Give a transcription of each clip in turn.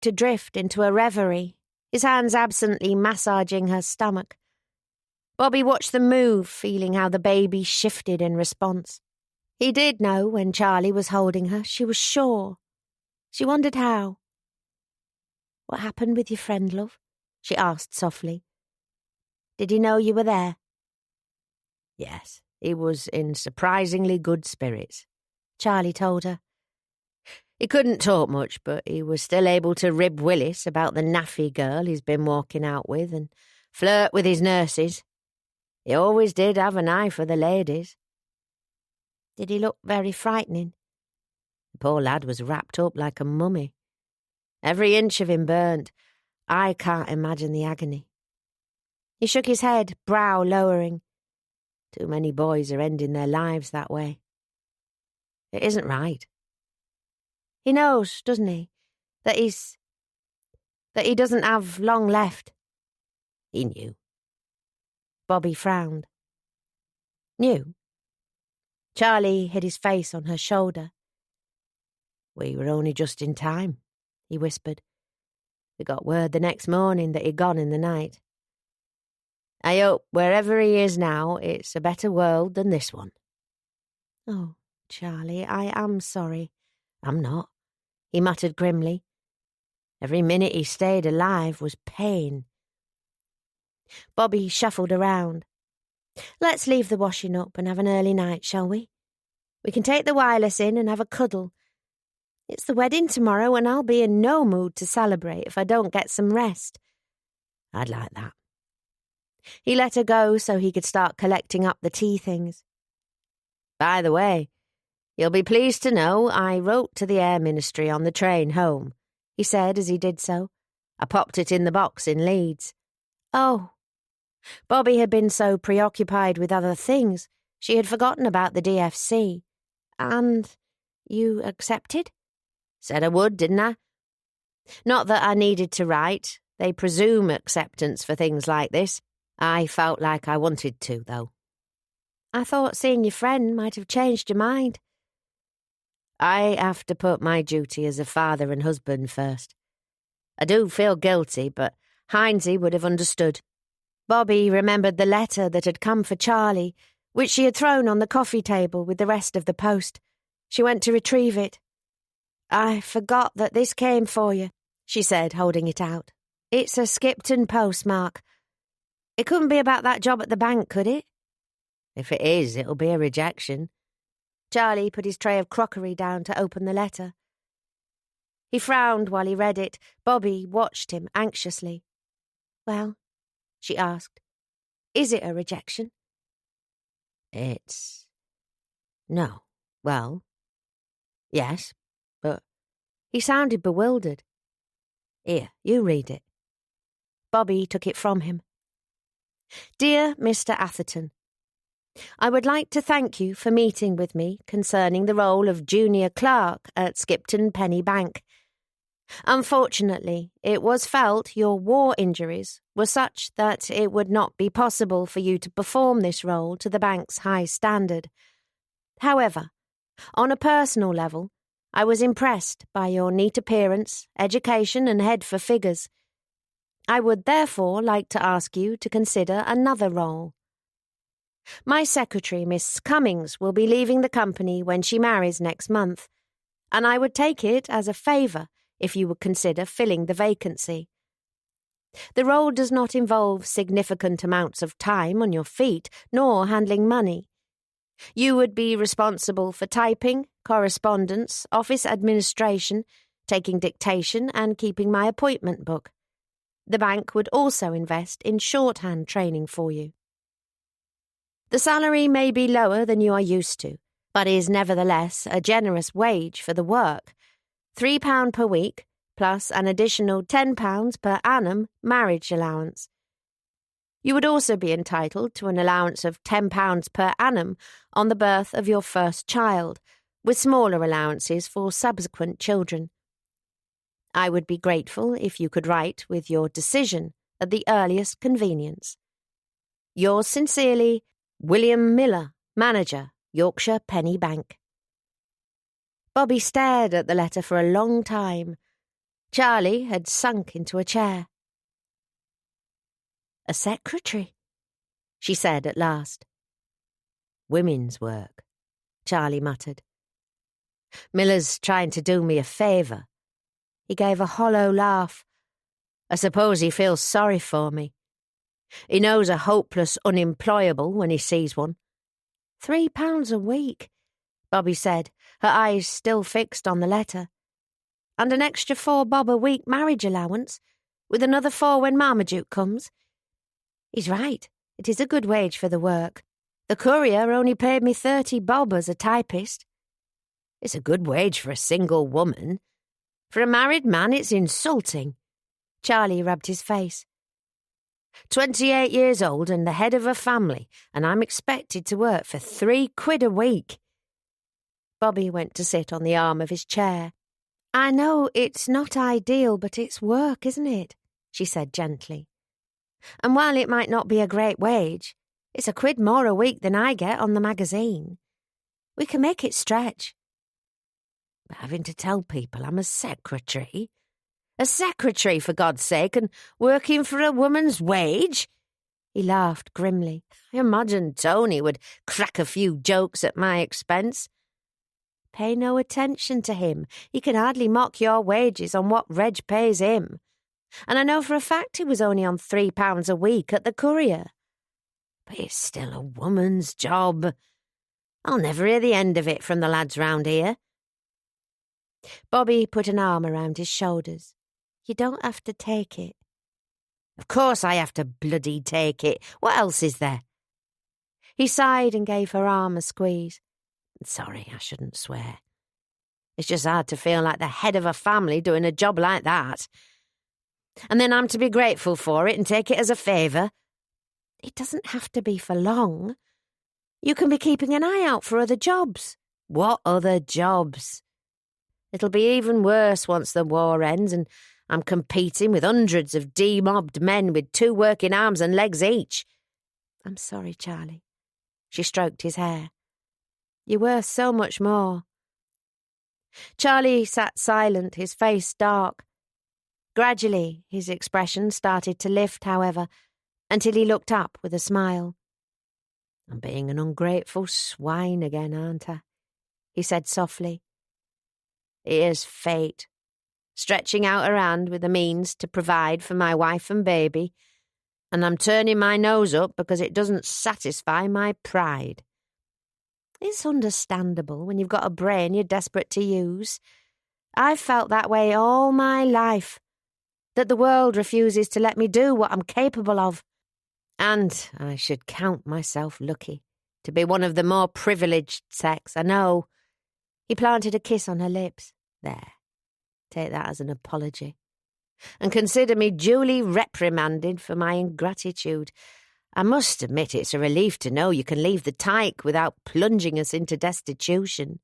to drift into a reverie, his hands absently massaging her stomach. Bobby watched them move, feeling how the baby shifted in response. He did know when Charlie was holding her, she was sure. She wondered how. "What happened with your friend, love?" she asked softly. "Did he know you were there?" "Yes, he was in surprisingly good spirits," Charlie told her. "He couldn't talk much, but he was still able to rib Willis about the naffy girl he's been walking out with and flirt with his nurses. He always did have an eye for the ladies." "Did he look very frightening?" The poor lad was wrapped up like a mummy. Every inch of him burnt. I can't imagine the agony. He shook his head, brow lowering. Too many boys are ending their lives that way. It isn't right. He knows, doesn't he, that he doesn't have long left. He knew. Bobby frowned. Knew? Charlie hid his face on her shoulder. "We were only just in time," he whispered. "We got word the next morning that he'd gone in the night. I hope wherever he is now, it's a better world than this one." "Oh, Charlie, I am sorry." "I'm not," he muttered grimly. Every minute he stayed alive was pain. Bobby shuffled around. "Let's leave the washing up and have an early night, shall we? We can take the wireless in and have a cuddle. It's the wedding tomorrow and I'll be in no mood to celebrate if I don't get some rest." "I'd like that." He let her go so he could start collecting up the tea things. "By the way, you'll be pleased to know I wrote to the Air Ministry on the train home," he said as he did so. "I popped it in the box in Leeds." Oh. Bobby had been so preoccupied with other things, she had forgotten about the DFC. "And you accepted?" "Said I would, didn't I? Not that I needed to write. They presume acceptance for things like this. I felt like I wanted to, though." "I thought seeing your friend might have changed your mind." "I have to put my duty as a father and husband first. I do feel guilty, but Heinzie would have understood." Bobby remembered the letter that had come for Charlie, which she had thrown on the coffee table with the rest of the post. She went to retrieve it. "I forgot that this came for you," she said, holding it out. "It's a Skipton postmark. It couldn't be about that job at the bank, could it?" "If it is, it'll be a rejection." Charlie put his tray of crockery down to open the letter. He frowned while he read it. Bobby watched him anxiously. "Well," she asked, "is it a rejection?" No. Well, yes, but..." He sounded bewildered. "Here, you read it." Bobby took it from him. "Dear Mr. Atherton, I would like to thank you for meeting with me concerning the role of junior clerk at Skipton Penny Bank. Unfortunately, it was felt your war injuries were such that it would not be possible for you to perform this role to the bank's high standard. However, on a personal level, I was impressed by your neat appearance, education, and head for figures. I would therefore like to ask you to consider another role. My secretary, Miss Cummings, will be leaving the company when she marries next month, and I would take it as a favour if you would consider filling the vacancy. The role does not involve significant amounts of time on your feet, nor handling money. You would be responsible for typing, correspondence, office administration, taking dictation, and keeping my appointment book. The bank would also invest in shorthand training for you. The salary may be lower than you are used to, but is nevertheless a generous wage for the work. £3 per week, plus an additional £10 per annum marriage allowance. You would also be entitled to an allowance of £10 per annum on the birth of your first child, with smaller allowances for subsequent children. I would be grateful if you could write with your decision at the earliest convenience. Yours sincerely, William Miller, Manager, Yorkshire Penny Bank. Bobby stared at the letter for a long time. Charlie had sunk into a chair. "A secretary," she said at last. "Women's work," Charlie muttered. "Miller's trying to do me a favour." He gave a hollow laugh. "I suppose he feels sorry for me. He knows a hopeless unemployable when he sees one." £3 a week, Bobby said, her eyes still fixed on the letter. "And an extra £4 a week marriage allowance, with another 4 when Marmaduke comes. He's right, it is a good wage for the work. The courier only paid me 30 bob as a typist." "It's a good wage for a single woman." "For a married man, it's insulting." Charlie rubbed his face. 28 years old and the head of a family, and I'm expected to work for £3 a week. Bobby went to sit on the arm of his chair. "I know it's not ideal, but it's work, isn't it?" she said gently. "And while it might not be a great wage, it's £1 more a week than I get on the magazine. We can make it stretch." "But having to tell people I'm a secretary? A secretary, for God's sake, and working for a woman's wage?" He laughed grimly. "I imagine Tony would crack a few jokes at my expense." "Pay no attention to him. He can hardly mock your wages on what Reg pays him. And I know for a fact he was only on £3 a week at the Courier." "But it's still a woman's job. I'll never hear the end of it from the lads round here." Bobby put an arm around his shoulders. "You don't have to take it." "Of course I have to bloody take it. What else is there?" He sighed and gave her arm a squeeze. "Sorry, I shouldn't swear. It's just hard to feel like the head of a family doing a job like that. And then I'm to be grateful for it and take it as a favour." "It doesn't have to be for long. You can be keeping an eye out for other jobs." "What other jobs? It'll be even worse once the war ends and I'm competing with hundreds of demobbed men with 2 working arms and legs each." "I'm sorry, Charlie." She stroked his hair. "You're worth so much more." Charlie sat silent, his face dark. Gradually, his expression started to lift, however, until he looked up with a smile. "I'm being an ungrateful swine again, aren't I?" he said softly. "Here's fate, stretching out her hand with the means to provide for my wife and baby, and I'm turning my nose up because it doesn't satisfy my pride." "It's understandable when you've got a brain you're desperate to use. I've felt that way all my life, that the world refuses to let me do what I'm capable of." "And I should count myself lucky to be one of the more privileged sex, I know." He planted a kiss on her lips. "There, take that as an apology. And consider me duly reprimanded for my ingratitude. I must admit it's a relief to know you can leave the tyke without plunging us into destitution.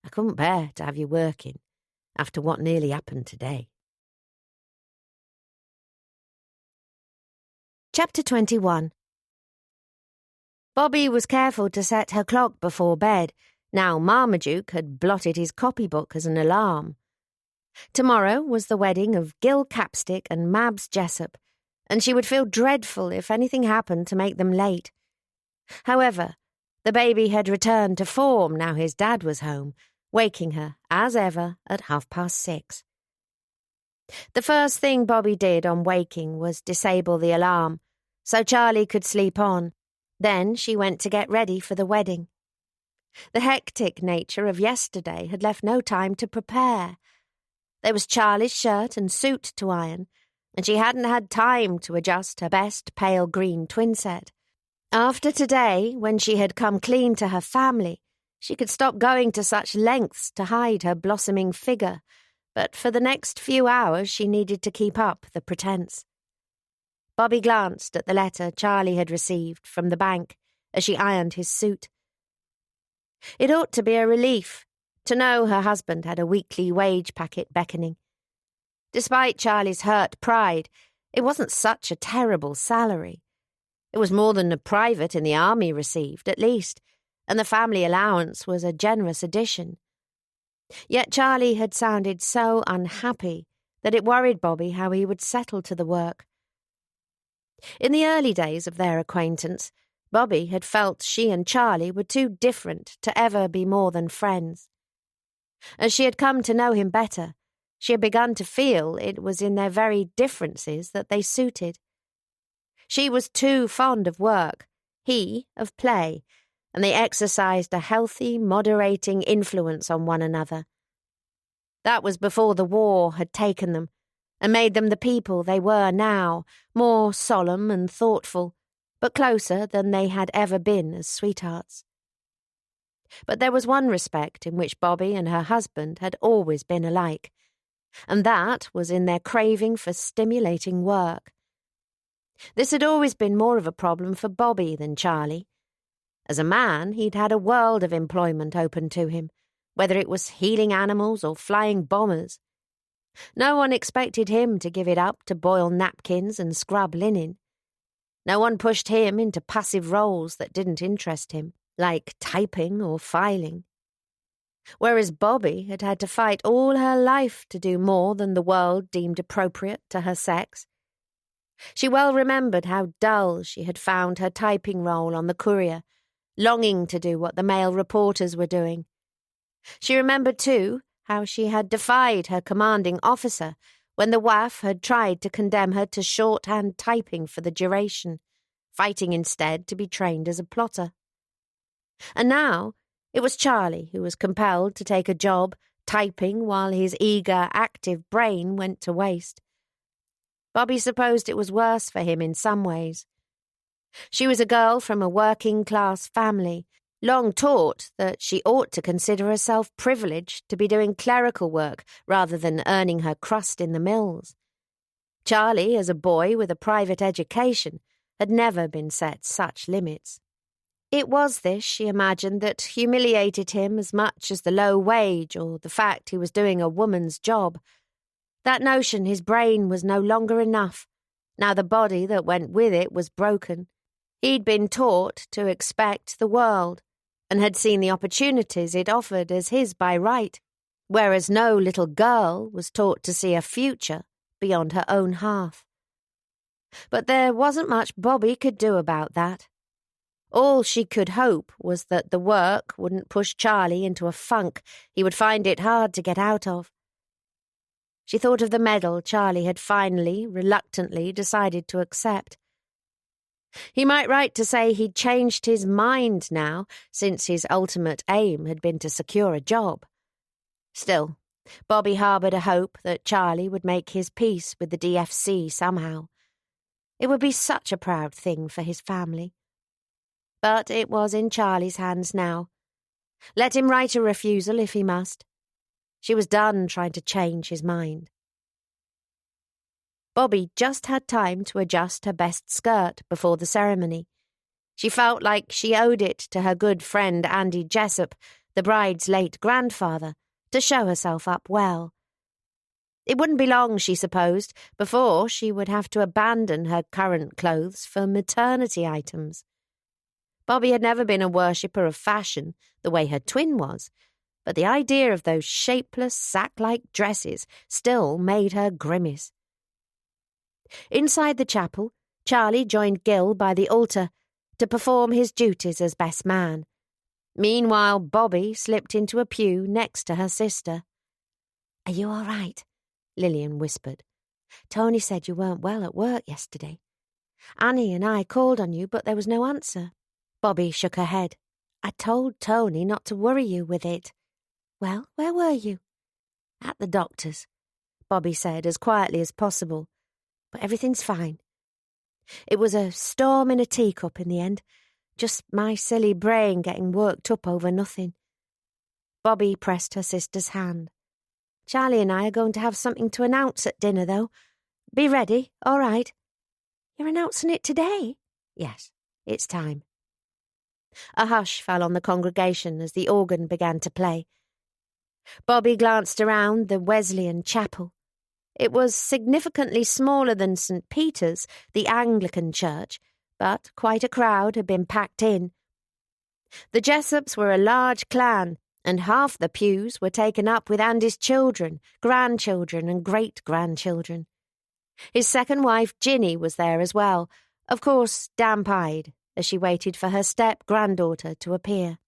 I couldn't bear to have you working after what nearly happened today." Chapter 21. Bobby was careful to set her clock before bed. Now Marmaduke had blotted his copybook as an alarm. Tomorrow was the wedding of Gil Capstick and Mabs Jessup, and she would feel dreadful if anything happened to make them late. However, the baby had returned to form now his dad was home, waking her, as ever, at 6:30. The first thing Bobby did on waking was disable the alarm, so Charlie could sleep on. Then she went to get ready for the wedding. The hectic nature of yesterday had left no time to prepare. There was Charlie's shirt and suit to iron, and she hadn't had time to adjust her best pale green twin set. After today, when she had come clean to her family, she could stop going to such lengths to hide her blossoming figure, but for the next few hours she needed to keep up the pretense. Bobby glanced at the letter Charlie had received from the bank as she ironed his suit. It ought to be a relief to know her husband had a weekly wage packet beckoning. Despite Charlie's hurt pride, it wasn't such a terrible salary. It was more than a private in the army received, at least, and the family allowance was a generous addition. Yet Charlie had sounded so unhappy that it worried Bobby how he would settle to the work. In the early days of their acquaintance, Bobby had felt she and Charlie were too different to ever be more than friends. As she had come to know him better, she had begun to feel it was in their very differences that they suited. She was too fond of work, he of play, and they exercised a healthy, moderating influence on one another. That was before the war had taken them and made them the people they were now, more solemn and thoughtful, but closer than they had ever been as sweethearts. But there was one respect in which Bobby and her husband had always been alike, and that was in their craving for stimulating work. This had always been more of a problem for Bobby than Charlie. As a man, he'd had a world of employment open to him, whether it was healing animals or flying bombers. No one expected him to give it up to boil napkins and scrub linen. No one pushed him into passive roles that didn't interest him, like typing or filing. Whereas Bobby had had to fight all her life to do more than the world deemed appropriate to her sex. She well remembered how dull she had found her typing role on the Courier, longing to do what the male reporters were doing. She remembered, too, how she had defied her commanding officer when the WAF had tried to condemn her to shorthand typing for the duration, fighting instead to be trained as a plotter. And now it was Charlie who was compelled to take a job typing while his eager, active brain went to waste. Bobby supposed it was worse for him in some ways. She was a girl from a working-class family, long taught that she ought to consider herself privileged to be doing clerical work rather than earning her crust in the mills. Charlie, as a boy with a private education, had never been set such limits. It was this, she imagined, that humiliated him as much as the low wage or the fact he was doing a woman's job. That notion his brain was no longer enough. Now the body that went with it was broken. He'd been taught to expect the world, and had seen the opportunities it offered as his by right, whereas no little girl was taught to see a future beyond her own hearth. But there wasn't much Bobby could do about that. All she could hope was that the work wouldn't push Charlie into a funk he would find it hard to get out of. She thought of the medal Charlie had finally, reluctantly decided to accept. He might write to say he'd changed his mind now, since his ultimate aim had been to secure a job. Still, Bobby harboured a hope that Charlie would make his peace with the DFC somehow. It would be such a proud thing for his family. But it was in Charlie's hands now. Let him write a refusal if he must. She was done trying to change his mind. Bobby just had time to adjust her best skirt before the ceremony. She felt like she owed it to her good friend Andy Jessup, the bride's late grandfather, to show herself up well. It wouldn't be long, she supposed, before she would have to abandon her current clothes for maternity items. Bobby had never been a worshipper of fashion, the way her twin was, but the idea of those shapeless, sack-like dresses still made her grimace. Inside the chapel, Charlie joined Gil by the altar to perform his duties as best man. Meanwhile, Bobby slipped into a pew next to her sister. "Are you all right?" Lillian whispered. "Tony said you weren't well at work yesterday. Annie and I called on you, but there was no answer." Bobby shook her head. "I told Tony not to worry you with it." "Well, where were you?" "At the doctor's," Bobby said as quietly as possible. "But everything's fine. It was a storm in a teacup in the end. Just my silly brain getting worked up over nothing." Bobby pressed her sister's hand. "Charlie and I are going to have something to announce at dinner, though. Be ready, all right?" "You're announcing it today?" "Yes, it's time." A hush fell on the congregation as the organ began to play. Bobby glanced around the Wesleyan chapel. It was significantly smaller than St. Peter's, the Anglican church, but quite a crowd had been packed in. The Jessups were a large clan, and half the pews were taken up with Andy's children, grandchildren and great-grandchildren. His second wife, Ginny, was there as well, of course damp-eyed, as she waited for her step-granddaughter to appear.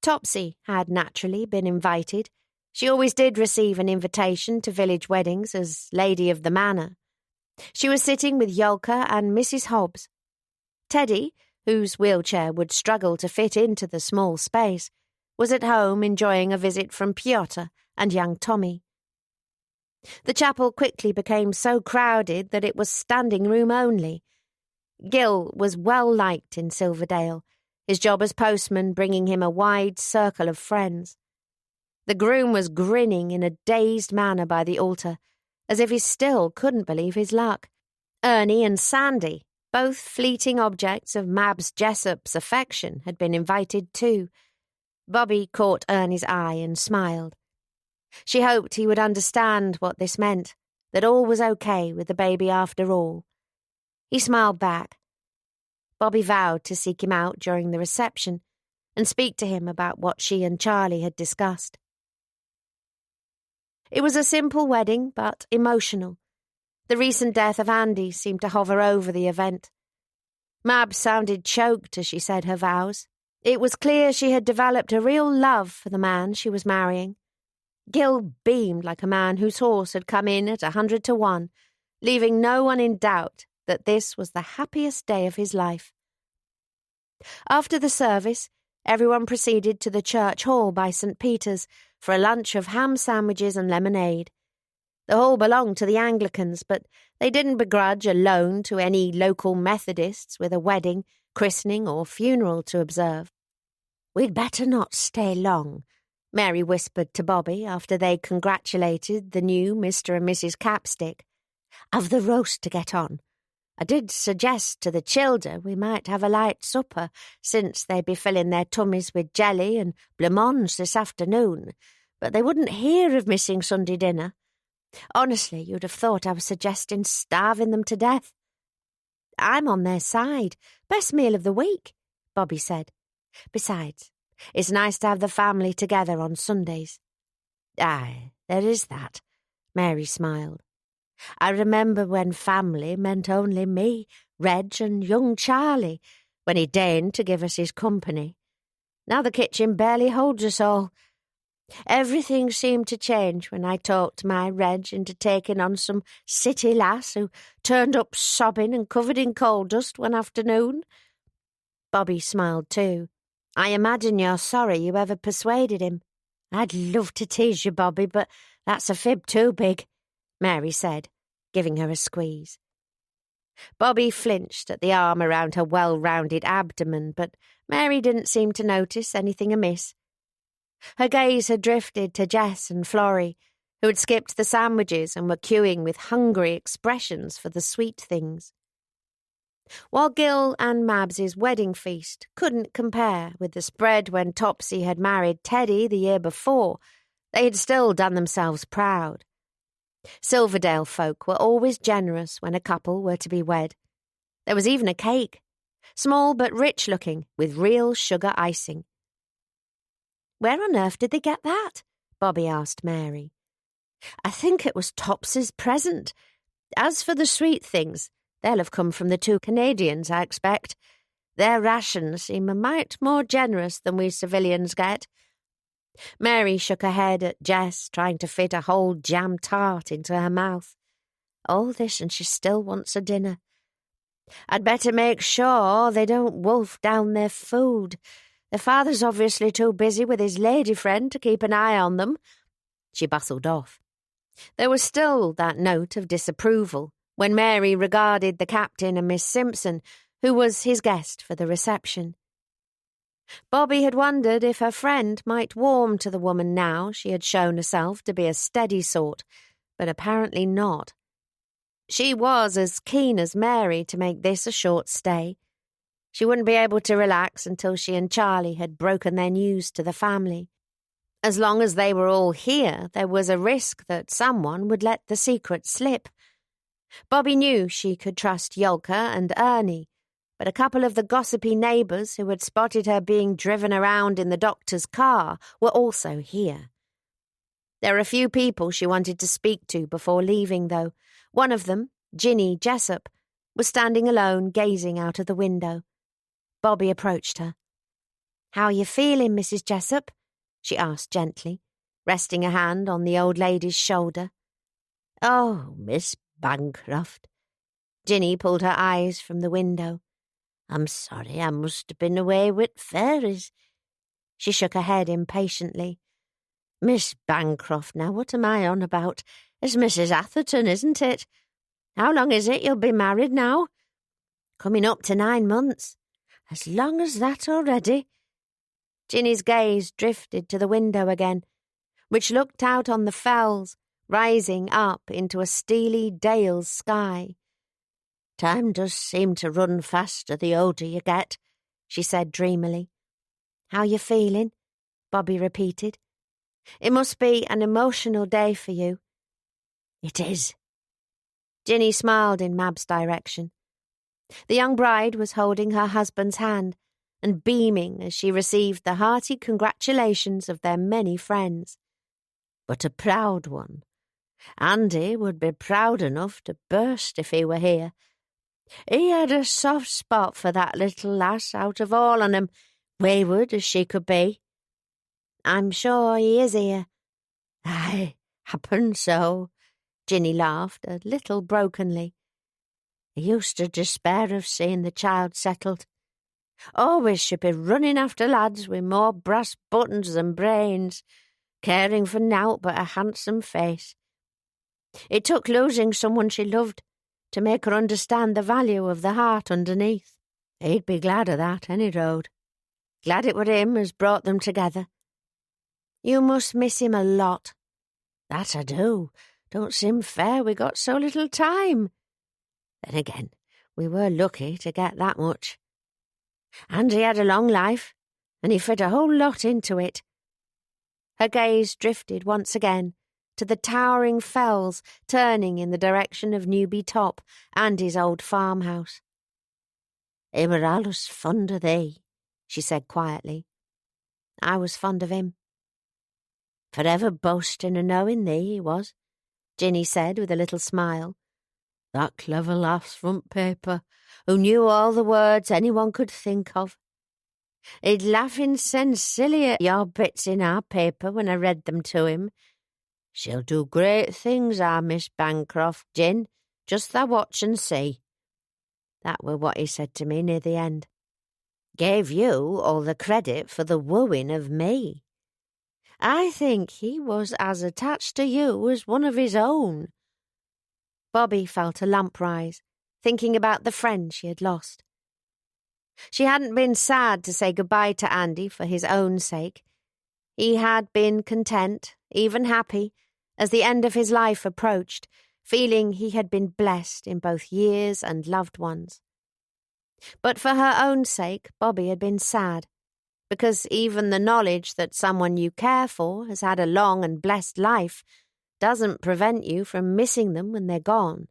Topsy had naturally been invited. She always did receive an invitation to village weddings as Lady of the Manor. She was sitting with Yolka and Mrs. Hobbs. Teddy, whose wheelchair would struggle to fit into the small space, was at home enjoying a visit from Piotr and young Tommy. The chapel quickly became so crowded that it was standing room only. Gil was well liked in Silverdale, his job as postman bringing him a wide circle of friends. The groom was grinning in a dazed manner by the altar, as if he still couldn't believe his luck. Ernie and Sandy, both fleeting objects of Mabs Jessop's affection, had been invited too. Bobby caught Ernie's eye and smiled. She hoped he would understand what this meant, that all was okay with the baby after all. He smiled back. Bobby vowed to seek him out during the reception and speak to him about what she and Charlie had discussed. It was a simple wedding, but emotional. The recent death of Andy seemed to hover over the event. Mab sounded choked as she said her vows. It was clear she had developed a real love for the man she was marrying. Gil beamed like a man whose horse had come in at 100 to 1, leaving no one in doubt that this was the happiest day of his life. After the service, everyone proceeded to the church hall by St. Peter's for a lunch of ham sandwiches and lemonade. The hall belonged to the Anglicans, but they didn't begrudge a loan to any local Methodists with a wedding, christening or funeral to observe. "We'd better not stay long," Mary whispered to Bobby after they congratulated the new Mr. and Mrs. Capstick. "I've the roast to get on. I did suggest to the childer we might have a light supper, since they'd be filling their tummies with jelly and blancmange this afternoon, but they wouldn't hear of missing Sunday dinner. Honestly, you'd have thought I was suggesting starving them to death." "I'm on their side. Best meal of the week," Bobby said. "Besides, it's nice to have the family together on Sundays." "Aye, there is that," Mary smiled. "I remember when family meant only me, Reg and young Charlie, when he deigned to give us his company. Now the kitchen barely holds us all. Everything seemed to change when I talked my Reg into taking on some city lass who turned up sobbing and covered in coal dust one afternoon." Bobby smiled too. "I imagine you're sorry you ever persuaded him." "I'd love to tease you, Bobby, but that's a fib too big," Mary said, giving her a squeeze. Bobby flinched at the arm around her well-rounded abdomen, but Mary didn't seem to notice anything amiss. Her gaze had drifted to Jess and Florrie, who had skipped the sandwiches and were queuing with hungry expressions for the sweet things. While Gil and Mabs's wedding feast couldn't compare with the spread when Topsy had married Teddy the year before, they had still done themselves proud. Silverdale folk were always generous when a couple were to be wed. There was even a cake, small but rich-looking, with real sugar icing. "Where on earth did they get that?" Bobby asked Mary. "I think it was Topsy's present. As for the sweet things, they'll have come from the two Canadians, I expect. Their rations seem a mite more generous than we civilians get." Mary shook her head at Jess, trying to fit a whole jam tart into her mouth. All this and she still wants a dinner. "I'd better make sure they don't wolf down their food. Their father's obviously too busy with his lady friend to keep an eye on them." She bustled off. There was still that note of disapproval when Mary regarded the captain and Miss Simpson, who was his guest for the reception. Bobby had wondered if her friend might warm to the woman now she had shown herself to be a steady sort, but apparently not. She was as keen as Mary to make this a short stay. She wouldn't be able to relax until she and Charlie had broken their news to the family. As long as they were all here, there was a risk that someone would let the secret slip. Bobby knew she could trust Yolka and Ernie, but a couple of the gossipy neighbours who had spotted her being driven around in the doctor's car were also here. There were a few people she wanted to speak to before leaving, though. One of them, Ginny Jessup, was standing alone, gazing out of the window. Bobby approached her. "How are you feeling, Mrs. Jessup?" she asked gently, resting a hand on the old lady's shoulder. "Oh, Miss Bancroft." Ginny pulled her eyes from the window. "I'm sorry, I must have been away with fairies." She shook her head impatiently. "Miss Bancroft, now what am I on about? It's Mrs. Atherton, isn't it? How long is it you'll be married now?" "Coming up to 9 months. "As long as that already?" Ginny's gaze drifted to the window again, which looked out on the fells, rising up into a steely Dale's sky. "Time does seem to run faster the older you get," she said dreamily. "How you feeling?" Bobby repeated. "It must be an emotional day for you." "It is." Ginny smiled in Mab's direction. The young bride was holding her husband's hand and beaming as she received the hearty congratulations of their many friends. "But a proud one. Andy would be proud enough to burst if he were here. He had a soft spot for that little lass out of all on 'em, wayward as she could be." "I'm sure he is here." "Aye, happen so." Ginny laughed a little brokenly. "He used to despair of seeing the child settled. Always should be running after lads with more brass buttons than brains, caring for nought but a handsome face. It took losing someone she loved to make her understand the value of the heart underneath. He'd be glad of that, any road. Glad it were him as brought them together." "You must miss him a lot." "That I do. Don't seem fair we got so little time. Then again, we were lucky to get that much. And he had a long life, and he fit a whole lot into it." Her gaze drifted once again to the towering fells turning in the direction of Newby Top and his old farmhouse. "He were allus fond of thee," she said quietly. "I was fond of him." "Forever boasting of knowing thee, he was," Ginny said with a little smile. "That clever lass front paper, who knew all the words anyone could think of. He'd laugh send silly at your bits in our paper when I read them to him. She'll do great things, our Miss Bancroft, Gin. Just thou watch and see." That were what he said to me near the end. "Gave you all the credit for the wooing of me. I think he was as attached to you as one of his own." Bobby felt a lump rise, thinking about the friend she had lost. She hadn't been sad to say goodbye to Andy for his own sake. He had been content, even happy, as the end of his life approached, feeling he had been blessed in both years and loved ones. But for her own sake, Bobby had been sad, because even the knowledge that someone you care for has had a long and blessed life doesn't prevent you from missing them when they're gone.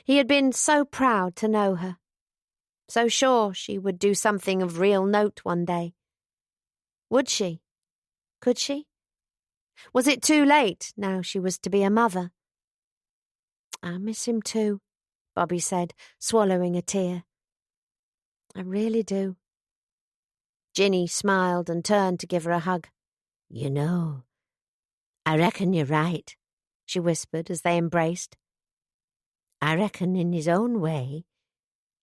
He had been so proud to know her, so sure she would do something of real note one day. Would she? Could she? Was it too late now she was to be a mother? "I miss him too," Bobby said, swallowing a tear. "I really do." Ginny smiled and turned to give her a hug. "You know, I reckon you're right," she whispered as they embraced. "I reckon in his own way,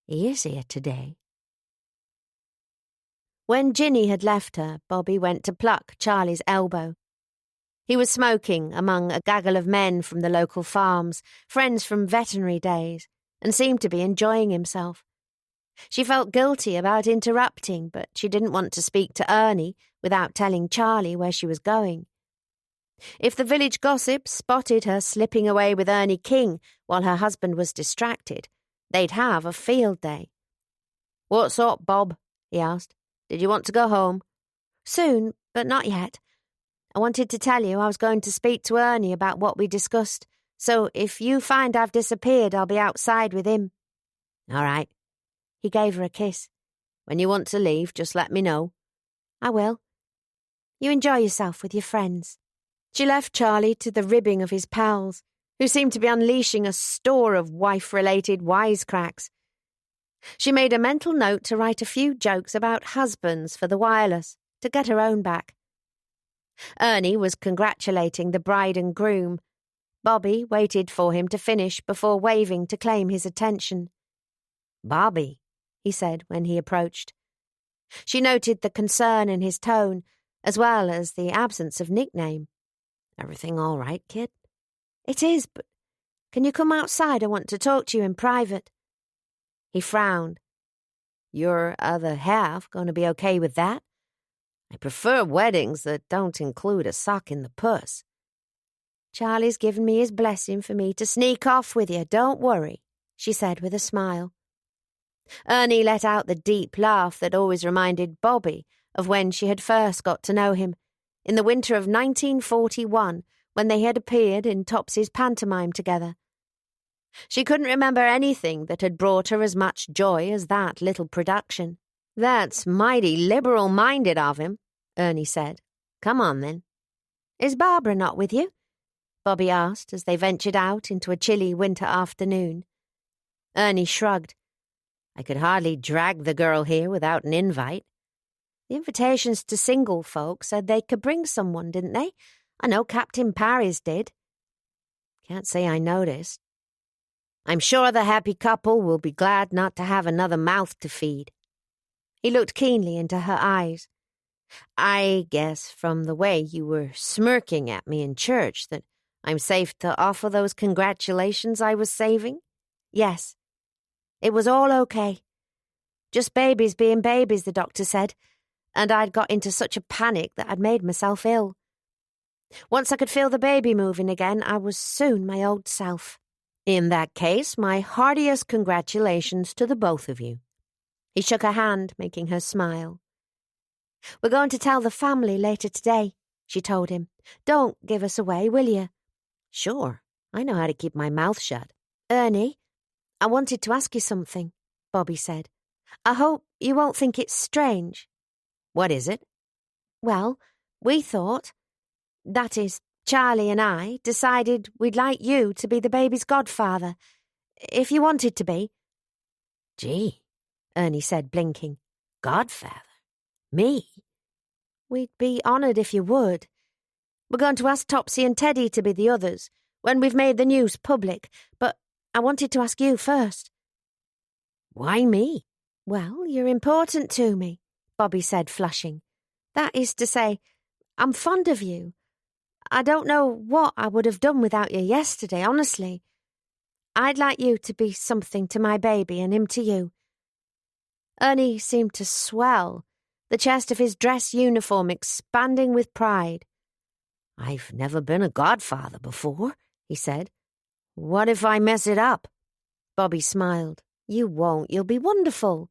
he is here today." When Ginny had left her, Bobby went to pluck Charlie's elbow. He was smoking among a gaggle of men from the local farms, friends from veterinary days, and seemed to be enjoying himself. She felt guilty about interrupting, but she didn't want to speak to Ernie without telling Charlie where she was going. If the village gossips spotted her slipping away with Ernie King while her husband was distracted, they'd have a field day. "What's up, Bob?" he asked. "Did you want to go home?" "Soon, but not yet. I wanted to tell you I was going to speak to Ernie about what we discussed, so if you find I've disappeared, I'll be outside with him." "All right. He gave her a kiss. When you want to leave, just let me know. I will. You enjoy yourself with your friends. She left Charlie to the ribbing of his pals, who seemed to be unleashing a store of wife-related wisecracks. She made a mental note to write a few jokes about husbands for the wireless, to get her own back. Ernie was congratulating the bride and groom. Bobby waited for him to finish before waving to claim his attention. "Bobby," he said when he approached. She noted the concern in his tone, as well as the absence of nickname. "Everything all right, kid?" "It is, but can you come outside? I want to talk to you in private." He frowned. "Your other half going to be okay with that? I prefer weddings that don't include a sock in the puss." "Charlie's given me his blessing for me to sneak off with you, don't worry," she said with a smile. Ernie let out the deep laugh that always reminded Bobby of when she had first got to know him, in the winter of 1941, when they had appeared in Topsy's pantomime together. She couldn't remember anything that had brought her as much joy as that little production. "That's mighty liberal-minded of him," Ernie said. "Come on, then." "Is Barbara not with you?" Bobby asked as they ventured out into a chilly winter afternoon. Ernie shrugged. "I could hardly drag the girl here without an invite." "The invitations to single folk said they could bring someone, didn't they? I know Captain Parry's did." "Can't say I noticed. I'm sure the happy couple will be glad not to have another mouth to feed." He looked keenly into her eyes. "I guess from the way you were smirking at me in church that I'm safe to offer those congratulations I was saving?" "Yes. It was all okay. Just babies being babies, the doctor said, and I'd got into such a panic that I'd made myself ill. Once I could feel the baby moving again, I was soon my old self." "In that case, my heartiest congratulations to the both of you." He shook her hand, making her smile. "We're going to tell the family later today," she told him. "Don't give us away, will you?" "Sure. I know how to keep my mouth shut." "Ernie, I wanted to ask you something," Bobby said. "I hope you won't think it's strange." "What is it?" "Well, we thought, that is, Charlie and I decided we'd like you to be the baby's godfather, if you wanted to be." "Gee," Ernie said, blinking. "Godfather? Me?" "We'd be honoured if you would. We're going to ask Topsy and Teddy to be the others when we've made the news public, but I wanted to ask you first." "Why me?" "Well, you're important to me," Bobby said, flushing. "That is to say, I'm fond of you. I don't know what I would have done without you yesterday, honestly. I'd like you to be something to my baby and him to you." Ernie seemed to swell, the chest of his dress uniform expanding with pride. "I've never been a godfather before," he said. "What if I mess it up?" Bobby smiled. "You won't. You'll be wonderful."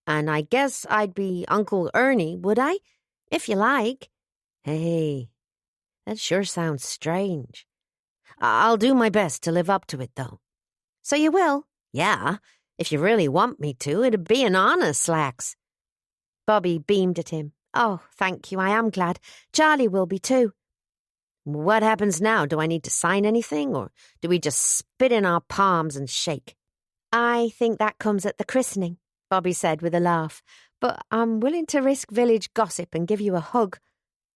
"And I guess I'd be Uncle Ernie, would I?" "If you like." "Hey, that sure sounds strange. I'll do my best to live up to it, though." "So you will?" "Yeah, if you really want me to, it'd be an honor, Slacks." Bobby beamed at him. "Oh, thank you, I am glad. Charlie will be too." "What happens now? Do I need to sign anything, or do we just spit in our palms and shake?" "I think that comes at the christening," Bobby said with a laugh. "But I'm willing to risk village gossip and give you a hug.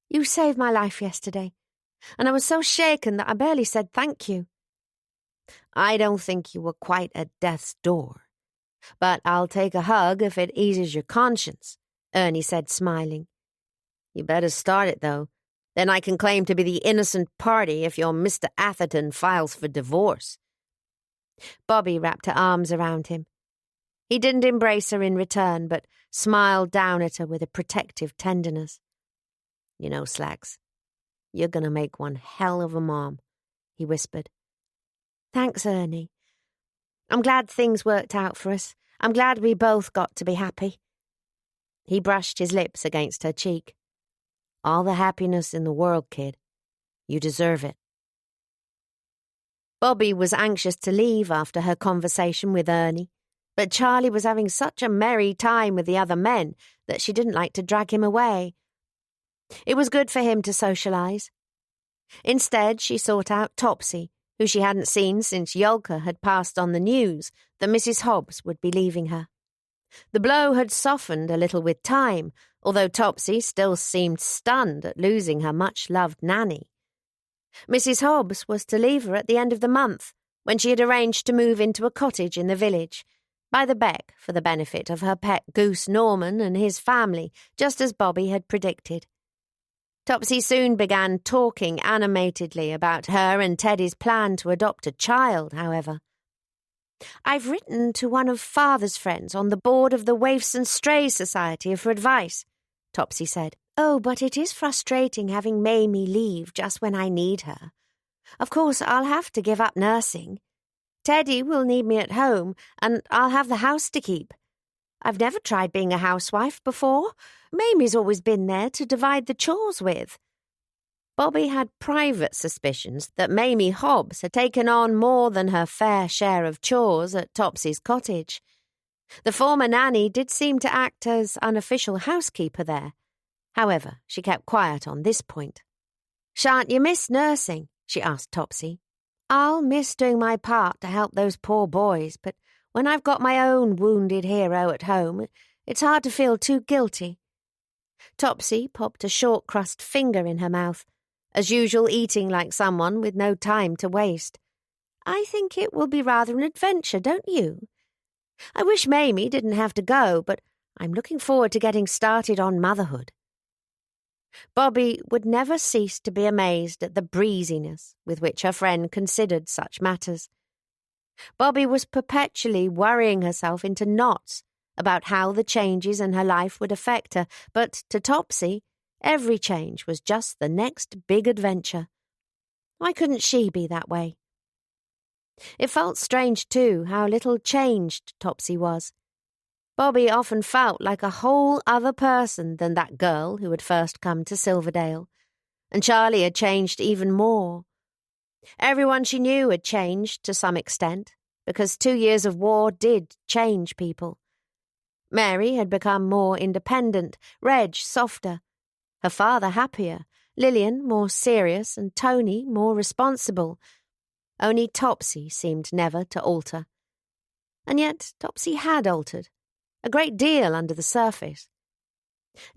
You saved my life yesterday, and I was so shaken that I barely said thank you." "I don't think you were quite at death's door. But I'll take a hug if it eases your conscience," Ernie said, smiling. "You better start it, though. Then I can claim to be the innocent party if your Mr. Atherton files for divorce." Bobby wrapped her arms around him. He didn't embrace her in return, but smiled down at her with a protective tenderness. "You know, Slacks, you're going to make one hell of a mom," he whispered. "Thanks, Ernie. I'm glad things worked out for us. I'm glad we both got to be happy." He brushed his lips against her cheek. "All the happiness in the world, kid. You deserve it." Bobby was anxious to leave after her conversation with Ernie, but Charlie was having such a merry time with the other men that she didn't like to drag him away. It was good for him to socialise. Instead, she sought out Topsy, who she hadn't seen since Yolka had passed on the news that Mrs. Hobbs would be leaving her. The blow had softened a little with time, although Topsy still seemed stunned at losing her much-loved nanny. Mrs. Hobbs was to leave her at the end of the month, when she had arranged to move into a cottage in the village, by the beck for the benefit of her pet goose Norman and his family, just as Bobby had predicted. Topsy soon began talking animatedly about her and Teddy's plan to adopt a child, however. "I've written to one of Father's friends on the board of the Waifs and Strays Society for advice," Topsy said. "Oh, but it is frustrating having Mamie leave just when I need her. Of course, I'll have to give up nursing. Teddy will need me at home, and I'll have the house to keep. I've never tried being a housewife before. Mamie's always been there to divide the chores with." Bobby had private suspicions that Mamie Hobbs had taken on more than her fair share of chores at Topsy's cottage. The former nanny did seem to act as unofficial housekeeper there. However, she kept quiet on this point. "Shan't you miss nursing?" she asked Topsy. "I'll miss doing my part to help those poor boys, but when I've got my own wounded hero at home, it's hard to feel too guilty." Topsy popped a short-crust finger in her mouth, as usual eating like someone with no time to waste. "I think it will be rather an adventure, don't you? I wish Mamie didn't have to go, but I'm looking forward to getting started on motherhood." Bobby would never cease to be amazed at the breeziness with which her friend considered such matters. Bobby was perpetually worrying herself into knots about how the changes in her life would affect her, but to Topsy, every change was just the next big adventure. Why couldn't she be that way? It felt strange, too, how little changed Topsy was. Bobby often felt like a whole other person than that girl who had first come to Silverdale, and Charlie had changed even more. Everyone she knew had changed to some extent, because 2 years of war did change people. Mary had become more independent, Reg softer, her father happier, Lillian more serious, and Tony more responsible. Only Topsy seemed never to alter. And yet Topsy had altered, a great deal under the surface.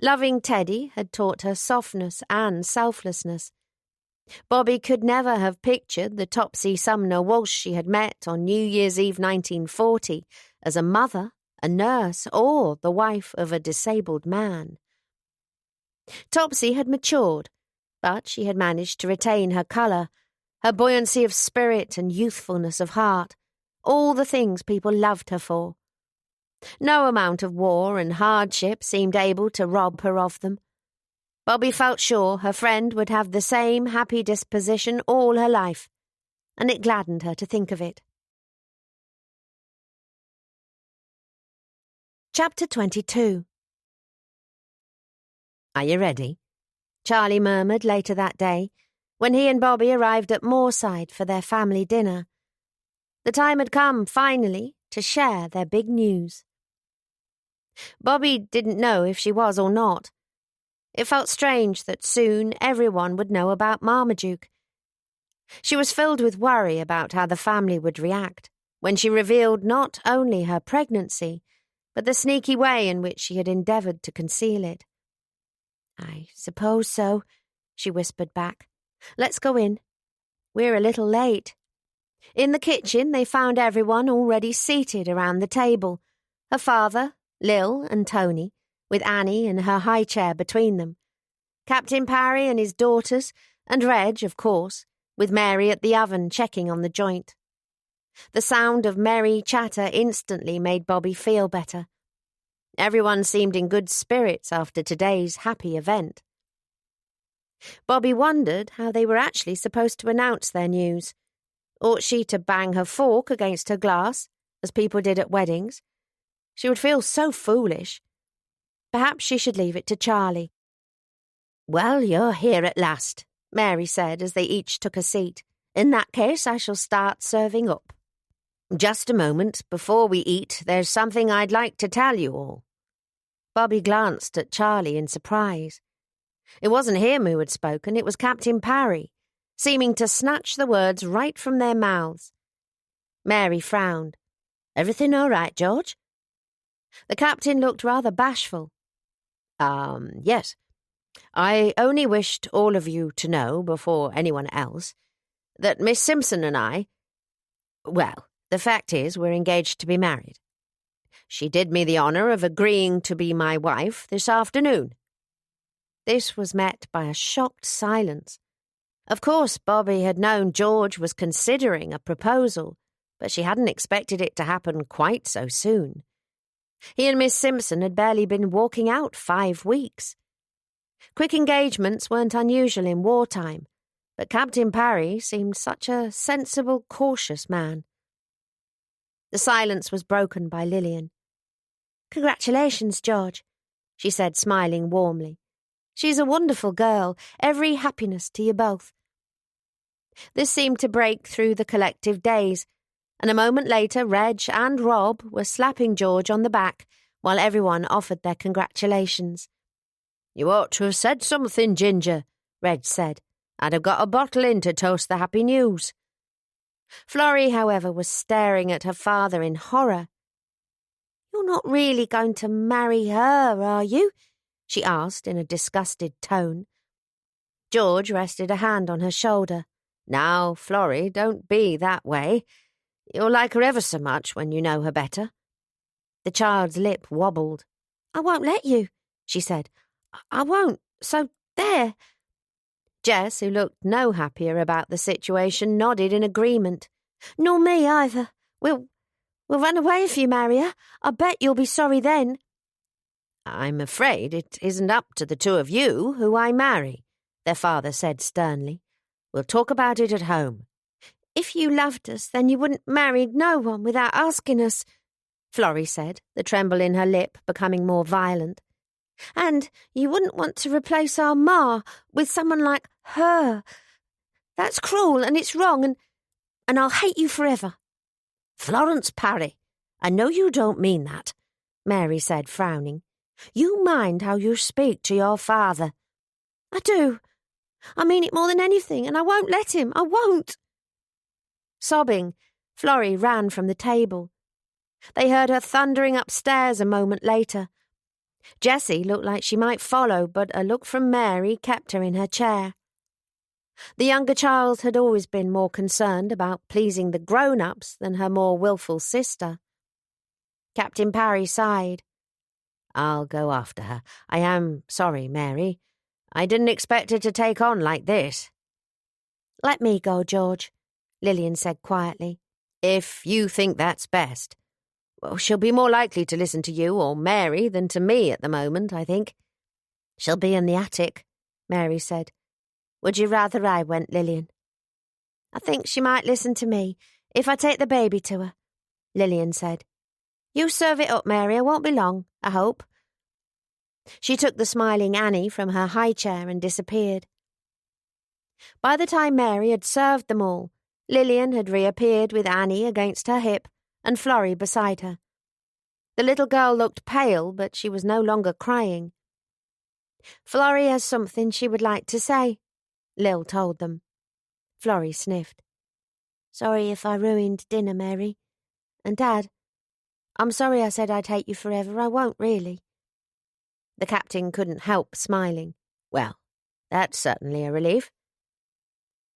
Loving Teddy had taught her softness and selflessness. Bobby could never have pictured the Topsy Sumner Walsh she had met on New Year's Eve 1940 as a mother, a nurse, or the wife of a disabled man. Topsy had matured, but she had managed to retain her colour, her buoyancy of spirit and youthfulness of heart, all the things people loved her for. No amount of war and hardship seemed able to rob her of them. Bobby felt sure her friend would have the same happy disposition all her life, and it gladdened her to think of it. Chapter 22. "Are you ready?" Charlie murmured later that day, when he and Bobby arrived at Moorside for their family dinner. The time had come, finally, to share their big news. Bobby didn't know if she was or not. It felt strange that soon everyone would know about Marmaduke. She was filled with worry about how the family would react when she revealed not only her pregnancy, but the sneaky way in which she had endeavoured to conceal it. "I suppose so," she whispered back. "Let's go in. We're a little late." In the kitchen they found everyone already seated around the table, her father, Lil and Tony, with Annie in her high chair between them, Captain Parry and his daughters, and Reg, of course, with Mary at the oven checking on the joint. The sound of merry chatter instantly made Bobby feel better. Everyone seemed in good spirits after today's happy event. Bobby wondered how they were actually supposed to announce their news. Ought she to bang her fork against her glass, as people did at weddings? She would feel so foolish. Perhaps she should leave it to Charlie. "Well, you're here at last," Mary said as they each took a seat. "In that case, I shall start serving up." Just a moment. Before we eat, there's something I'd like to tell you all. Bobby glanced at Charlie in surprise. It wasn't him who had spoken, it was Captain Parry, seeming to snatch the words right from their mouths. Mary frowned. Everything all right, George? The captain looked rather bashful. Yes. I only wished all of you to know, before anyone else, that Miss Simpson and I— well, the fact is we're engaged to be married. She did me the honour of agreeing to be my wife this afternoon. This was met by a shocked silence. Of course, Bobby had known George was considering a proposal, but she hadn't expected it to happen quite so soon. He and Miss Simpson had barely been walking out 5 weeks. Quick engagements weren't unusual in wartime, but Captain Parry seemed such a sensible, cautious man. The silence was broken by Lillian. "Congratulations, George," she said, smiling warmly. "She's a wonderful girl. Every happiness to you both." This seemed to break through the collective daze, and a moment later Reg and Rob were slapping George on the back while everyone offered their congratulations. "You ought to have said something, Ginger," Reg said. "I'd have got a bottle in to toast the happy news." Florrie, however, was staring at her father in horror. "You're not really going to marry her, are you?" she asked in a disgusted tone. George rested a hand on her shoulder. "Now, Florrie, don't be that way. You'll like her ever so much when you know her better." The child's lip wobbled. "I won't let you," she said. "I won't, so there." Jess, who looked no happier about the situation, nodded in agreement. "Nor me either. We'll run away if you marry her. I bet you'll be sorry then." "I'm afraid it isn't up to the two of you who I marry," their father said sternly. "We'll talk about it at home." "If you loved us, then you wouldn't marry no one without asking us," Florrie said, the tremble in her lip becoming more violent. "And you wouldn't want to replace our ma with someone like her. That's cruel and it's wrong and I'll hate you forever." "Florence Parry, I know you don't mean that," Mary said, frowning. "You mind how you speak to your father." "I do. I mean it more than anything, and I won't let him. I won't." Sobbing, Florrie ran from the table. They heard her thundering upstairs a moment later. Jessie looked like she might follow, but a look from Mary kept her in her chair. The younger child had always been more concerned about pleasing the grown-ups than her more willful sister. Captain Parry sighed. "I'll go after her. I am sorry, Mary. I didn't expect her to take on like this." "Let me go, George," Lillian said quietly. "If you think that's best. Well, she'll be more likely to listen to you or Mary than to me at the moment, I think." "She'll be in the attic," Mary said. "Would you rather I went, Lillian?" "I think she might listen to me if I take the baby to her," Lillian said. "You serve it up, Mary. I won't be long, I hope." She took the smiling Annie from her high chair and disappeared. By the time Mary had served them all, Lillian had reappeared with Annie against her hip and Florrie beside her. The little girl looked pale, but she was no longer crying. "Florrie has something she would like to say," Lil told them. Florrie sniffed. "Sorry if I ruined dinner, Mary. And Dad, I'm sorry I said I'd hate you forever. I won't really." The captain couldn't help smiling. "Well, that's certainly a relief."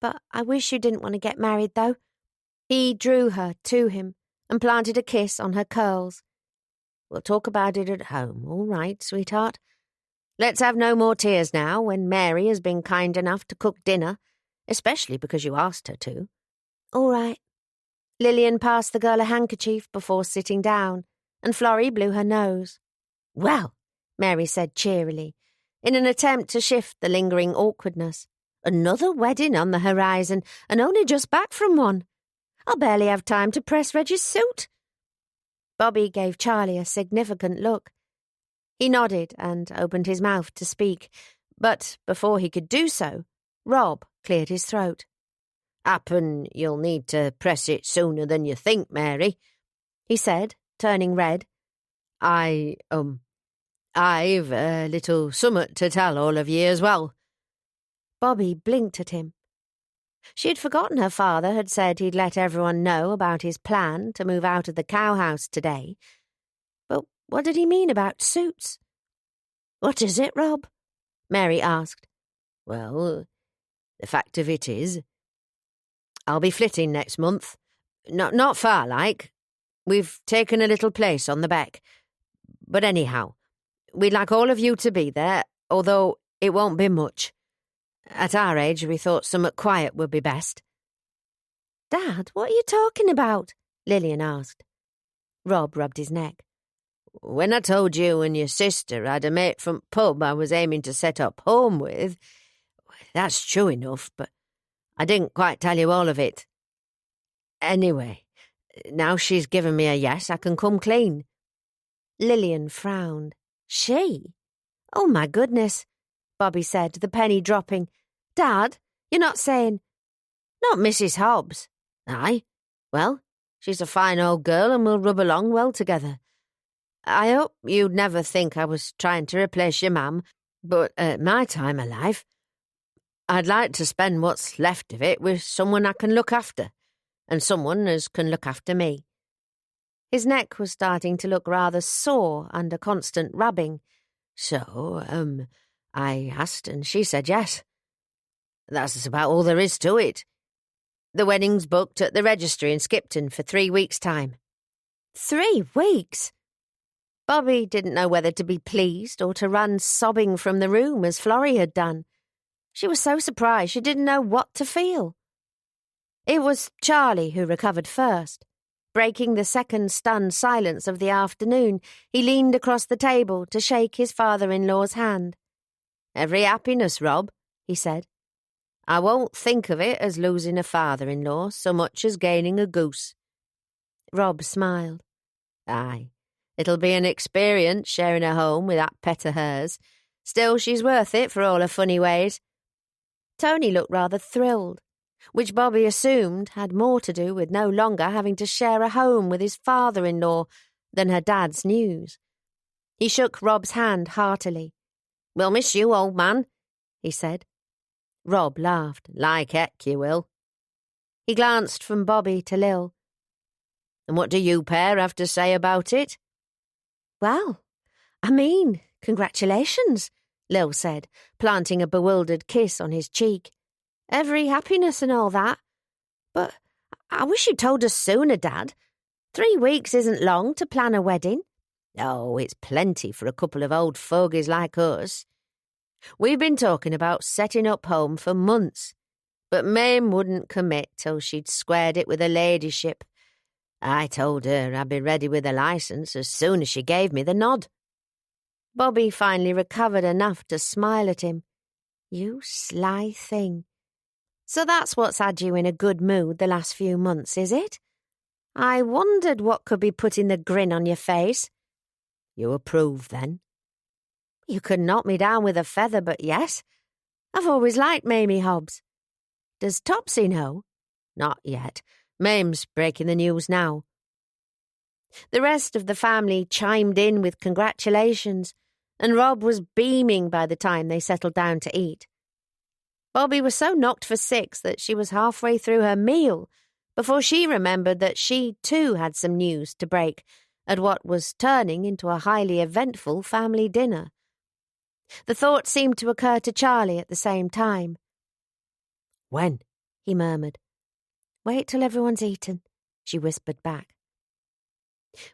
"But I wish you didn't want to get married, though." He drew her to him and planted a kiss on her curls. "We'll talk about it at home, all right, sweetheart? Let's have no more tears now when Mary has been kind enough to cook dinner, especially because you asked her to." "All right." Lillian passed the girl a handkerchief before sitting down, and Florrie blew her nose. "Well," Mary said cheerily, in an attempt to shift the lingering awkwardness, "another wedding on the horizon, and only just back from one. I'll barely have time to press Reggie's suit." Bobby gave Charlie a significant look. He nodded and opened his mouth to speak, but before he could do so, Rob cleared his throat. Happen you'll need to press it sooner than you think, Mary," he said, turning red. I've a little summat to tell all of ye as well." Bobby blinked at him. She had forgotten her father had said he'd let everyone know about his plan to move out of the cowhouse today. But what did he mean about suits? "What is it, Rob?" Mary asked. "Well, the fact of it is, I'll be flitting next month. Not far, like. We've taken a little place on the beck. But anyhow, we'd like all of you to be there, although it won't be much. At our age, we thought summat quiet would be best." "Dad, what are you talking about?" Lillian asked. Rob rubbed his neck. "When I told you and your sister I'd a mate from pub I was aiming to set up home with, that's true enough, but I didn't quite tell you all of it. Anyway, now she's given me a yes, I can come clean." Lillian frowned. "She? Oh, my goodness," Bobby said, the penny dropping. "Dad, you're not saying—" "Not Mrs. Hobbs." "Aye. Well, she's a fine old girl and we'll rub along well together. I hope you'd never think I was trying to replace your mam, but at my time of life, I'd like to spend what's left of it with someone I can look after, and someone as can look after me." His neck was starting to look rather sore under constant rubbing. So, I asked and she said yes. That's about all there is to it. The wedding's booked at the registry in Skipton for 3 weeks' time. 3 weeks? Bobby didn't know whether to be pleased or to run sobbing from the room as Florrie had done. She was so surprised she didn't know what to feel. It was Charlie who recovered first. Breaking the second stunned silence of the afternoon, he leaned across the table to shake his father-in-law's hand. "Every happiness, Rob," he said. "I won't think of it as losing a father-in-law so much as gaining a goose." Rob smiled. "Aye, it'll be an experience sharing a home with that pet of hers. Still, she's worth it for all her funny ways." Tony looked rather thrilled, which Bobby assumed had more to do with no longer having to share a home with his father-in-law than her dad's news. He shook Rob's hand heartily. "We'll miss you, old man," he said. Rob laughed. "Like heck you will." He glanced from Bobby to Lil. "And what do you pair have to say about it?" "Well, congratulations," Lil said, planting a bewildered kiss on his cheek. "Every happiness and all that. But I wish you'd told us sooner, Dad. 3 weeks isn't long to plan a wedding." "Oh, it's plenty for a couple of old fogies like us. We've been talking about setting up home for months, but Mame wouldn't commit till she'd squared it with her ladyship. I told her I'd be ready with a licence as soon as she gave me the nod." Bobby finally recovered enough to smile at him. "You sly thing. So that's what's had you in a good mood the last few months, is it? I wondered what could be putting the grin on your face." "You approve, then?" "You could knock me down with a feather, but yes. I've always liked Mamie Hobbs. Does Topsy know?" "Not yet. Mame's breaking the news now." The rest of the family chimed in with congratulations, and Rob was beaming by the time they settled down to eat. Bobby was so knocked for six that she was halfway through her meal before she remembered that she too had some news to break at what was turning into a highly eventful family dinner. The thought seemed to occur to Charlie at the same time. "When?" he murmured. "Wait till everyone's eaten," she whispered back.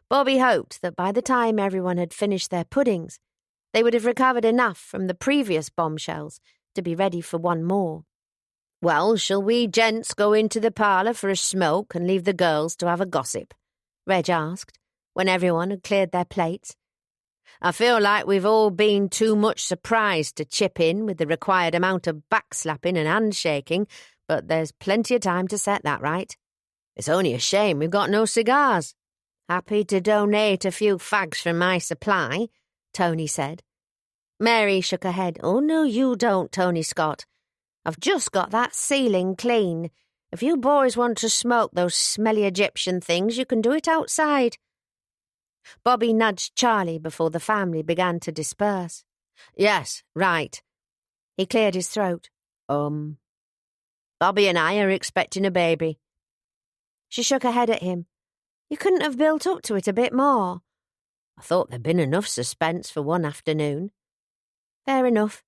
Bobby hoped that by the time everyone had finished their puddings, they would have recovered enough from the previous bombshells to be ready for one more. "Well, shall we gents go into the parlour for a smoke and leave the girls to have a gossip?" Reg asked, when everyone had cleared their plates. "I feel like we've all been too much surprised to chip in with the required amount of backslapping and handshaking, but there's plenty of time to set that right. It's only a shame we've got no cigars." "Happy to donate a few fags from my supply," Tony said. Mary shook her head. "Oh, no, you don't, Tony Scott. I've just got that ceiling clean, If you boys want to smoke those smelly Egyptian things, you can do it outside. Bobby nudged Charlie before the family began to disperse. Yes, right. He cleared his throat. Bobby and I are expecting a baby. She shook her head at him. You couldn't have built up to it a bit more. I thought there'd been enough suspense for one afternoon. Fair enough.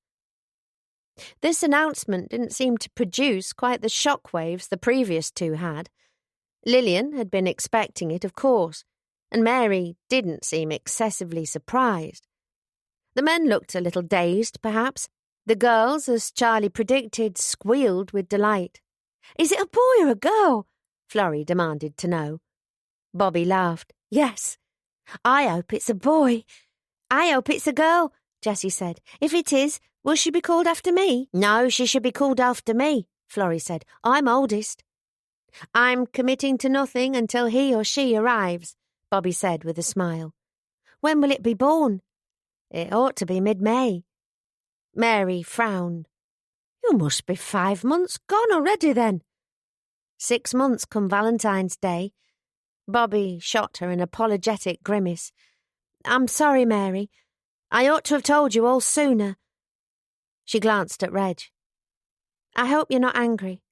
This announcement didn't seem to produce quite the shockwaves the previous two had. Lillian had been expecting it, of course, and Mary didn't seem excessively surprised. The men looked a little dazed, perhaps. The girls, as Charlie predicted, squealed with delight. Is it a boy or a girl? Florrie demanded to know. Bobby laughed. Yes. I hope it's a boy. I hope it's a girl, Jessie said. If it is, will she be called after me? No, she should be called after me, Florrie said. I'm oldest. I'm committing to nothing until he or she arrives, Bobby said with a smile. When will it be born? It ought to be mid-May. Mary frowned. You must be 5 months gone already then. 6 months come Valentine's Day. Bobby shot her an apologetic grimace. I'm sorry, Mary. I ought to have told you all sooner. She glanced at Reg. I hope you're not angry.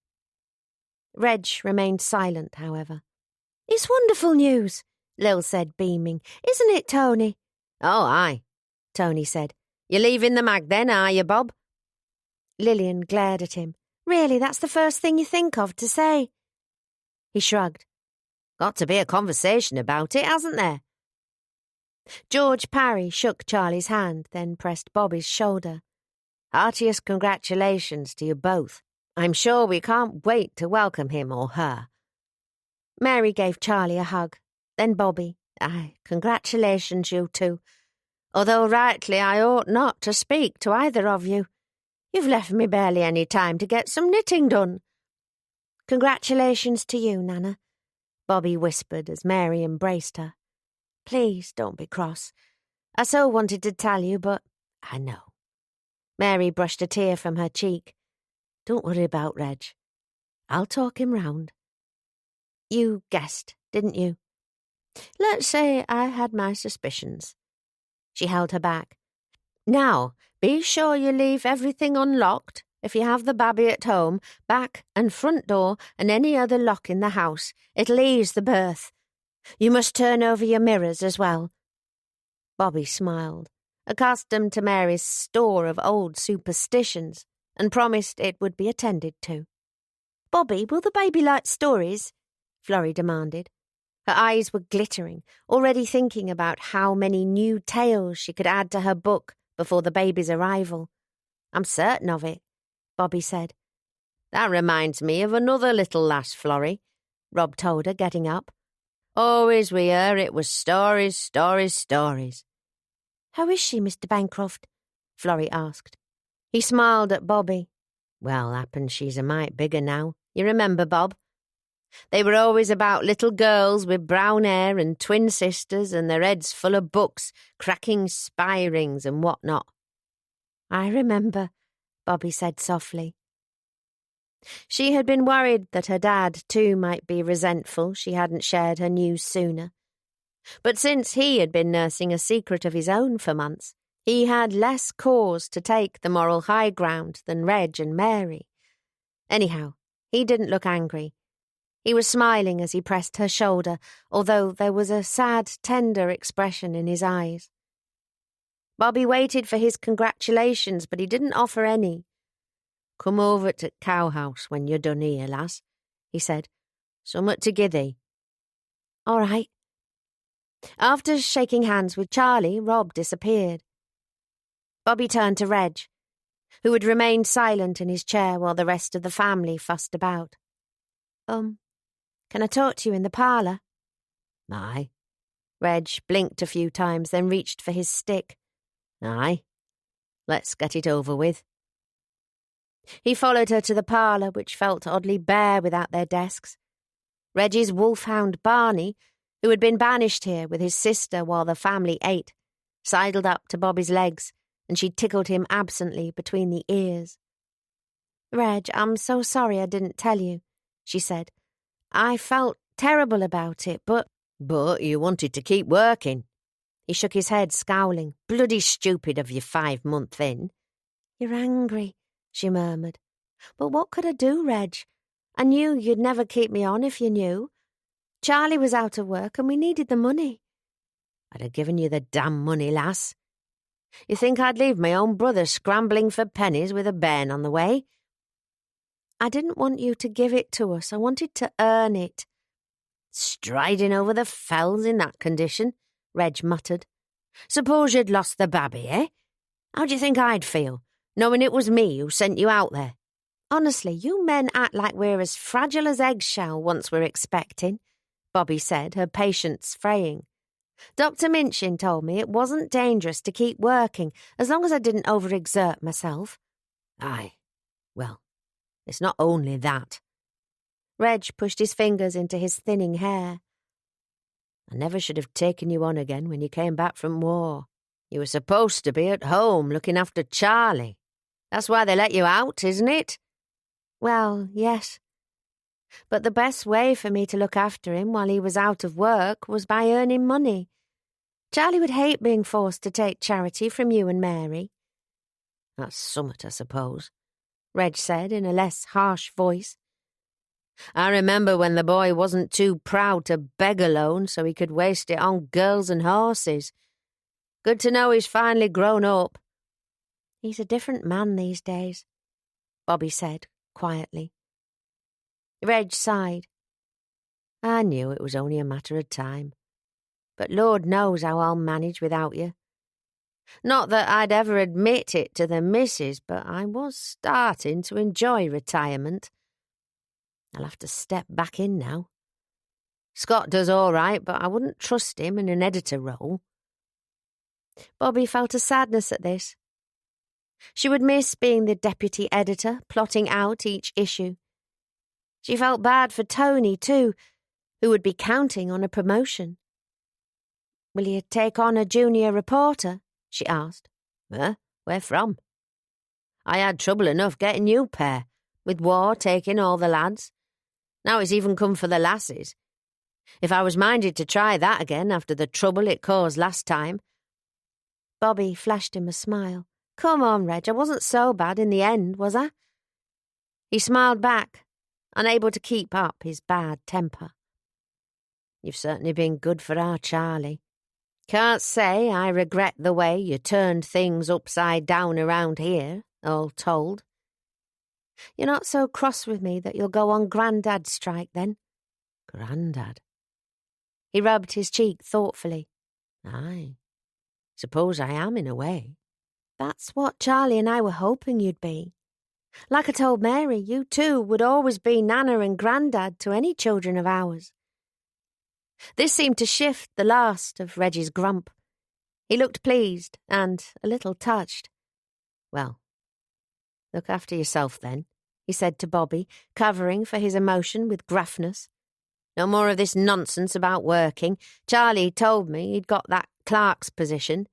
Reg remained silent, however. It's wonderful news, Lil said, beaming. Isn't it, Tony? Oh, aye, Tony said. You're leaving the mag then, are you, Bob? Lillian glared at him. Really, that's the first thing you think of to say? He shrugged. Got to be a conversation about it, hasn't there? George Parry shook Charlie's hand, then pressed Bobby's shoulder. Heartiest congratulations to you both. I'm sure we can't wait to welcome him or her. Mary gave Charlie a hug, then Bobby. Aye, congratulations, you two. Although rightly I ought not to speak to either of you. You've left me barely any time to get some knitting done. Congratulations to you, Nana, Bobby whispered as Mary embraced her. Please don't be cross. I so wanted to tell you, but I know. Mary brushed a tear from her cheek. Don't worry about Reg. I'll talk him round. You guessed, didn't you? Let's say I had my suspicions. She held her back. Now, be sure you leave everything unlocked. If you have the babby at home, back and front door and any other lock in the house, it'll ease the birth. You must turn over your mirrors as well. Bobby smiled, accustomed to Mary's store of old superstitions, and promised it would be attended to. Bobby, will the baby like stories? Florrie demanded. Her eyes were glittering, already thinking about how many new tales she could add to her book before the baby's arrival. I'm certain of it, Bobby said. That reminds me of another little lass, Florrie, Rob told her, getting up. Always with her it was stories, stories, stories. How is she, Mr. Bancroft? Florrie asked. He smiled at Bobby. Well, happen she's a mite bigger now. You remember, Bob? They were always about little girls with brown hair and twin sisters and their heads full of books, cracking spy rings and what not. I remember, Bobby said softly. She had been worried that her dad, too, might be resentful she hadn't shared her news sooner. But since he had been nursing a secret of his own for months, he had less cause to take the moral high ground than Reg and Mary. Anyhow, he didn't look angry. He was smiling as he pressed her shoulder, although there was a sad, tender expression in his eyes. Bobby waited for his congratulations, but he didn't offer any. Come over to Cowhouse when you're done here, lass, he said. Summat to gi' thee. All right. After shaking hands with Charlie, Rob disappeared. Bobby turned to Reg, who had remained silent in his chair while the rest of the family fussed about. Can I talk to you in the parlour? Aye. Reg blinked a few times, then reached for his stick. Aye. Let's get it over with. He followed her to the parlour, which felt oddly bare without their desks. Reggie's wolfhound Barney, who had been banished here with his sister while the family ate, sidled up to Bobby's legs, and she tickled him absently between the ears. Reg, I'm so sorry I didn't tell you. she said. I felt terrible about it, but... But you wanted to keep working. He shook his head, scowling. Bloody stupid of you 5 months in. You're angry, she murmured. But what could I do, Reg? I knew you'd never keep me on if you knew. Charlie was out of work and we needed the money. I'd have given you the damn money, lass. You think I'd leave my own brother scrambling for pennies with a bairn on the way? I didn't want you to give it to us. I wanted to earn it. Striding over the fells in that condition, Reg muttered. Suppose you'd lost the babby, eh? How do you think I'd feel, knowing it was me who sent you out there? Honestly, you men act like we're as fragile as eggshell once we're expecting, Bobby said, her patience fraying. Dr. Minchin told me it wasn't dangerous to keep working as long as I didn't overexert myself. Aye, well, it's not only that. Reg pushed his fingers into his thinning hair. I never should have taken you on again when you came back from war. You were supposed to be at home looking after Charlie. That's why they let you out, isn't it? Well, yes. But the best way for me to look after him while he was out of work was by earning money. Charlie would hate being forced to take charity from you and Mary. That's summat, I suppose, Reg said in a less harsh voice. I remember when the boy wasn't too proud to beg a loan so he could waste it on girls and horses. Good to know he's finally grown up. He's a different man these days, Bobby said quietly. Reg sighed. I knew it was only a matter of time. But Lord knows how I'll manage without you. Not that I'd ever admit it to the missus, but I was starting to enjoy retirement. I'll have to step back in now. Scott does all right, but I wouldn't trust him in an editor role. Bobby felt a sadness at this. She would miss being the deputy editor, plotting out each issue. She felt bad for Tony, too, who would be counting on a promotion. Will you take on a junior reporter? She asked. Where from? I had trouble enough getting you pair, with war taking all the lads. Now it's even come for the lasses. If I was minded to try that again after the trouble it caused last time. Bobby flashed him a smile. Come on, Reg, I wasn't so bad in the end, was I? He smiled back, unable to keep up his bad temper. You've certainly been good for our Charlie. Can't say I regret the way you turned things upside down around here, all told. You're not so cross with me that you'll go on Grandad's strike, then? Grandad? He rubbed his cheek thoughtfully. Aye, suppose I am in a way. That's what Charlie and I were hoping you'd be. Like I told Mary, you too would always be Nana and Grandad to any children of ours. This seemed to shift the last of Reggie's grump. He looked pleased and a little touched. Well, look after yourself then, he said to Bobby, covering for his emotion with gruffness. No more of this nonsense about working. Charlie told me he'd got that clerk's position.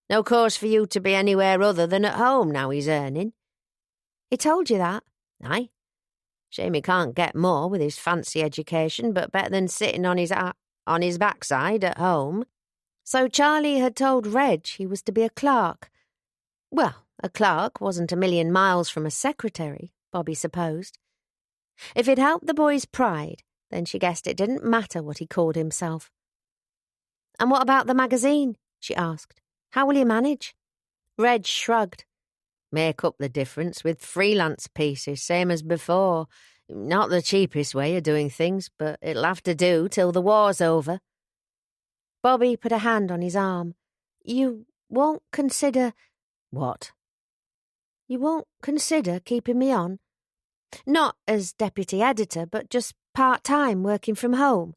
No cause for you to be anywhere other than at home now he's earning. He told you that? Aye. Shame he can't get more with his fancy education, but better than sitting on his backside at home. So Charlie had told Reg he was to be a clerk. Well, a clerk wasn't a million miles from a secretary, Bobby supposed. If it helped the boy's pride, then she guessed it didn't matter what he called himself. And what about the magazine? She asked. How will you manage? Reg shrugged. Make up the difference with freelance pieces, same as before. Not the cheapest way of doing things, but it'll have to do till the war's over. Bobby put a hand on his arm. You won't consider... What? You won't consider keeping me on? Not as deputy editor, but just part-time working from home.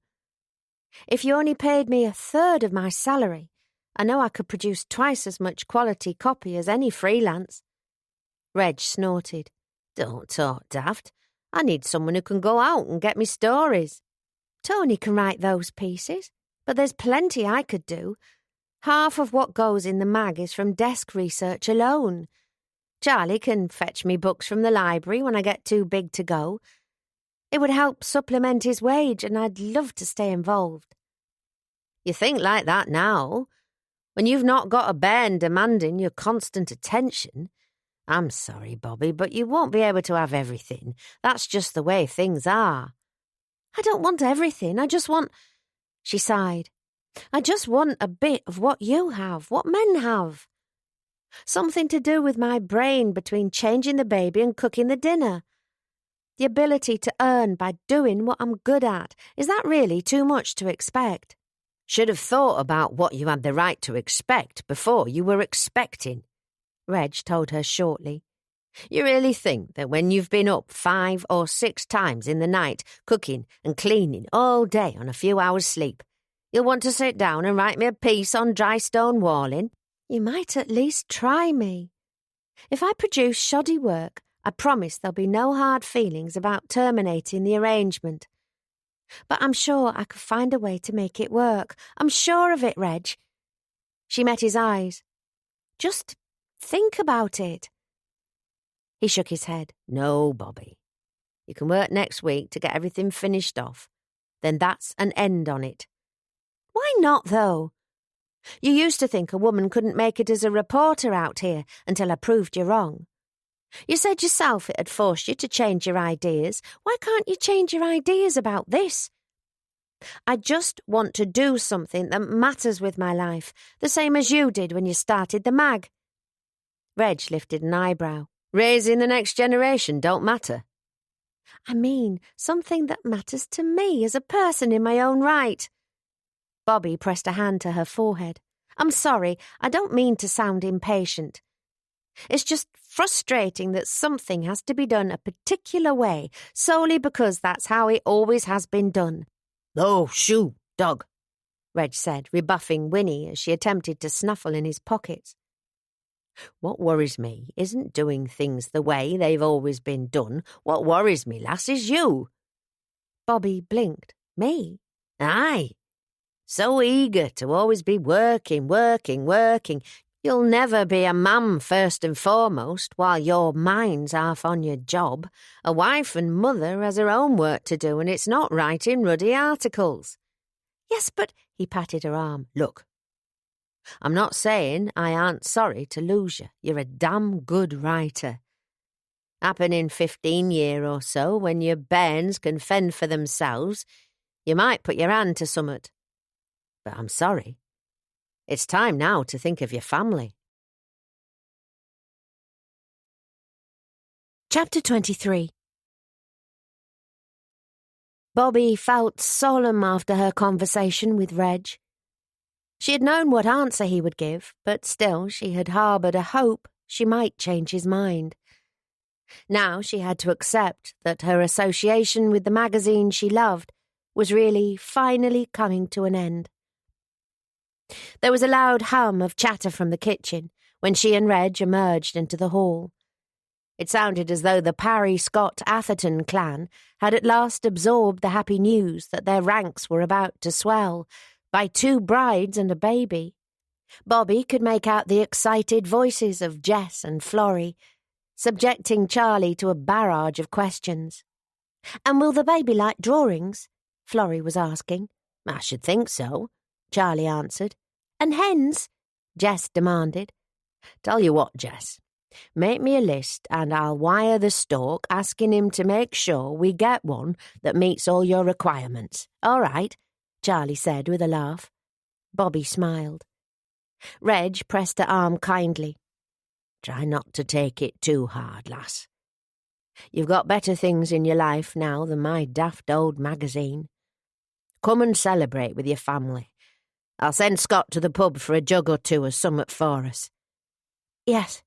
If you only paid me 1/3 of my salary, I know I could produce twice as much quality copy as any freelance. Reg snorted. Don't talk daft. I need someone who can go out and get me stories. Tony can write those pieces, but there's plenty I could do. Half of what goes in the mag is from desk research alone. Charlie can fetch me books from the library when I get too big to go. It would help supplement his wage, and I'd love to stay involved. You think like that now? When you've not got a bairn demanding your constant attention? I'm sorry, Bobby, but you won't be able to have everything. That's just the way things are. I don't want everything. I just want... She sighed. I just want a bit of what you have, what men have. Something to do with my brain between changing the baby and cooking the dinner. The ability to earn by doing what I'm good at. Is that really too much to expect? Should have thought about what you had the right to expect before you were expecting, Reg told her shortly. You really think that when you've been up 5 or 6 times in the night, cooking and cleaning all day on a few hours' sleep, you'll want to sit down and write me a piece on dry stone walling? You might at least try me. If I produce shoddy work, I promise there'll be no hard feelings about terminating the arrangement. But I'm sure I could find a way to make it work. I'm sure of it, Reg. She met his eyes. Just think about it. He shook his head. No, Bobby. You can work next week to get everything finished off. Then that's an end on it. Why not, though? You used to think a woman couldn't make it as a reporter out here until I proved you wrong. You said yourself it had forced you to change your ideas. Why can't you change your ideas about this? I just want to do something that matters with my life, the same as you did when you started the mag. Reg lifted an eyebrow. Raising the next generation don't matter. I mean, something that matters to me as a person in my own right. Bobby pressed a hand to her forehead. I'm sorry, I don't mean to sound impatient. It's just frustrating that something has to be done a particular way, solely because that's how it always has been done. Oh, shoo, dog, Reg said, rebuffing Winnie as she attempted to snuffle in his pockets. What worries me isn't doing things the way they've always been done. What worries me, lass, is you. Bobby blinked. Me? Aye. So eager to always be working. You'll never be a mum first and foremost while your mind's half on your job. A wife and mother has her own work to do, and it's not writing ruddy articles. Yes, but... He patted her arm. Look, I'm not saying I aren't sorry to lose you. You're a damn good writer. Happen in 15 year or so, when your bairns can fend for themselves, you might put your hand to summat. But I'm sorry. It's time now to think of your family. Chapter 23. Bobby felt solemn after her conversation with Reg. She had known what answer he would give, but still she had harboured a hope she might change his mind. Now she had to accept that her association with the magazine she loved was really finally coming to an end. There was a loud hum of chatter from the kitchen when she and Reg emerged into the hall. It sounded as though the Parry Scott Atherton clan had at last absorbed the happy news that their ranks were about to swell by 2 brides and a baby. Bobby could make out the excited voices of Jess and Florrie, subjecting Charlie to a barrage of questions. "And will the baby like drawings?" Florrie was asking. "I should think so," Charlie answered. "And hens?" Jess demanded. "Tell you what, Jess, make me a list and I'll wire the stork asking him to make sure we get one that meets all your requirements. All right," Charlie said with a laugh. Bobby smiled. Reg pressed her arm kindly. "Try not to take it too hard, lass. You've got better things in your life now than my daft old magazine. Come and celebrate with your family. I'll send Scott to the pub for a jug or 2 of summat for us." "Yes,"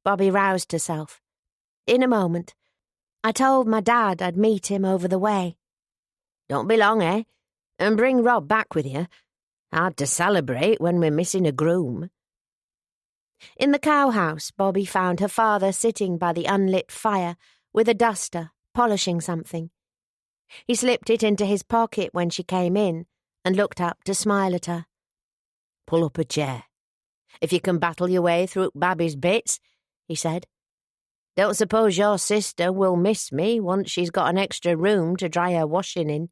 Bobby roused herself. "In a moment. I told my dad I'd meet him over the way." "Don't be long, eh? And bring Rob back with you. Hard to celebrate when we're missing a groom." In the cowhouse, Bobby found her father sitting by the unlit fire with a duster, polishing something. He slipped it into his pocket when she came in and looked up to smile at her. "Pull up a chair. If you can battle your way through Babby's bits," he said. Don't suppose your sister will miss me once she's got an extra room to dry her washing in."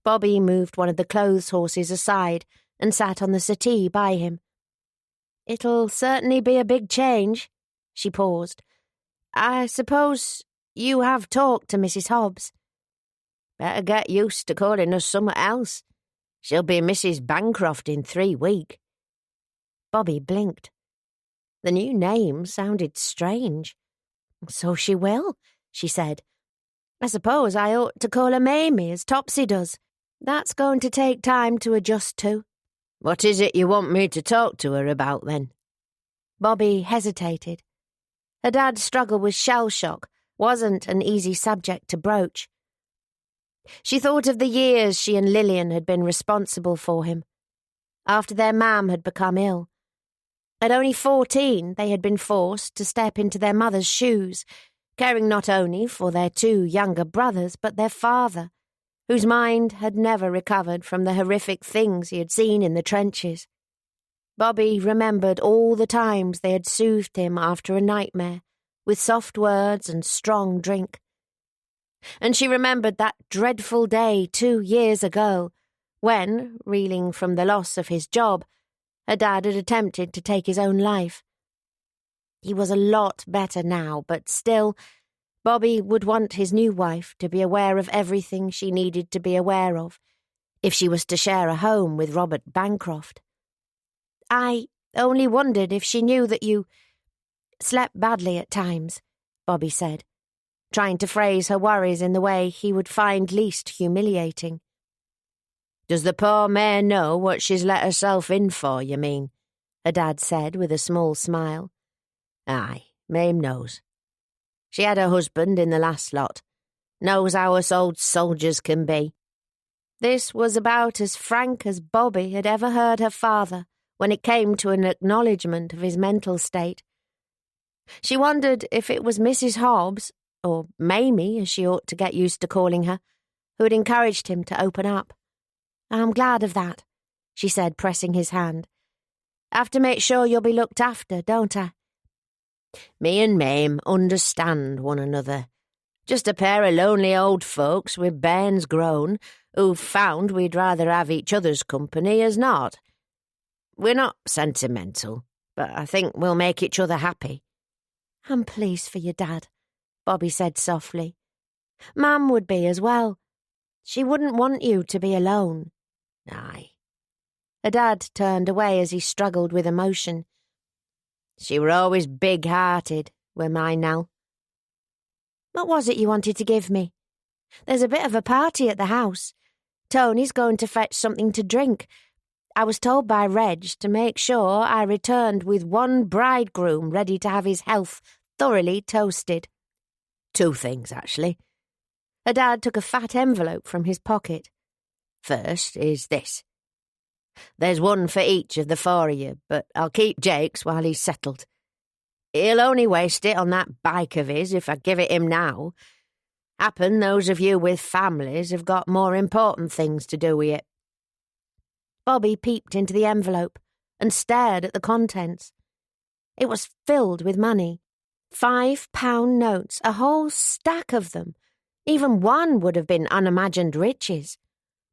Bobby moved one of the clothes horses aside and sat on the settee by him. "It'll certainly be a big change." She paused. "I suppose you have talked to Mrs. Hobbs." "Better get used to calling her something else. She'll be Mrs. Bancroft in 3 weeks. Bobby blinked. The new name sounded strange. "So she will," she said. "I suppose I ought to call her Mamie, as Topsy does. That's going to take time to adjust to." "What is it you want me to talk to her about, then?" Bobby hesitated. Her dad's struggle with shell shock wasn't an easy subject to broach. She thought of the years she and Lillian had been responsible for him. After their mam had become ill. At only 14, they had been forced to step into their mother's shoes, caring not only for their 2 younger brothers, but their father, whose mind had never recovered from the horrific things he had seen in the trenches. Bobby remembered all the times they had soothed him after a nightmare, with soft words and strong drink. And she remembered that dreadful day 2 years ago, when, reeling from the loss of his job, her dad had attempted to take his own life. He was a lot better now, but still, Bobby would want his new wife to be aware of everything she needed to be aware of, if she was to share a home with Robert Bancroft. "I only wondered if she knew that you slept badly at times," Bobby said, trying to phrase her worries in the way he would find least humiliating. "Does the poor mare know what she's let herself in for, you mean?" her dad said with a small smile. "Aye, Mame knows. She had her husband in the last lot. Knows how us old soldiers can be." This was about as frank as Bobby had ever heard her father when it came to an acknowledgement of his mental state. She wondered if it was Mrs. Hobbs, or Mamie as she ought to get used to calling her, who had encouraged him to open up. "I'm glad of that," she said, pressing his hand. "Have to make sure you'll be looked after, don't I?" "Me and Mame understand one another. Just a pair of lonely old folks with bairns grown who've found we'd rather have each other's company as not. We're not sentimental, but I think we'll make each other happy." "I'm pleased for your dad," Bobby said softly. "Mam would be as well. She wouldn't want you to be alone." "Aye." Her dad turned away as he struggled with emotion. "She were always big-hearted, were my Nell." "What was it you wanted to give me? There's a bit of a party at the house. Tony's going to fetch something to drink. I was told by Reg to make sure I returned with one bridegroom ready to have his health thoroughly toasted." "2 things, actually." Her dad took a fat envelope from his pocket. "First is this. There's one for each of the 4 of you, but I'll keep Jake's while he's settled. He'll only waste it on that bike of his if I give it him now. Happen those of you with families have got more important things to do with it." Bobby peeped into the envelope and stared at the contents. It was filled with money. £5 notes, a whole stack of them. Even one would have been unimagined riches.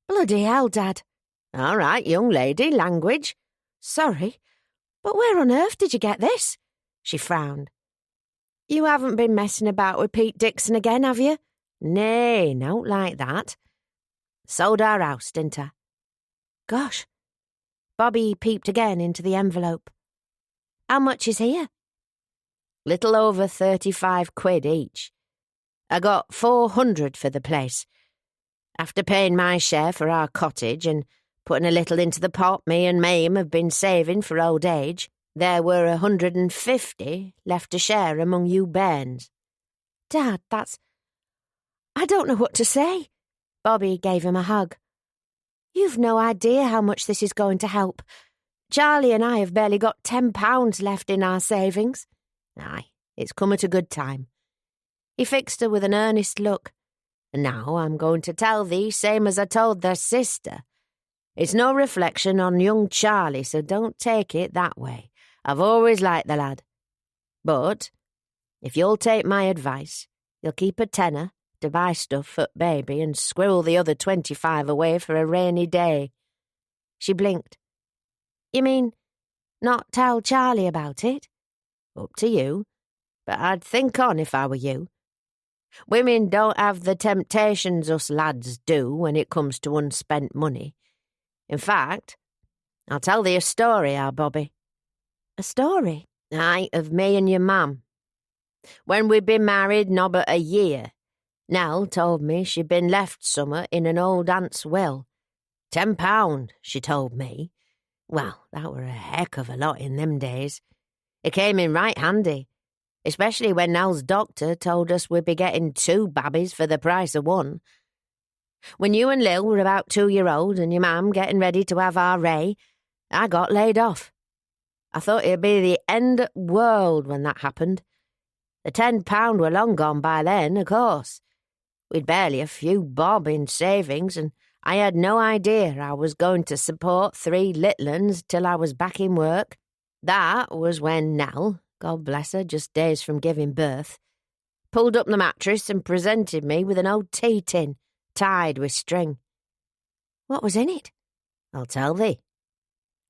"Bloody hell, Dad." "All right, young lady, language." "Sorry, but where on earth did you get this?" She frowned. "You haven't been messing about with Pete Dixon again, have you?" "Nay, not like that. Sold our house, didn't I?" "Gosh." Bobby peeped again into the envelope. "How much is here?" "Little over 35 quid each. I got 400 for the place. After paying my share for our cottage and putting a little into the pot me and Mame have been saving for old age, there were 150 left to share among you bairns." "Dad, I don't know what to say." Bobby gave him a hug. "You've no idea how much this is going to help. Charlie and I have barely got £10 left in our savings." "Aye, it's come at a good time." He fixed her with an earnest look. "And now I'm going to tell thee same as I told their sister. It's no reflection on young Charlie, so don't take it that way. I've always liked the lad. But If you'll take my advice, you'll keep a tenner to buy stuff for baby and squirrel the other 25 away for a rainy day." She blinked. "You mean not tell Charlie about it?" "Up to you, but I'd think on if I were you. Women don't have the temptations us lads do when it comes to unspent money. In fact, I'll tell thee a story, our Bobby." "A story?" "Aye, of me and your mum. When we'd been married nobbut a year, Nell told me she'd been left summat in an old aunt's will. £10, she told me. Well, that were a heck of a lot in them days. It came in right handy, especially when Nell's doctor told us we'd be getting 2 babbies for the price of 1. When you and Lil were about 2-year-old and your mam getting ready to have our Ray, I got laid off. I thought it'd be the end of the world when that happened. The £10 were long gone by then, of course. We'd barely a few bob in savings, and I had no idea I was going to support 3 little uns till I was back in work. That was when Nell, God bless her, just days from giving birth, pulled up the mattress and presented me with an old tea tin tied with string." "What was in it?" "I'll tell thee.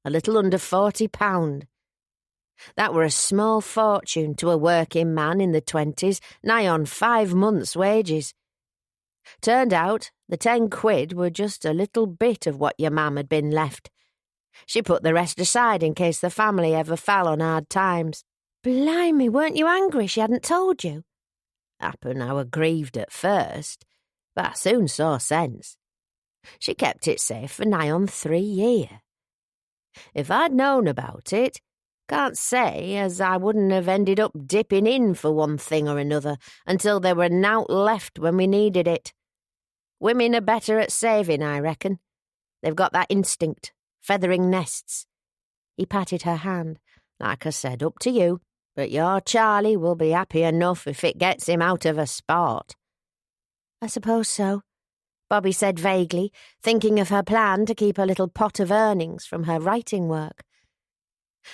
A little under £40. That were a small fortune to a working man in the 20s, nigh on 5 months' wages. Turned out the 10 quid were just a little bit of what your mam had been left. She put the rest aside in case the family ever fell on hard times." "Blimey, weren't you angry she hadn't told you?" "Happen I were grieved at first, but I soon saw sense. She kept it safe for nigh on 3 year. If I'd known about it, can't say as I wouldn't have ended up dipping in for one thing or another until there were nowt left when we needed it. Women are better at saving, I reckon. They've got that instinct, feathering nests." He patted her hand. "Like I said, up to you, but your Charlie will be happy enough if it gets him out of a spot." "I suppose so," Bobby said vaguely, thinking of her plan to keep a little pot of earnings from her writing work.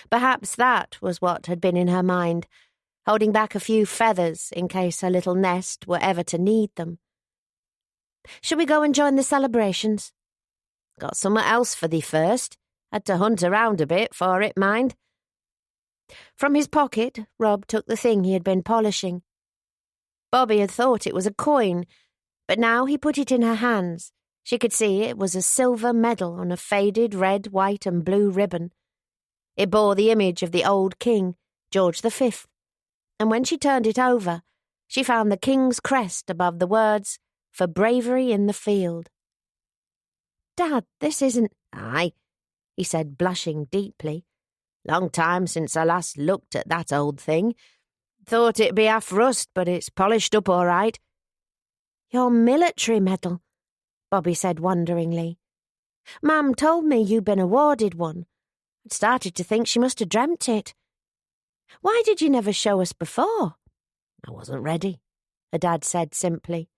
Perhaps that was what had been in her mind, holding back a few feathers in case her little nest were ever to need them. "Shall we go and join the celebrations?" "Got somewhat else for thee first. Had to hunt around a bit for it, mind." From his pocket, Rob took the thing he had been polishing. Bobby had thought it was a coin, but now he put it in her hands. She could see it was a silver medal on a faded red, white and blue ribbon. It bore the image of the old king, George V, and when she turned it over, she found the king's crest above the words, "For bravery in the field." "Dad, this isn't—" "Aye," he said, blushing deeply. "Long time since I last looked at that old thing. Thought it'd be half rust, but it's polished up all right." "Your military medal," Bobby said wonderingly. "Mam told me you'd been awarded one. I'd started to think she must have dreamt it. Why did you never show us before?" "I wasn't ready," her dad said simply.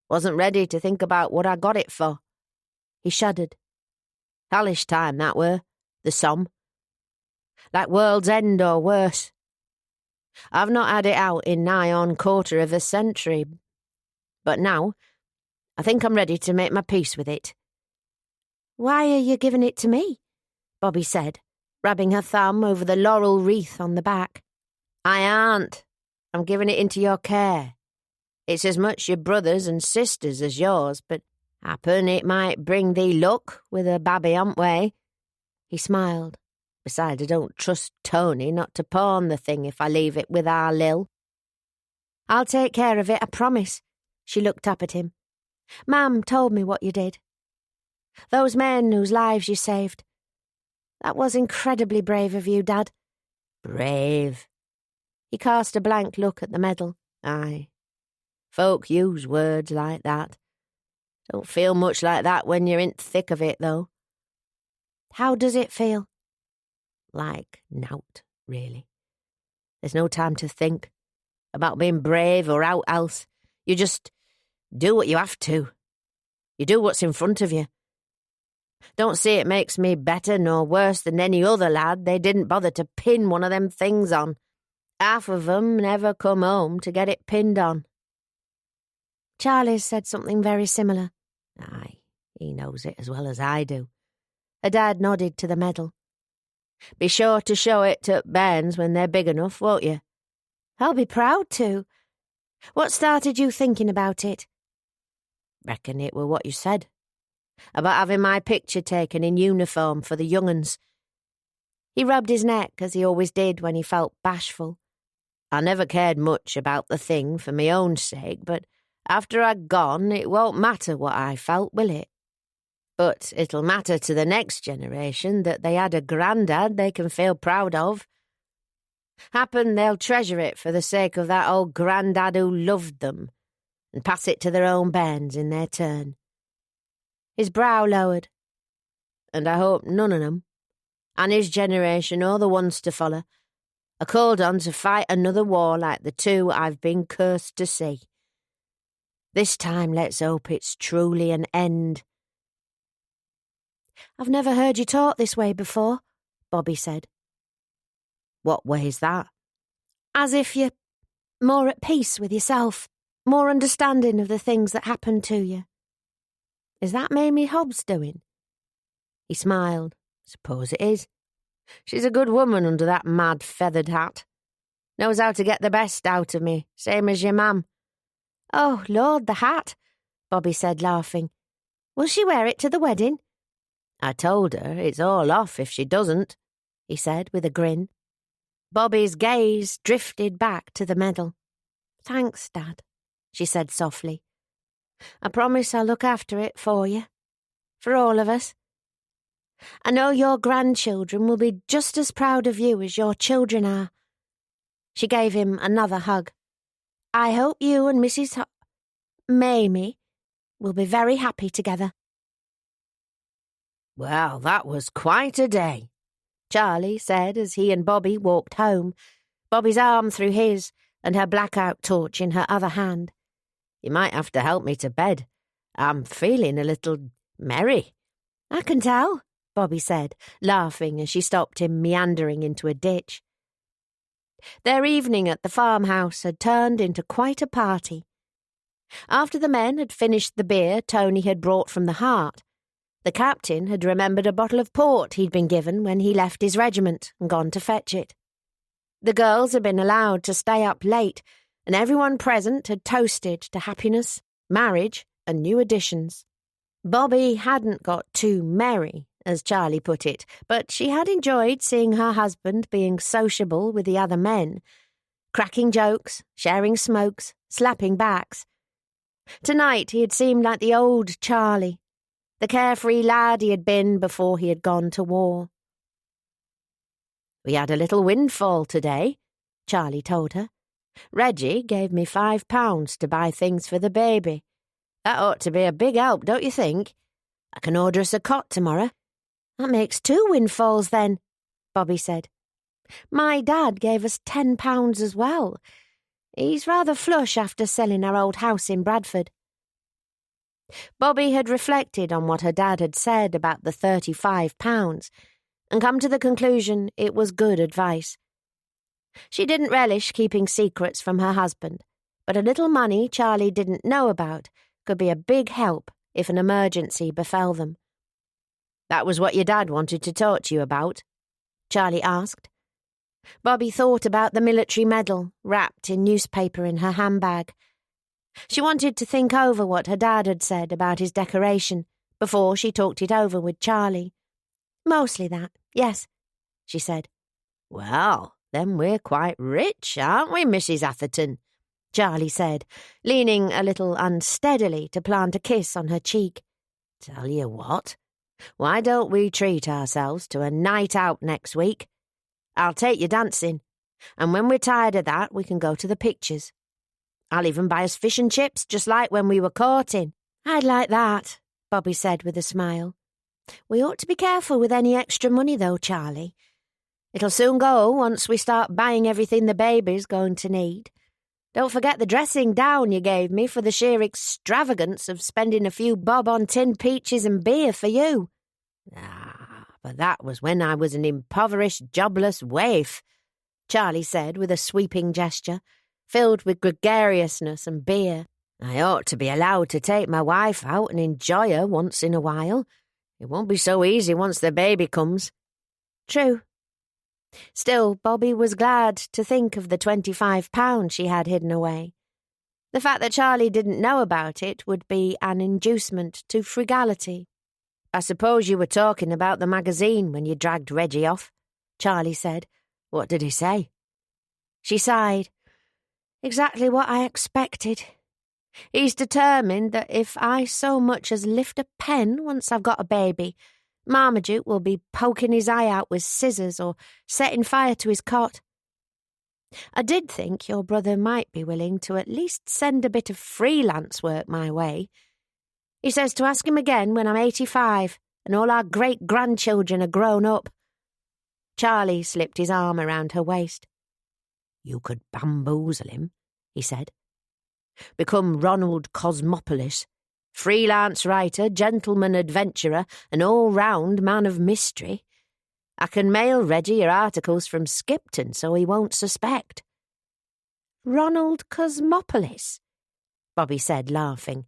"Wasn't ready to think about what I got it for." He shuddered. "Hellish time that were, the Somme. Like world's end or worse. I've not had it out in nigh on 1/4 of a century, but now I think I'm ready to make my peace with it." "Why are you giving it to me?" Bobby said, rubbing her thumb over the laurel wreath on the back. "I aren't. I'm giving it into your care. It's as much your brother's and sister's as yours, but happen it might bring thee luck with a babby on way." He smiled. "Besides, I don't trust Tony not to pawn the thing if I leave it with our Lil." "I'll take care of it, I promise." She looked up at him. "Mam told me what you did. Those men whose lives you saved. That was incredibly brave of you, Dad." "Brave?" He cast a blank look at the medal. "Aye. Folk use words like that. Don't feel much like that when you're in the thick of it, though." "How does it feel?" "Like nowt, really. There's no time to think about being brave or aught else. You just do what you have to. You do what's in front of you. Don't see it makes me better nor worse than any other lad they didn't bother to pin one of them things on. Half of 'em never come home to get it pinned on." Charlie said something very similar. Aye, he knows it as well as I do. Her dad nodded to the medal. "Be sure to show it to bairns when they're big enough, won't you?" "I'll be proud to. What started you thinking about it?" "Reckon it were what you said. About having my picture taken in uniform for the young uns." He rubbed his neck as he always did when he felt bashful. "I never cared much about the thing for my own sake, but after I'd gone it won't matter what I felt, will it? But it'll matter to the next generation that they had a grandad they can feel proud of. Happen they'll treasure it for the sake of that old grandad who loved them, and pass it to their own bairns in their turn." His brow lowered. "And I hope none of 'em, and his generation or the ones to follow, are called on to fight another war like the two I've been cursed to see. This time let's hope it's truly an end." "I've never heard you talk this way before," Bobby said. "What way's that?" "As if you're more at peace with yourself, more understanding of the things that happened to you. Is that Mamie Hobbs doing?" He smiled. "Suppose it is. She's a good woman under that mad feathered hat. Knows how to get the best out of me, same as your mam." "Oh, Lord, the hat," Bobby said, laughing. "Will she wear it to the wedding?" "I told her it's all off if she doesn't," he said with a grin. Bobby's gaze drifted back to the medal. "Thanks, Dad," she said softly. "I promise I'll look after it for you. For all of us. I know your grandchildren will be just as proud of you as your children are." She gave him another hug. "I hope you and Mrs. Mamie will be very happy together." "Well, that was quite a day," Charlie said as he and Bobby walked home, Bobby's arm through his and her blackout torch in her other hand. "You might have to help me to bed. I'm feeling a little merry." "I can tell," Bobby said, laughing as she stopped him meandering into a ditch. Their evening at the farmhouse had turned into quite a party. After the men had finished the beer Tony had brought from the Hart, the captain had remembered a bottle of port he'd been given when he left his regiment and gone to fetch it. The girls had been allowed to stay up late, and everyone present had toasted to happiness, marriage, and new additions. Bobby hadn't got too merry, as Charlie put it, but she had enjoyed seeing her husband being sociable with the other men, cracking jokes, sharing smokes, slapping backs. Tonight he had seemed like the old Charlie, the carefree lad he had been before he had gone to war. "We had a little windfall today," Charlie told her. "Reggie gave me £5 to buy things for the baby. That ought to be a big help, don't you think? I can order us a cot tomorrow." "That makes 2 windfalls then," Bobby said. "My dad gave us £10 as well. He's rather flush after selling our old house in Bradford." Bobby had reflected on what her dad had said about the £35 and come to the conclusion it was good advice. She didn't relish keeping secrets from her husband, but a little money Charlie didn't know about could be a big help if an emergency befell them. "That was what your dad wanted to talk to you about?" Charlie asked. Bobby thought about the military medal wrapped in newspaper in her handbag. She wanted to think over what her dad had said about his decoration before she talked it over with Charlie. "Mostly that, yes," she said. "Well, then we're quite rich, aren't we, Mrs. Atherton?" Charlie said, leaning a little unsteadily to plant a kiss on her cheek. "Tell you what, why don't we treat ourselves to a night out next week? I'll take you dancing, and when we're tired of that we can go to the pictures. I'll even buy us fish and chips just like when we were courting." "I'd like that," Bobby said with a smile. "We ought to be careful with any extra money though, Charlie. It'll soon go once we start buying everything the baby's going to need. Don't forget the dressing down you gave me for the sheer extravagance of spending a few bob on tinned peaches and beer for you." "Ah, but that was when I was an impoverished, jobless waif." Charlie said with a sweeping gesture, filled with gregariousness and beer. I ought to be allowed to take my wife out and enjoy her once in a while. It won't be so easy once the baby comes. True. Still, Bobby was glad to think of the £25 she had hidden away. The fact that Charlie didn't know about it would be an inducement to frugality. I suppose you were talking about the magazine when you dragged Reggie off, Charlie said. What did he say? She sighed. Exactly what I expected. He's determined that if I so much as lift a pen once I've got a baby, Marmaduke will be poking his eye out with scissors or setting fire to his cot. I did think your brother might be willing to at least send a bit of freelance work my way. He says to ask him again when I'm 85 and all our great-grandchildren are grown up. Charlie slipped his arm around her waist. You could bamboozle him, he said. Become Ronald Cosmopolis, freelance writer, gentleman adventurer, an all-round man of mystery. I can mail Reggie your articles from Skipton so he won't suspect. Ronald Cosmopolis, Bobby said, laughing.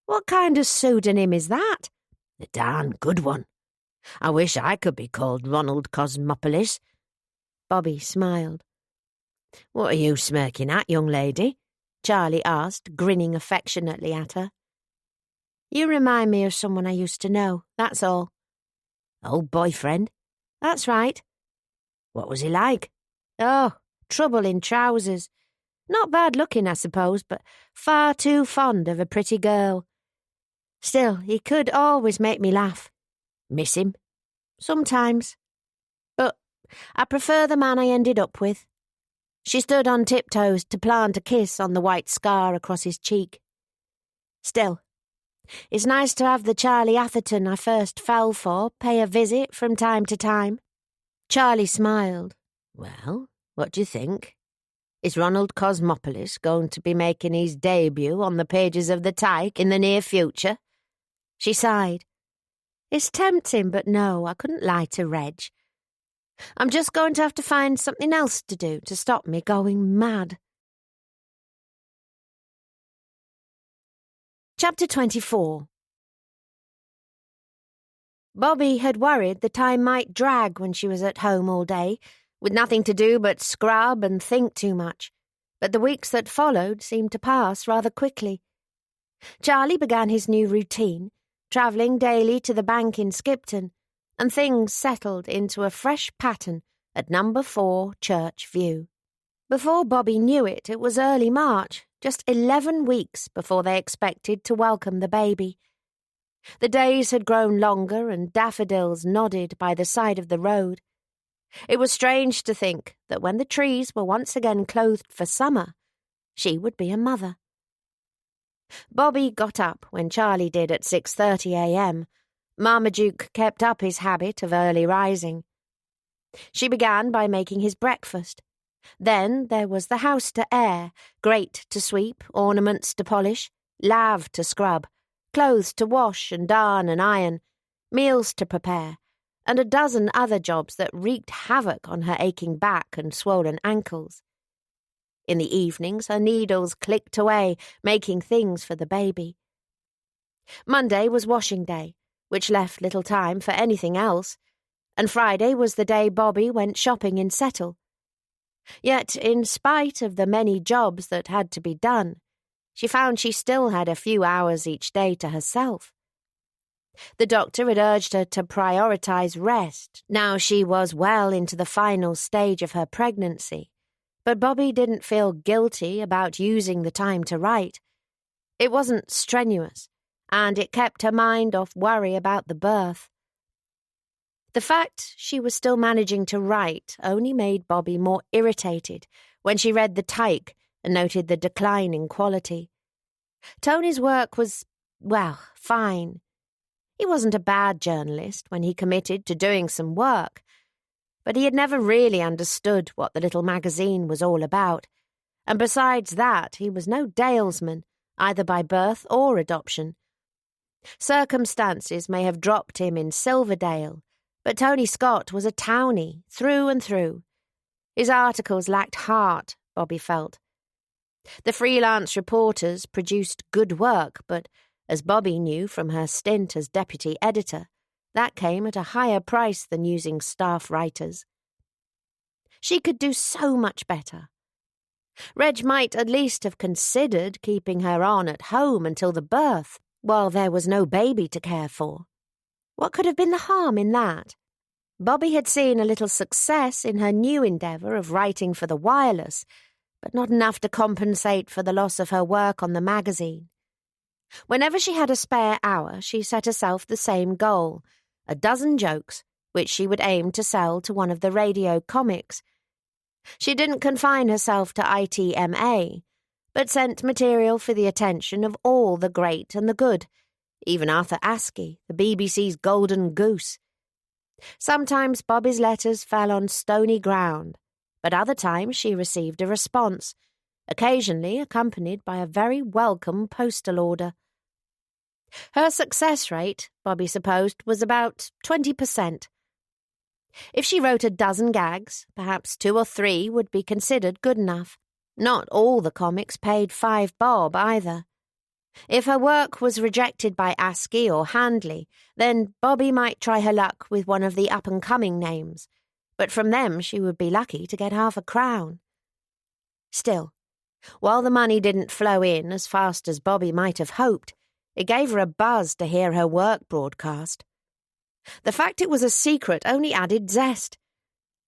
What kind of pseudonym is that? A darn good one. I wish I could be called Ronald Cosmopolis. Bobby smiled. What are you smirking at, young lady? Charlie asked, grinning affectionately at her. You remind me of someone I used to know, that's all. Old boyfriend? That's right. What was he like? Oh, trouble in trousers. Not bad looking, I suppose, but far too fond of a pretty girl. Still, he could always make me laugh. Miss him? Sometimes. But I prefer the man I ended up with. She stood on tiptoes to plant a kiss on the white scar across his cheek. Still, it's nice to have the Charlie Atherton I first fell for pay a visit from time to time. Charlie smiled. Well, what do you think? Is Ronald Cosmopolis going to be making his debut on the pages of the Tyke in the near future? She sighed. It's tempting, but no, I couldn't lie to Reg. I'm just going to have to find something else to do to stop me going mad. Chapter 24. Bobby had worried the time might drag when she was at home all day, with nothing to do but scrub and think too much, but the weeks that followed seemed to pass rather quickly. Charlie began his new routine, travelling daily to the bank in Skipton, and things settled into a fresh pattern at number 4 Church View. Before Bobby knew it, it was early March, just 11 weeks before they expected to welcome the baby. The days had grown longer and daffodils nodded by the side of the road. It was strange to think that when the trees were once again clothed for summer, she would be a mother. Bobby got up when Charlie did at 6:30 a.m. Marmaduke kept up his habit of early rising. She began by making his breakfast. Then there was the house to air, grate to sweep, ornaments to polish, lave to scrub, clothes to wash and darn and iron, meals to prepare, and a dozen other jobs that wreaked havoc on her aching back and swollen ankles. In the evenings, her needles clicked away, making things for the baby. Monday was washing day, which left little time for anything else, and Friday was the day Bobby went shopping in Settle. Yet, in spite of the many jobs that had to be done, she found she still had a few hours each day to herself. The doctor had urged her to prioritise rest. Now she was well into the final stage of her pregnancy, but Bobby didn't feel guilty about using the time to write. It wasn't strenuous, and it kept her mind off worry about the birth. The fact she was still managing to write only made Bobby more irritated when she read the Tyke and noted the decline in quality. Tony's work was, well, fine. He wasn't a bad journalist when he committed to doing some work, but he had never really understood what the little magazine was all about, and besides that, he was no Dalesman, either by birth or adoption. Circumstances may have dropped him in Silverdale, but Tony Scott was a townie, through and through. His articles lacked heart, Bobby felt. The freelance reporters produced good work, but as Bobby knew from her stint as deputy editor, that came at a higher price than using staff writers. She could do so much better. Reg might at least have considered keeping her on at home until the birth, while there was no baby to care for. What could have been the harm in that? Bobby had seen a little success in her new endeavour of writing for the wireless, but not enough to compensate for the loss of her work on the magazine. Whenever she had a spare hour, she set herself the same goal, 12 jokes, which she would aim to sell to one of the radio comics. She didn't confine herself to ITMA, but sent material for the attention of all the great and the good, even Arthur Askey, the BBC's golden goose. Sometimes Bobby's letters fell on stony ground, but other times she received a response, occasionally accompanied by a very welcome postal order. Her success rate, Bobby supposed, was about 20%. If she wrote 12 gags, perhaps 2 or 3 would be considered good enough. Not all the comics paid 5 bob either. If her work was rejected by Askey or Handley, then Bobby might try her luck with one of the up-and-coming names, but from them she would be lucky to get half a crown. Still, while the money didn't flow in as fast as Bobby might have hoped, it gave her a buzz to hear her work broadcast. The fact it was a secret only added zest,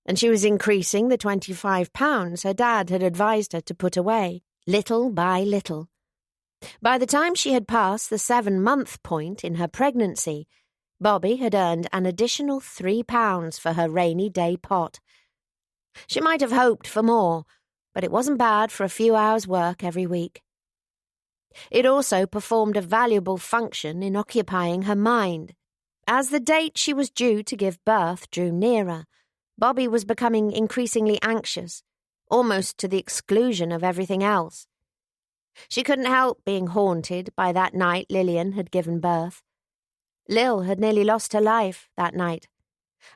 and she was increasing the £25 her dad had advised her to put away, little by little. By the time she had passed the 7-month point in her pregnancy, Bobby had earned an additional £3 for her rainy day pot. She might have hoped for more, but it wasn't bad for a few hours' work every week. It also performed a valuable function in occupying her mind. As the date she was due to give birth drew nearer, Bobby was becoming increasingly anxious, almost to the exclusion of everything else. She couldn't help being haunted by that night Lillian had given birth. Lil had nearly lost her life that night.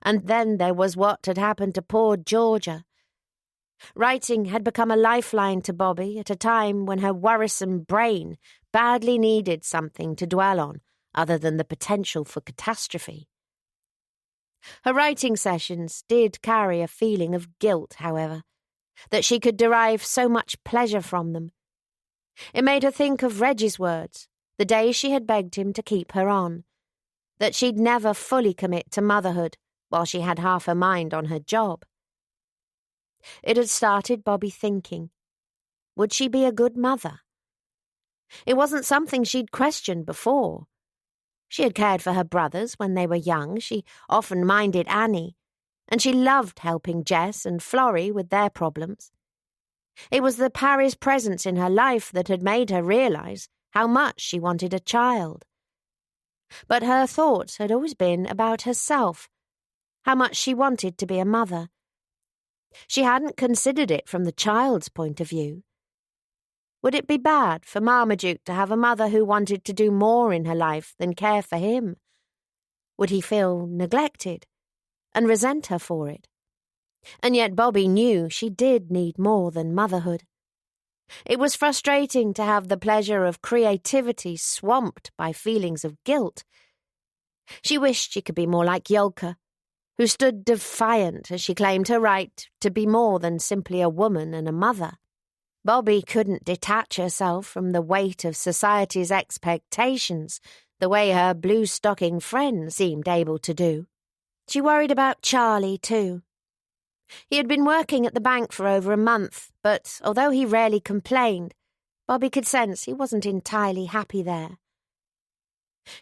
And then there was what had happened to poor Georgia. Writing had become a lifeline to Bobby at a time when her worrisome brain badly needed something to dwell on other than the potential for catastrophe. Her writing sessions did carry a feeling of guilt, however, that she could derive so much pleasure from them. It made her think of Reggie's words, the day she had begged him to keep her on, that she'd never fully commit to motherhood while she had half her mind on her job. It had started Bobby thinking, would she be a good mother? It wasn't something she'd questioned before. She had cared for her brothers when they were young, she often minded Annie, and she loved helping Jess and Florrie with their problems. It was the Parry's presence in her life that had made her realise how much she wanted a child. But her thoughts had always been about herself, how much she wanted to be a mother. She hadn't considered it from the child's point of view. Would it be bad for Marmaduke to have a mother who wanted to do more in her life than care for him? Would he feel neglected and resent her for it? And yet Bobby knew she did need more than motherhood. It was frustrating to have the pleasure of creativity swamped by feelings of guilt. She wished she could be more like Yolka, who stood defiant as she claimed her right to be more than simply a woman and a mother. Bobby couldn't detach herself from the weight of society's expectations the way her blue-stocking friend seemed able to do. She worried about Charlie, too. He had been working at the bank for over a month, but although he rarely complained, Bobby could sense he wasn't entirely happy there.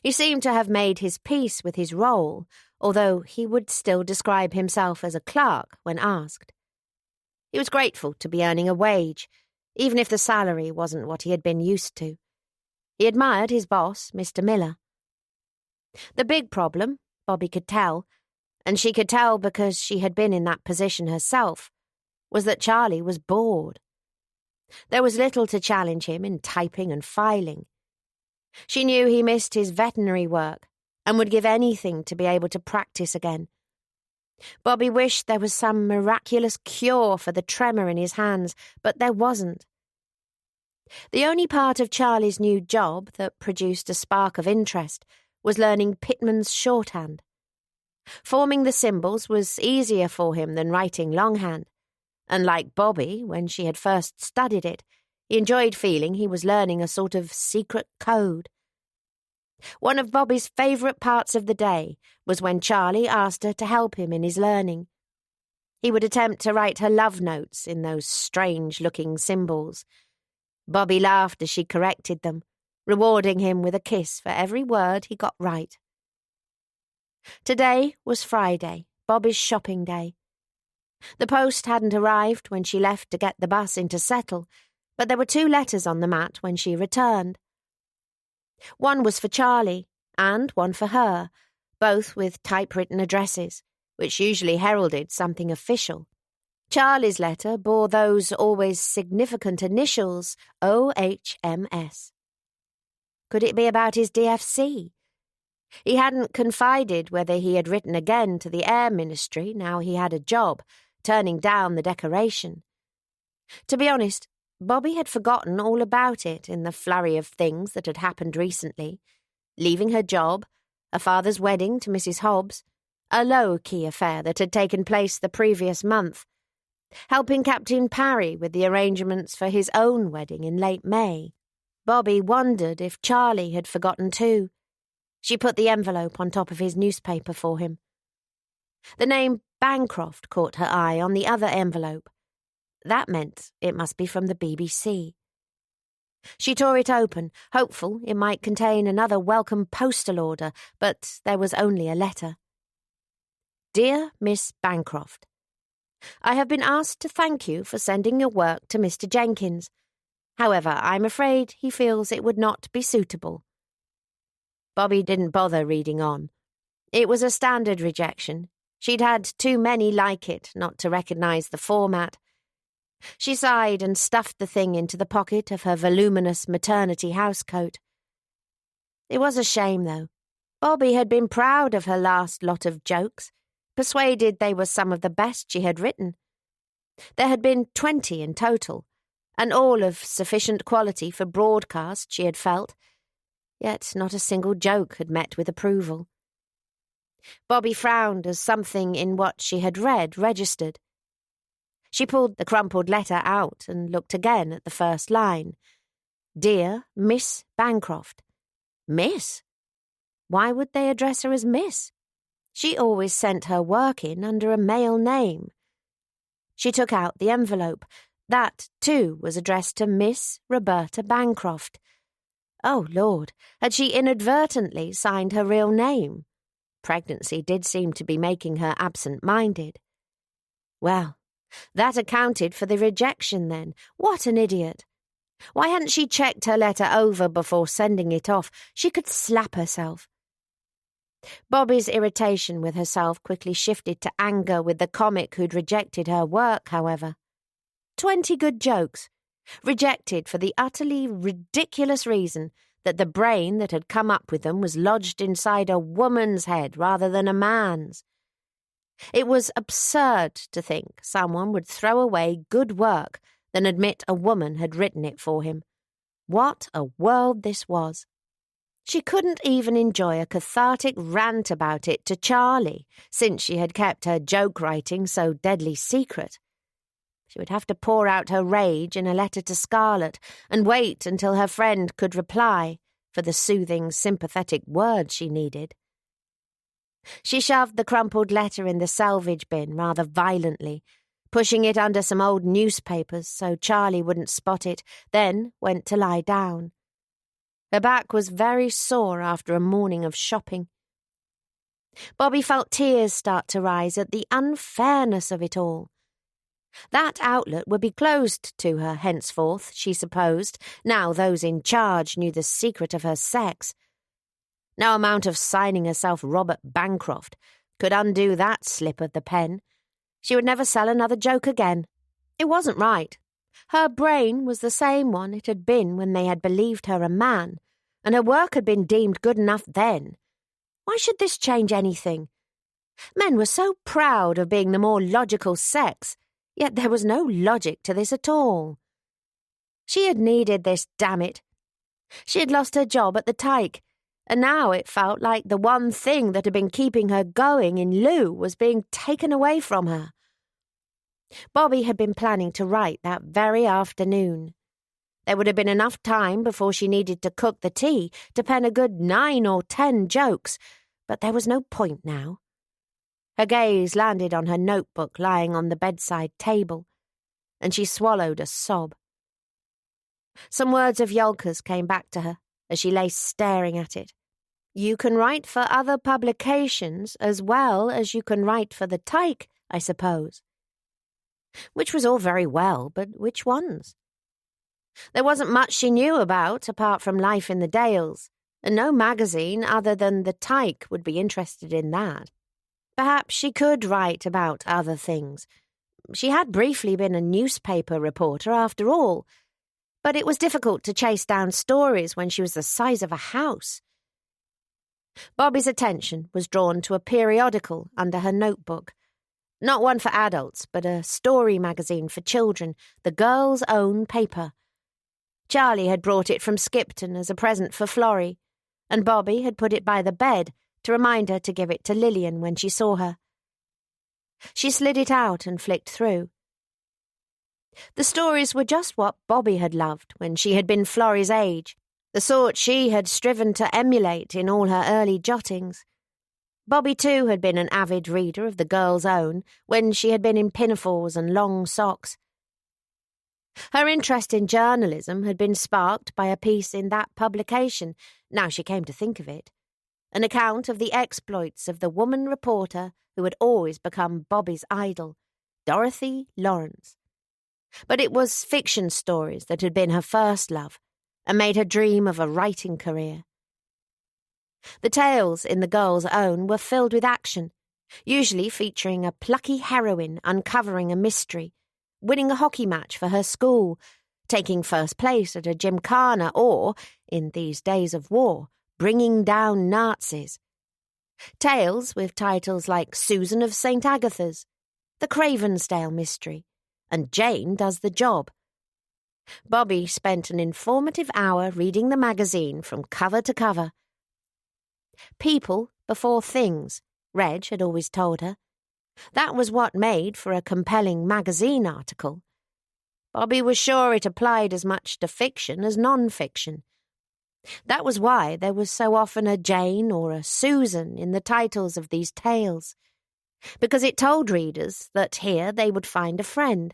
He seemed to have made his peace with his role, although he would still describe himself as a clerk when asked. He was grateful to be earning a wage, even if the salary wasn't what he had been used to. He admired his boss, Mr. Miller. The big problem, Bobby could tell, and she could tell because she had been in that position herself, was that Charlie was bored. There was little to challenge him in typing and filing. She knew he missed his veterinary work and would give anything to be able to practice again. Bobby wished there was some miraculous cure for the tremor in his hands, but there wasn't. The only part of Charlie's new job that produced a spark of interest was learning Pitman's shorthand. Forming the symbols was easier for him than writing longhand, and like Bobby, when she had first studied it, he enjoyed feeling he was learning a sort of secret code. One of Bobby's favourite parts of the day was when Charlie asked her to help him in his learning. He would attempt to write her love notes in those strange-looking symbols. Bobby laughed as she corrected them, rewarding him with a kiss for every word he got right. Today was Friday, Bobby's shopping day. The post hadn't arrived when she left to get the bus into Settle, but there were 2 letters on the mat when she returned. One was for Charlie, and one for her, both with typewritten addresses, which usually heralded something official. Charlie's letter bore those always significant initials OHMS. Could it be about his DFC? He hadn't confided whether he had written again to the Air Ministry now he had a job, turning down the decoration. To be honest, Bobby had forgotten all about it in the flurry of things that had happened recently. Leaving her job, a father's wedding to Mrs. Hobbs, a low-key affair that had taken place the previous month, helping Captain Parry with the arrangements for his own wedding in late May. Bobby wondered if Charlie had forgotten too. She put the envelope on top of his newspaper for him. The name Bancroft caught her eye on the other envelope. That meant it must be from the BBC. She tore it open, hopeful it might contain another welcome postal order, but there was only a letter. Dear Miss Bancroft, I have been asked to thank you for sending your work to Mr. Jenkins. However, I'm afraid he feels it would not be suitable. Bobby didn't bother reading on. It was a standard rejection. She'd had too many like it not to recognise the format. She sighed and stuffed the thing into the pocket of her voluminous maternity housecoat. It was a shame, though. Bobby had been proud of her last lot of jokes, persuaded they were some of the best she had written. There had been 20 in total, and all of sufficient quality for broadcast, she had felt, yet not a single joke had met with approval. Bobby frowned as something in what she had read registered. She pulled the crumpled letter out and looked again at the first line. Dear Miss Bancroft. Miss? Why would they address her as Miss? She always sent her work in under a male name. She took out the envelope. That, too, was addressed to Miss Roberta Bancroft. Oh, Lord, had she inadvertently signed her real name? Pregnancy did seem to be making her absent-minded. Well, that accounted for the rejection, then. What an idiot. Why hadn't she checked her letter over before sending it off? She could slap herself. Bobby's irritation with herself quickly shifted to anger with the comic who'd rejected her work, however. 20 good jokes, rejected for the utterly ridiculous reason that the brain that had come up with them was lodged inside a woman's head rather than a man's. It was absurd to think someone would throw away good work than admit a woman had written it for him. What a world this was! She couldn't even enjoy a cathartic rant about it to Charlie, since she had kept her joke-writing so deadly secret. She would have to pour out her rage in a letter to Scarlett and wait until her friend could reply for the soothing, sympathetic words she needed. She shoved the crumpled letter in the salvage bin rather violently, pushing it under some old newspapers so Charlie wouldn't spot it, then went to lie down. Her back was very sore after a morning of shopping. Bobby felt tears start to rise at the unfairness of it all. That outlet would be closed to her henceforth, she supposed, now those in charge knew the secret of her sex. No amount of signing herself Robert Bancroft could undo that slip of the pen. She would never sell another joke again. It wasn't right. Her brain was the same one it had been when they had believed her a man, and her work had been deemed good enough then. Why should this change anything? Men were so proud of being the more logical sex, yet there was no logic to this at all. She had needed this, damn it. She had lost her job at the Tyke, and now it felt like the one thing that had been keeping her going in lieu was being taken away from her. Bobby had been planning to write that very afternoon. There would have been enough time before she needed to cook the tea to pen a good 9 or 10 jokes, but there was no point now. Her gaze landed on her notebook lying on the bedside table, and she swallowed a sob. Some words of Yolka's came back to her as she lay staring at it. You can write for other publications as well as you can write for the Tyke, I suppose. Which was all very well, but which ones? There wasn't much she knew about apart from life in the Dales, and no magazine other than the Tyke would be interested in that. Perhaps she could write about other things. She had briefly been a newspaper reporter after all, but it was difficult to chase down stories when she was the size of a house. Bobby's attention was drawn to a periodical under her notebook. Not one for adults, but a story magazine for children, the girl's own paper. Charlie had brought it from Skipton as a present for Florrie, and Bobby had put it by the bed to remind her to give it to Lillian when she saw her. She slid it out and flicked through. The stories were just what Bobby had loved when she had been Florrie's age, the sort she had striven to emulate in all her early jottings. Bobby, too, had been an avid reader of the Girl's Own when she had been in pinafores and long socks. Her interest in journalism had been sparked by a piece in that publication, now she came to think of it, an account of the exploits of the woman reporter who had always become Bobby's idol, Dorothy Lawrence. But it was fiction stories that had been her first love and made her dream of a writing career. The tales in The Girl's Own were filled with action, usually featuring a plucky heroine uncovering a mystery, winning a hockey match for her school, taking first place at a gymkhana or, in these days of war, bringing down Nazis. Tales with titles like Susan of St. Agatha's, The Cravensdale Mystery, and Jane Does the Job. Bobby spent an informative hour reading the magazine from cover to cover. People before things, Reg had always told her. That was what made for a compelling magazine article. Bobby was sure it applied as much to fiction as non-fiction. That was why there was so often a Jane or a Susan in the titles of these tales, because it told readers that here they would find a friend,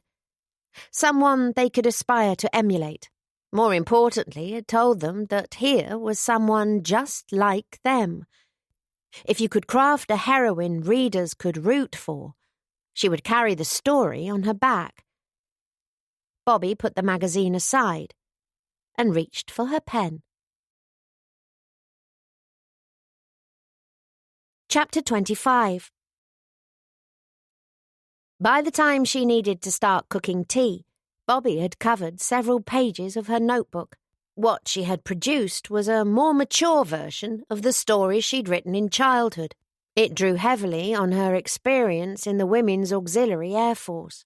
someone they could aspire to emulate. More importantly, it told them that here was someone just like them. If you could craft a heroine readers could root for, she would carry the story on her back. Bobby put the magazine aside and reached for her pen. Chapter 25. By the time she needed to start cooking tea, Bobby had covered several pages of her notebook. What she had produced was a more mature version of the stories she'd written in childhood. It drew heavily on her experience in the Women's Auxiliary Air Force.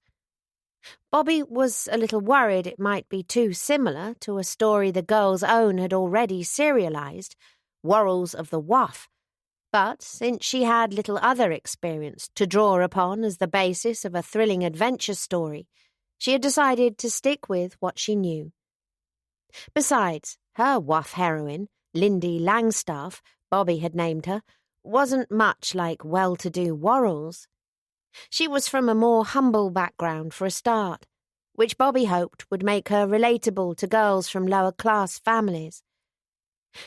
Bobby was a little worried it might be too similar to a story The Girl's Own had already serialized, Worrels of the Waff, but since she had little other experience to draw upon as the basis of a thrilling adventure story, she had decided to stick with what she knew. Besides, her Waff heroine, Lindy Langstaff, Bobby had named her, wasn't much like well-to-do Worrels. She was from a more humble background for a start, which Bobby hoped would make her relatable to girls from lower-class families.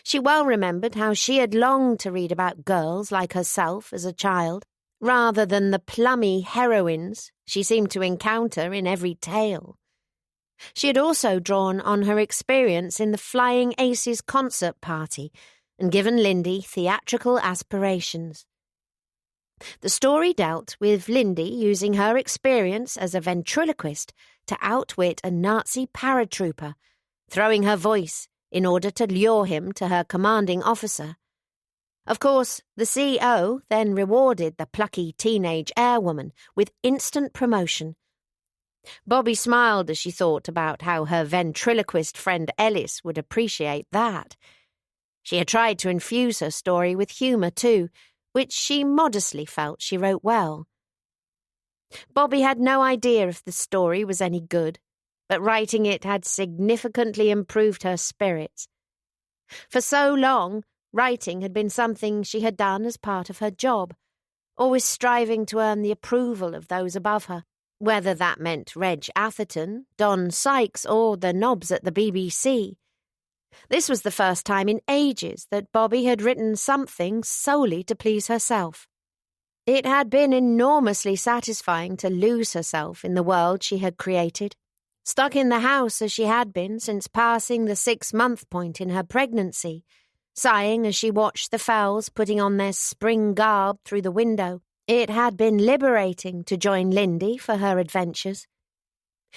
She well remembered how she had longed to read about girls like herself as a child, rather than the plummy heroines she seemed to encounter in every tale. She had also drawn on her experience in the Flying Aces concert party and given Lindy theatrical aspirations. The story dealt with Lindy using her experience as a ventriloquist to outwit a Nazi paratrooper, throwing her voice in order to lure him to her commanding officer. Of course, the CO then rewarded the plucky teenage airwoman with instant promotion. Bobby smiled as she thought about how her ventriloquist friend Ellis would appreciate that. She had tried to infuse her story with humour too, which she modestly felt she wrote well. Bobby had no idea if the story was any good, but writing it had significantly improved her spirits. For so long, writing had been something she had done as part of her job, always striving to earn the approval of those above her, whether that meant Reg Atherton, Don Sykes, or the knobs at the BBC. This was the first time in ages that Bobby had written something solely to please herself. It had been enormously satisfying to lose herself in the world she had created, stuck in the house as she had been since passing the 6-month point in her pregnancy, sighing as she watched the fowls putting on their spring garb through the window. It had been liberating to join Lindy for her adventures.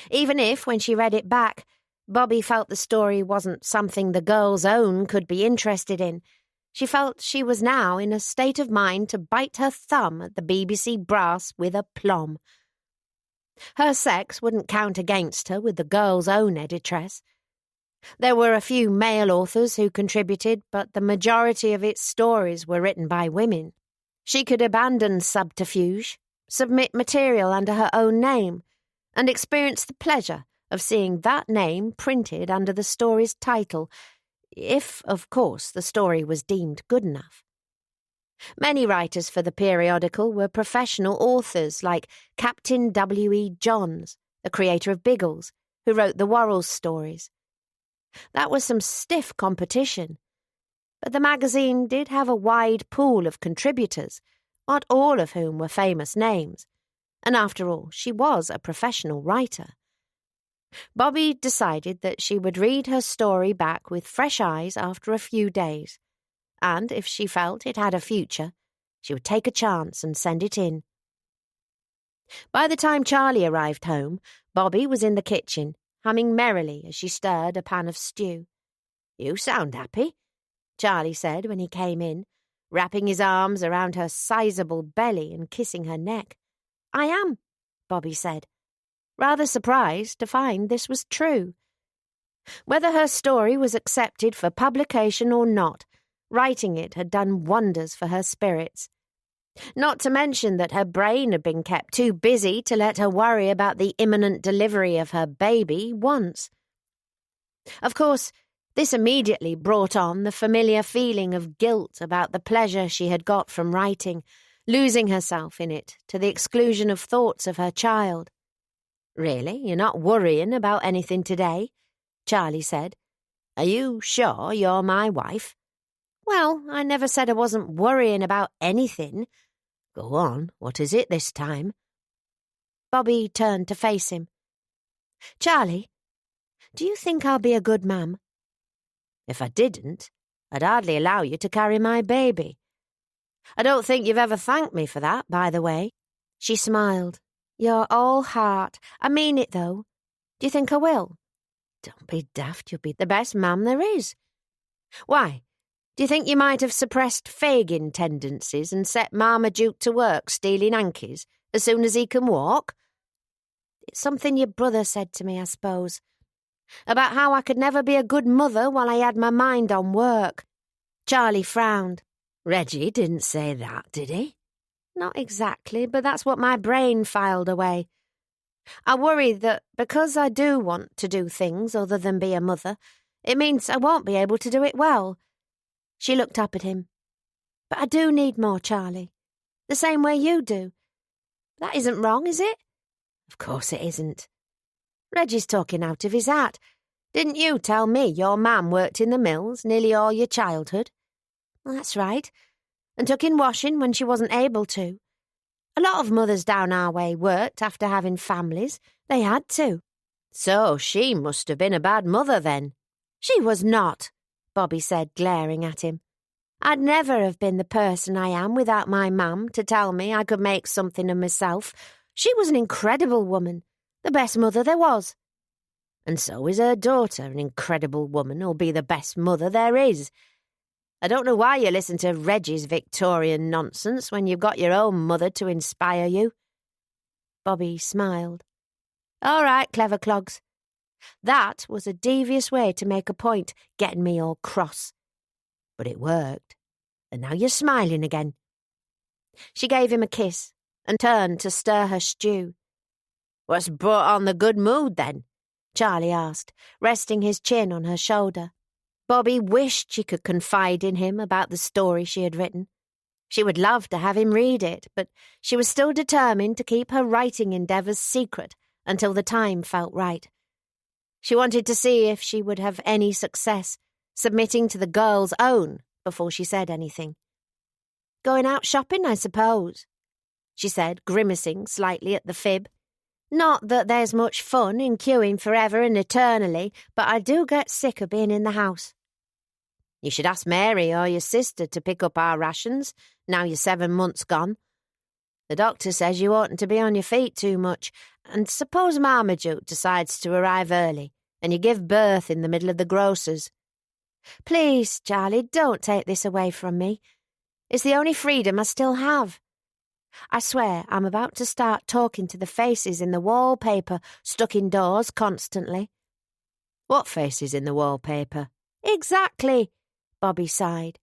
Even if, when she read it back, Bobby felt the story wasn't something the girl's own could be interested in, she felt she was now in a state of mind to bite her thumb at the BBC brass with aplomb. Her sex wouldn't count against her with the girl's own editress. There were a few male authors who contributed, but the majority of its stories were written by women. She could abandon subterfuge, submit material under her own name, and experience the pleasure of seeing that name printed under the story's title, if, of course, the story was deemed good enough. Many writers for the periodical were professional authors like Captain W.E. Johns, the creator of Biggles, who wrote the Worrells stories. That was some stiff competition, but the magazine did have a wide pool of contributors, not all of whom were famous names, and after all, she was a professional writer. Bobby decided that she would read her story back with fresh eyes after a few days, and if she felt it had a future, she would take a chance and send it in. By the time Charlie arrived home, Bobby was in the kitchen, humming merrily as she stirred a pan of stew. "You sound happy," Charlie said when he came in, wrapping his arms around her sizable belly and kissing her neck. "I am," Bobby said, rather surprised to find this was true. Whether her story was accepted for publication or not, writing it had done wonders for her spirits. Not to mention that her brain had been kept too busy to let her worry about the imminent delivery of her baby once. Of course, this immediately brought on the familiar feeling of guilt about the pleasure she had got from writing, losing herself in it to the exclusion of thoughts of her child. "Really, you're not worrying about anything today?" Charlie said. "Are you sure you're my wife?" "Well, I never said I wasn't worrying about anything." "Go on, what is it this time?" Bobby turned to face him. "Charlie, do you think I'll be a good mum?" "If I didn't, I'd hardly allow you to carry my baby." "I don't think you've ever thanked me for that, by the way." She smiled. "You're all heart. I mean it, though. Do you think I will?" "Don't be daft, you'll be the best mum there is." "Why? Do you think you might have suppressed Fagin tendencies and set Marmaduke to work stealing hankies as soon as he can walk?" "It's something your brother said to me, I suppose. About how I could never be a good mother while I had my mind on work." Charlie frowned. "Reggie didn't say that, did he?" "Not exactly, but that's what my brain filed away. I worry that because I do want to do things other than be a mother, it means I won't be able to do it well." She looked up at him. "But I do need more, Charlie. The same way you do. That isn't wrong, is it?" "Of course it isn't." "Reggie's talking out of his hat. Didn't you tell me your mam worked in the mills nearly all your childhood?" "That's right. And took in washing when she wasn't able to. A lot of mothers down our way worked after having families. They had to." "So she must have been a bad mother then." "She was not," Bobby said, glaring at him. "I'd never have been the person I am without my mum to tell me I could make something of myself. She was an incredible woman, the best mother there was." "And so is her daughter, an incredible woman who'll be the best mother there is." I don't know why you listen to Reggie's Victorian nonsense when you've got your own mother to inspire you." Bobby smiled. "All right, clever clogs. That was a devious way to make a point, getting me all cross. But it worked, and now you're smiling again." She gave him a kiss and turned to stir her stew. "What's brought on the good mood, then?" Charlie asked, resting his chin on her shoulder. Bobby wished she could confide in him about the story she had written. She would love to have him read it, but she was still determined to keep her writing endeavours secret until the time felt right. She wanted to see if she would have any success submitting to the girl's own before she said anything. "Going out shopping, I suppose," she said, grimacing slightly at the fib. "Not that there's much fun in queuing forever and eternally, but I do get sick of being in the house." "You should ask Mary or your sister to pick up our rations, now you're 7 months gone. The doctor says you oughtn't to be on your feet too much, and suppose Marmaduke decides to arrive early, and you give birth in the middle of the grocer's." "Please, Charlie, don't take this away from me. It's the only freedom I still have. I swear I'm about to start talking to the faces in the wallpaper stuck indoors constantly." "What faces in the wallpaper?" "Exactly," Bobby sighed.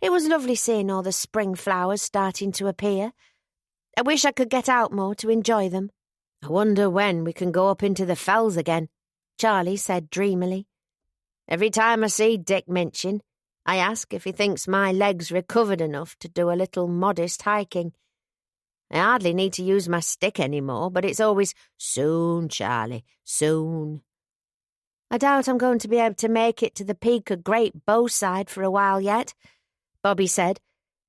"It was lovely seeing all the spring flowers starting to appear. I wish I could get out more to enjoy them." "I wonder when we can go up into the fells again," Charlie said dreamily. "Every time I see Dick Minchin, I ask if he thinks my leg's recovered enough to do a little modest hiking. I hardly need to use my stick anymore, but it's always, 'Soon, Charlie, soon.'" "I doubt I'm going to be able to make it to the peak of Great Bowside for a while yet," Bobby said,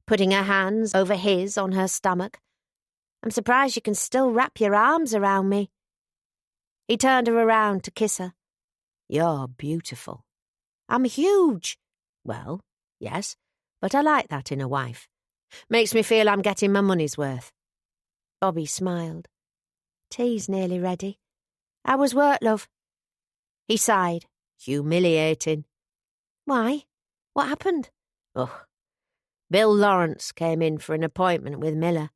putting her hands over his on her stomach. "I'm surprised you can still wrap your arms around me." He turned her around to kiss her. "You're beautiful." "I'm huge." "Well, yes, but I like that in a wife. Makes me feel I'm getting my money's worth." Bobby smiled. "Tea's nearly ready. How was work, love?" He sighed. "Humiliating." "Why? What happened?" "Ugh. Bill Lawrence came in for an appointment with Miller.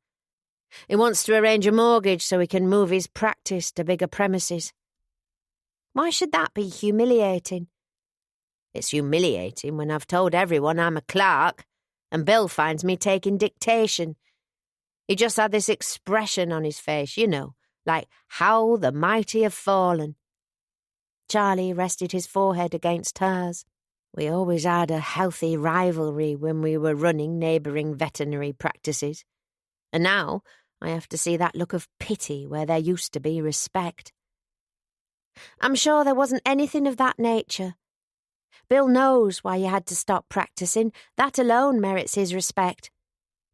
He wants to arrange a mortgage so he can move his practice to bigger premises." "Why should that be humiliating?" "It's humiliating when I've told everyone I'm a clerk, and Bill finds me taking dictation. He just had this expression on his face, you know, like, 'How the mighty have fallen.'" Charlie rested his forehead against hers. "We always had a healthy rivalry when we were running neighbouring veterinary practices, and now I have to see that look of pity where there used to be respect." "I'm sure there wasn't anything of that nature. Bill knows why you had to stop practising. That alone merits his respect."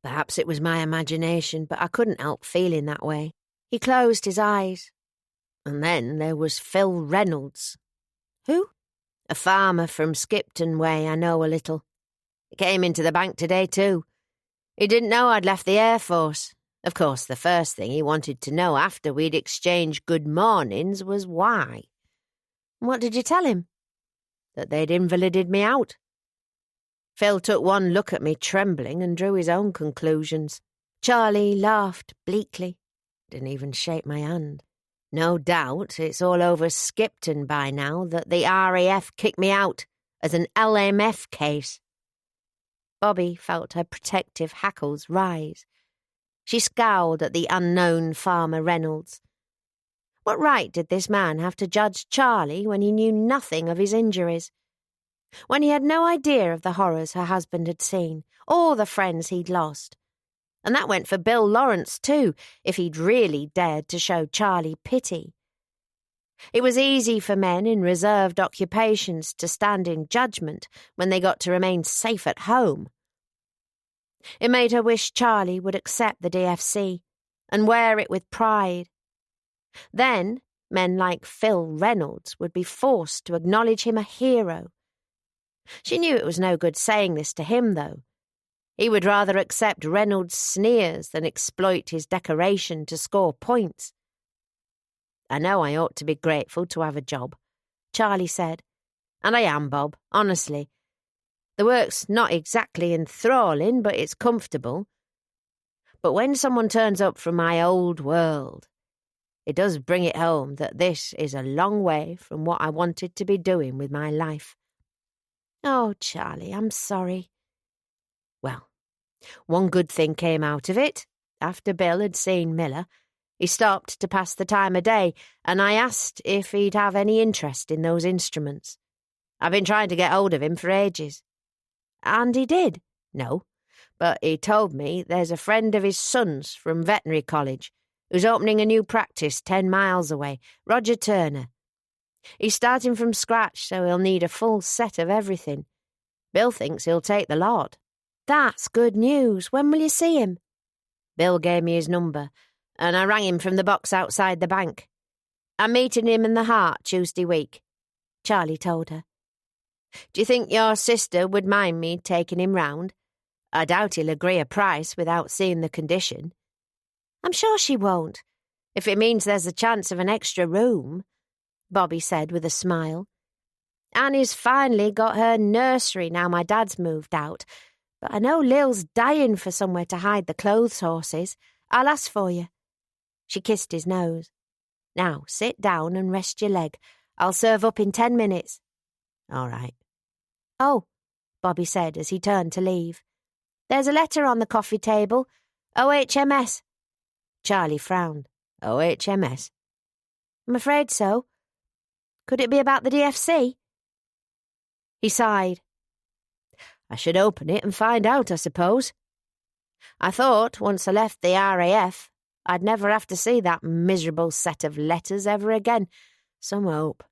"Perhaps it was my imagination, but I couldn't help feeling that way." He closed his eyes. "And then there was Phil Reynolds." "Who?" "A farmer from Skipton way I know a little. He came into the bank today too. He didn't know I'd left the Air Force. Of course, the first thing he wanted to know after we'd exchanged good mornings was why." "What did you tell him?" "That they'd invalided me out." Phil took one look at me trembling and drew his own conclusions. Charlie laughed bleakly. Didn't even shake my hand. "No doubt it's all over Skipton by now that the RAF kicked me out as an LMF case." Bobby felt her protective hackles rise. She scowled at the unknown Farmer Reynolds. What right did this man have to judge Charlie when he knew nothing of his injuries? When he had no idea of the horrors her husband had seen, or the friends he'd lost? And that went for Bill Lawrence too, if he'd really dared to show Charlie pity. It was easy for men in reserved occupations to stand in judgment when they got to remain safe at home. It made her wish Charlie would accept the DFC and wear it with pride. Then men like Phil Reynolds would be forced to acknowledge him a hero. She knew it was no good saying this to him, though. He would rather accept Reynolds' sneers than exploit his decoration to score points. "I know I ought to be grateful to have a job," Charlie said. "And I am, Bob, honestly. The work's not exactly enthralling, but it's comfortable. But when someone turns up from my old world, it does bring it home that this is a long way from what I wanted to be doing with my life. Oh, Charlie, I'm sorry. Well, one good thing came out of it. After Bill had seen Miller, he stopped to pass the time of day, and I asked if he'd have any interest in those instruments. I've been trying to get hold of him for ages. And he did? No, but he told me there's a friend of his son's from veterinary college who's opening a new practice 10 miles away, Roger Turner. He's starting from scratch, so he'll need a full set of everything. Bill thinks he'll take the lot. That's good news. When will you see him? Bill gave me his number, and I rang him from the box outside the bank. I'm meeting him in the Hart Tuesday week, Charlie told her. Do you think your sister would mind me taking him round? I doubt he'll agree a price without seeing the condition. I'm sure she won't, if it means there's a chance of an extra room, Bobby said with a smile. Annie's finally got her nursery now my dad's moved out, but I know Lil's dying for somewhere to hide the clothes horses. I'll ask for you. She kissed his nose. Now sit down and rest your leg. I'll serve up in 10 minutes. All right. Oh, Bobby said as he turned to leave. There's a letter on the coffee table. OHMS. Charlie frowned. OHMS? I'm afraid so. Could it be about the DFC? He sighed. I should open it and find out, I suppose. I thought, once I left the RAF, I'd never have to see that miserable set of letters ever again. Some hope.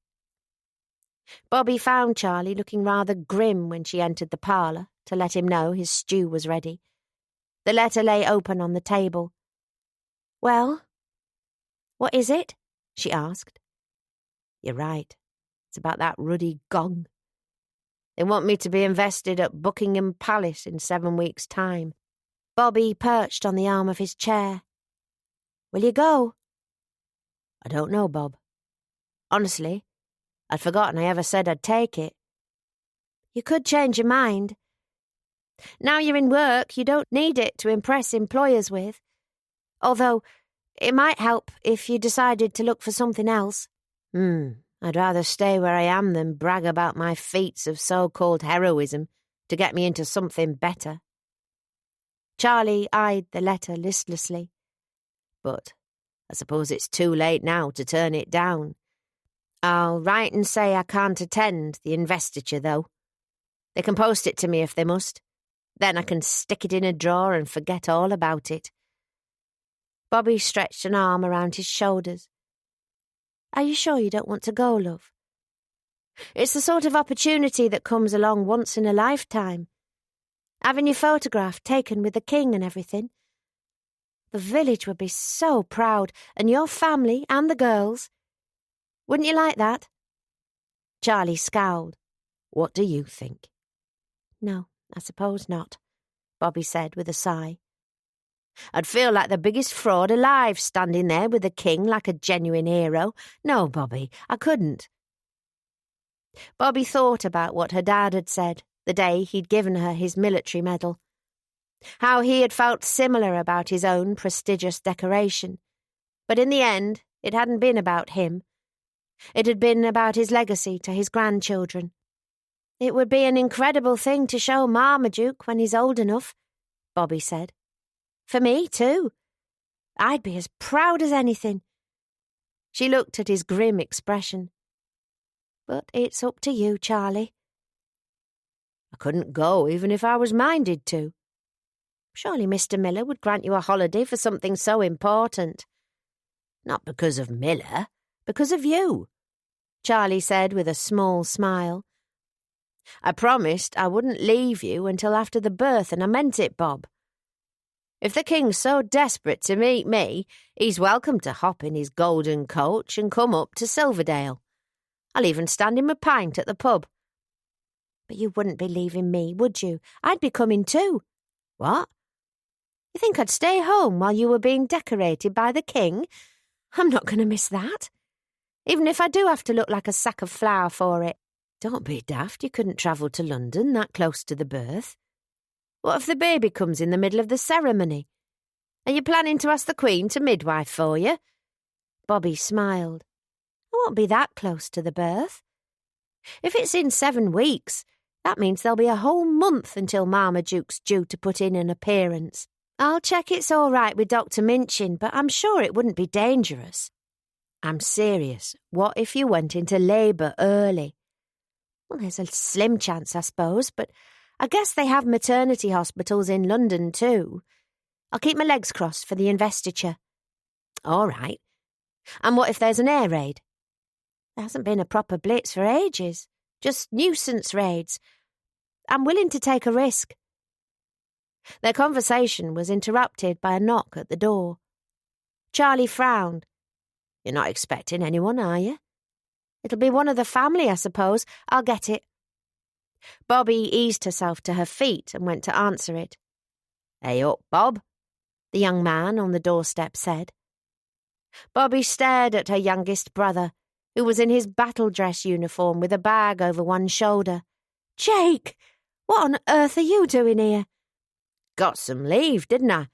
Bobby found Charlie looking rather grim when she entered the parlour to let him know his stew was ready. The letter lay open on the table. Well, what is it? She asked. You're right. It's about that ruddy gong. They want me to be invested at Buckingham Palace in 7 weeks' time. Bobby perched on the arm of his chair. Will you go? I don't know, Bob. Honestly, I'd forgotten I ever said I'd take it. You could change your mind. Now you're in work, you don't need it to impress employers with. Although, it might help if you decided to look for something else. I'd rather stay where I am than brag about my feats of so-called heroism to get me into something better. Charlie eyed the letter listlessly. But I suppose it's too late now to turn it down. I'll write and say I can't attend the investiture, though. They can post it to me if they must. Then I can stick it in a drawer and forget all about it. Bobby stretched an arm around his shoulders. Are you sure you don't want to go, love? It's the sort of opportunity that comes along once in a lifetime. Having your photograph taken with the king and everything. The village would be so proud, and your family and the girls. Wouldn't you like that? Charlie scowled. What do you think? No, I suppose not, Bobby said with a sigh. I'd feel like the biggest fraud alive standing there with the king like a genuine hero. No, Bobby, I couldn't. Bobby thought about what her dad had said the day he'd given her his military medal. How he had felt similar about his own prestigious decoration. But in the end, it hadn't been about him. It had been about his legacy to his grandchildren. It would be an incredible thing to show Marmaduke when he's old enough, Bobby said. For me, too. I'd be as proud as anything. She looked at his grim expression. But it's up to you, Charlie. I couldn't go even if I was minded to. Surely Mr. Miller would grant you a holiday for something so important. Not because of Miller, because of you, Charlie said with a small smile. I promised I wouldn't leave you until after the birth, and I meant it, Bob. If the king's so desperate to meet me, he's welcome to hop in his golden coach and come up to Silverdale. I'll even stand him a pint at the pub. But you wouldn't be leaving me, would you? I'd be coming too. What? You think I'd stay home while you were being decorated by the king? I'm not going to miss that. Even if I do have to look like a sack of flour for it. Don't be daft, you couldn't travel to London that close to the birth. What if the baby comes in the middle of the ceremony? Are you planning to ask the Queen to midwife for you? Bobby smiled. I won't be that close to the birth. If it's in 7 weeks, that means there'll be a whole month until Marmaduke's due to put in an appearance. I'll check it's all right with Dr. Minchin, but I'm sure it wouldn't be dangerous. I'm serious. What if you went into labour early? Well, there's a slim chance, I suppose, but I guess they have maternity hospitals in London too. I'll keep my legs crossed for the investiture. All right. And what if there's an air raid? There hasn't been a proper blitz for ages. Just nuisance raids. I'm willing to take a risk. Their conversation was interrupted by a knock at the door. Charlie frowned. You're not expecting anyone, are you? It'll be one of the family, I suppose. I'll get it. Bobby eased herself to her feet and went to answer it. Hey up, Bob, the young man on the doorstep said. Bobby stared at her youngest brother, who was in his battle dress uniform with a bag over one shoulder. Jake, what on earth are you doing here? Got some leave, didn't I?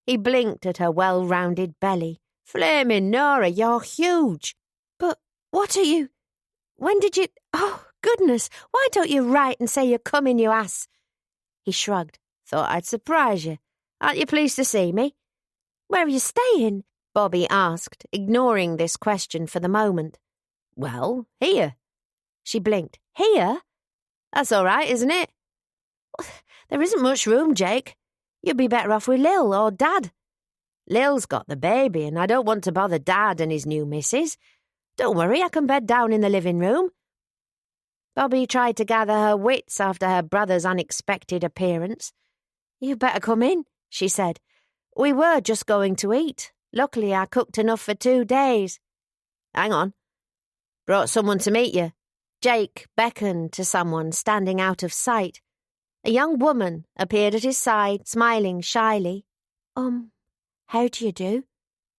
He blinked at her well-rounded belly. Flaming Nora, you're huge. But what are you... When did you... Oh, goodness, why don't you write and say you're coming, you ass? He shrugged. Thought I'd surprise you. Aren't you pleased to see me? Where are you staying? Bobby asked, ignoring this question for the moment. Well, here. She blinked. Here? That's all right, isn't it? There isn't much room, Jake. You'd be better off with Lil or Dad. Lil's got the baby, and I don't want to bother Dad and his new missus. Don't worry, I can bed down in the living room. Bobby tried to gather her wits after her brother's unexpected appearance. You'd better come in, she said. We were just going to eat. Luckily, I cooked enough for 2 days. Hang on. Brought someone to meet you. Jake beckoned to someone standing out of sight. A young woman appeared at his side, smiling shyly. How do you do?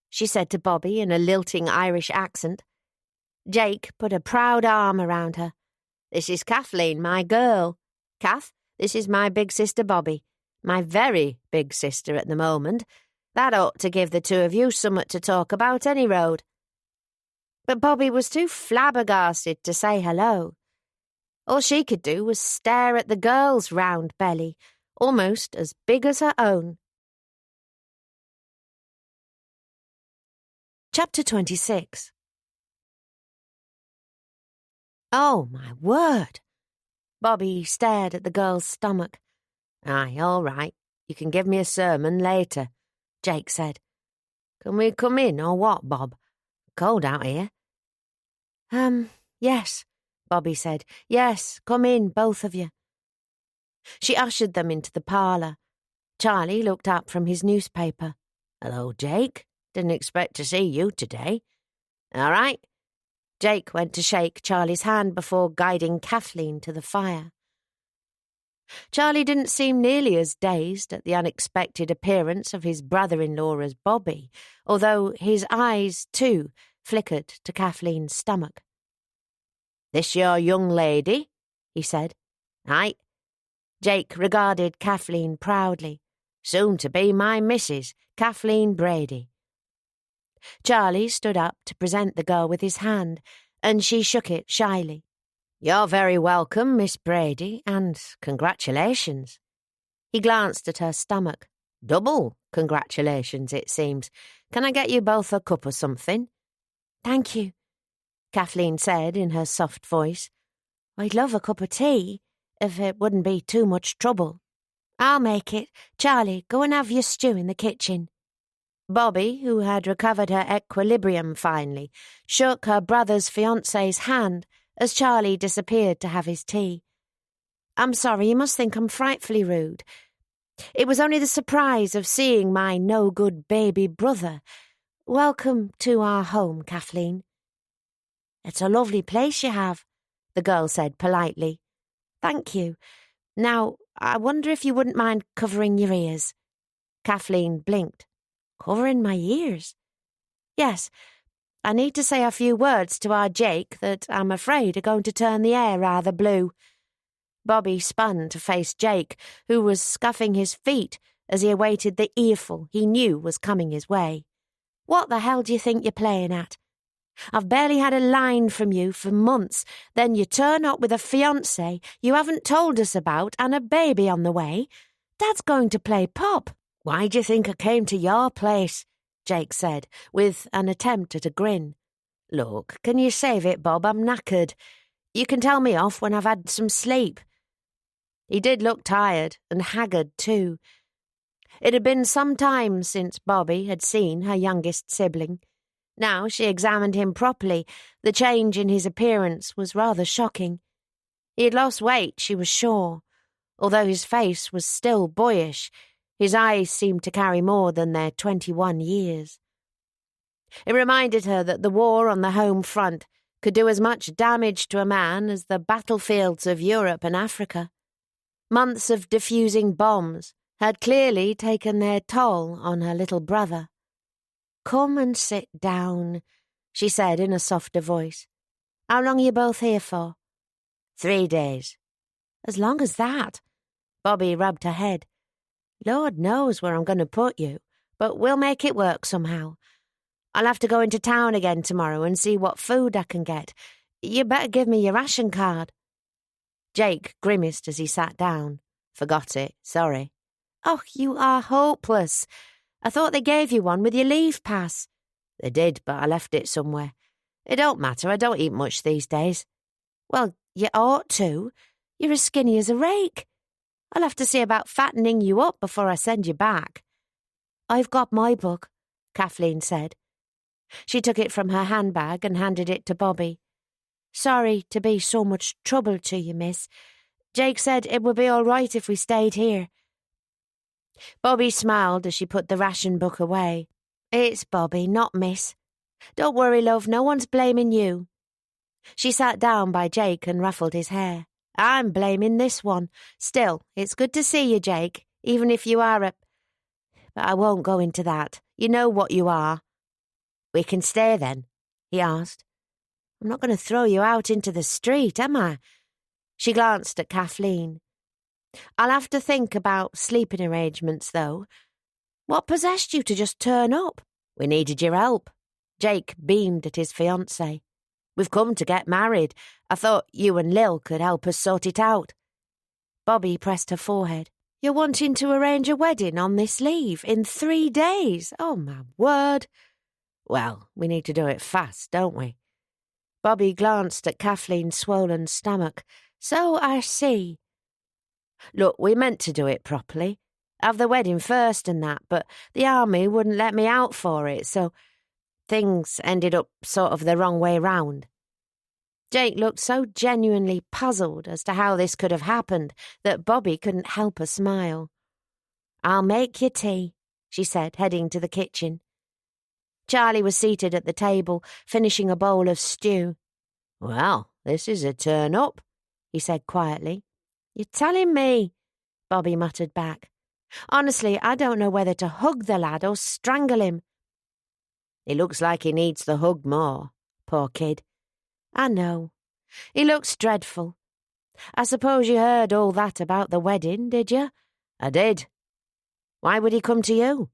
She said to Bobby in a lilting Irish accent. Jake put a proud arm around her. This is Kathleen, my girl. Kath, this is my big sister Bobby. My very big sister at the moment. That ought to give the two of you somewhat to talk about any road. But Bobby was too flabbergasted to say hello. All she could do was stare at the girl's round belly, almost as big as her own. Chapter 26. Oh, my word! Bobby stared at the girl's stomach. Aye, all right. You can give me a sermon later, Jake said. Can we come in or what, Bob? Cold out here. Yes, Bobby said. Yes, come in, both of you. She ushered them into the parlour. Charlie looked up from his newspaper. Hello, Jake. Didn't expect to see you today. All right. Jake went to shake Charlie's hand before guiding Kathleen to the fire. Charlie didn't seem nearly as dazed at the unexpected appearance of his brother-in-law as Bobby, although his eyes, too, flickered to Kathleen's stomach. This your young lady? He said. Aye. Jake regarded Kathleen proudly. Soon to be my missus, Kathleen Brady. Charlie stood up to present the girl with his hand, and she shook it shyly. You're very welcome, Miss Brady, and congratulations. He glanced at her stomach. Double congratulations, it seems. Can I get you both a cup or something? Thank you, Kathleen said in her soft voice. I'd love a cup of tea, if it wouldn't be too much trouble. I'll make it. Charlie, go and have your stew in the kitchen. Bobby, who had recovered her equilibrium finally, shook her brother's fiancé's hand as Charlie disappeared to have his tea. I'm sorry, you must think I'm frightfully rude. It was only the surprise of seeing my no-good baby brother. Welcome to our home, Kathleen. It's a lovely place you have, the girl said politely. Thank you. Now, I wonder if you wouldn't mind covering your ears. Kathleen blinked. Covering my ears? Yes, I need to say a few words to our Jake that I'm afraid are going to turn the air rather blue." Bobby spun to face Jake, who was scuffing his feet as he awaited the earful he knew was coming his way. "What the hell do you think you're playing at? I've barely had a line from you for months, then you turn up with a fiancé you haven't told us about and a baby on the way. Dad's going to play pop." "Why do you think I came to your place?" Jake said, with an attempt at a grin. "Look, can you save it, Bob? I'm knackered. You can tell me off when I've had some sleep." He did look tired and haggard too. It had been some time since Bobby had seen her youngest sibling. Now she examined him properly. The change in his appearance was rather shocking. He had lost weight, she was sure. Although his face was still boyish, his eyes seemed to carry more than their 21 years. It reminded her that the war on the home front could do as much damage to a man as the battlefields of Europe and Africa. Months of diffusing bombs had clearly taken their toll on her little brother. "Come and sit down," she said in a softer voice. "How long are you both here for?" 3 days. "As long as that?" Bobby rubbed her head. "Lord knows where I'm going to put you, but we'll make it work somehow. I'll have to go into town again tomorrow and see what food I can get. You better give me your ration card." Jake grimaced as he sat down. "Forgot it, sorry." "Oh, you are hopeless. I thought they gave you one with your leave pass." "They did, but I left it somewhere. It don't matter, I don't eat much these days." "Well, you ought to. You're as skinny as a rake. I'll have to see about fattening you up before I send you back." "I've got my book," Kathleen said. She took it from her handbag and handed it to Bobby. "Sorry to be so much trouble to you, miss. Jake said it would be all right if we stayed here." Bobby smiled as she put the ration book away. "It's Bobby, not miss. Don't worry, love, no one's blaming you." She sat down by Jake and ruffled his hair. "I'm blaming this one. Still, it's good to see you, Jake, even if you are a... But I won't go into that. You know what you are." "We can stay then?" he asked. "I'm not going to throw you out into the street, am I?" She glanced at Kathleen. "I'll have to think about sleeping arrangements, though. What possessed you to just turn up?" "We needed your help." Jake beamed at his fiancée. "We've come to get married. I thought you and Lil could help us sort it out." Bobby pressed her forehead. "You're wanting to arrange a wedding on this leave in 3 days? Oh, my word." "Well, we need to do it fast, don't we?" Bobby glanced at Kathleen's swollen stomach. "So I see." "Look, we meant to do it properly. Have the wedding first and that, but the army wouldn't let me out for it, so things ended up sort of the wrong way round." Jake looked so genuinely puzzled as to how this could have happened that Bobby couldn't help a smile. "I'll make you tea," she said, heading to the kitchen. Charlie was seated at the table, finishing a bowl of stew. "Well, this is a turn up," he said quietly. "You're telling me," Bobby muttered back. "Honestly, I don't know whether to hug the lad or strangle him." "He looks like he needs the hug more, poor kid." "I know. He looks dreadful. I suppose you heard all that about the wedding, did you?" "I did. Why would he come to you?"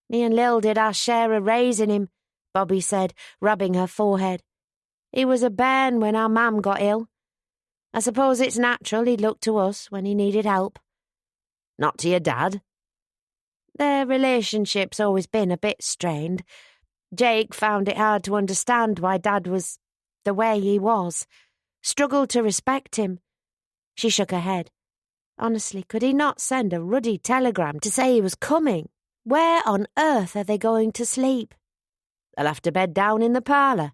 "Me and Lil did our share of raising him," Bobby said, rubbing her forehead. "He was a bairn when our mam got ill. I suppose it's natural he'd look to us when he needed help." "Not to your dad?" "Their relationship's always been a bit strained. Jake found it hard to understand why Dad was the way he was. Struggled to respect him." She shook her head. "Honestly, could he not send a ruddy telegram to say he was coming? Where on earth are they going to sleep?" "They'll have to bed down in the parlour."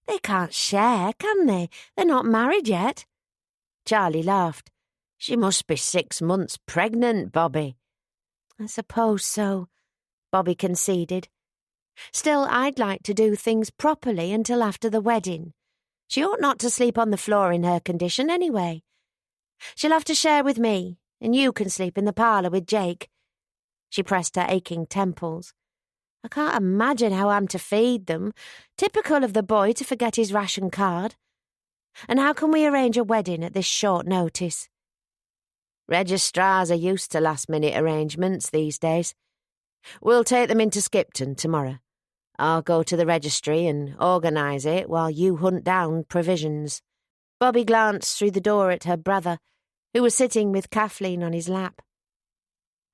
"They can't share, can they? They're not married yet." Charlie laughed. "She must be 6 months pregnant, Bobby." "I suppose so," Bobby conceded. "Still, I'd like to do things properly until after the wedding. She ought not to sleep on the floor in her condition anyway. She'll have to share with me, and you can sleep in the parlour with Jake." She pressed her aching temples. I can't imagine how I'm to feed them. Typical of the boy to forget his ration card. And how can we arrange a wedding at this short notice? Registrars are used to last-minute arrangements these days. We'll take them into Skipton tomorrow. I'll go to the registry and organise it while you hunt down provisions. Bobby glanced through the door at her brother, who was sitting with Kathleen on his lap.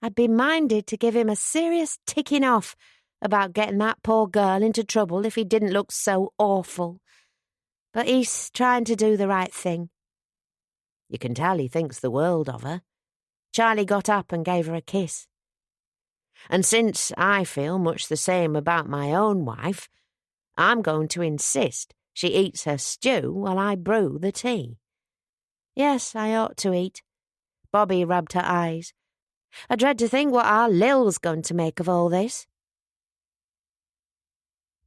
I'd be minded to give him a serious ticking off about getting that poor girl into trouble if he didn't look so awful. But he's trying to do the right thing. You can tell he thinks the world of her. Charlie got up and gave her a kiss. And since I feel much the same about my own wife, I'm going to insist she eats her stew while I brew the tea. Yes, I ought to eat. Bobby rubbed her eyes. I dread to think what our Lil's going to make of all this.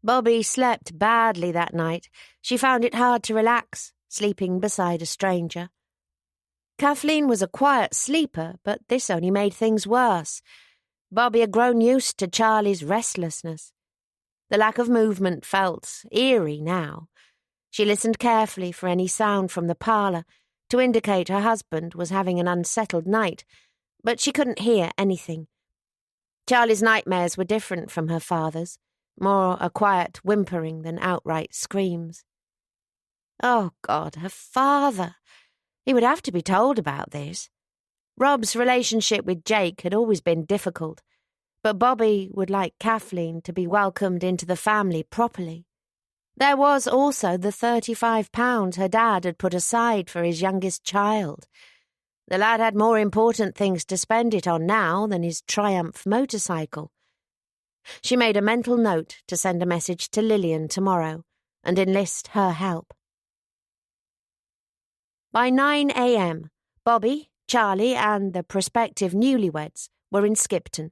Bobby slept badly that night. She found it hard to relax, sleeping beside a stranger. Kathleen was a quiet sleeper, but this only made things worse. Bobby had grown used to Charlie's restlessness. The lack of movement felt eerie now. She listened carefully for any sound from the parlour to indicate her husband was having an unsettled night, but she couldn't hear anything. Charlie's nightmares were different from her father's, more a quiet whimpering than outright screams. Oh, God, her father! He would have to be told about this. Rob's relationship with Jake had always been difficult, but Bobby would like Kathleen to be welcomed into the family properly. There was also the £35 her dad had put aside for his youngest child. The lad had more important things to spend it on now than his Triumph motorcycle. She made a mental note to send a message to Lillian tomorrow and enlist her help. By 9 a.m, Bobby, Charlie and the prospective newlyweds were in Skipton.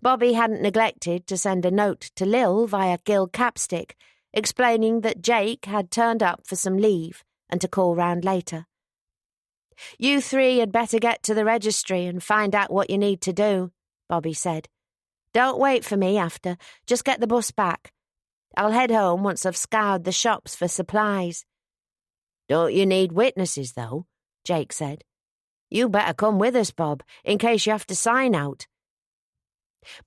Bobby hadn't neglected to send a note to Lil via Gil Capstick, explaining that Jake had turned up for some leave and to call round later. You three had better get to the registry and find out what you need to do, Bobby said. Don't wait for me after, just get the bus back. I'll head home once I've scoured the shops for supplies. Don't you need witnesses, though? Jake said. You better come with us, Bob, in case you have to sign out.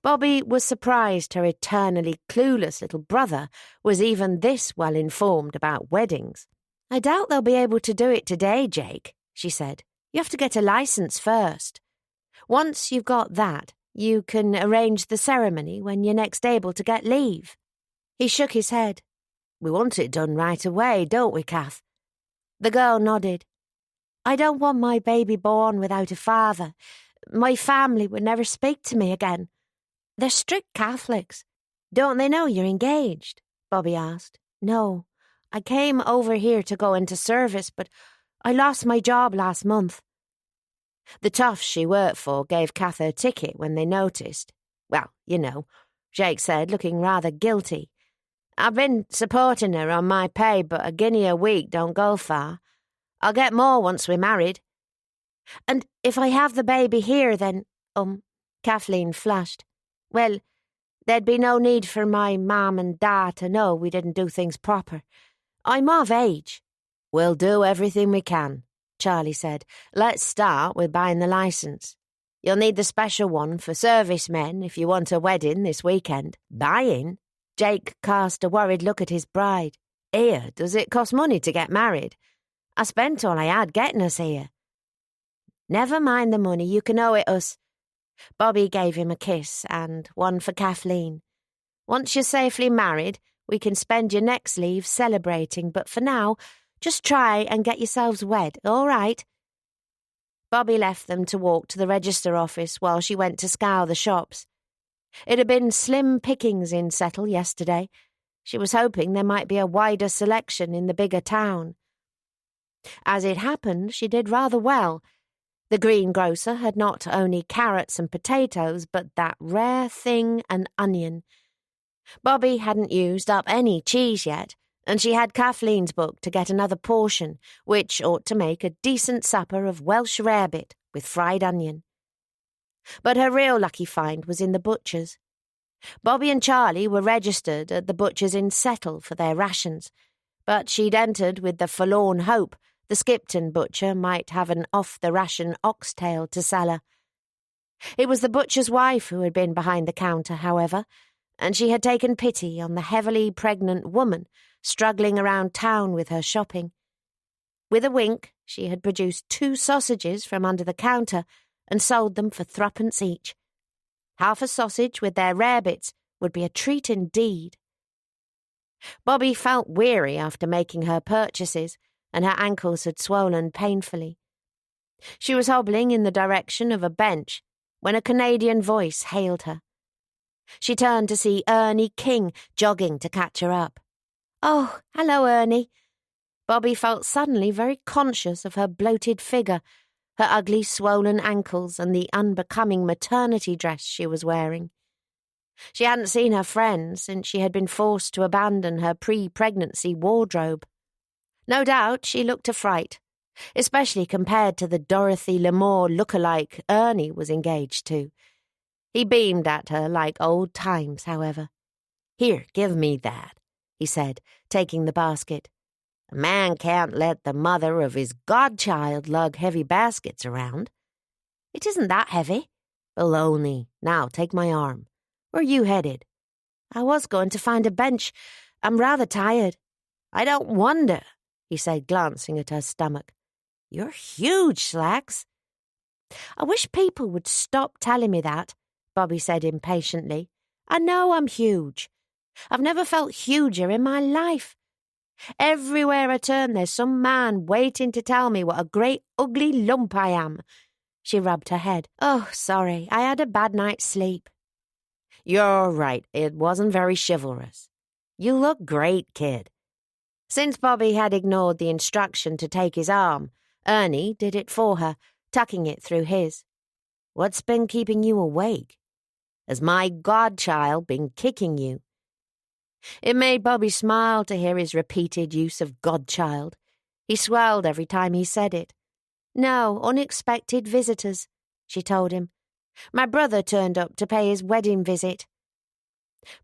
Bobby was surprised her eternally clueless little brother was even this well-informed about weddings. I doubt they'll be able to do it today, Jake, she said. You have to get a licence first. Once you've got that, you can arrange the ceremony when you're next able to get leave. He shook his head. We want it done right away, don't we, Kath? The girl nodded. I don't want my baby born without a father. My family would never speak to me again. They're strict Catholics. Don't they know you're engaged? Bobby asked. No. I came over here to go into service, but I lost my job last month. The toughs she worked for gave Kath her ticket when they noticed. Well, you know, Jake said, looking rather guilty. I've been supporting her on my pay, but a guinea a week don't go far. I'll get more once we're married. And if I have the baby here, then, Kathleen flushed. Well, there'd be no need for my mum and dad to know we didn't do things proper. I'm of age. We'll do everything we can, Charlie said. Let's start with buying the licence. You'll need the special one for servicemen if you want a wedding this weekend. Buying? Jake cast a worried look at his bride. Here, does it cost money to get married? I spent all I had getting us here. Never mind the money, you can owe it us. Bobby gave him a kiss and one for Kathleen. Once you're safely married, we can spend your next leave celebrating, but for now, just try and get yourselves wed, all right? Bobby left them to walk to the register office while she went to scour the shops. It had been slim pickings in Settle yesterday. She was hoping there might be a wider selection in the bigger town. As it happened, she did rather well. The greengrocer had not only carrots and potatoes, but that rare thing, an onion. Bobby hadn't used up any cheese yet, and she had Kathleen's book to get another portion, which ought to make a decent supper of Welsh rarebit with fried onion. But her real lucky find was in the butcher's. Bobby and Charlie were registered at the butcher's in Settle for their rations, but she'd entered with the forlorn hope the Skipton butcher might have an off-the-ration oxtail to sell her. It was the butcher's wife who had been behind the counter, however, and she had taken pity on the heavily pregnant woman struggling around town with her shopping. With a wink, she had produced 2 sausages from under the counter and sold them for 3 each. Half a sausage with their rarebits would be a treat indeed. Bobby felt weary after making her purchases, and her ankles had swollen painfully. She was hobbling in the direction of a bench when a Canadian voice hailed her. She turned to see Ernie King jogging to catch her up. "Oh, hello, Ernie." Bobby felt suddenly very conscious of her bloated figure, her ugly swollen ankles and the unbecoming maternity dress she was wearing. She hadn't seen her friend since she had been forced to abandon her pre-pregnancy wardrobe. No doubt she looked a fright, especially compared to the Dorothy Lamour look-alike Ernie was engaged to. He beamed at her like old times, however. "Here, give me that," he said, taking the basket. "A man can't let the mother of his godchild lug heavy baskets around." "It isn't that heavy." "Baloney. Now take my arm. Where are you headed?" "I was going to find a bench. I'm rather tired." "I don't wonder," he said, glancing at her stomach. "You're huge, Slacks." "I wish people would stop telling me that," Bobby said impatiently. "I know I'm huge. I've never felt huger in my life. Everywhere I turn there's some man waiting to tell me what a great ugly lump I am." She rubbed her head. "Oh, sorry, I had a bad night's sleep." "You're right, it wasn't very chivalrous. You look great, kid." Since Bobby had ignored the instruction to take his arm, Ernie did it for her, tucking it through his. "What's been keeping you awake? Has my godchild been kicking you?" It made Bobby smile to hear his repeated use of godchild. He swelled every time he said it. "No, unexpected visitors," she told him. "My brother turned up to pay his wedding visit."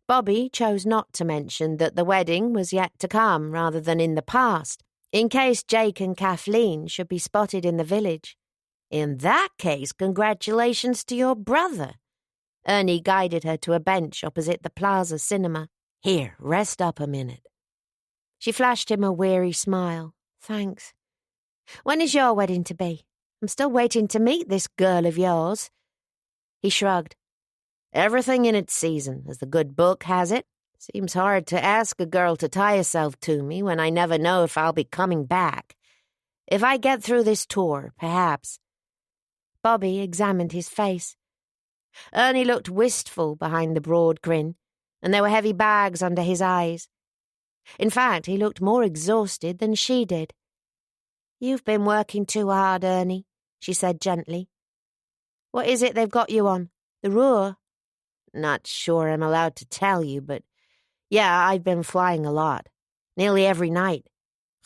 Bobby chose not to mention that the wedding was yet to come rather than in the past, in case Jake and Kathleen should be spotted in the village. "In that case, congratulations to your brother." Ernie guided her to a bench opposite the Plaza Cinema. "Here, rest up a minute." She flashed him a weary smile. "Thanks. When is your wedding to be? I'm still waiting to meet this girl of yours." He shrugged. "Everything in its season, as the good book has it. Seems hard to ask a girl to tie herself to me when I never know if I'll be coming back. If I get through this tour, perhaps." Bobby examined his face. Ernie looked wistful behind the broad grin, and there were heavy bags under his eyes. In fact, he looked more exhausted than she did. "You've been working too hard, Ernie," she said gently. "What is it they've got you on? The Ruhr?" "Not sure I'm allowed to tell you, but yeah, I've been flying a lot. Nearly every night."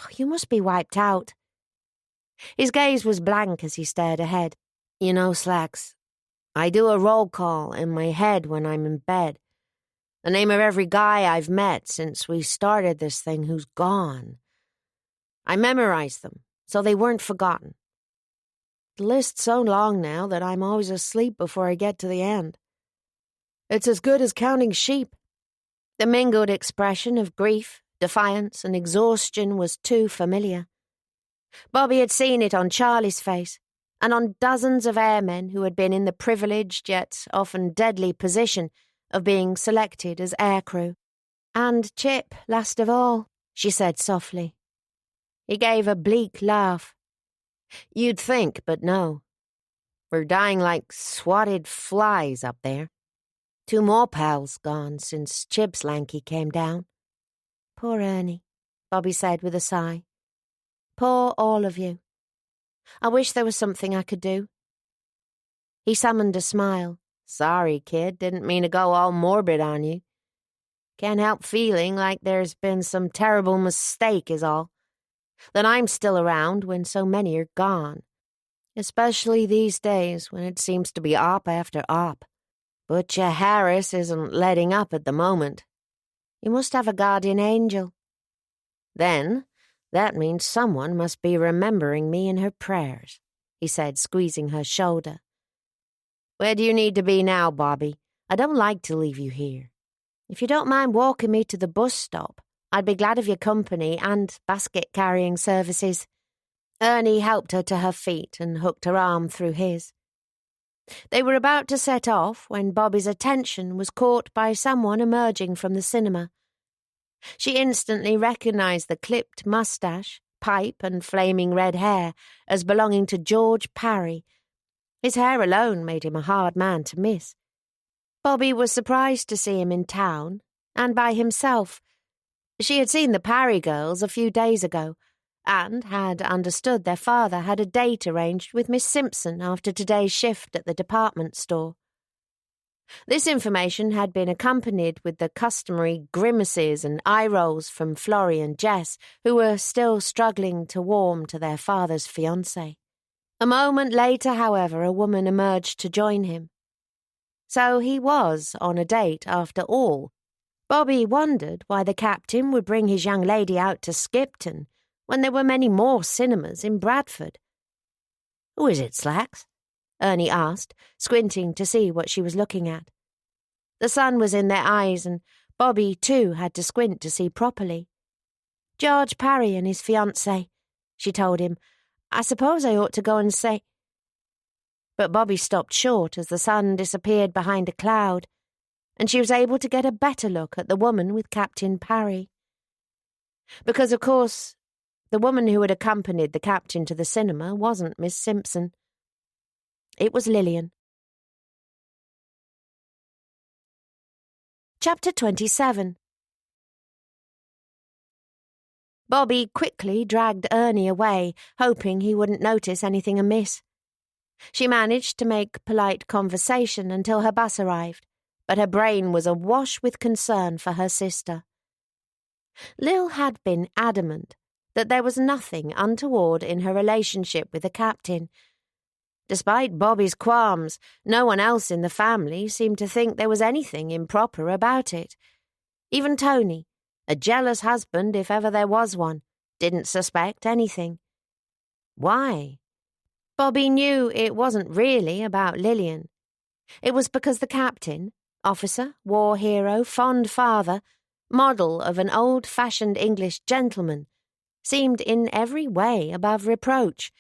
"Oh, you must be wiped out." His gaze was blank as he stared ahead. "You know, Slacks, I do a roll call in my head when I'm in bed. The name of every guy I've met since we started this thing who's gone. I memorized them, so they weren't forgotten. The list's so long now that I'm always asleep before I get to the end. It's as good as counting sheep." The mingled expression of grief, defiance, and exhaustion was too familiar. Bobby had seen it on Charlie's face, and on dozens of airmen who had been in the privileged yet often deadly position of being selected as aircrew. "And Chip, last of all," she said softly. He gave a bleak laugh. "You'd think, but no. We're dying like swatted flies up there. 2 more pals gone since Chip's lanky came down." "Poor Ernie," Bobby said with a sigh. "Poor all of you. I wish there was something I could do." He summoned a smile. "Sorry, kid, didn't mean to go all morbid on you. Can't help feeling like there's been some terrible mistake is all. That I'm still around when so many are gone. Especially these days when it seems to be op after op." Butcher Harris isn't letting up at the moment. You must have a guardian angel. Then, that means someone must be remembering me in her prayers, he said, squeezing her shoulder. Where do you need to be now, Bobby? I don't like to leave you here. If you don't mind walking me to the bus stop, I'd be glad of your company and basket-carrying services. Ernie helped her to her feet and hooked her arm through his. They were about to set off when Bobby's attention was caught by someone emerging from the cinema. She instantly recognized the clipped mustache, pipe and flaming red hair as belonging to George Parry. His hair alone made him a hard man to miss. Bobby was surprised to see him in town, and by himself. She had seen the Parry girls a few days ago, and had understood their father had a date arranged with Miss Simpson after today's shift at the department store. This information had been accompanied with the customary grimaces and eye-rolls from Florrie and Jess, who were still struggling to warm to their father's fiancée. A moment later, however, a woman emerged to join him. So he was on a date after all. Bobby wondered why the captain would bring his young lady out to Skipton when there were many more cinemas in Bradford. "Who is it, Slacks?" Ernie asked, squinting to see what she was looking at. The sun was in their eyes, and Bobby, too, had to squint to see properly. "George Parry and his fiancée," she told him. "I suppose I ought to go and say—" But Bobby stopped short as the sun disappeared behind a cloud, and she was able to get a better look at the woman with Captain Parry. Because, of course, the woman who had accompanied the captain to the cinema wasn't Miss Simpson. It was Lillian. Chapter 27. Bobby quickly dragged Ernie away, hoping he wouldn't notice anything amiss. She managed to make polite conversation until her bus arrived, but her brain was awash with concern for her sister. Lil had been adamant that there was nothing untoward in her relationship with the captain. Despite Bobby's qualms, no one else in the family seemed to think there was anything improper about it. Even Tony, a jealous husband if ever there was one, didn't suspect anything. Why? Bobby knew it wasn't really about Lillian. It was because the captain, officer, war hero, fond father, model of an old-fashioned English gentleman, seemed in every way above reproach.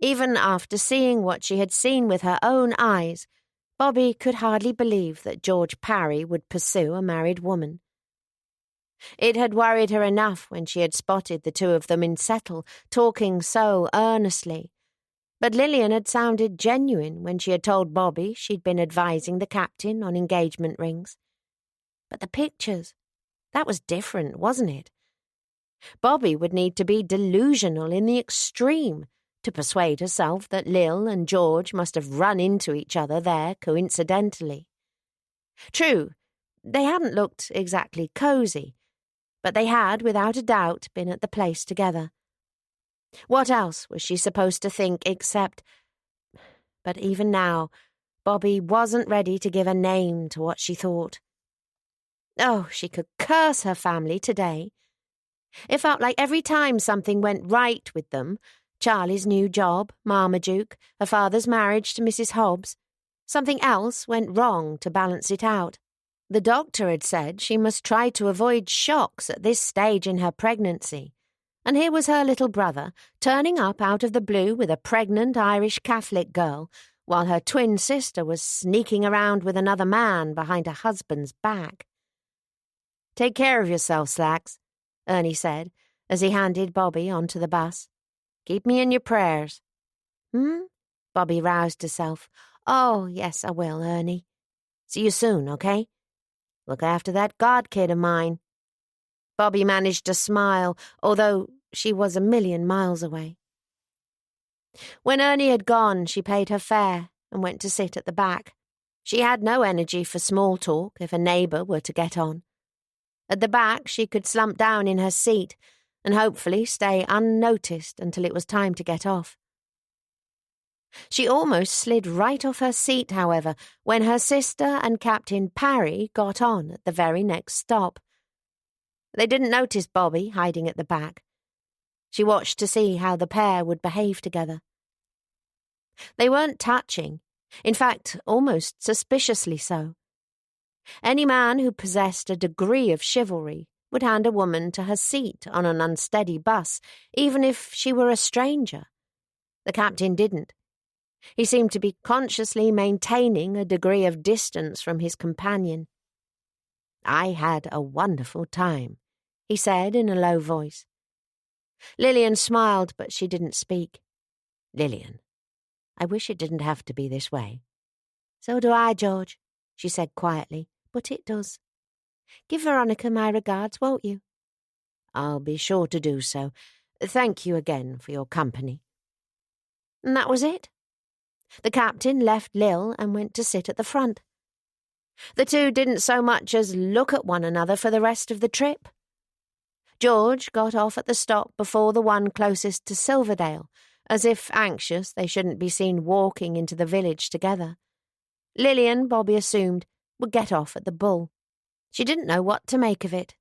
Even after seeing what she had seen with her own eyes, Bobby could hardly believe that George Parry would pursue a married woman. It had worried her enough when she had spotted the two of them in Settle, talking so earnestly. But Lillian had sounded genuine when she had told Bobby she'd been advising the captain on engagement rings. But the pictures, that was different, wasn't it? Bobby would need to be delusional in the extreme to persuade herself that Lil and George must have run into each other there coincidentally. True, they hadn't looked exactly cosy, but they had, without a doubt, been at the place together. What else was she supposed to think except— But even now, Bobby wasn't ready to give a name to what she thought. Oh, she could curse her family today. It felt like every time something went right with them, Charlie's new job, Marmaduke, her father's marriage to Mrs. Hobbs, something else went wrong to balance it out. The doctor had said she must try to avoid shocks at this stage in her pregnancy, and here was her little brother turning up out of the blue with a pregnant Irish Catholic girl, while her twin sister was sneaking around with another man behind her husband's back. "Take care of yourself, Slacks," Ernie said, as he handed Bobby onto the bus. "Keep me in your prayers." Bobby roused herself. "Oh, yes, I will, Ernie. See you soon, okay? Look after that god kid of mine." Bobby managed to smile, although she was a million miles away. When Ernie had gone, she paid her fare and went to sit at the back. She had no energy for small talk if a neighbour were to get on. At the back, she could slump down in her seat and hopefully stay unnoticed until it was time to get off. She almost slid right off her seat, however, when her sister and Captain Parry got on at the very next stop. They didn't notice Bobby hiding at the back. She watched to see how the pair would behave together. They weren't touching, in fact, almost suspiciously so. Any man who possessed a degree of chivalry would hand a woman to her seat on an unsteady bus, even if she were a stranger. The captain didn't. He seemed to be consciously maintaining a degree of distance from his companion. "I had a wonderful time," he said in a low voice. Lillian smiled, but she didn't speak. "Lillian, I wish it didn't have to be this way." "So do I, George," she said quietly, "but it does. Give Veronica my regards, won't you?" "I'll be sure to do so. Thank you again for your company." And that was it. The captain left Lil and went to sit at the front. The two didn't so much as look at one another for the rest of the trip. George got off at the stop before the one closest to Silverdale, as if anxious they shouldn't be seen walking into the village together. Lillian, Bobby assumed, would get off at the Bull. She didn't know what to make of it.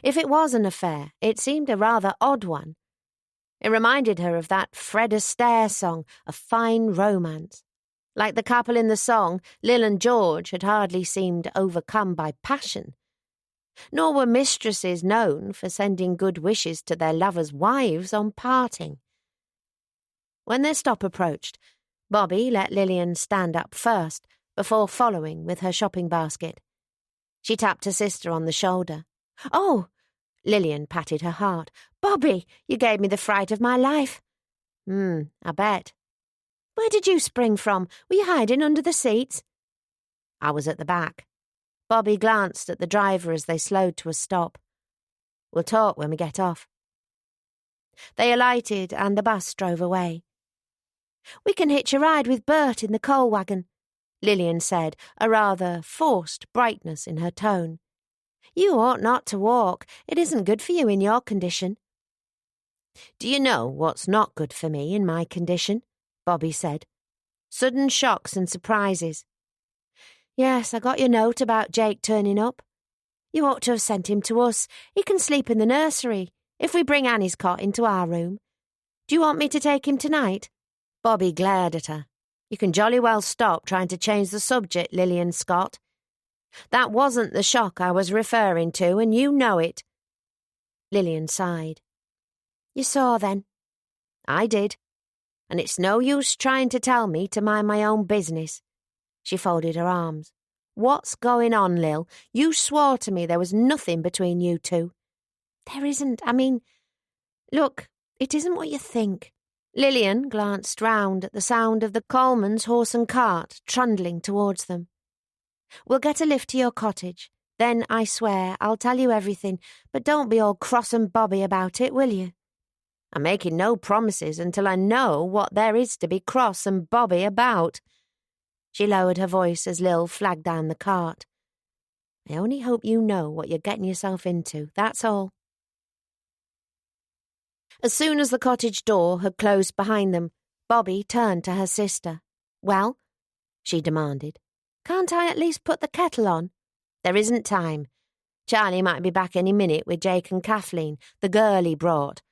If it was an affair, it seemed a rather odd one. It reminded her of that Fred Astaire song, A Fine Romance. Like the couple in the song, Lil and George had hardly seemed overcome by passion. Nor were mistresses known for sending good wishes to their lovers' wives on parting. When their stop approached, Bobby let Lillian stand up first, before following with her shopping basket. She tapped her sister on the shoulder. "Oh!" Lillian patted her heart. "Bobby, you gave me the fright of my life." I bet." "Where did you spring from? Were you hiding under the seats?" "I was at the back." Bobby glanced at the driver as they slowed to a stop. "We'll talk when we get off." They alighted and the bus drove away. "We can hitch a ride with Bert in the coal wagon," Lillian said, a rather forced brightness in her tone. "You ought not to walk. It isn't good for you in your condition." "Do you know what's not good for me in my condition?" Bobby said. "Sudden shocks and surprises." "Yes, I got your note about Jake turning up. You ought to have sent him to us. He can sleep in the nursery, if we bring Annie's cot into our room. Do you want me to take him tonight?" Bobby glared at her. "You can jolly well stop trying to change the subject, Lillian Scott. That wasn't the shock I was referring to, and you know it." Lillian sighed. "You saw, then?" "I did. And it's no use trying to tell me to mind my own business." She folded her arms. "What's going on, Lil? You swore to me there was nothing between you two." "There isn't. Look, it isn't what you think." Lillian glanced round at the sound of the Coleman's horse and cart trundling towards them. "We'll get a lift to your cottage. Then, I swear, I'll tell you everything, but don't be all cross and bobby about it, will you?" "I'm making no promises until I know what there is to be cross and bobby about." She lowered her voice as Lil flagged down the cart. "I only hope you know what you're getting yourself into, that's all." As soon as the cottage door had closed behind them, Bobby turned to her sister. "Well?" she demanded. "Can't I at least put the kettle on?" "There isn't time. Charlie might be back any minute with Jake and Kathleen, the girl he brought.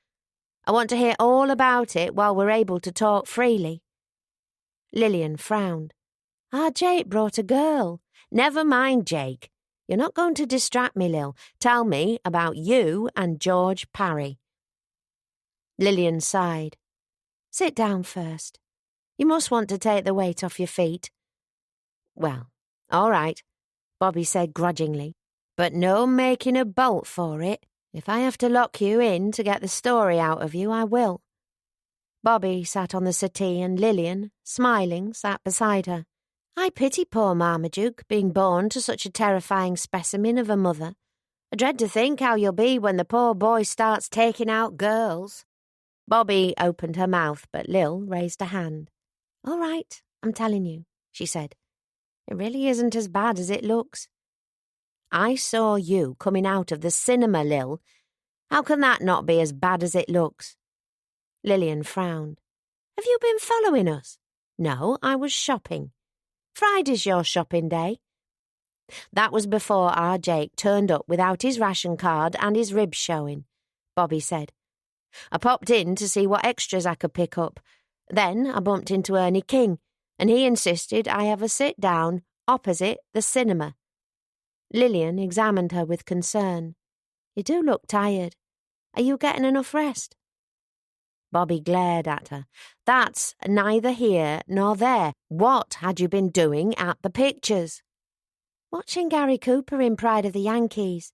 I want to hear all about it while we're able to talk freely." Lillian frowned. "Jake brought a girl." "Never mind Jake. You're not going to distract me, Lil. Tell me about you and George Parry." Lillian sighed. "Sit down first. You must want to take the weight off your feet." "Well, all right," Bobby said grudgingly, "but no making a bolt for it. If I have to lock you in to get the story out of you, I will." Bobby sat on the settee and Lillian, smiling, sat beside her. "I pity poor Marmaduke, being born to such a terrifying specimen of a mother. I dread to think how you'll be when the poor boy starts taking out girls." Bobby opened her mouth, but Lil raised a hand. "All right, I'm telling you," she said. "It really isn't as bad as it looks." "I saw you coming out of the cinema, Lil. How can that not be as bad as it looks?" Lillian frowned. "Have you been following us?" No, I was shopping. Friday's your shopping day. That was before our Jake turned up without his ration card and his ribs showing, Bobby said. I popped in to see what extras I could pick up. Then I bumped into Ernie King, and he insisted I have a sit-down opposite the cinema. Lillian examined her with concern. You do look tired. Are you getting enough rest? Bobby glared at her. That's neither here nor there. What had you been doing at the pictures? Watching Gary Cooper in Pride of the Yankees.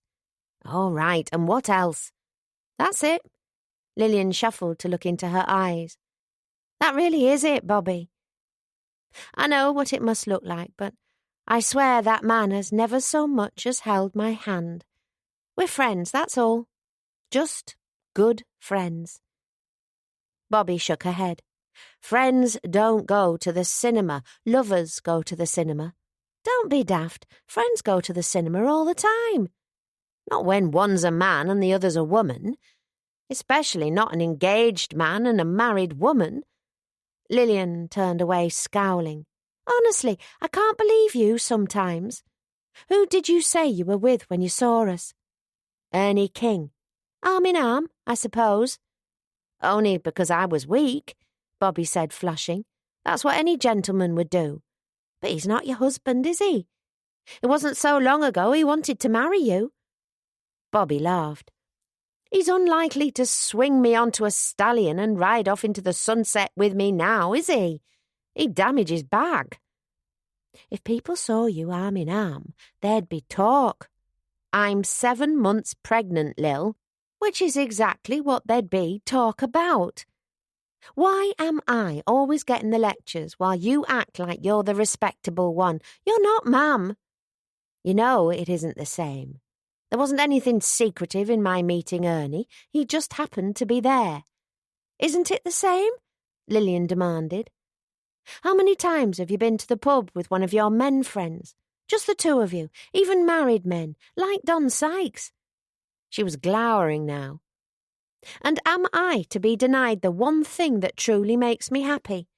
All right, and what else? That's it. Lillian shuffled to look into her eyes. That really is it, Bobby. I know what it must look like, but I swear that man has never so much as held my hand. We're friends, that's all. Just good friends. Bobby shook her head. Friends don't go to the cinema. Lovers go to the cinema. Don't be daft. Friends go to the cinema all the time. Not when one's a man and the other's a woman. Especially not an engaged man and a married woman. Lillian turned away scowling. Honestly, I can't believe you sometimes. Who did you say you were with when you saw us? Ernie King. Arm in arm, I suppose. Only because I was weak, Bobby said, flushing. That's what any gentleman would do. But he's not your husband, is he? It wasn't so long ago he wanted to marry you. Bobby laughed. He's unlikely to swing me onto a stallion and ride off into the sunset with me now, is he? He'd damage his back. If people saw you arm in arm, there'd be talk. I'm 7 months pregnant, Lil, which is exactly what there'd be talk about. Why am I always getting the lectures while you act like you're the respectable one? You're not, ma'am. You know it isn't the same. There wasn't anything secretive in my meeting Ernie. He just happened to be there. Isn't it the same? Lillian demanded. How many times have you been to the pub with one of your men friends? Just the two of you, even married men, like Don Sykes. She was glowering now. And am I to be denied the one thing that truly makes me happy?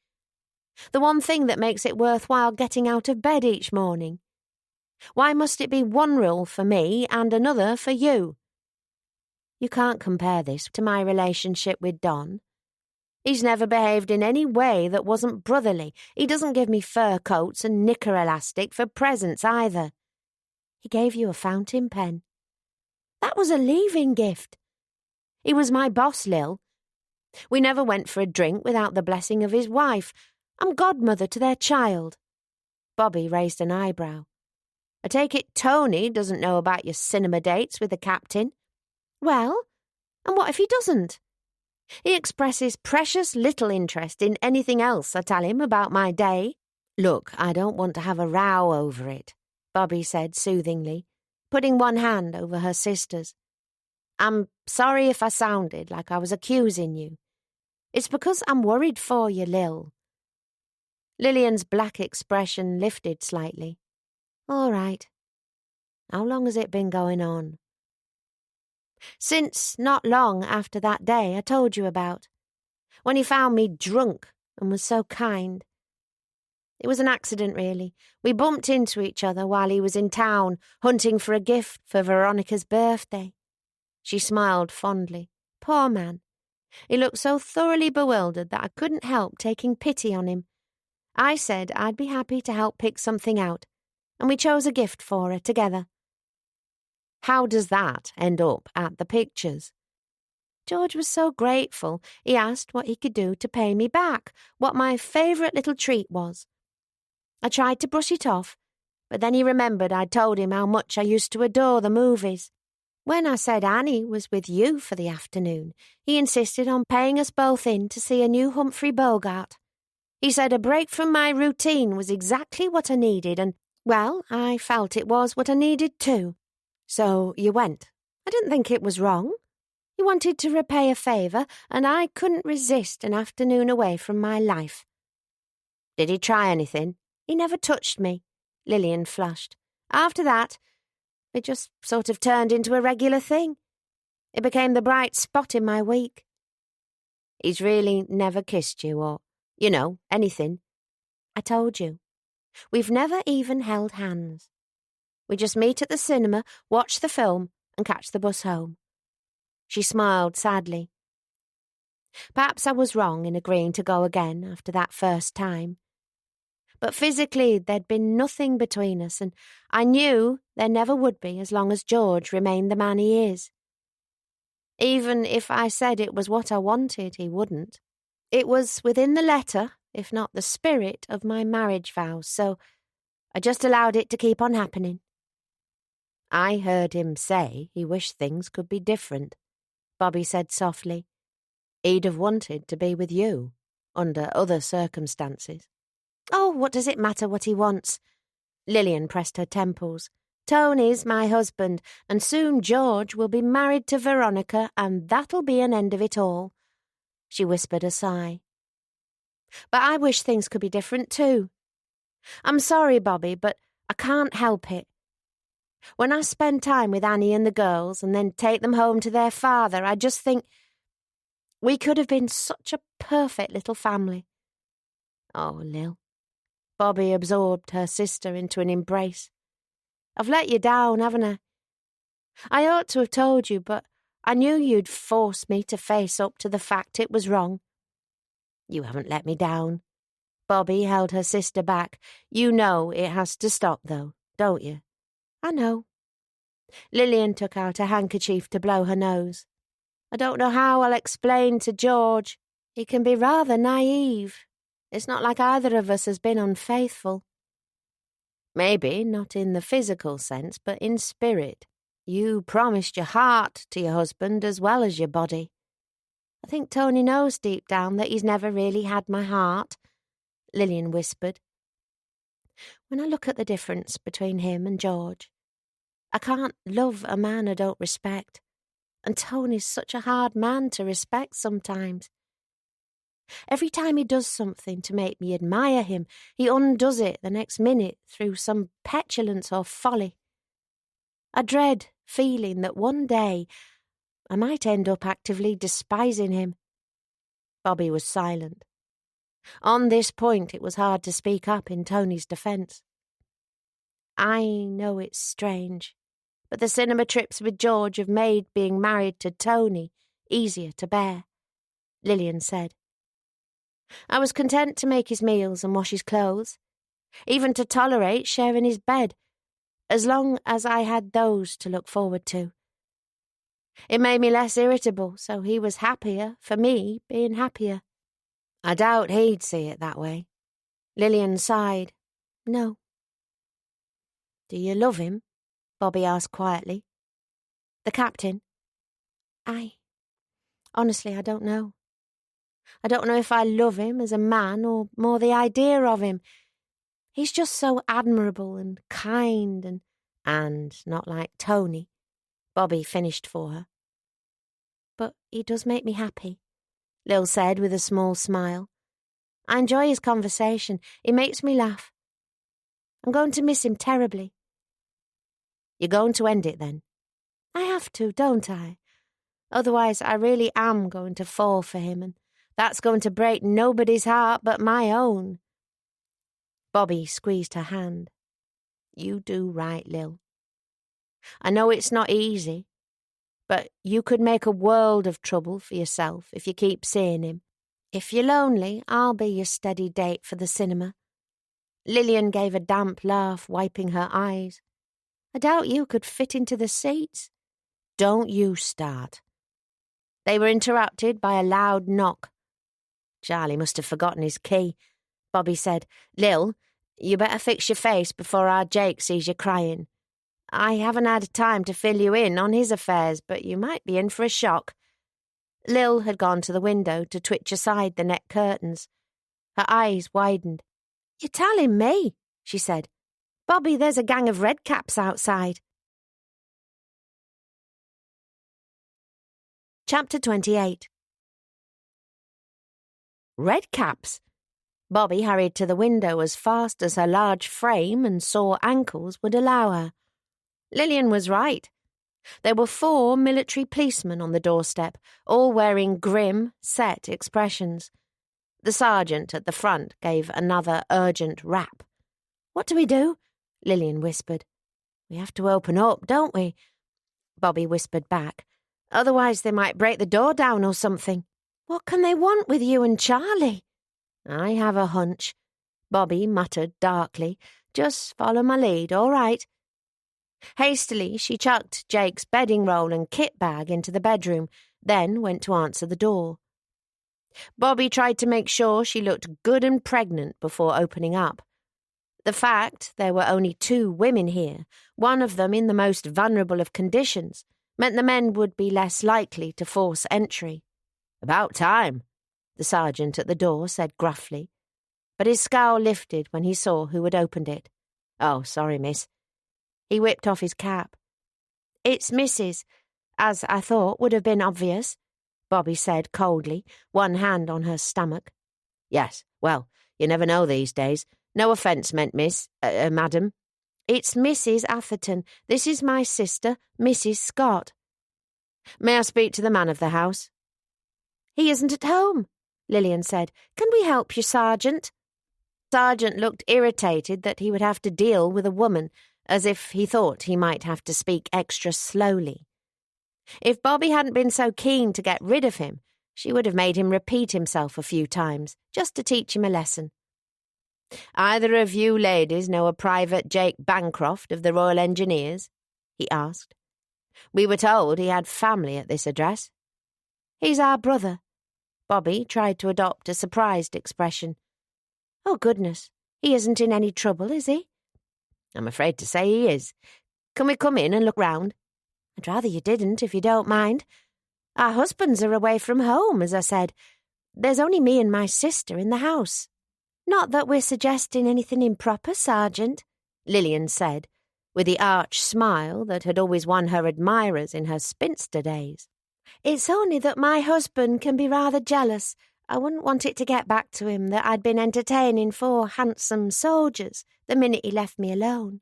The one thing that makes it worthwhile getting out of bed each morning? Why must it be one rule for me and another for you? You can't compare this to my relationship with Don. He's never behaved in any way that wasn't brotherly. He doesn't give me fur coats and knicker elastic for presents either. He gave you a fountain pen. That was a leaving gift. He was my boss, Lil. We never went for a drink without the blessing of his wife. I'm godmother to their child. Bobby raised an eyebrow. I take it Tony doesn't know about your cinema dates with the captain. Well, and what if he doesn't? He expresses precious little interest in anything else I tell him about my day. Look, I don't want to have a row over it, Bobby said soothingly, putting one hand over her sister's. I'm sorry if I sounded like I was accusing you. It's because I'm worried for you, Lil. Lillian's black expression lifted slightly. All right. How long has it been going on? Since not long after that day I told you about, when he found me drunk and was so kind. It was an accident, really. We bumped into each other while he was in town, hunting for a gift for Veronica's birthday. She smiled fondly. Poor man. He looked so thoroughly bewildered that I couldn't help taking pity on him. I said I'd be happy to help pick something out, and we chose a gift for her together. How does that end up at the pictures? George was so grateful. He asked what he could do to pay me back, what my favourite little treat was. I tried to brush it off, but then he remembered I'd told him how much I used to adore the movies. When I said Annie was with you for the afternoon, he insisted on paying us both in to see a new Humphrey Bogart. He said a break from my routine was exactly what I needed, and, well, I felt it was what I needed too. So you went. I didn't think it was wrong. You wanted to repay a favour, and I couldn't resist an afternoon away from my life. Did he try anything? He never touched me. Lillian flushed. After that, it just sort of turned into a regular thing. It became the bright spot in my week. He's really never kissed you or, anything? I told you. We've never even held hands. We just meet at the cinema, watch the film, and catch the bus home." She smiled sadly. Perhaps I was wrong in agreeing to go again after that first time. But physically there'd been nothing between us, and I knew there never would be as long as George remained the man he is. Even if I said it was what I wanted, he wouldn't. It was within the letter, if not the spirit, of my marriage vows, so I just allowed it to keep on happening. "I heard him say he wished things could be different," Bobby said softly. "He'd have wanted to be with you, under other circumstances." "Oh, what does it matter what he wants?" Lillian pressed her temples. "Tony's my husband, and soon George will be married to Veronica, and that'll be an end of it all." She whispered a sigh. "But I wish things could be different too. I'm sorry, Bobby, but I can't help it. When I spend time with Annie and the girls and then take them home to their father, I just think we could have been such a perfect little family." "Oh, Lil." Bobby absorbed her sister into an embrace. "I've let you down, haven't I? I ought to have told you, but I knew you'd force me to face up to the fact it was wrong." "You haven't let me down." Bobby held her sister back. "You know it has to stop, though, don't you?" "I know." Lillian took out a handkerchief to blow her nose. "I don't know how I'll explain to George. He can be rather naive. It's not like either of us has been unfaithful." "Maybe not in the physical sense, but in spirit. You promised your heart to your husband as well as your body. I think Tony knows deep down that he's never really had my heart," Lillian whispered. "When I look at the difference between him and George, I can't love a man I don't respect, and Tony's such a hard man to respect sometimes. Every time he does something to make me admire him, he undoes it the next minute through some petulance or folly. I dread feeling that one day I might end up actively despising him." Bobby was silent. On this point it was hard to speak up in Tony's defence. "I know it's strange, but the cinema trips with George have made being married to Tony easier to bear," Lillian said. "I was content to make his meals and wash his clothes, even to tolerate sharing his bed, as long as I had those to look forward to. It made me less irritable, so he was happier for me being happier." "I doubt he'd see it that way." Lillian sighed. "No." "Do you love him?" Bobby asked quietly. "The captain? Honestly, I don't know. I don't know if I love him as a man or more the idea of him. He's just so admirable and kind and not like Tony," Bobby finished for her. "But he does make me happy," Lil said with a small smile. "I enjoy his conversation. He makes me laugh. I'm going to miss him terribly." "You're going to end it then?" "I have to, don't I? Otherwise I really am going to fall for him, and that's going to break nobody's heart but my own." Bobby squeezed her hand. "You do right, Lil. I know it's not easy, but you could make a world of trouble for yourself if you keep seeing him. If you're lonely, I'll be your steady date for the cinema." Lillian gave a damp laugh, wiping her eyes. "I doubt you could fit into the seats." "Don't you start." They were interrupted by a loud knock. "Charlie must have forgotten his key," Bobby said. "Lil, you better fix your face before our Jake sees you crying. I haven't had time to fill you in on his affairs, but you might be in for a shock." Lil had gone to the window to twitch aside the net curtains. Her eyes widened. "You're telling me," she said. "Bobby, there's a gang of redcaps outside." Chapter 28. Redcaps? Bobby hurried to the window as fast as her large frame and sore ankles would allow her. Lillian was right. There were 4 military policemen on the doorstep, all wearing grim, set expressions. The sergeant at the front gave another urgent rap. "What do we do?" Lillian whispered. "We have to open up, don't we?" Bobby whispered back. "Otherwise they might break the door down or something." "What can they want with you and Charlie?" "I have a hunch," Bobby muttered darkly. "Just follow my lead, all right." Hastily, she chucked Jake's bedding roll and kit bag into the bedroom, then went to answer the door. Bobby tried to make sure she looked good and pregnant before opening up. The fact there were only 2 women here, one of them in the most vulnerable of conditions, meant the men would be less likely to force entry. "About time," the sergeant at the door said gruffly, but his scowl lifted when he saw who had opened it. "Oh, sorry, miss." He whipped off his cap. "It's Mrs., as I thought would have been obvious," Bobby said coldly, one hand on her stomach. "Yes, well, you never know these days. No offence meant, miss, madam." "It's Mrs. Atherton. This is my sister, Mrs. Scott." "May I speak to the man of the house?" "He isn't at home," Lillian said. "Can we help you, Sergeant?" Sergeant looked irritated that he would have to deal with a woman, as if he thought he might have to speak extra slowly. If Bobby hadn't been so keen to get rid of him, she would have made him repeat himself a few times, just to teach him a lesson. "Either of you ladies know a Private Jake Bancroft of the Royal Engineers?" he asked. "We were told he had family at this address." "He's our brother." Bobby tried to adopt a surprised expression. "Oh, goodness. He isn't in any trouble, is he?" "I'm afraid to say he is. Can we come in and look round?" "I'd rather you didn't, if you don't mind. Our husbands are away from home, as I said. There's only me and my sister in the house." "Not that we're suggesting anything improper, Sergeant," Lillian said, with the arch smile that had always won her admirers in her spinster days. "It's only that my husband can be rather jealous. I wouldn't want it to get back to him that I'd been entertaining 4 handsome soldiers the minute he left me alone."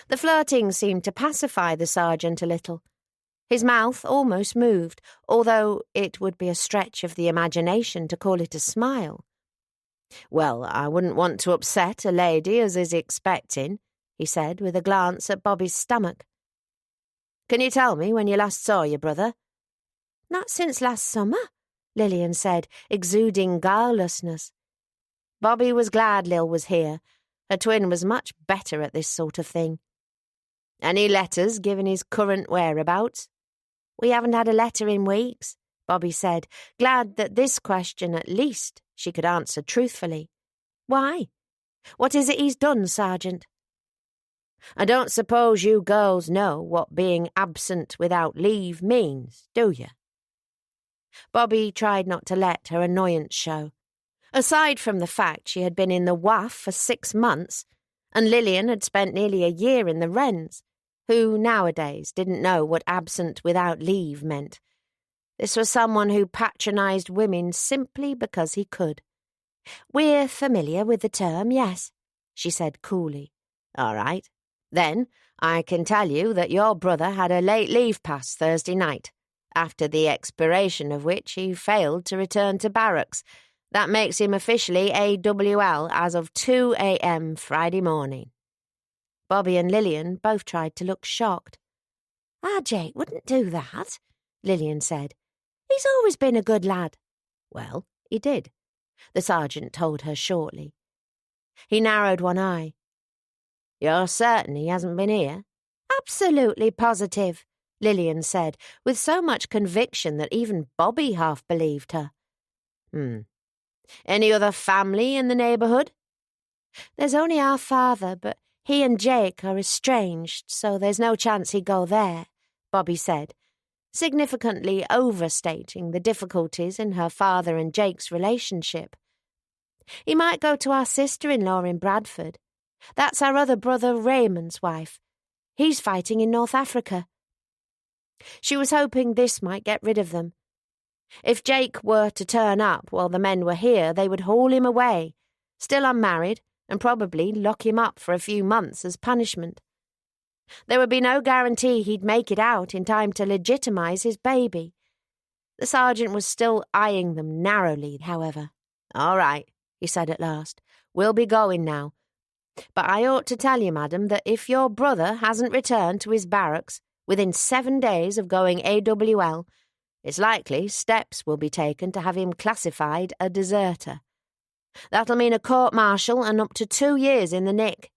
The flirting seemed to pacify the sergeant a little. His mouth almost moved, although it would be a stretch of the imagination to call it a smile. "Well, I wouldn't want to upset a lady as is expecting," he said, with a glance at Bobby's stomach. "Can you tell me when you last saw your brother?" "Not since last summer," Lillian said, exuding guilelessness. Bobby was glad Lil was here. Her twin was much better at this sort of thing. "Any letters giving his current whereabouts?" "We haven't had a letter in weeks," Bobby said, glad that this question at least she could answer truthfully. "Why? What is it he's done, Sergeant?" "I don't suppose you girls know what being absent without leave means, do you?" Bobby tried not to let her annoyance show. Aside from the fact she had been in the WAF for 6 months, and Lillian had spent nearly a year in the Wrens, who nowadays didn't know what absent without leave meant. This was someone who patronised women simply because he could. "We're familiar with the term, yes," she said coolly. "All right. Then I can tell you that your brother had a late leave pass Thursday night, after the expiration of which he failed to return to barracks. That makes him officially AWL as of 2 a.m. Friday morning." Bobby and Lillian both tried to look shocked. "Our Jake wouldn't do that," Lillian said. "He's always been a good lad." "Well, he did," the sergeant told her shortly. He narrowed one eye. "You're certain he hasn't been here?" "Absolutely positive," Lillian said, with so much conviction that even Bobby half believed her. Any other family in the neighbourhood?" "There's only our father, but he and Jake are estranged, so there's no chance he'd go there," Bobby said, significantly overstating the difficulties in her father and Jake's relationship. "He might go to our sister-in-law in Bradford. That's our other brother Raymond's wife. He's fighting in North Africa." She was hoping this might get rid of them. If Jake were to turn up while the men were here, they would haul him away, still unmarried, and probably lock him up for a few months as punishment. There would be no guarantee he'd make it out in time to legitimise his baby. The sergeant was still eyeing them narrowly, however. "All right," he said at last. "We'll be going now. But I ought to tell you, madam, that if your brother hasn't returned to his barracks within 7 days of going AWL, it's likely steps will be taken to have him classified a deserter. That'll mean a court-martial and up to 2 years in the nick.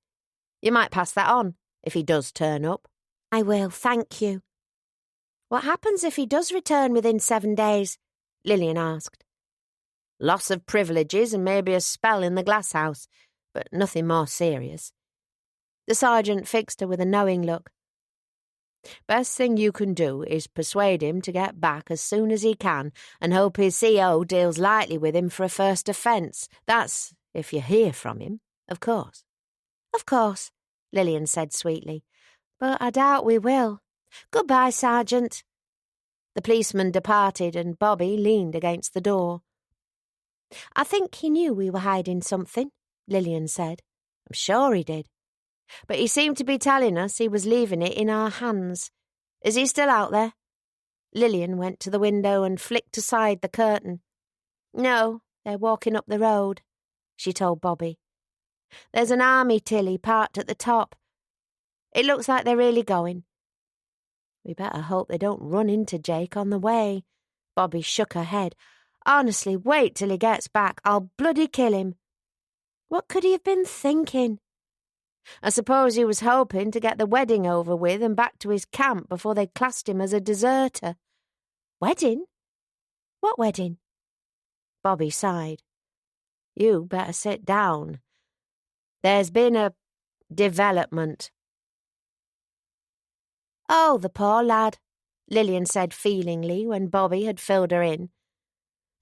You might pass that on, if he does turn up." "I will, thank you." "What happens if he does return within 7 days?" Lillian asked. "Loss of privileges and maybe a spell in the glass house, but nothing more serious." The sergeant fixed her with a knowing look. "Best thing you can do is persuade him to get back as soon as he can and hope his CO deals lightly with him for a first offence. That's if you hear from him, of course." "Of course," Lillian said sweetly, "but I doubt we will. Goodbye, Sergeant." The policeman departed and Bobby leaned against the door. "I think he knew we were hiding something," Lillian said. "I'm sure he did. But he seemed to be telling us he was leaving it in our hands. Is he still out there?" Lillian went to the window and flicked aside the curtain. "No, they're walking up the road," she told Bobby. "There's an army tilly parked at the top. It looks like they're really going." "We better hope they don't run into Jake on the way." Bobby shook her head. "Honestly, wait till he gets back. I'll bloody kill him." What could he have been thinking? "I suppose he was hoping to get the wedding over with and back to his camp before they classed him as a deserter." "Wedding? What wedding?" Bobby sighed. "You better sit down. There's been a development." "Oh, the poor lad," Lillian said feelingly when Bobby had filled her in.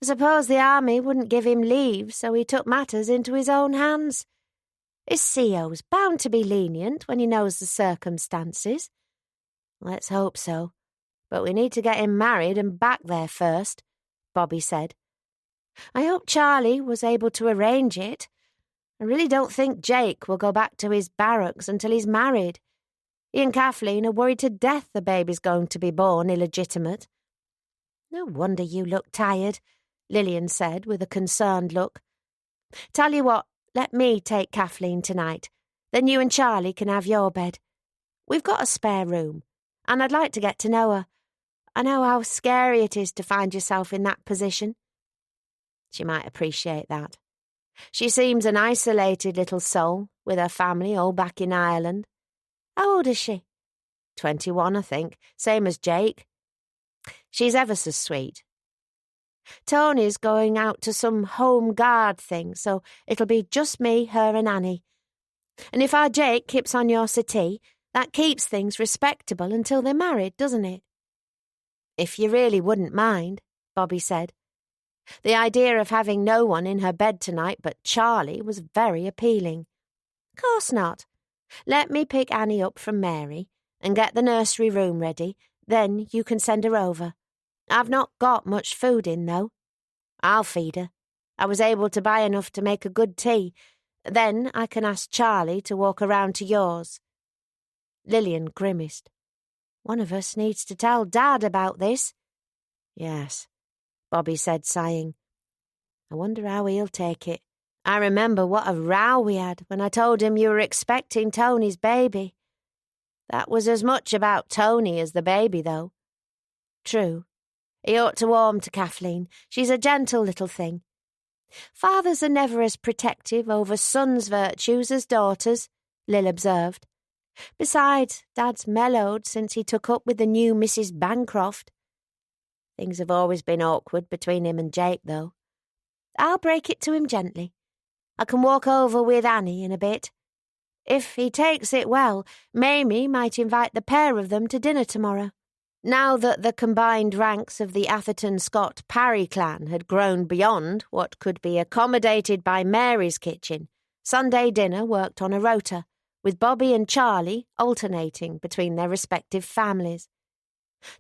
"I suppose the army wouldn't give him leave, so he took matters into his own hands. His CO's bound to be lenient when he knows the circumstances." "Let's hope so. But we need to get him married and back there first," Bobby said. "I hope Charlie was able to arrange it. I really don't think Jake will go back to his barracks until he's married. He and Kathleen are worried to death the baby's going to be born illegitimate." "No wonder you look tired," Lillian said with a concerned look. "Tell you what, let me take Kathleen tonight. Then you and Charlie can have your bed. We've got a spare room, and I'd like to get to know her. I know how scary it is to find yourself in that position." "She might appreciate that. She seems an isolated little soul, with her family all back in Ireland." "How old is she?" 21, I think, same as Jake. She's ever so sweet. Tony's going out to some home guard thing, so it'll be just me, her and Annie. And if our Jake keeps on your settee, that keeps things respectable until they're married, doesn't it?" "If you really wouldn't mind," Bobby said. The idea of having no one in her bed tonight but Charlie was very appealing. "Course not. Let me pick Annie up from Mary and get the nursery room ready, then you can send her over. I've not got much food in, though. I'll feed her. I was able to buy enough to make a good tea. Then I can ask Charlie to walk around to yours." Lillian grimaced. "One of us needs to tell Dad about this." "Yes," Bobby said, sighing. "I wonder how he'll take it. I remember what a row we had when I told him you were expecting Tony's baby. That was as much about Tony as the baby, though." "True. He ought to warm to Kathleen. She's a gentle little thing. Fathers are never as protective over sons' virtues as daughters," Lil observed. "Besides, Dad's mellowed since he took up with the new Mrs. Bancroft." "Things have always been awkward between him and Jake, though." "I'll break it to him gently. I can walk over with Annie in a bit. If he takes it well, Mamie might invite the pair of them to dinner tomorrow." Now that the combined ranks of the Atherton-Scott Parry clan had grown beyond what could be accommodated by Mary's kitchen, Sunday dinner worked on a rota, with Bobby and Charlie alternating between their respective families.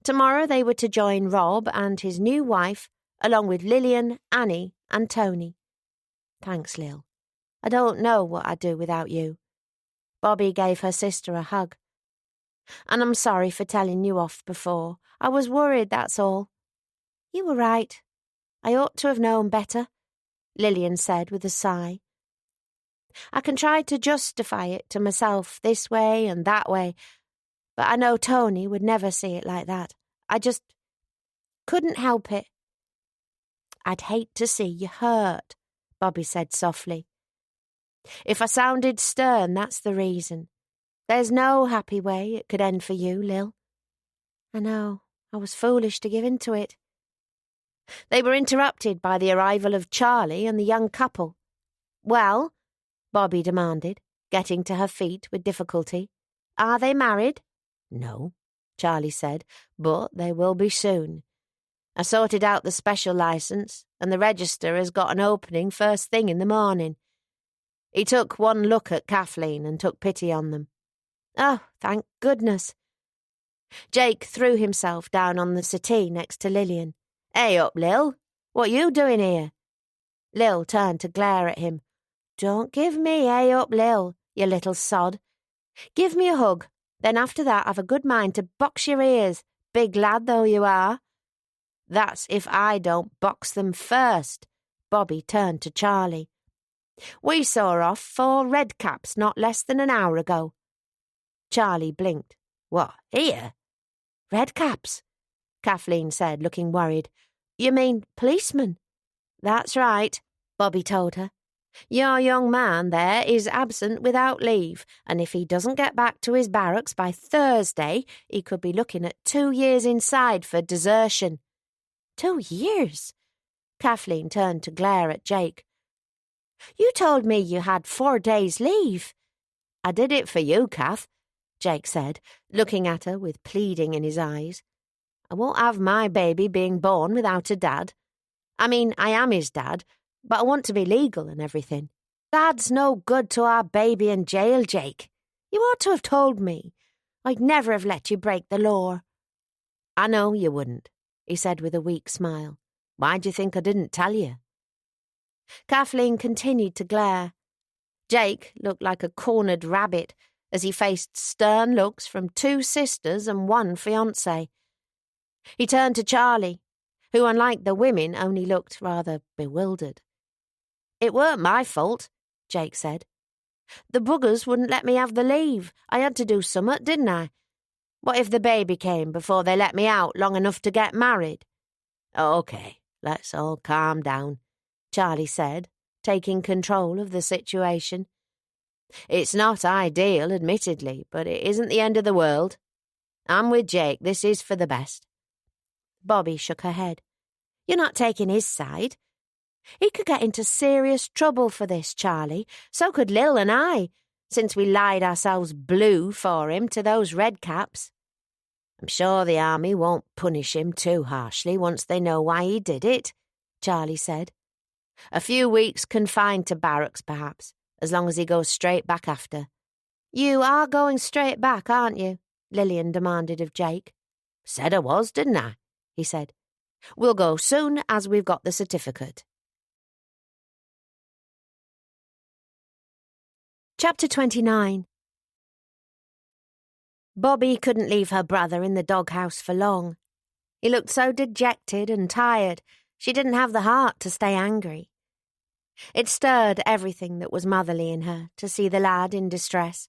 Tomorrow they were to join Rob and his new wife, along with Lillian, Annie, and Tony. "Thanks, Lil. I don't know what I'd do without you." Bobby gave her sister a hug. "And I'm sorry for telling you off before. I was worried, that's all." "You were right. I ought to have known better." Lillian said with a sigh. I can try to justify it to myself this way and that way, but I know Tony would never see it like that. I just couldn't help it. I'd hate to see you hurt, Bobby said softly. If I sounded stern, that's the reason. There's no happy way it could end for you, Lil. I know, I was foolish to give in to it. They were interrupted by the arrival of Charlie and the young couple. Well, Bobby demanded, getting to her feet with difficulty. Are they married? No, Charlie said, but they will be soon. I sorted out the special licence, and the register has got an opening first thing in the morning. He took one look at Kathleen and took pity on them. Oh, thank goodness. Jake threw himself down on the settee next to Lillian. Hey up, Lil. What you doing here? Lil turned to glare at him. Don't give me hey up, Lil, you little sod. Give me a hug, then after that I've a good mind to box your ears, big lad though you are. That's if I don't box them first. Bobby turned to Charlie. We saw off 4 redcaps not less than an hour ago. Charlie blinked. What, here? Redcaps, Kathleen said, looking worried. You mean policemen? That's right, Bobby told her. Your young man there is absent without leave, and if he doesn't get back to his barracks by Thursday, he could be looking at 2 years inside for desertion. 2 years? Kathleen turned to glare at Jake. You told me you had 4 days leave. I did it for you, Kath, Jake said, looking at her with pleading in his eyes. I won't have my baby being born without a dad. I mean, I am his dad, but I want to be legal and everything. Dad's no good to our baby in jail, Jake. You ought to have told me. I'd never have let you break the law. I know you wouldn't, he said with a weak smile. Why do you think I didn't tell you? Kathleen continued to glare. Jake looked like a cornered rabbit as he faced stern looks from 2 sisters and 1 fiancé. He turned to Charlie, who, unlike the women, only looked rather bewildered. It weren't my fault, Jake said. The buggers wouldn't let me have the leave. I had to do summat, didn't I? What if the baby came before they let me out long enough to get married? OK, let's all calm down, Charlie said, taking control of the situation. It's not ideal, admittedly, but it isn't the end of the world. I'm with Jake. This is for the best. Bobby shook her head. You're not taking his side. He could get into serious trouble for this, Charlie. So could Lil and I, since we lied ourselves blue for him to those redcaps. I'm sure the army won't punish him too harshly once they know why he did it, Charlie said. A few weeks confined to barracks, perhaps, as long as he goes straight back after. You are going straight back, aren't you? Lillian demanded of Jake. Said I was, didn't I? He said. We'll go soon as we've got the certificate. Chapter 29. Bobby couldn't leave her brother in the doghouse for long. He looked so dejected and tired, she didn't have the heart to stay angry. It stirred everything that was motherly in her to see the lad in distress.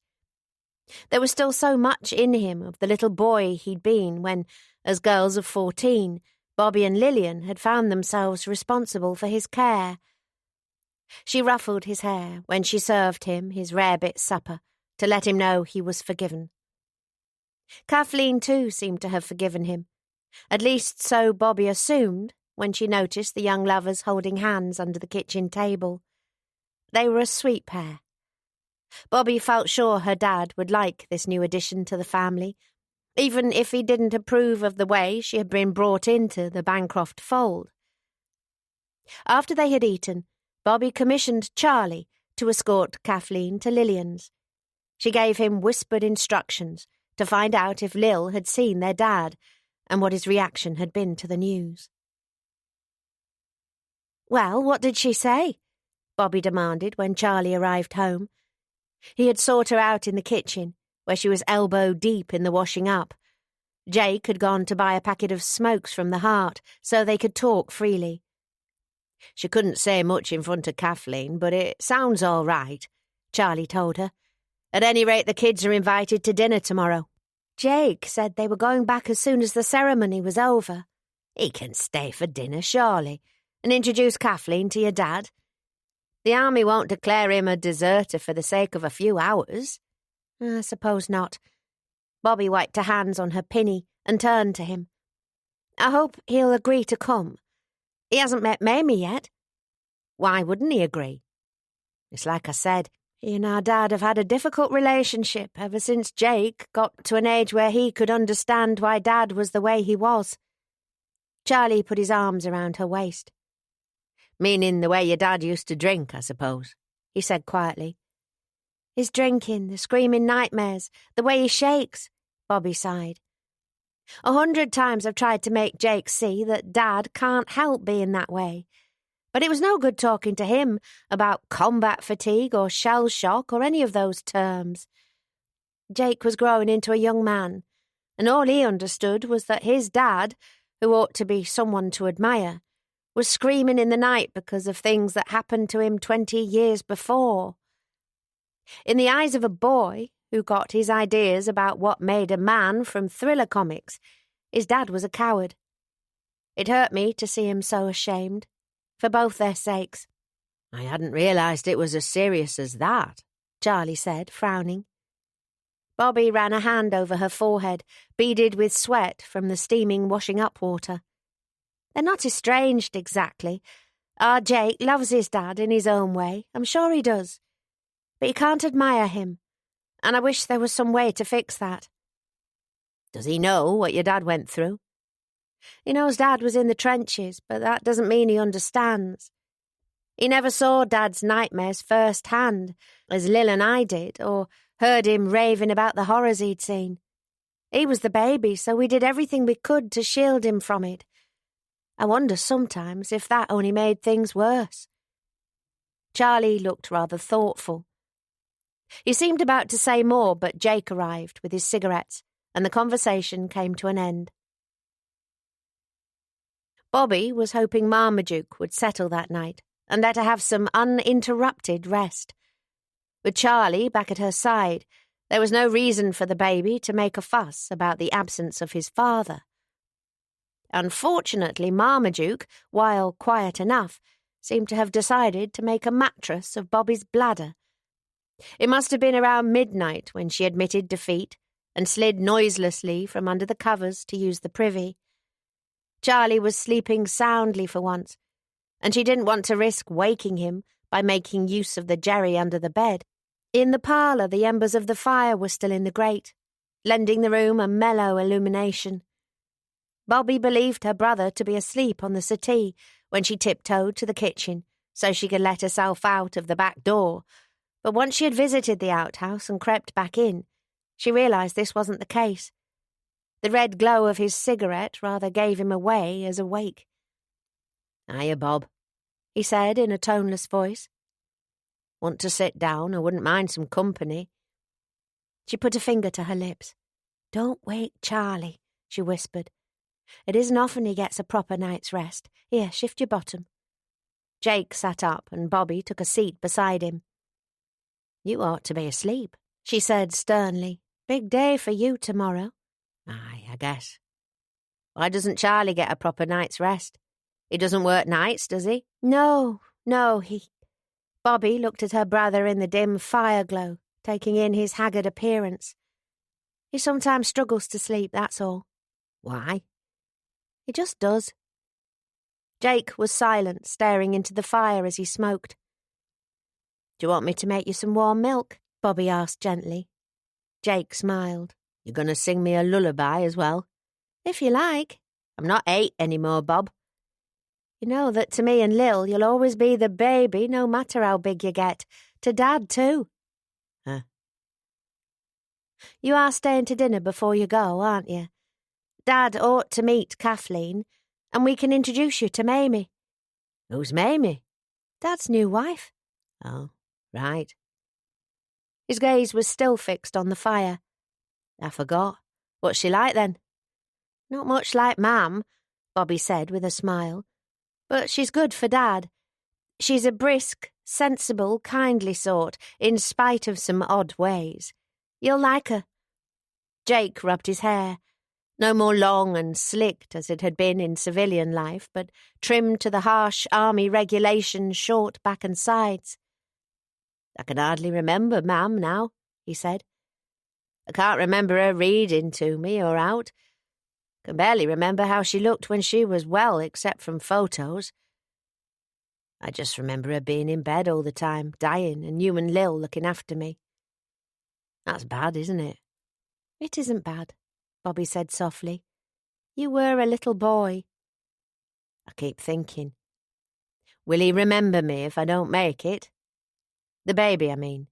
There was still so much in him of the little boy he'd been when, as girls of 14, Bobby and Lillian had found themselves responsible for his care. She ruffled his hair when she served him his rarebit supper to let him know he was forgiven. Kathleen, too, seemed to have forgiven him. At least so Bobby assumed when she noticed the young lovers holding hands under the kitchen table. They were a sweet pair. Bobby felt sure her dad would like this new addition to the family, even if he didn't approve of the way she had been brought into the Bancroft fold. After they had eaten, Bobby commissioned Charlie to escort Kathleen to Lillian's. She gave him whispered instructions to find out if Lil had seen their dad and what his reaction had been to the news. Well, what did she say? Bobby demanded when Charlie arrived home. He had sought her out in the kitchen, where she was elbow-deep in the washing up. Jake had gone to buy a packet of smokes from the Heart so they could talk freely. She couldn't say much in front of Kathleen, but it sounds all right, Charlie told her. At any rate, the kids are invited to dinner tomorrow. Jake said they were going back as soon as the ceremony was over. He can stay for dinner, surely, and introduce Kathleen to your dad. The army won't declare him a deserter for the sake of a few hours. I suppose not. Bobby wiped her hands on her pinny and turned to him. I hope he'll agree to come. He hasn't met Mamie yet. Why wouldn't he agree? It's like I said, he and our dad have had a difficult relationship ever since Jake got to an age where he could understand why Dad was the way he was. Charlie put his arms around her waist. Meaning the way your dad used to drink, I suppose, he said quietly. His drinking, the screaming nightmares, the way he shakes, Bobby sighed. 100 times I've tried to make Jake see that Dad can't help being that way. But it was no good talking to him about combat fatigue or shell shock or any of those terms. Jake was growing into a young man, and all he understood was that his dad, who ought to be someone to admire, was screaming in the night because of things that happened to him 20 years before. In the eyes of a boy who got his ideas about what made a man from thriller comics, his dad was a coward. It hurt me to see him so ashamed. For both their sakes. I hadn't realised it was as serious as that, Charlie said, frowning. Bobby ran a hand over her forehead, beaded with sweat from the steaming washing-up water. They're not estranged exactly. Our Jake loves his dad in his own way, I'm sure he does. But he can't admire him, and I wish there was some way to fix that. Does he know what your dad went through? He knows Dad was in the trenches, but that doesn't mean he understands. He never saw Dad's nightmares firsthand, as Lil and I did, or heard him raving about the horrors he'd seen. He was the baby, so we did everything we could to shield him from it. I wonder sometimes if that only made things worse. Charlie looked rather thoughtful. He seemed about to say more, but Jake arrived with his cigarettes, and the conversation came to an end. Bobby was hoping Marmaduke would settle that night and let her have some uninterrupted rest. With Charlie back at her side, there was no reason for the baby to make a fuss about the absence of his father. Unfortunately, Marmaduke, while quiet enough, seemed to have decided to make a mattress of Bobby's bladder. It must have been around midnight when she admitted defeat and slid noiselessly from under the covers to use the privy. Charlie was sleeping soundly for once, and she didn't want to risk waking him by making use of the jerry under the bed. In the parlour, the embers of the fire were still in the grate, lending the room a mellow illumination. Bobby believed her brother to be asleep on the settee when she tiptoed to the kitchen so she could let herself out of the back door, but once she had visited the outhouse and crept back in, she realised this wasn't the case. The red glow of his cigarette rather gave him away as awake. "Hiya, Bob," he said in a toneless voice. "Want to sit down? I wouldn't mind some company." She put a finger to her lips. "Don't wake Charlie," she whispered. "It isn't often he gets a proper night's rest. Here, shift your bottom." Jake sat up and Bobby took a seat beside him. "You ought to be asleep," she said sternly. "Big day for you tomorrow." "Aye, I guess. Why doesn't Charlie get a proper night's rest? He doesn't work nights, does he?" No, he... Bobby looked at her brother in the dim fire glow, taking in his haggard appearance. "He sometimes struggles to sleep, that's all." "Why?" "He just does." Jake was silent, staring into the fire as he smoked. "Do you want me to make you some warm milk?" Bobby asked gently. Jake smiled. "You're going to sing me a lullaby as well?" "If you like." "I'm not 8 anymore, Bob." "You know that to me and Lil, you'll always be the baby, no matter how big you get. To Dad, too." "Huh?" "You are staying to dinner before you go, aren't you? Dad ought to meet Kathleen, and we can introduce you to Mamie." "Who's Mamie?" "Dad's new wife." "Oh, right." His gaze was still fixed on the fire. "I forgot. What's she like, then?" "Not much like Mam," Bobby said with a smile. But she's good for Dad. She's a brisk, sensible, kindly sort, in spite of some odd ways. You'll like her." Jake rubbed his hair, no more long and slicked as it had been in civilian life, but trimmed to the harsh army regulation short back and sides. "I can hardly remember Mam now," he said. "I can't remember her reading to me or out. Can barely remember how she looked when she was well, except from photos. I just remember her being in bed all the time, dying, and you and Lil looking after me. That's bad, isn't it?" "It isn't bad," Bobby said softly. "You were a little boy." I keep thinking, will he remember me if I don't make it? The baby, I mean.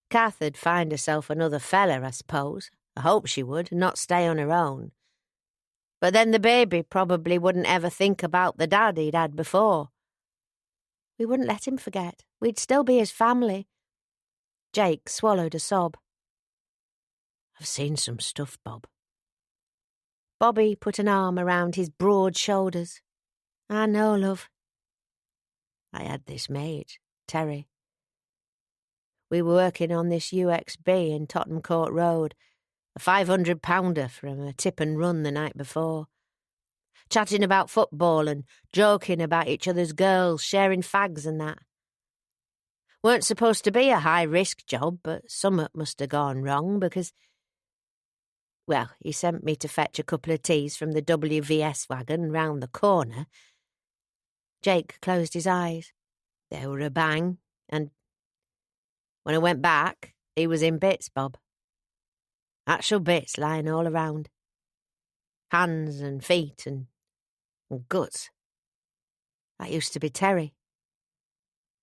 Kath'd find herself another fella, I suppose. I hope she would, and not stay on her own. But then the baby probably wouldn't ever think about the dad he'd had before. We wouldn't let him forget. We'd still be his family. Jake swallowed a sob. I've seen some stuff, Bob. Bobby put an arm around his broad shoulders. "I know, love." I had this mate, Terry. We were working on this UXB in Tottenham Court Road, a 500-pounder from a tip and run the night before. Chatting about football and joking about each other's girls, sharing fags and that. Weren't supposed to be a high-risk job, but summat must have gone wrong because... Well, he sent me to fetch a couple of teas from the WVS wagon round the corner. Jake closed his eyes. They were a bang, and when I went back, he was in bits, Bob. Actual bits lying all around. Hands and feet and guts. That used to be Terry.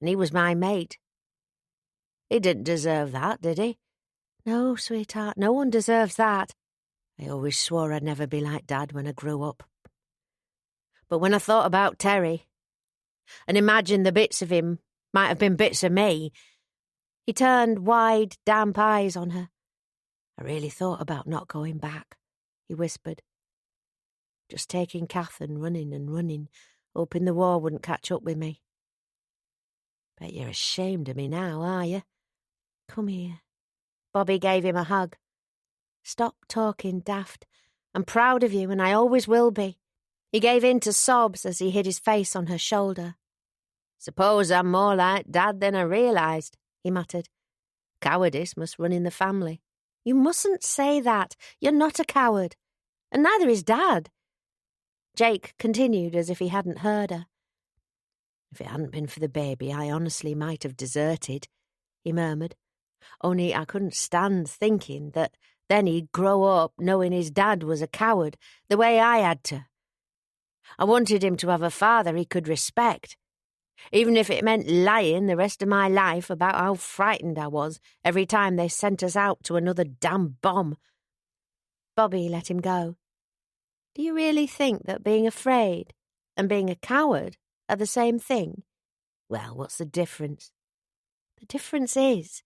And he was my mate. He didn't deserve that, did he? No, sweetheart, no one deserves that. I always swore I'd never be like Dad when I grew up. But when I thought about Terry, and imagined the bits of him might have been bits of me, he turned wide, damp eyes on her. I really thought about not going back, he whispered. Just taking Kath and running, hoping the war wouldn't catch up with me. Bet you're ashamed of me now, are you? Come here. Bobby gave him a hug. Stop talking, Daft. I'm proud of you, and I always will be. He gave in to sobs as he hid his face on her shoulder. Suppose I'm more like Dad than I realised, he muttered. Cowardice must run in the family. You mustn't say that. You're not a coward. And neither is Dad. Jake continued as if he hadn't heard her. If it hadn't been for the baby, I honestly might have deserted, he murmured. Only I couldn't stand thinking that then he'd grow up knowing his dad was a coward, the way I had to. I wanted him to have a father he could respect, even if it meant lying the rest of my life about how frightened I was every time they sent us out to another damn bomb. Bobby let him go. Do you really think that being afraid and being a coward are the same thing? Well, what's the difference? The difference is...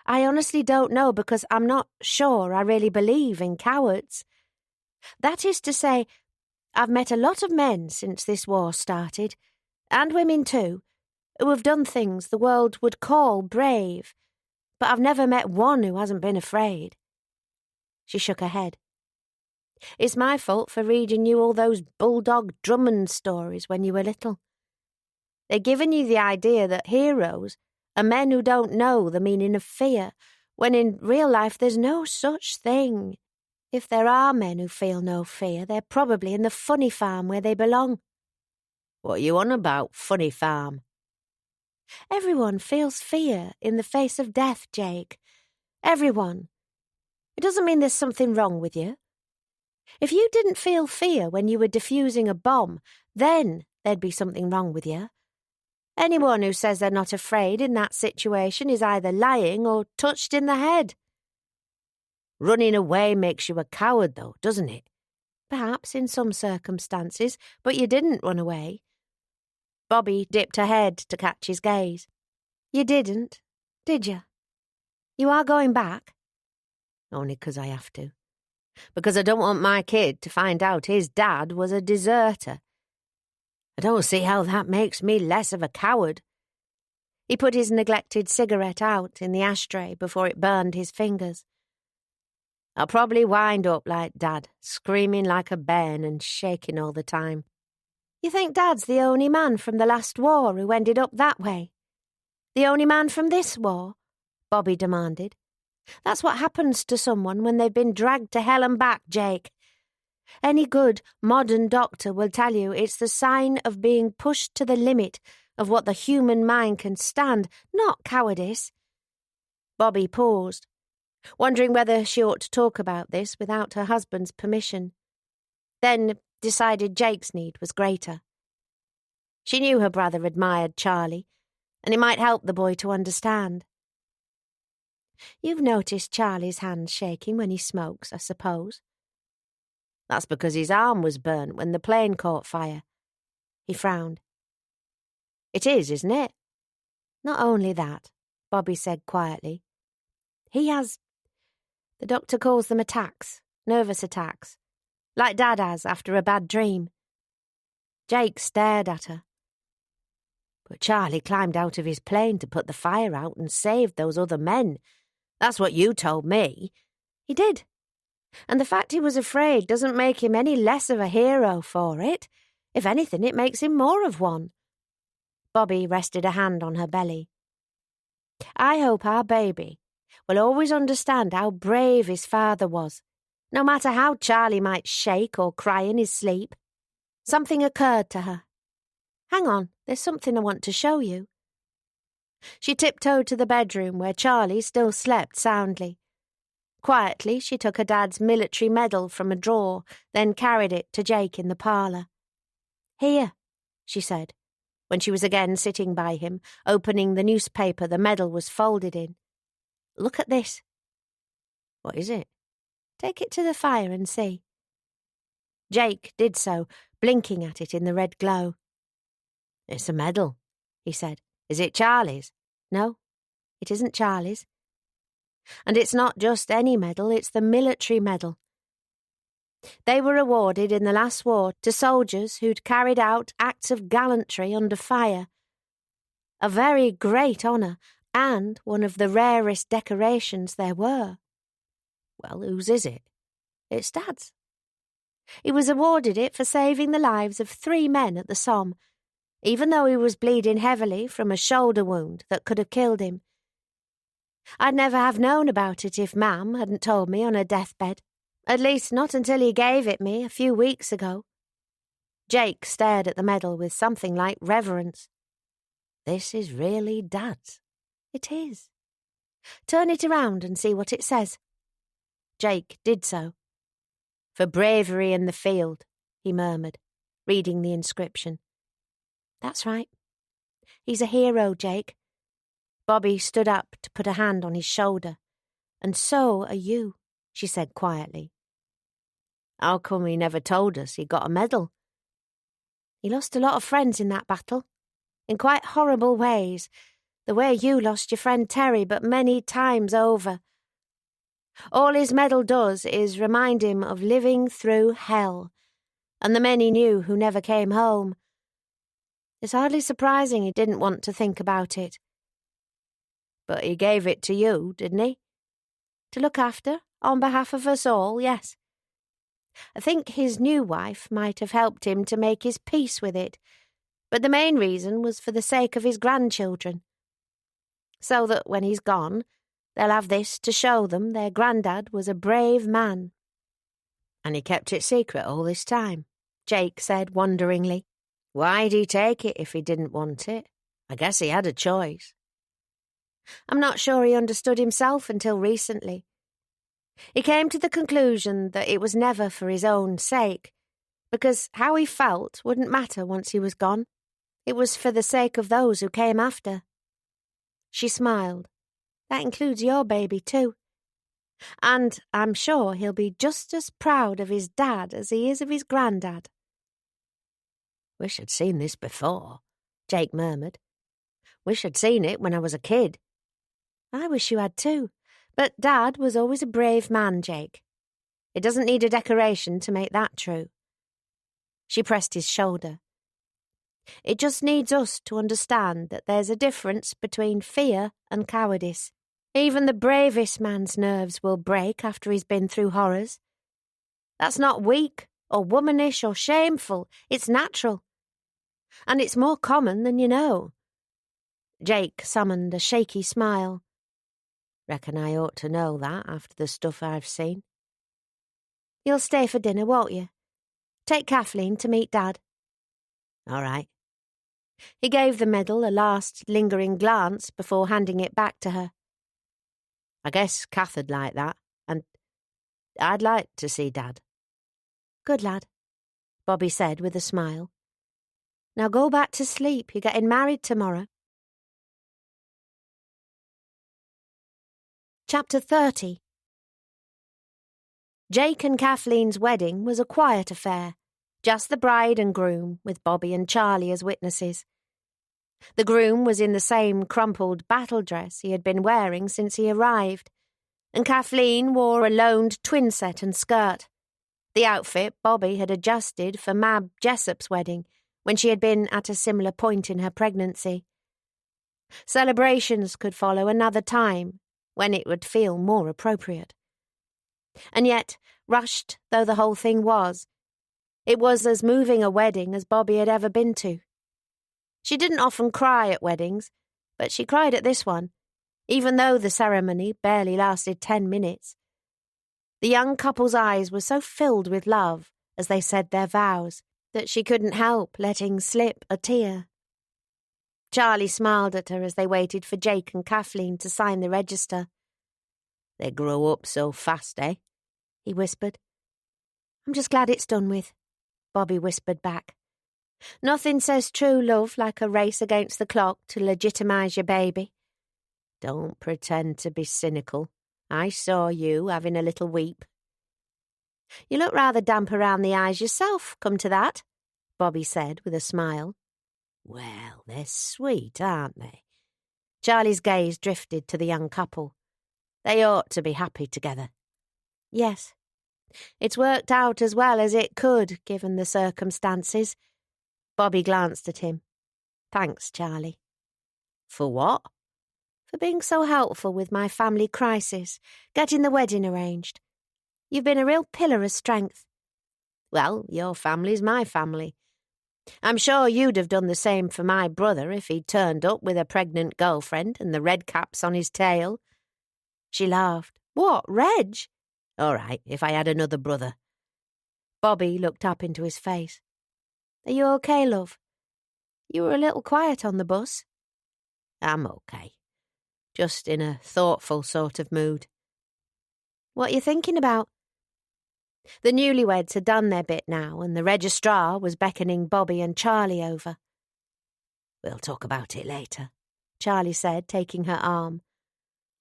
I honestly don't know because I'm not sure I really believe in cowards. That is to say, I've met a lot of men since this war started, and women too, who have done things the world would call brave, but I've never met one who hasn't been afraid. She shook her head. It's my fault for reading you all those Bulldog Drummond stories when you were little. They're giving you the idea that heroes are men who don't know the meaning of fear, when in real life there's no such thing. If there are men who feel no fear, they're probably in the funny farm where they belong. What are you on about, funny farm? Everyone feels fear in the face of death, Jake. Everyone. It doesn't mean there's something wrong with you. If you didn't feel fear when you were defusing a bomb, then there'd be something wrong with you. Anyone who says they're not afraid in that situation is either lying or touched in the head. Running away makes you a coward, though, doesn't it? Perhaps in some circumstances, but you didn't run away. Bobby dipped her head to catch his gaze. You didn't, did you? You are going back? Only 'cause I have to. Because I don't want my kid to find out his dad was a deserter. I don't see how that makes me less of a coward. He put his neglected cigarette out in the ashtray before it burned his fingers. I'll probably wind up like Dad, screaming like a bairn and shaking all the time. You think Dad's the only man from the last war who ended up that way? The only man from this war? Bobby demanded. That's what happens to someone when they've been dragged to hell and back, Jake. Any good modern doctor will tell you it's the sign of being pushed to the limit of what the human mind can stand, not cowardice. Bobby paused, wondering whether she ought to talk about this without her husband's permission. Then decided Jake's need was greater. She knew her brother admired Charlie, and it might help the boy to understand. You've noticed Charlie's hands shaking when he smokes, I suppose. That's because his arm was burnt when the plane caught fire. He frowned. It is, isn't it? Not only that, Bobby said quietly. He has, the doctor calls them attacks, nervous attacks, like Dad has after a bad dream. Jake stared at her. But Charlie climbed out of his plane to put the fire out and saved those other men. That's what you told me. He did. And the fact he was afraid doesn't make him any less of a hero for it. If anything, it makes him more of one. Bobby rested a hand on her belly. I hope our baby will always understand how brave his father was, no matter how Charlie might shake or cry in his sleep. Something occurred to her. Hang on, there's something I want to show you. She tiptoed to the bedroom where Charlie still slept soundly. Quietly, she took her dad's military medal from a drawer, then carried it to Jake in the parlour. Here, she said, when she was again sitting by him, opening the newspaper the medal was folded in. Look at this. What is it? Take it to the fire and see. Jake did so, blinking at it in the red glow. It's a medal, he said. Is it Charlie's? No, it isn't Charlie's. And it's not just any medal, it's the military medal. They were awarded in the last war to soldiers who'd carried out acts of gallantry under fire. A very great honour, and one of the rarest decorations there were. Well, whose is it? It's Dad's. He was awarded it for saving the lives of 3 men at the Somme, even though he was bleeding heavily from a shoulder wound that could have killed him. I'd never have known about it if Mam hadn't told me on her deathbed, at least not until he gave it me a few weeks ago. Jake stared at the medal with something like reverence. This is really Dad's. It is. Turn it around and see what it says. Jake did so. For bravery in the field, he murmured, reading the inscription. That's right. He's a hero, Jake. Bobby stood up to put a hand on his shoulder. And so are you, she said quietly. How come he never told us he got a medal? He lost a lot of friends in that battle, in quite horrible ways, the way you lost your friend Terry, but many times over. All his medal does is remind him of living through hell, and the men he knew who never came home. It's hardly surprising he didn't want to think about it. But he gave it to you, didn't he? To look after, on behalf of us all, yes. I think his new wife might have helped him to make his peace with it, but the main reason was for the sake of his grandchildren. So that when he's gone, they'll have this to show them their granddad was a brave man. And he kept it secret all this time, Jake said wonderingly. Why'd he take it if he didn't want it? I guess he had a choice. I'm not sure he understood himself until recently. He came to the conclusion that it was never for his own sake, because how he felt wouldn't matter once he was gone. It was for the sake of those who came after. She smiled. That includes your baby too. And I'm sure he'll be just as proud of his dad as he is of his granddad. Wish I'd seen this before, Jake murmured. Wish I'd seen it when I was a kid. I wish you had too, but Dad was always a brave man, Jake. It doesn't need a decoration to make that true. She pressed his shoulder. It just needs us to understand that there's a difference between fear and cowardice. Even the bravest man's nerves will break after he's been through horrors. That's not weak or womanish or shameful. It's natural. And it's more common than you know. Jake summoned a shaky smile. Reckon I ought to know that after the stuff I've seen. You'll stay for dinner, won't you? Take Kathleen to meet Dad. All right. He gave the medal a last lingering glance before handing it back to her. I guess Kath'd like that, and I'd like to see Dad. Good lad, Bobby said with a smile. Now go back to sleep. You're getting married tomorrow. Chapter 30. Jake and Kathleen's wedding was a quiet affair, just the bride and groom, with Bobby and Charlie as witnesses. The groom was in the same crumpled battle dress he had been wearing since he arrived, and Kathleen wore a loaned twin set and skirt, the outfit Bobby had adjusted for Mab Jessup's wedding when she had been at a similar point in her pregnancy. Celebrations could follow another time, when it would feel more appropriate. And yet, rushed though the whole thing was, it was as moving a wedding as Bobby had ever been to. She didn't often cry at weddings, but she cried at this one, even though the ceremony barely lasted 10 minutes. The young couple's eyes were so filled with love as they said their vows that she couldn't help letting slip a tear. Charlie smiled at her as they waited for Jake and Kathleen to sign the register. They grow up so fast, eh? He whispered. I'm just glad it's done with, Bobby whispered back. Nothing says true love like a race against the clock to legitimise your baby. Don't pretend to be cynical. I saw you having a little weep. You look rather damp around the eyes yourself, come to that, Bobby said with a smile. Well, they're sweet, aren't they? Charlie's gaze drifted to the young couple. They ought to be happy together. Yes. It's worked out as well as it could, given the circumstances. Bobby glanced at him. Thanks, Charlie. For what? For being so helpful with my family crisis, getting the wedding arranged. You've been a real pillar of strength. Well, your family's my family. I'm sure you'd have done the same for my brother if he'd turned up with a pregnant girlfriend and the red caps on his tail. She laughed. What, Reg? All right, if I had another brother. Bobby looked up into his face. Are you okay, love? You were a little quiet on the bus. I'm okay. Just in a thoughtful sort of mood. What are you thinking about? The newlyweds had done their bit now, and the registrar was beckoning Bobby and Charlie over. We'll talk about it later, Charlie said, taking her arm.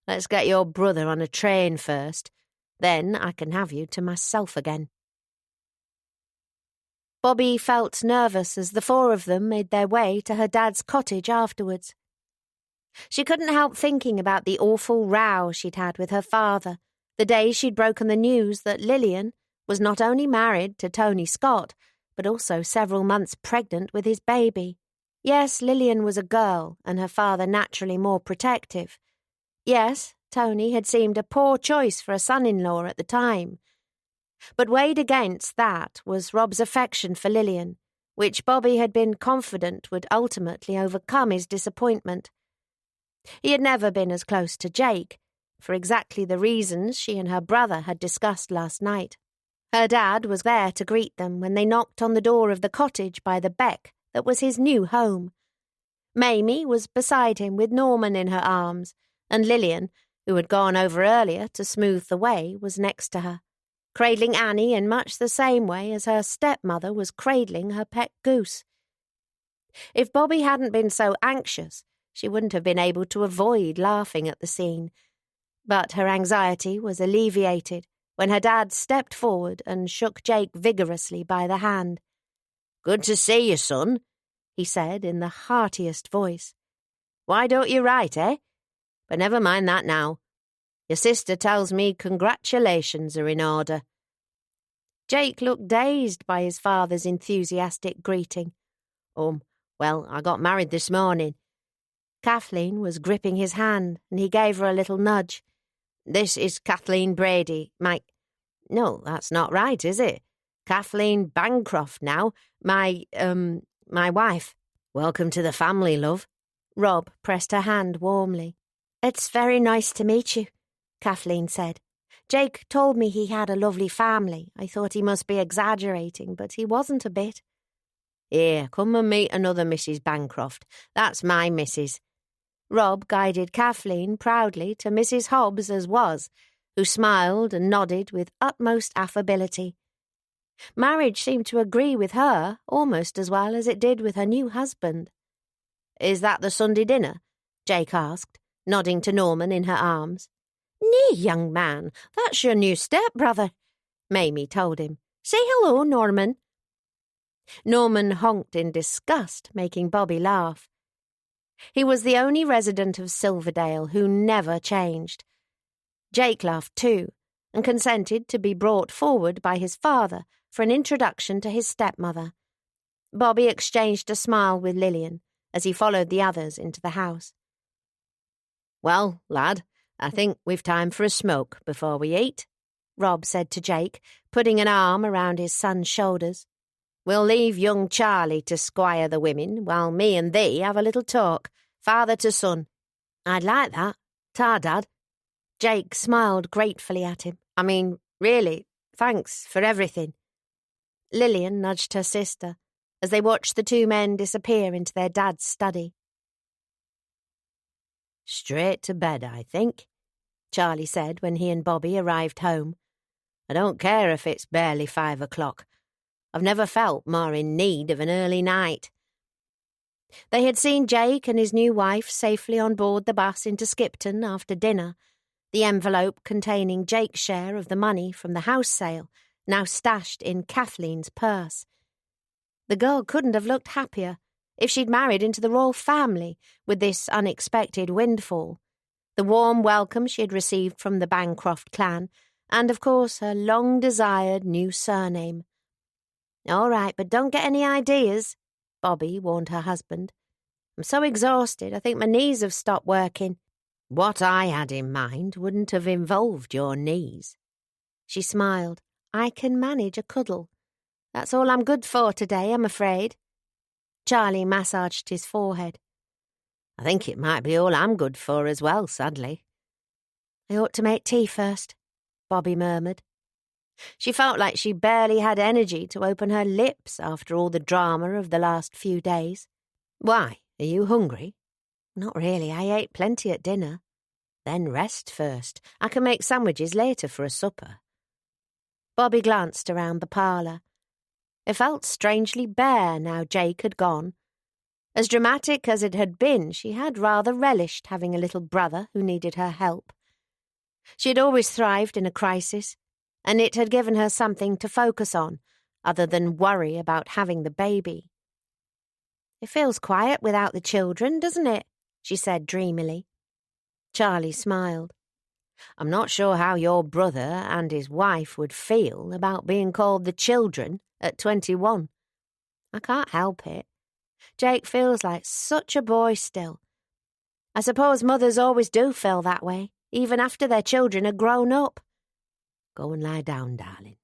Let's get your brother on a train first. Then I can have you to myself again. Bobby felt nervous as the four of them made their way to her dad's cottage afterwards. She couldn't help thinking about the awful row she'd had with her father the day she'd broken the news that Lillian was not only married to Tony Scott, but also several months pregnant with his baby. Yes, Lillian was a girl, and her father naturally more protective. Yes, Tony had seemed a poor choice for a son-in-law at the time. But weighed against that was Rob's affection for Lillian, which Bobby had been confident would ultimately overcome his disappointment. He had never been as close to Jake, for exactly the reasons she and her brother had discussed last night. Her dad was there to greet them when they knocked on the door of the cottage by the beck that was his new home. Mamie was beside him with Norman in her arms, and Lillian, who had gone over earlier to smooth the way, was next to her, cradling Annie in much the same way as her stepmother was cradling her pet goose. If Bobby hadn't been so anxious, she wouldn't have been able to avoid laughing at the scene, but her anxiety was alleviated when her dad stepped forward and shook Jake vigorously by the hand. Good to see you, son, he said in the heartiest voice. Why don't you write, eh? But never mind that now. Your sister tells me congratulations are in order. Jake looked dazed by his father's enthusiastic greeting. Well, I got married this morning." Kathleen was gripping his hand, and he gave her a little nudge. "This is Kathleen Brady, No, that's not right, is it? Kathleen Bancroft now, my wife. Welcome to the family, love." Rob pressed her hand warmly. "It's very nice to meet you," Kathleen said. "Jake told me he had a lovely family. I thought he must be exaggerating, but he wasn't a bit." "Here, come and meet another Mrs. Bancroft. That's my missus." Rob guided Kathleen proudly to Mrs. Hobbs as was, who smiled and nodded with utmost affability. Marriage seemed to agree with her almost as well as it did with her new husband. "Is that the Sunday dinner?" Jake asked, nodding to Norman in her arms. "Nee, young man, that's your new stepbrother," Mamie told him. "Say hello, Norman." Norman honked in disgust, making Bobby laugh. He was the only resident of Silverdale who never changed. Jake laughed too, and consented to be brought forward by his father for an introduction to his stepmother. Bobby exchanged a smile with Lillian as he followed the others into the house. "Well, lad, I think we've time for a smoke before we eat," Rob said to Jake, putting an arm around his son's shoulders. "We'll leave young Charlie to squire the women while me and thee have a little talk, father to son." "I'd like that. Ta, Dad." Jake smiled gratefully at him. "I mean, really, thanks for everything." Lillian nudged her sister as they watched the two men disappear into their dad's study. "Straight to bed, I think," Charlie said when he and Bobby arrived home. "I don't care if it's barely 5 o'clock. I've never felt more in need of an early night." They had seen Jake and his new wife safely on board the bus into Skipton after dinner, the envelope containing Jake's share of the money from the house sale now stashed in Kathleen's purse. The girl couldn't have looked happier if she'd married into the royal family with this unexpected windfall, the warm welcome she had received from the Bancroft clan, and, of course, her long-desired new surname. "All right, but don't get any ideas," Bobby warned her husband. "I'm so exhausted, I think my knees have stopped working." "What I had in mind wouldn't have involved your knees." She smiled. "I can manage a cuddle. That's all I'm good for today, I'm afraid." Charlie massaged his forehead. "I think it might be all I'm good for as well, sadly." "I ought to make tea first," Bobby murmured. She felt like she barely had energy to open her lips after all the drama of the last few days. "Why, are you hungry?" "Not really, I ate plenty at dinner." "Then rest first. I can make sandwiches later for a supper." Bobby glanced around the parlour. It felt strangely bare now Jake had gone. As dramatic as it had been, she had rather relished having a little brother who needed her help. She had always thrived in a crisis, and it had given her something to focus on, other than worry about having the baby. "It feels quiet without the children, doesn't it?" she said dreamily. Charlie smiled. "I'm not sure how your brother and his wife would feel about being called the children at 21. I can't help it. Jake feels like such a boy still. I suppose mothers always do feel that way, even after their children are grown up." "Go and lie down, darling.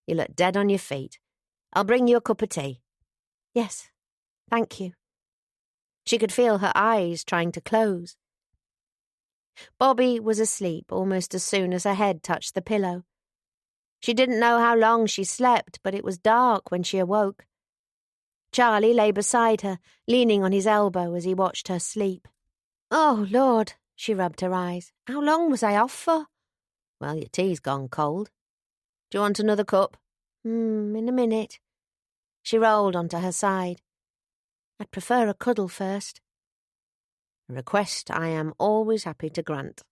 You look dead on your feet. I'll bring you a cup of tea." "Yes, thank you." She could feel her eyes trying to close. Bobby was asleep almost as soon as her head touched the pillow. She didn't know how long she slept, but it was dark when she awoke. Charlie lay beside her, leaning on his elbow as he watched her sleep. "Oh, Lord," she rubbed her eyes. "How long was I off for?" "Well, your tea's gone cold. Do you want another cup?" In a minute." She rolled onto her side. "I'd prefer a cuddle first." "A request I am always happy to grant."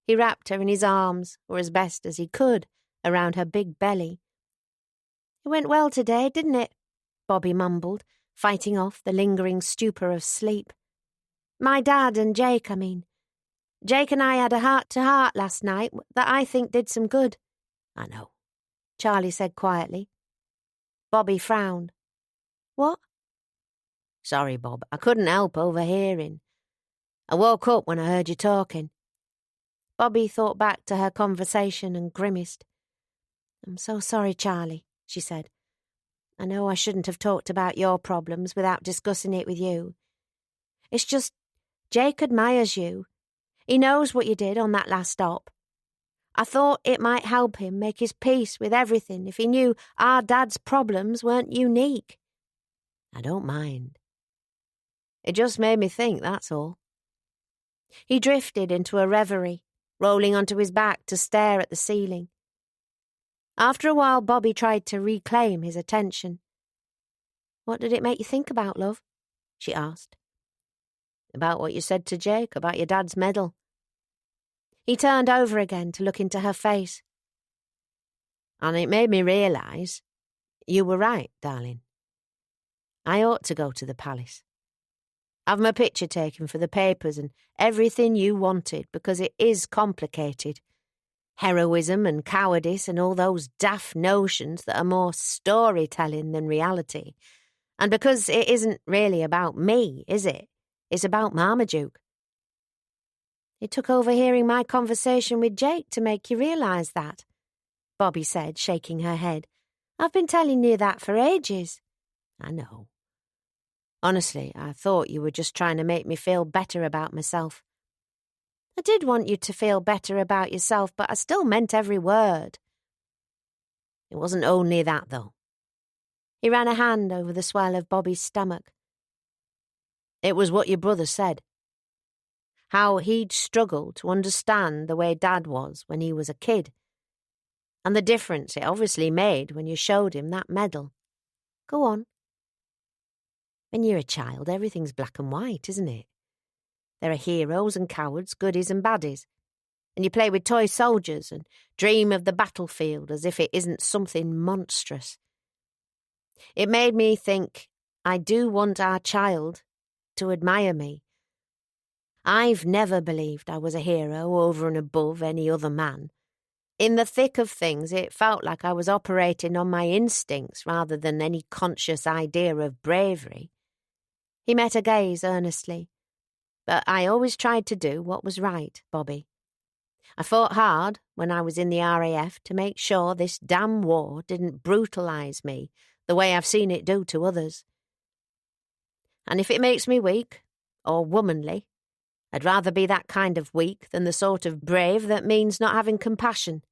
He wrapped her in his arms, or as best as he could, around her big belly. "It went well today, didn't it?" Bobby mumbled, fighting off the lingering stupor of sleep. "My dad and Jake, I mean. Jake and I had a heart-to-heart last night that I think did some good." "I know," Charlie said quietly. Bobby frowned. "What?" Sorry, Bob, I couldn't help overhearing. I woke up when I heard you talking. Bobby thought back to her conversation and grimaced. I'm so sorry, Charlie, she said. I know I shouldn't have talked about your problems without discussing it with you. It's just, Jake admires you. He knows what you did on that last stop. I thought it might help him make his peace with everything if he knew our dad's problems weren't unique. I don't mind. It just made me think, that's all. He drifted into a reverie, rolling onto his back to stare at the ceiling. After a while, Bobby tried to reclaim his attention. What did it make you think about, love? She asked. About what you said to Jake about your dad's medal. He turned over again to look into her face. And it made me realise you were right, darling. I ought to go to the palace. Have my picture taken for the papers and everything you wanted, because it is complicated. Heroism and cowardice and all those daft notions that are more storytelling than reality. And because it isn't really about me, is it? It's about Marmaduke. It took overhearing my conversation with Jake to make you realise that, Bobby said, shaking her head. I've been telling you that for ages. I know. Honestly, I thought you were just trying to make me feel better about myself. I did want you to feel better about yourself, but I still meant every word. It wasn't only that, though. He ran a hand over the swell of Bobby's stomach. It was what your brother said. How he'd struggled to understand the way Dad was when he was a kid. And the difference it obviously made when you showed him that medal. Go on. When you're a child, everything's black and white, isn't it? There are heroes and cowards, goodies and baddies. And you play with toy soldiers and dream of the battlefield as if it isn't something monstrous. It made me think, I do want our child to admire me. I've never believed I was a hero over and above any other man. In the thick of things, it felt like I was operating on my instincts rather than any conscious idea of bravery. He met her gaze earnestly. But I always tried to do what was right, Bobby. I fought hard when I was in the RAF to make sure this damn war didn't brutalise me the way I've seen it do to others. And if it makes me weak, or womanly, I'd rather be that kind of weak than the sort of brave that means not having compassion,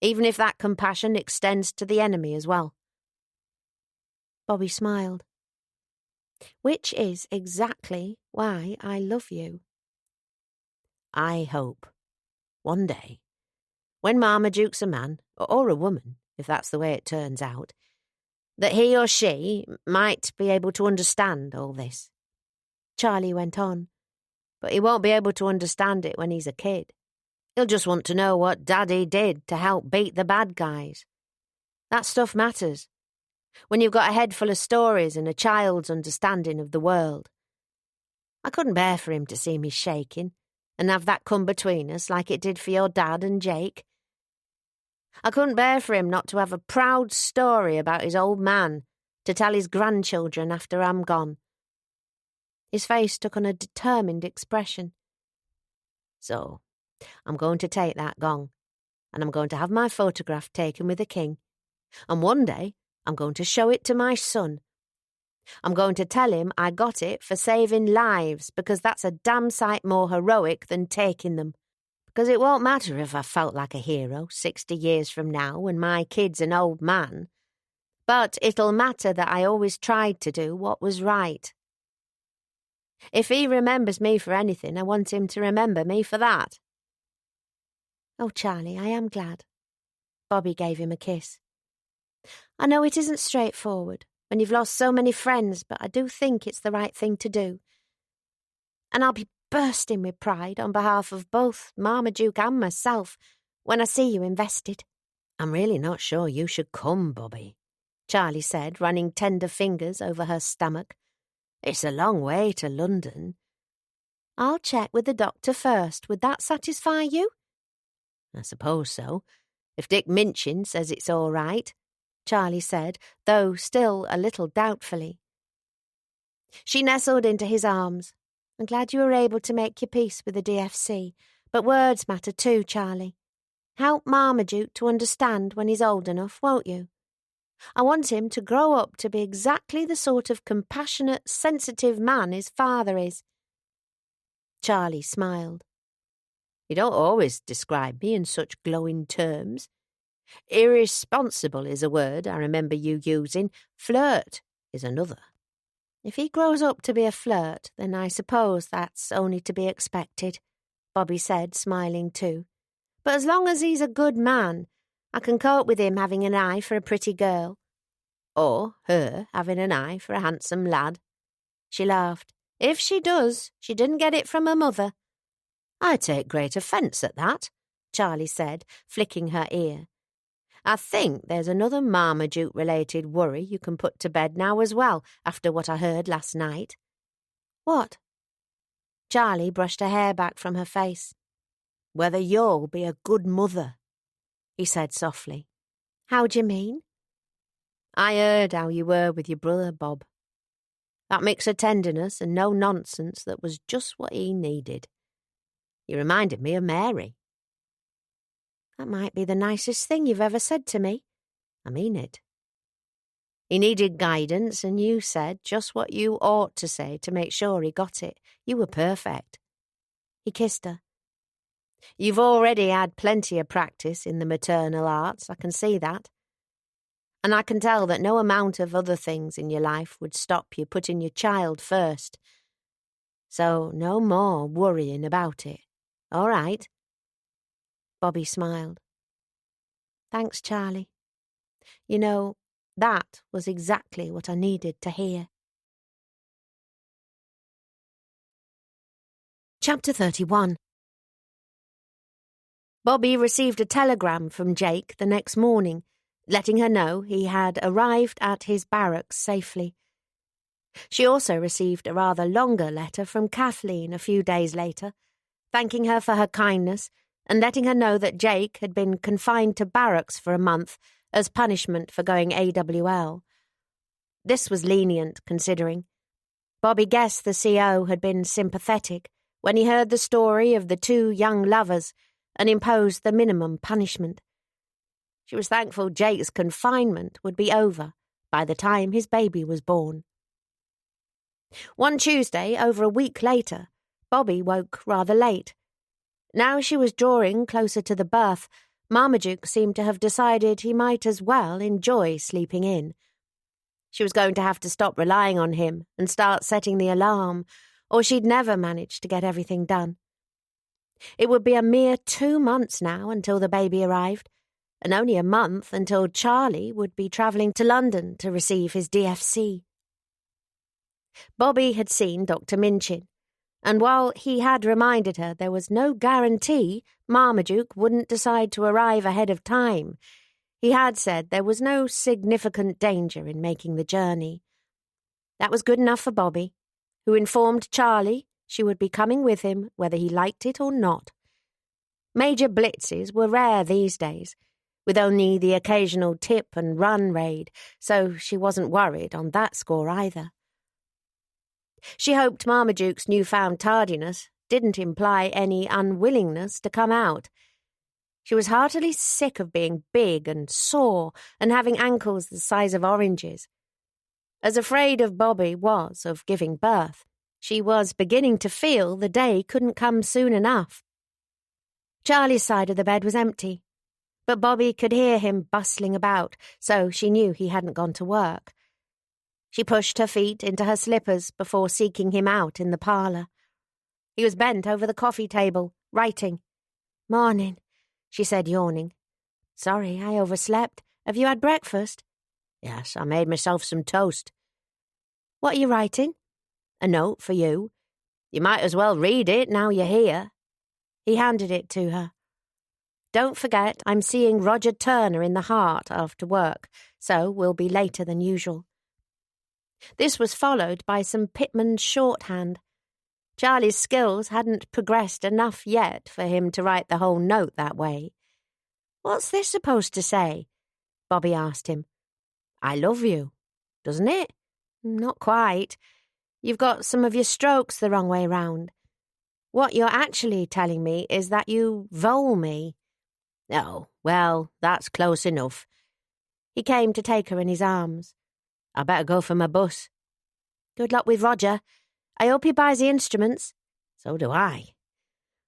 even if that compassion extends to the enemy as well. Bobby smiled. Which is exactly why I love you. I hope, one day, when Marmaduke's a man, or a woman, if that's the way it turns out, that he or she might be able to understand all this. Charlie went on. But he won't be able to understand it when he's a kid. He'll just want to know what Daddy did to help beat the bad guys. That stuff matters. When you've got a head full of stories and a child's understanding of the world. I couldn't bear for him to see me shaking and have that come between us like it did for your dad and Jake. I couldn't bear for him not to have a proud story about his old man to tell his grandchildren after I'm gone. His face took on a determined expression. So, I'm going to take that gong, and I'm going to have my photograph taken with the king, and one day I'm going to show it to my son. I'm going to tell him I got it for saving lives, because that's a damn sight more heroic than taking them. Because it won't matter if I felt like a hero 60 years from now when my kid's an old man, but it'll matter that I always tried to do what was right. If he remembers me for anything, I want him to remember me for that. Oh, Charlie, I am glad. Bobby gave him a kiss. I know it isn't straightforward when you've lost so many friends, but I do think it's the right thing to do. And I'll be bursting with pride on behalf of both Marmaduke and myself when I see you invested. I'm really not sure you should come, Bobby, Charlie said, running tender fingers over her stomach. It's a long way to London. I'll check with the doctor first. Would that satisfy you? I suppose so, if Dick Minchin says it's all right, Charlie said, though still a little doubtfully. She nestled into his arms. I'm glad you were able to make your peace with the DFC, but words matter too, Charlie. Help Marmaduke to understand when he's old enough, won't you? I want him to grow up to be exactly the sort of compassionate, sensitive man his father is. Charlie smiled. You don't always describe me in such glowing terms. Irresponsible is a word I remember you using. Flirt is another. If he grows up to be a flirt, then I suppose that's only to be expected, Bobby said, smiling too. But as long as he's a good man, I can cope with him having an eye for a pretty girl. Or her having an eye for a handsome lad. She laughed. If she does, she didn't get it from her mother. I take great offence at that, Charlie said, flicking her ear. I think there's another Marmaduke-related worry you can put to bed now as well, after what I heard last night. What? Charlie brushed her hair back from her face. Whether you'll be a good mother, he said softly. How do you mean? I heard how you were with your brother, Bob. That mix of tenderness and no nonsense that was just what he needed. You reminded me of Mary. That might be the nicest thing you've ever said to me. I mean it. He needed guidance, and you said just what you ought to say to make sure he got it. You were perfect. He kissed her. You've already had plenty of practice in the maternal arts, I can see that. And I can tell that no amount of other things in your life would stop you putting your child first. So no more worrying about it. All right? Bobby smiled. Thanks, Charlie. You know, that was exactly what I needed to hear. Chapter 31. Bobby received a telegram from Jake the next morning, letting her know he had arrived at his barracks safely. She also received a rather longer letter from Kathleen a few days later, thanking her for her kindness and letting her know that Jake had been confined to barracks for a month as punishment for going AWL. This was lenient, considering. Bobby guessed the CO had been sympathetic when he heard the story of the two young lovers and imposed the minimum punishment. She was thankful Jake's confinement would be over by the time his baby was born. One Tuesday, over a week later, Bobby woke rather late. Now she was drawing closer to the birth, Marmaduke seemed to have decided he might as well enjoy sleeping in. She was going to have to stop relying on him and start setting the alarm, or she'd never manage to get everything done. It would be a mere 2 months now until the baby arrived, and only a month until Charlie would be travelling to London to receive his DFC. Bobby had seen Dr. Minchin, and while he had reminded her there was no guarantee Marmaduke wouldn't decide to arrive ahead of time, he had said there was no significant danger in making the journey. That was good enough for Bobby, who informed Charlie she would be coming with him whether he liked it or not. Major blitzes were rare these days, with only the occasional tip and run raid, so she wasn't worried on that score either. She hoped Marmaduke's newfound tardiness didn't imply any unwillingness to come out. She was heartily sick of being big and sore and having ankles the size of oranges. As afraid as Bobby was of giving birth, she was beginning to feel the day couldn't come soon enough. Charlie's side of the bed was empty, but Bobby could hear him bustling about, so she knew he hadn't gone to work. She pushed her feet into her slippers before seeking him out in the parlour. He was bent over the coffee table, writing. "Morning," she said, yawning. "Sorry, I overslept. Have you had breakfast?" "Yes, I made myself some toast." "What are you writing?" "A note for you. You might as well read it now you're here." He handed it to her. "Don't forget I'm seeing Roger Turner in the Heart after work, so we'll be later than usual." This was followed by some pitman's shorthand. Charlie's skills hadn't progressed enough yet for him to write the whole note that way. "What's this supposed to say?" Bobby asked him. "I love you. Doesn't it?" "Not quite. You've got some of your strokes the wrong way round. What you're actually telling me is that you vole me." "Oh, well, that's close enough." He came to take her in his arms. "I better go for my bus." "Good luck with Roger. I hope he buys the instruments." "So do I.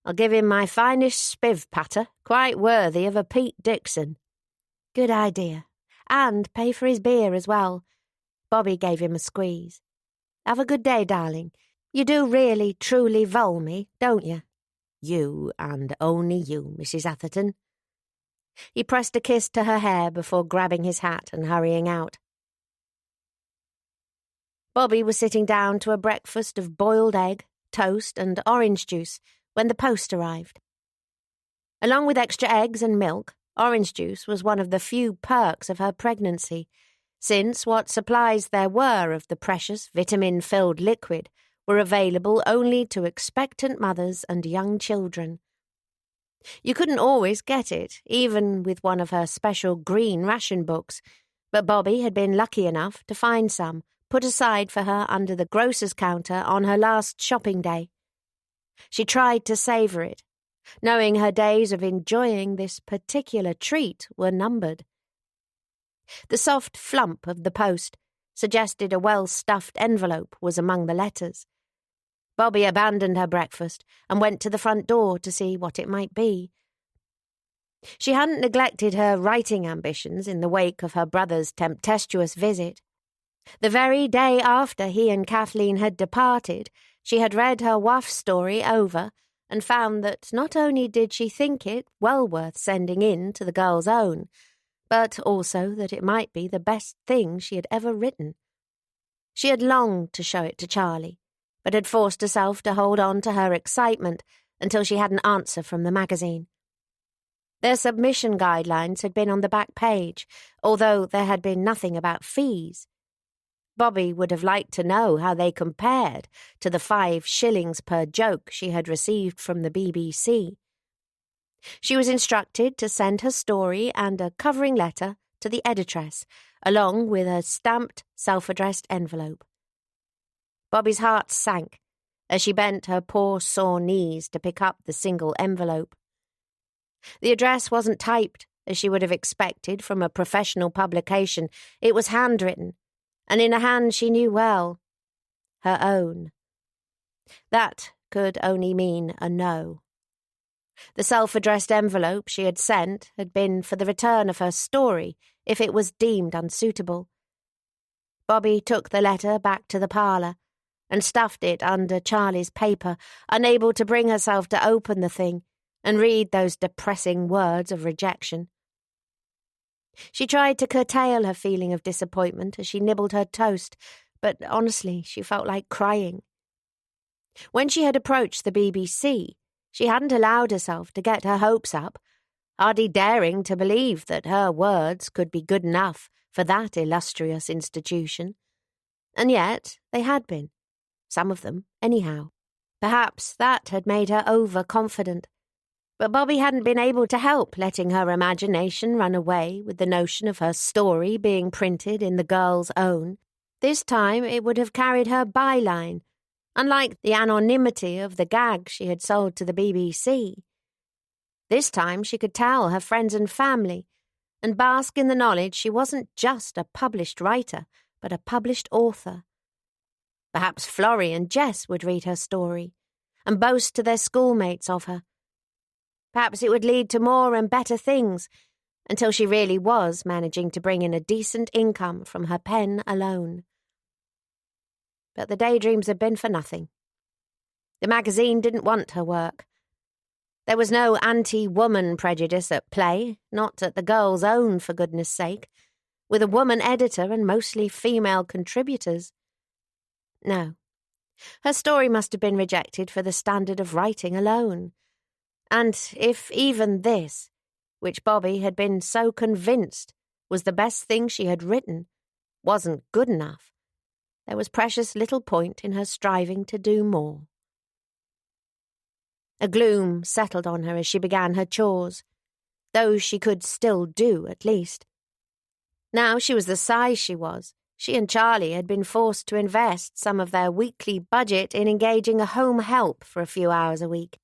I'll give him my finest spiv patter, quite worthy of a Pete Dixon." "Good idea. And pay for his beer as well." Bobby gave him a squeeze. "Have a good day, darling. You do really, truly vole me, don't you?" "You and only you, Mrs. Atherton." He pressed a kiss to her hair before grabbing his hat and hurrying out. Bobby was sitting down to a breakfast of boiled egg, toast, and orange juice when the post arrived. Along with extra eggs and milk, orange juice was one of the few perks of her pregnancy, since what supplies there were of the precious vitamin-filled liquid were available only to expectant mothers and young children. You couldn't always get it, even with one of her special green ration books, but Bobby had been lucky enough to find some put aside for her under the grocer's counter on her last shopping day. She tried to savour it, knowing her days of enjoying this particular treat were numbered. The soft flump of the post suggested a well-stuffed envelope was among the letters. Bobby abandoned her breakfast and went to the front door to see what it might be. She hadn't neglected her writing ambitions in the wake of her brother's tempestuous visit. The very day after he and Kathleen had departed, she had read her WAF story over and found that not only did she think it well worth sending in to the Girl's Own, but also that it might be the best thing she had ever written. She had longed to show it to Charlie, but had forced herself to hold on to her excitement until she had an answer from the magazine. Their submission guidelines had been on the back page, although there had been nothing about fees. Bobby would have liked to know how they compared to the 5 shillings per joke she had received from the BBC. She was instructed to send her story and a covering letter to the editress, along with a stamped, self-addressed envelope. Bobby's heart sank as she bent her poor sore knees to pick up the single envelope. The address wasn't typed, as she would have expected from a professional publication. It was handwritten, and in a hand she knew well, her own. That could only mean a no. The self-addressed envelope she had sent had been for the return of her story if it was deemed unsuitable. Bobby took the letter back to the parlour and stuffed it under Charlie's paper, unable to bring herself to open the thing and read those depressing words of rejection. She tried to curtail her feeling of disappointment as she nibbled her toast, but honestly she felt like crying. When she had approached the BBC, she hadn't allowed herself to get her hopes up, hardly daring to believe that her words could be good enough for that illustrious institution. And yet they had been. Some of them, anyhow. Perhaps that had made her overconfident. But Bobby hadn't been able to help letting her imagination run away with the notion of her story being printed in the Girl's Own. This time it would have carried her byline, unlike the anonymity of the gag she had sold to the BBC. This time she could tell her friends and family and bask in the knowledge she wasn't just a published writer, but a published author. Perhaps Florrie and Jess would read her story and boast to their schoolmates of her. Perhaps it would lead to more and better things until she really was managing to bring in a decent income from her pen alone. But the daydreams had been for nothing. The magazine didn't want her work. There was no anti-woman prejudice at play, not at the Girl's Own, for goodness sake, with a woman editor and mostly female contributors. No, her story must have been rejected for the standard of writing alone. And if even this, which Bobby had been so convinced was the best thing she had written, wasn't good enough, there was precious little point in her striving to do more. A gloom settled on her as she began her chores, those she could still do at least. Now she was the size she was, She and Charlie had been forced to invest some of their weekly budget in engaging a home help for a few hours a week.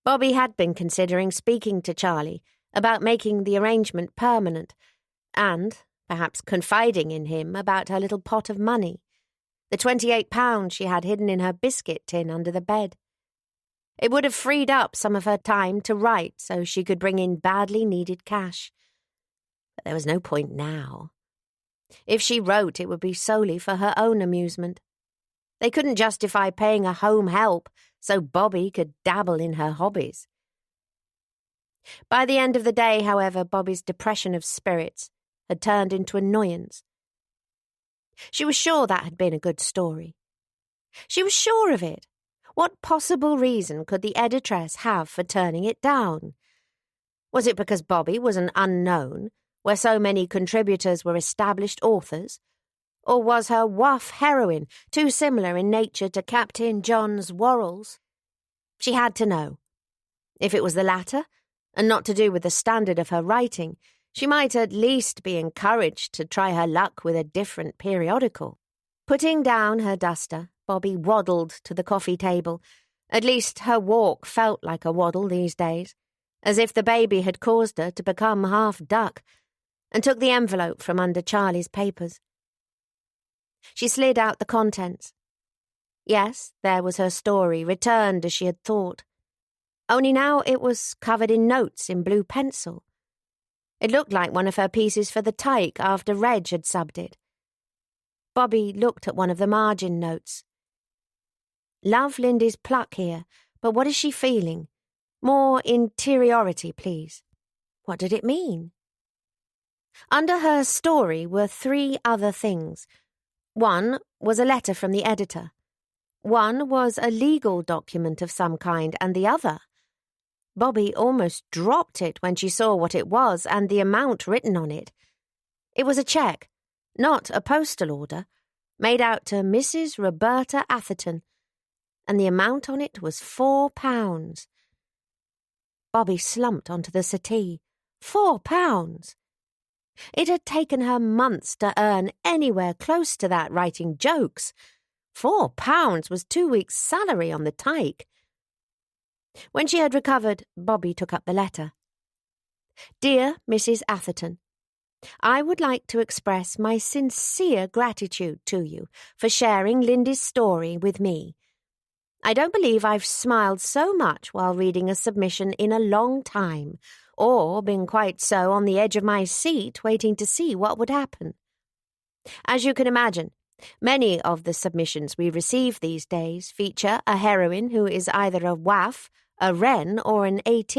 Bobby had been considering speaking to Charlie about making the arrangement permanent and perhaps confiding in him about her little pot of money, the £28 she had hidden in her biscuit tin under the bed. It would have freed up some of her time to write so she could bring in badly needed cash. But there was no point now. If she wrote, it would be solely for her own amusement. They couldn't justify paying a home help so Bobby could dabble in her hobbies. By the end of the day, however, Bobby's depression of spirits had turned into annoyance. She was sure that had been a good story. She was sure of it. What possible reason could the editress have for turning it down? Was it because Bobby was an unknown, where so many contributors were established authors? Or was her waff heroine too similar in nature to Captain John's Worrells? She had to know. If it was the latter, and not to do with the standard of her writing, she might at least be encouraged to try her luck with a different periodical. Putting down her duster, Bobby waddled to the coffee table. At least her walk felt like a waddle these days, as if the baby had caused her to become half duck, and took the envelope from under Charlie's papers. She slid out the contents. Yes, there was her story, returned as she had thought. Only now it was covered in notes in blue pencil. It looked like one of her pieces for the Tyke after Reg had subbed it. Bobby looked at one of the margin notes. Love Lindy's pluck here, but what is she feeling? More interiority, please. What did it mean? Under her story were 3 other things. One was a letter from the editor. One was a legal document of some kind, and the other... Bobby almost dropped it when she saw what it was and the amount written on it. It was a cheque, not a postal order, made out to Mrs. Roberta Atherton, and the amount on it was £4. Bobby slumped onto the settee. £4! It had taken her months to earn anywhere close to that writing jokes. £4 was 2 weeks' salary on the Tyke. When she had recovered, Bobby took up the letter. Dear Mrs. Atherton, I would like to express my sincere gratitude to you for sharing Lindy's story with me. I don't believe I've smiled so much while reading a submission in a long time, or been quite so on the edge of my seat waiting to see what would happen. As you can imagine, many of the submissions we receive these days feature a heroine who is either a waff, a wren, or an AT,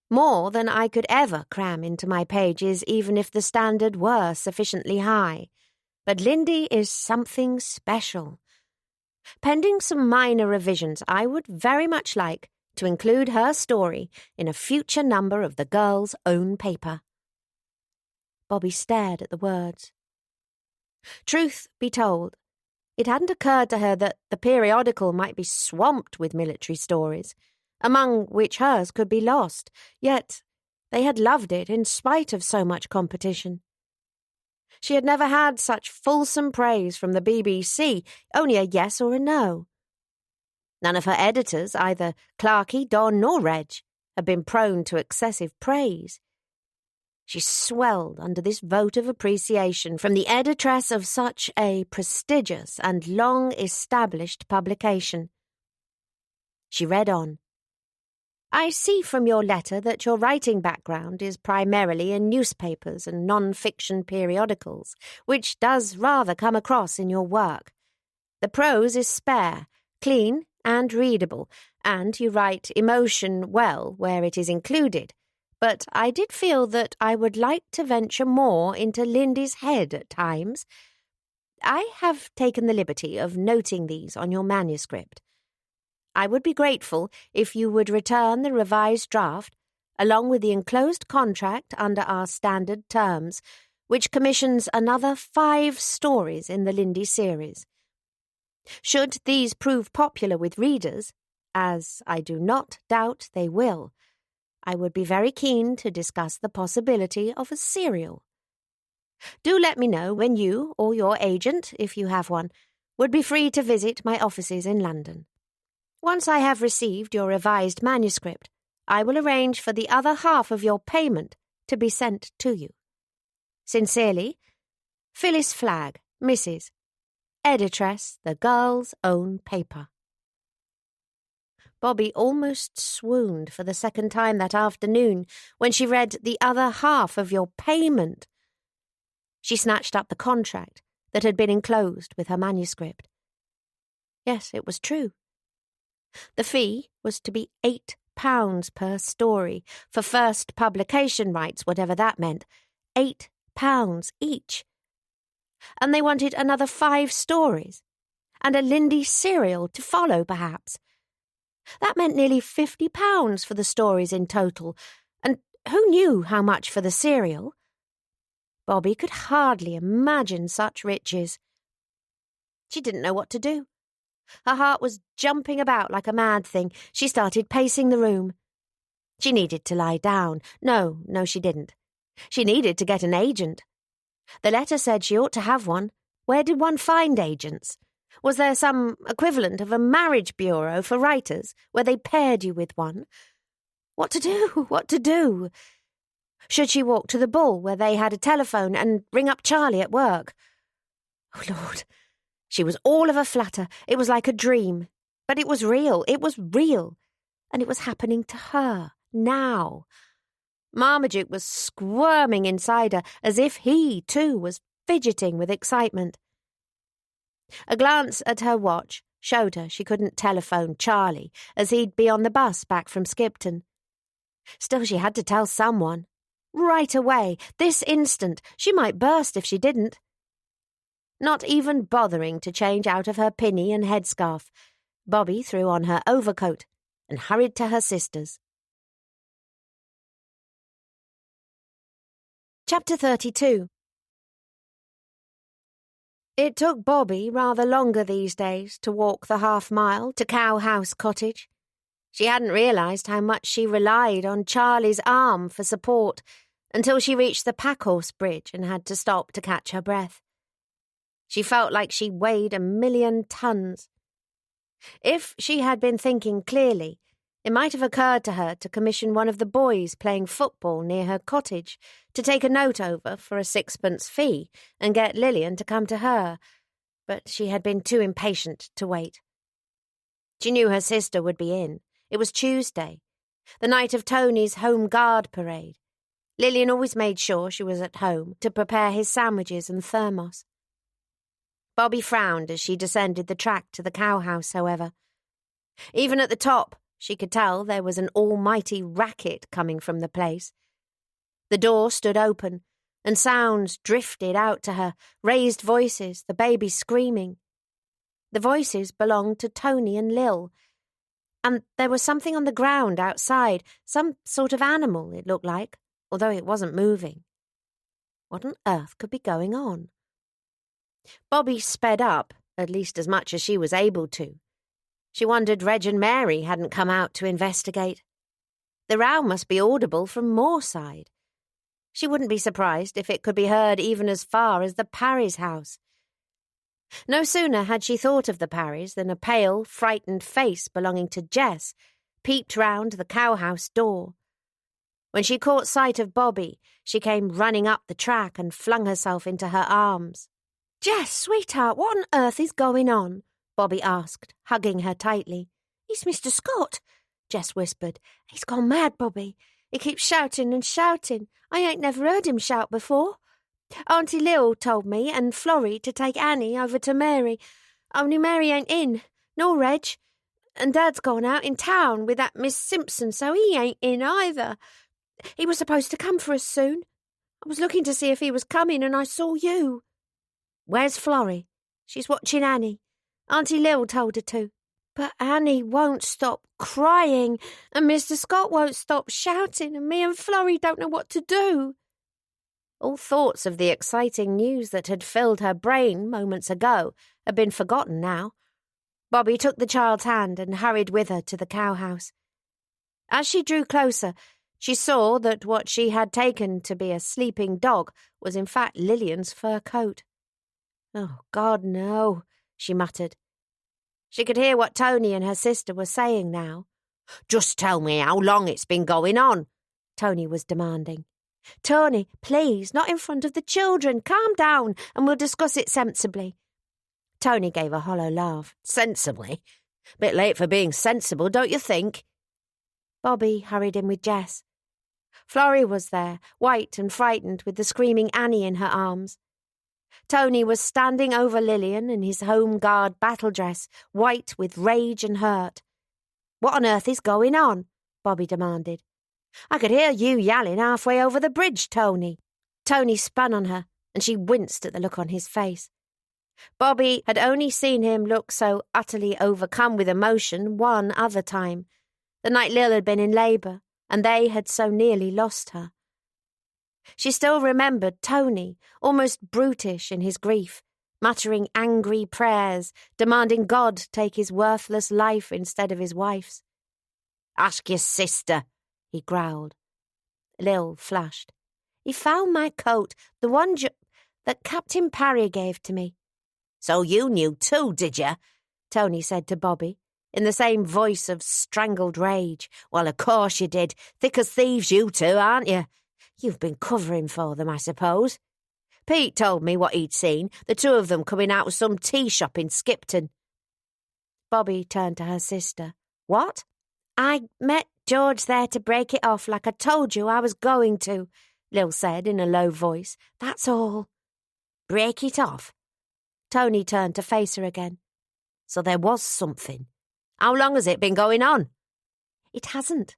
more than I could ever cram into my pages even if the standard were sufficiently high. But Lindy is something special. Pending some minor revisions, I would very much like to include her story in a future number of the girl's own paper. Bobby stared at the words. Truth be told, it hadn't occurred to her that the periodical might be swamped with military stories, among which hers could be lost, yet they had loved it in spite of so much competition. She had never had such fulsome praise from the BBC, only a yes or a no. None of her editors, either Clarkey, Don, nor Reg, had been prone to excessive praise. She swelled under this vote of appreciation from the editress of such a prestigious and long-established publication. She read on. I see from your letter that your writing background is primarily in newspapers and non-fiction periodicals, which does rather come across in your work. The prose is spare, clean, and readable, and you write emotion well where it is included. But I did feel that I would like to venture more into Lindy's head at times. I have taken the liberty of noting these on your manuscript. I would be grateful if you would return the revised draft, along with the enclosed contract under our standard terms, which commissions another 5 stories in the Lindy series. Should these prove popular with readers, as I do not doubt they will, I would be very keen to discuss the possibility of a serial. Do let me know when you, or your agent, if you have one, would be free to visit my offices in London. Once I have received your revised manuscript, I will arrange for the other half of your payment to be sent to you. Sincerely, Phyllis Flagg, Mrs. Editress, The Girl's Own Paper. Bobby almost swooned for the second time that afternoon when she read the other half of your payment. She snatched up the contract that had been enclosed with her manuscript. Yes, it was true. The fee was to be £8 per story, for first publication rights, whatever that meant. £8 each. And they wanted another 5 stories, and a Lindy serial to follow, perhaps. That meant nearly £50 for the stories in total, and who knew how much for the serial? Bobby could hardly imagine such riches. She didn't know what to do. Her heart was jumping about like a mad thing. She started pacing the room. She needed to lie down. No, she didn't. She needed to get an agent. The letter said she ought to have one. Where did one find agents? Was there some equivalent of a marriage bureau for writers, where they paired you with one? What to do? What to do? Should she walk to the Bull, where they had a telephone, and ring up Charlie at work? Oh, Lord! She was all of a flutter. It was like a dream. But it was real. It was real. And it was happening to her, now. Marmaduke was squirming inside her, as if he, too, was fidgeting with excitement. A glance at her watch showed her she couldn't telephone Charlie, as he'd be on the bus back from Skipton. Still, she had to tell someone. Right away, this instant. She might burst if she didn't. Not even bothering to change out of her pinny and headscarf, Bobby threw on her overcoat and hurried to her sister's. Chapter 32. It took Bobby rather longer these days to walk the half-mile to Cow House Cottage. She hadn't realised how much she relied on Charlie's arm for support until she reached the Packhorse Bridge and had to stop to catch her breath. She felt like she weighed 1,000,000 tons. If she had been thinking clearly, it might have occurred to her to commission one of the boys playing football near her cottage to take a note over for a 6pence fee and get Lillian to come to her, but she had been too impatient to wait. She knew her sister would be in. It was Tuesday, the night of Tony's Home Guard parade. Lillian always made sure she was at home to prepare his sandwiches and thermos. Bobby frowned as she descended the track to the cowhouse, however. Even at the top, she could tell there was an almighty racket coming from the place. The door stood open, and sounds drifted out to her, raised voices, the baby screaming. The voices belonged to Tony and Lil, and there was something on the ground outside, some sort of animal, it looked like, although it wasn't moving. What on earth could be going on? Bobby sped up, at least as much as she was able to. She wondered Reg and Mary hadn't come out to investigate. The row must be audible from Moorside. She wouldn't be surprised if it could be heard even as far as the Parrys' house. No sooner had she thought of the Parrys than a pale, frightened face belonging to Jess peeped round the cowhouse door. When she caught sight of Bobby, she came running up the track and flung herself into her arms. "Jess, sweetheart, what on earth is going on?" Bobby asked, hugging her tightly. "It's Mr. Scott," Jess whispered. "He's gone mad, Bobby. He keeps shouting and shouting. I ain't never heard him shout before. Auntie Lil told me and Florrie to take Annie over to Mary. Only Mary ain't in, nor Reg. And Dad's gone out in town with that Miss Simpson, so he ain't in either. He was supposed to come for us soon. I was looking to see if he was coming and I saw you." "Where's Florrie?" "She's watching Annie. Auntie Lil told her to. But Annie won't stop crying, and Mr. Scott won't stop shouting, and me and Florrie don't know what to do." All thoughts of the exciting news that had filled her brain moments ago had been forgotten now. Bobby took the child's hand and hurried with her to the cowhouse. As she drew closer, She saw that what she had taken to be a sleeping dog was in fact Lillian's fur coat. "Oh, God, no," she muttered. She could hear what Tony and her sister were saying now. "Just tell me how long it's been going on," Tony was demanding. "Tony, please, not in front of the children. Calm down and we'll discuss it sensibly." Tony gave a hollow laugh. "Sensibly? Bit late for being sensible, don't you think?" Bobby hurried in with Jess. Florrie was there, white and frightened, with the screaming Annie in her arms. Tony was standing over Lillian in his Home Guard battle dress, white with rage and hurt. "What on earth is going on?" Bobby demanded. "I could hear you yelling halfway over the bridge, Tony." Tony spun on her, and she winced at the look on his face. Bobby had only seen him look so utterly overcome with emotion one other time, the night Lil had been in labour, and they had so nearly lost her. She still remembered Tony, almost brutish in his grief, muttering angry prayers, demanding God take his worthless life instead of his wife's. "Ask your sister," he growled. Lil flushed. "He found my coat, the one that Captain Parry gave to me." "So you knew too, did you?" Tony said to Bobby, in the same voice of strangled rage. "Well, of course you did. Thick as thieves, you two, aren't you? You've been covering for them, I suppose. Pete told me what he'd seen, the two of them coming out of some tea shop in Skipton." Bobby turned to her sister. "What?" "I met George there to break it off like I told you I was going to," Lil said in a low voice. "That's all." "Break it off?" Tony turned to face her again. "So there was something. How long has it been going on?" "It hasn't.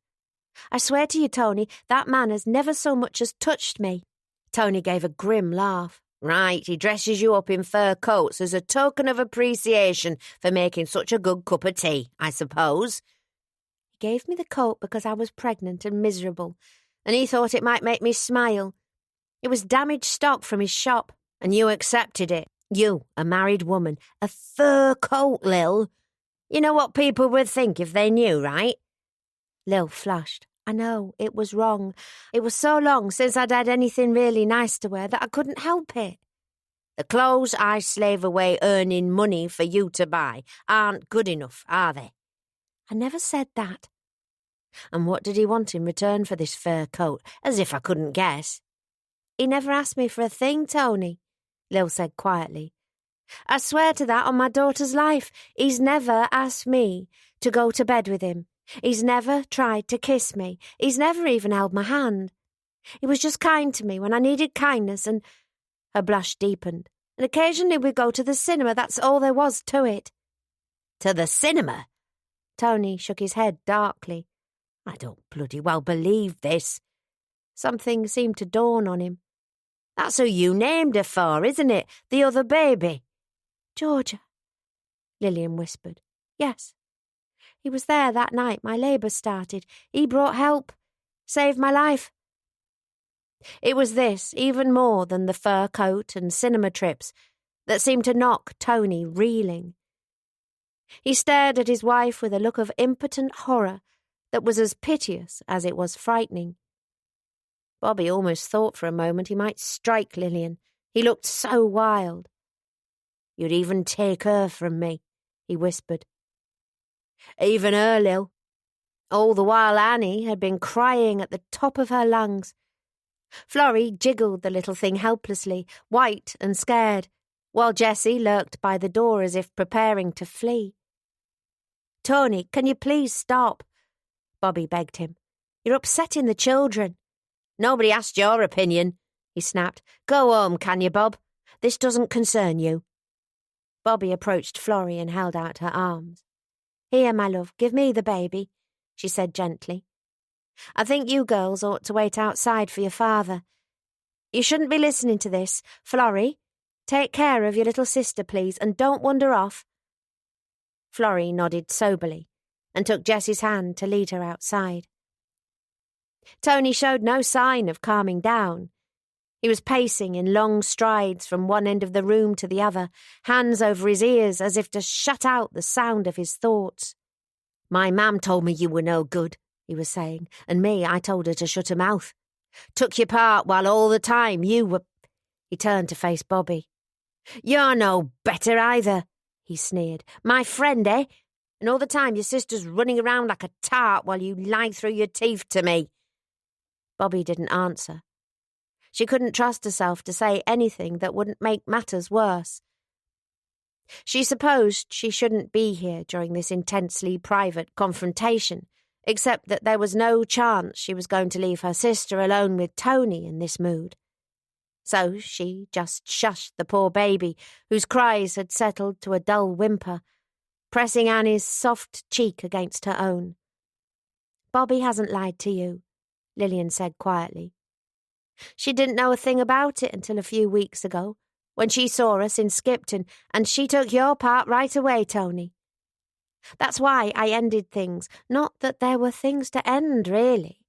I swear to you, Tony, that man has never so much as touched me." Tony gave a grim laugh. "Right, he dresses you up in fur coats as a token of appreciation for making such a good cup of tea, I suppose." "He gave me the coat because I was pregnant and miserable, and he thought it might make me smile. It was damaged stock from his shop, and you accepted it. You, a married woman. A fur coat, Lil. You know what people would think if they knew, right?" Lil flushed. "I know, it was wrong. It was so long since I'd had anything really nice to wear that I couldn't help it." "The clothes I slave away earning money for you to buy aren't good enough, are they?" "I never said that." "And what did he want in return for this fur coat? As if I couldn't guess." "He never asked me for a thing, Tony," Lil said quietly. "I swear to that on my daughter's life. He's never asked me to go to bed with him. He's never tried to kiss me. He's never even held my hand. He was just kind to me when I needed kindness, and—" Her blush deepened. "And occasionally we'd go to the cinema. That's all there was to it." "To the cinema?" Tony shook his head darkly. "I don't bloody well believe this." Something seemed to dawn on him. "That's who you named her for, isn't it? The other baby?" "Georgia," Lillian whispered. "Yes. He was there that night my labour started. He brought help. Saved my life." It was this, even more than the fur coat and cinema trips, that seemed to knock Tony reeling. He stared at his wife with a look of impotent horror that was as piteous as it was frightening. Bobby almost thought for a moment he might strike Lillian. He looked so wild. "You'd even take her from me," he whispered. "Even her, Lil." All the while Annie had been crying at the top of her lungs. Florrie jiggled the little thing helplessly, white and scared, while Jessie lurked by the door as if preparing to flee. "Tony, can you please stop?" Bobby begged him. "You're upsetting the children." "Nobody asked your opinion," he snapped. "Go home, can you, Bob? This doesn't concern you." Bobby approached Florrie and held out her arms. "Here, my love, give me the baby," she said gently. "I think you girls ought to wait outside for your father. You shouldn't be listening to this. Florrie, take care of your little sister, please, and don't wander off." Florrie nodded soberly and took Jessie's hand to lead her outside. Tony showed no sign of calming down. He was pacing in long strides from one end of the room to the other, hands over his ears as if to shut out the sound of his thoughts. "My mam told me you were no good," he was saying, and me, I told her to shut her mouth. Took your part while all the time you were... He turned to face Bobby. You're no better either, he sneered. My friend, eh? And all the time your sister's running around like a tart while you lie through your teeth to me. Bobby didn't answer. She couldn't trust herself to say anything that wouldn't make matters worse. She supposed she shouldn't be here during this intensely private confrontation, except that there was no chance she was going to leave her sister alone with Tony in this mood. So she just shushed the poor baby, whose cries had settled to a dull whimper, pressing Annie's soft cheek against her own. Bobby hasn't lied to you, Lillian said quietly. She didn't know a thing about it until a few weeks ago, when she saw us in Skipton, and she took your part right away, Tony. That's why I ended things, not that there were things to end, really.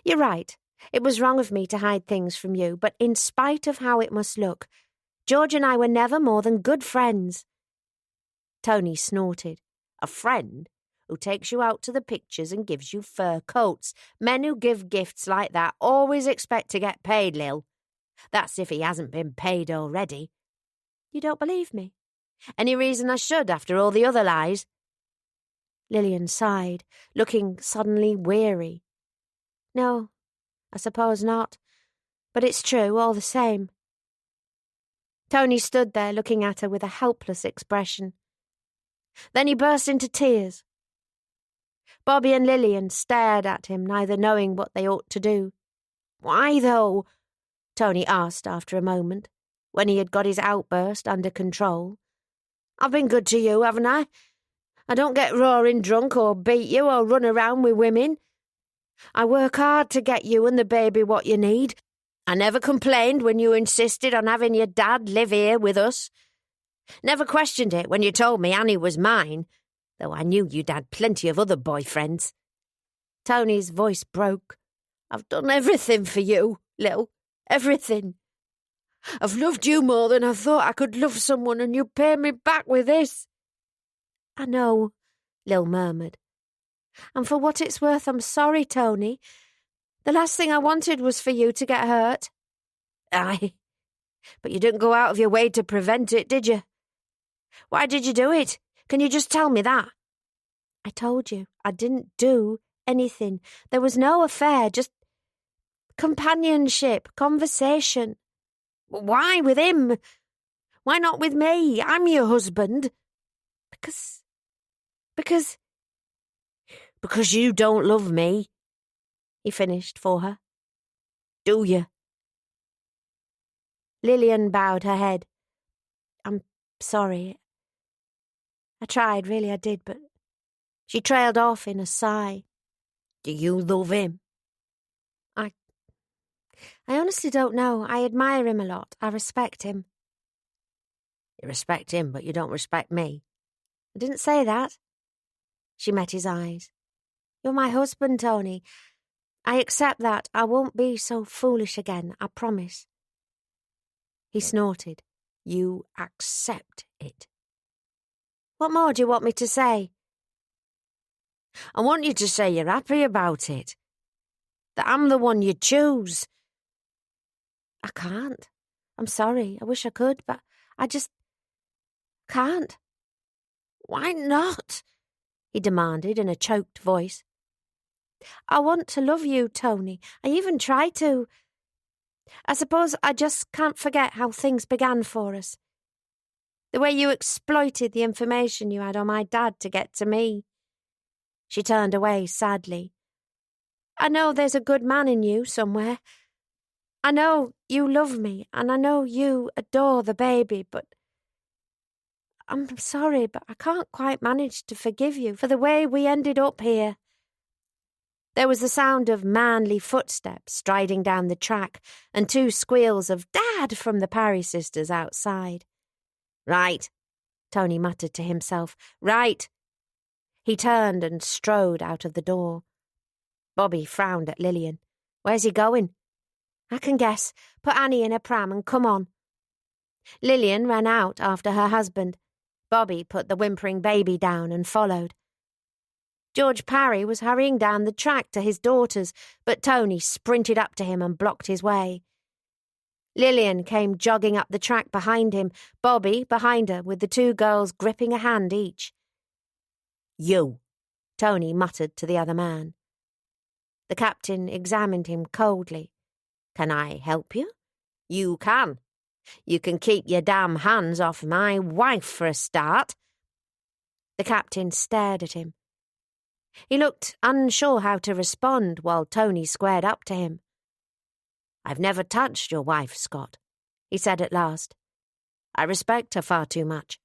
You're right, it was wrong of me to hide things from you, but in spite of how it must look, George and I were never more than good friends. Tony snorted. A friend? Who takes you out to the pictures and gives you fur coats. Men who give gifts like that always expect to get paid, Lil. That's if he hasn't been paid already. You don't believe me? Any reason I should after all the other lies? Lillian sighed, looking suddenly weary. No, I suppose not. But it's true all the same. Tony stood there looking at her with a helpless expression. Then he burst into tears. Bobby and Lillian stared at him, neither knowing what they ought to do. Why, though? Tony asked after a moment, when he had got his outburst under control. I've been good to you, haven't I? I don't get roaring drunk or beat you or run around with women. I work hard to get you and the baby what you need. I never complained when you insisted on having your dad live here with us. Never questioned it when you told me Annie was mine, though I knew you'd had plenty of other boyfriends. Tony's voice broke. I've done everything for you, Lil. Everything. I've loved you more than I thought I could love someone, and you pay me back with this. I know, Lil murmured. And for what it's worth, I'm sorry, Tony. The last thing I wanted was for you to get hurt. Aye, but you didn't go out of your way to prevent it, did you? Why did you do it? Can you just tell me that? I told you, I didn't do anything. There was no affair, just companionship, conversation. Why with him? Why not with me? I'm your husband. Because you don't love me, he finished for her. Do you? Lillian bowed her head. I'm sorry. I tried, really I did, but she trailed off in a sigh. Do you love him? I honestly don't know. I admire him a lot. I respect him. You respect him, but you don't respect me. I didn't say that. She met his eyes. You're my husband, Tony. I accept that. I won't be so foolish again, I promise. He snorted. You accept it. What more do you want me to say? I want you to say you're happy about it. That I'm the one you choose. I can't. I'm sorry. I wish I could, but I just can't. Why not? He demanded in a choked voice. I want to love you, Tony. I even try to. I suppose I just can't forget how things began for us. The way you exploited the information you had on my dad to get to me. She turned away sadly. I know there's a good man in you somewhere. I know you love me, and I know you adore the baby, but I'm sorry, but I can't quite manage to forgive you for the way we ended up here. There was the sound of manly footsteps striding down the track and 2 squeals of Dad from the Parry sisters outside. Right, Tony muttered to himself. Right. He turned and strode out of the door. Bobby frowned at Lillian. Where's he going? I can guess. Put Annie in a pram and come on. Lillian ran out after her husband. Bobby put the whimpering baby down and followed. George Parry was hurrying down the track to his daughters, but Tony sprinted up to him and blocked his way. Lillian came jogging up the track behind him, Bobby behind her, with the two girls gripping a hand each. "You," Tony muttered to the other man. The captain examined him coldly. "Can I help you?" "You can. You can keep your damn hands off my wife for a start." The captain stared at him. He looked unsure how to respond while Tony squared up to him. "I've never touched your wife, Scott," he said at last. "I respect her far too much."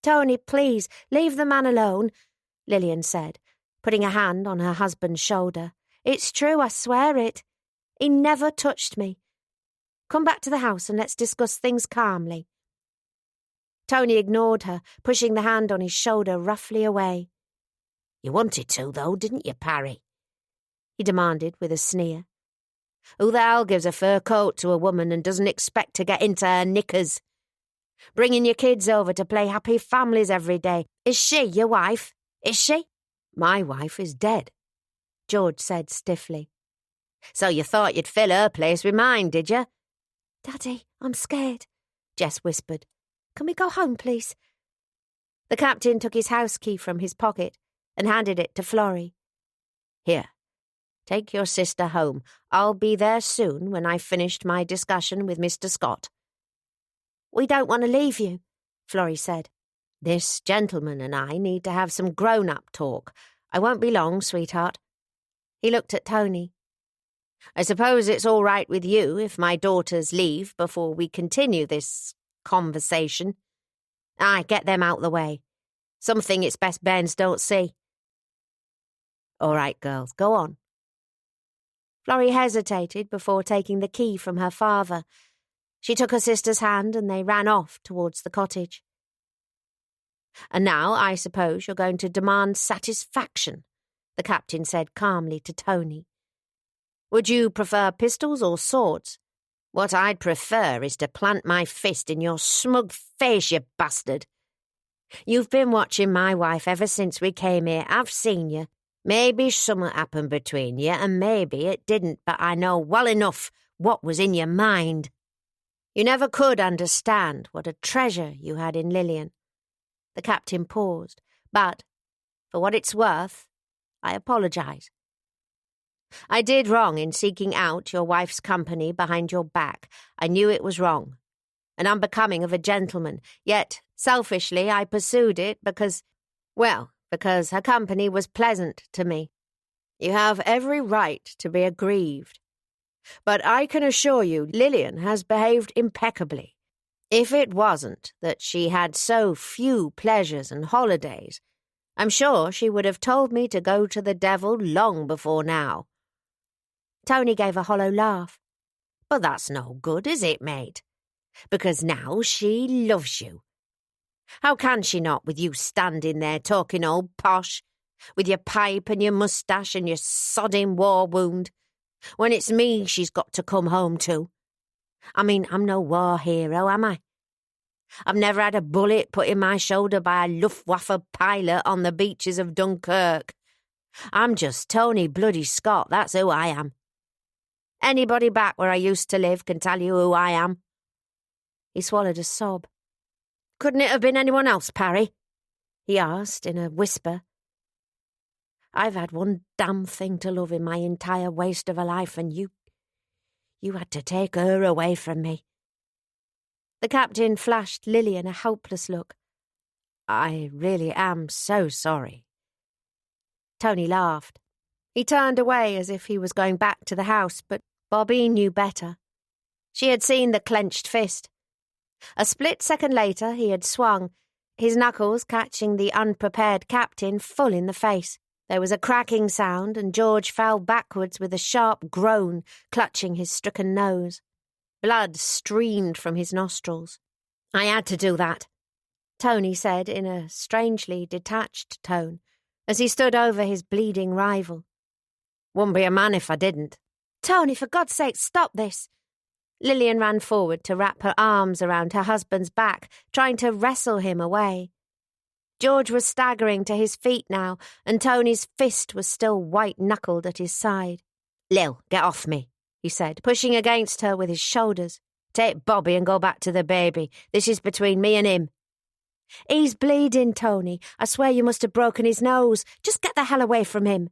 "Tony, please, leave the man alone," Lillian said, putting a hand on her husband's shoulder. "It's true, I swear it. He never touched me. Come back to the house and let's discuss things calmly." Tony ignored her, pushing the hand on his shoulder roughly away. "You wanted to, though, didn't you, Parry?" he demanded with a sneer. "Who the hell gives a fur coat to a woman and doesn't expect to get into her knickers? Bringing your kids over to play happy families every day. Is she your wife? Is she?" "My wife is dead," George said stiffly. "So you thought you'd fill her place with mine, did you?" "Daddy, I'm scared," Jess whispered. "Can we go home, please?" The captain took his house key from his pocket and handed it to Florrie. "Here, take your sister home. I'll be there soon when I've finished my discussion with Mr. Scott." "We don't want to leave you," Florrie said. "This gentleman and I need to have some grown-up talk. I won't be long, sweetheart." He looked at Tony. "I suppose it's all right with you if my daughters leave before we continue this conversation. Get them out the way. Something it's best bairns don't see." "All right, girls, go on." Florrie hesitated before taking the key from her father. She took her sister's hand and they ran off towards the cottage. "And now I suppose you're going to demand satisfaction," the captain said calmly to Tony. "Would you prefer pistols or swords?" "What I'd prefer is to plant my fist in your smug face, you bastard. You've been watching my wife ever since we came here. I've seen you. Maybe something happened between you, and maybe it didn't, but I know well enough what was in your mind. You never could understand what a treasure you had in Lillian." The captain paused. "But, for what it's worth, I apologise. I did wrong in seeking out your wife's company behind your back. I knew it was wrong and unbecoming of a gentleman, yet selfishly I pursued it because her company was pleasant to me. You have every right to be aggrieved. But I can assure you Lillian has behaved impeccably. If it wasn't that she had so few pleasures and holidays, I'm sure she would have told me to go to the devil long before now." Tony gave a hollow laugh. "But that's no good, is it, mate? Because now she loves you. How can she not, with you standing there talking old posh, with your pipe and your moustache and your sodding war wound, when it's me she's got to come home to? I mean, I'm no war hero, am I? I've never had a bullet put in my shoulder by a Luftwaffe pilot on the beaches of Dunkirk. I'm just Tony bloody Scott, that's who I am. Anybody back where I used to live can tell you who I am." He swallowed a sob. "Couldn't it have been anyone else, Parry?" he asked in a whisper. "I've had one damn thing to love in my entire waste of a life, and you had to take her away from me." The captain flashed Lillian a helpless look. "I really am so sorry." Tony laughed. He turned away as if he was going back to the house, but Bobby knew better. She had seen the clenched fist. A split second later he had swung, his knuckles catching the unprepared captain full in the face. There was a cracking sound, and George fell backwards with a sharp groan, clutching his stricken nose. Blood streamed from his nostrils. "I had to do that," Tony said in a strangely detached tone, as he stood over his bleeding rival. "Wouldn't be a man if I didn't." "Tony, for God's sake, stop this!" Lillian ran forward to wrap her arms around her husband's back, trying to wrestle him away. George was staggering to his feet now, and Tony's fist was still white-knuckled at his side. "Lil, get off me," he said, pushing against her with his shoulders. "Take Bobby and go back to the baby. This is between me and him." "He's bleeding, Tony. I swear you must have broken his nose. Just get the hell away from him."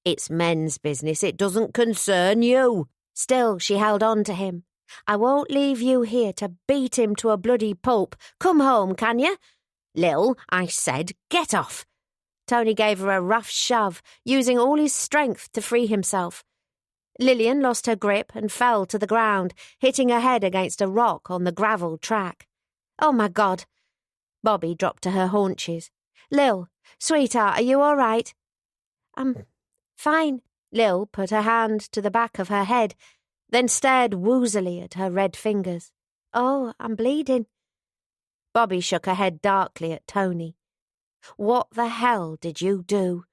"It's men's business. It doesn't concern you." Still, she held on to him. "I won't leave you here to beat him to a bloody pulp. Come home, can you?" "Lil, I said, get off." Tony gave her a rough shove, using all his strength to free himself. Lillian lost her grip and fell to the ground, hitting her head against a rock on the gravel track. "Oh, my God." Bobby dropped to her haunches. "Lil, sweetheart, are you all right?" "I'm fine." Lil put her hand to the back of her head, then stared woozily at her red fingers. "Oh, I'm bleeding." Bobby shook her head darkly at Tony. "What the hell did you do?"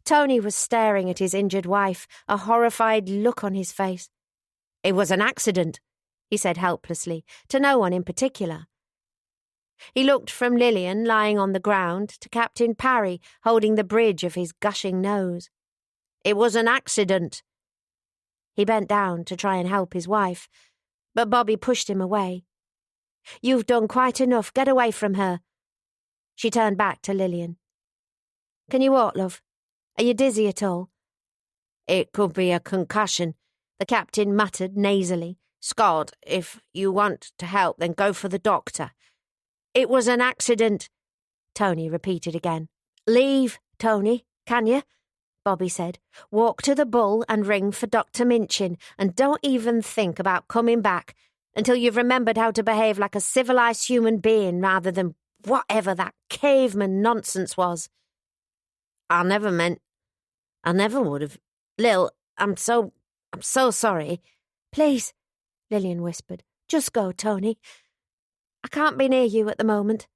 Tony was staring at his injured wife, a horrified look on his face. "It was an accident," he said helplessly, to no one in particular. He looked from Lillian lying on the ground to Captain Parry holding the bridge of his gushing nose. "It was an accident." He bent down to try and help his wife, but Bobby pushed him away. "You've done quite enough. Get away from her." She turned back to Lillian. "Can you walk, love? Are you dizzy at all?" "It could be a concussion," the captain muttered nasally. "Scott, if you want to help, then go for the doctor." "It was an accident," Tony repeated again. "Leave, Tony, can you?" Bobby said. "Walk to the Bull and ring for Dr. Minchin, and don't even think about coming back until you've remembered how to behave like a civilized human being rather than whatever that caveman nonsense was." I never would have. Lil, I'm so sorry." "Please," Lillian whispered. "Just go, Tony. I can't be near you at the moment."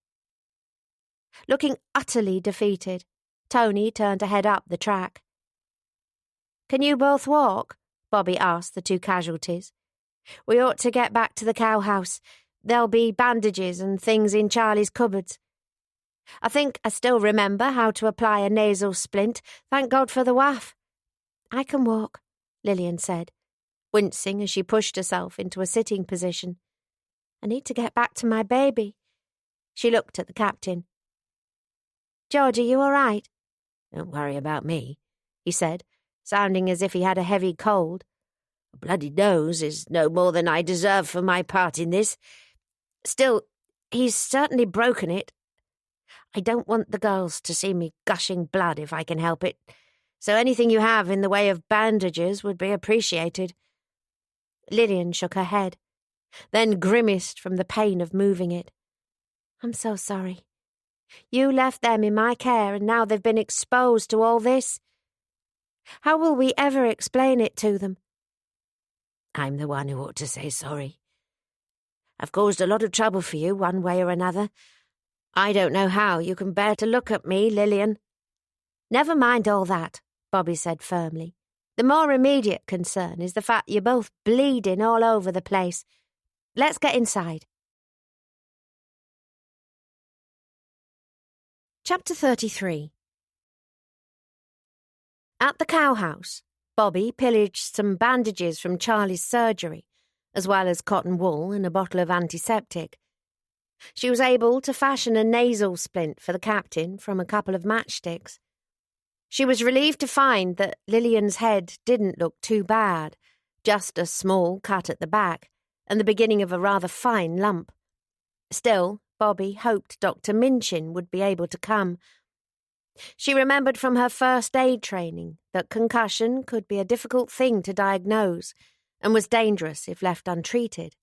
Looking utterly defeated, Tony turned to head up the track. "Can you both walk?" Bobby asked the two casualties. "We ought to get back to the cowhouse. There'll be bandages and things in Charlie's cupboards. I think I still remember how to apply a nasal splint. Thank God for the waff." "I can walk," Lillian said, wincing as she pushed herself into a sitting position. "I need to get back to my baby." She looked at the captain. "George, are you all right?" "Don't worry about me," he said, sounding as if he had a heavy cold. "A bloody nose is no more than I deserve for my part in this. Still, he's certainly broken it. I don't want the girls to see me gushing blood if I can help it, so anything you have in the way of bandages would be appreciated." Lillian shook her head, then grimaced from the pain of moving it. "I'm so sorry. You left them in my care, and now they've been exposed to all this. How will we ever explain it to them?" "I'm the one who ought to say sorry. I've caused a lot of trouble for you, one way or another. I don't know how you can bear to look at me, Lillian." "Never mind all that," Bobby said firmly. "The more immediate concern is the fact you're both bleeding all over the place. Let's get inside." Chapter 33. At the cowhouse, Bobby pillaged some bandages from Charlie's surgery, as well as cotton wool and a bottle of antiseptic. She was able to fashion a nasal splint for the captain from a couple of matchsticks. She was relieved to find that Lillian's head didn't look too bad, just a small cut at the back and the beginning of a rather fine lump. Still, Bobby hoped Dr. Minchin would be able to come. She remembered from her first aid training that concussion could be a difficult thing to diagnose and was dangerous if left untreated.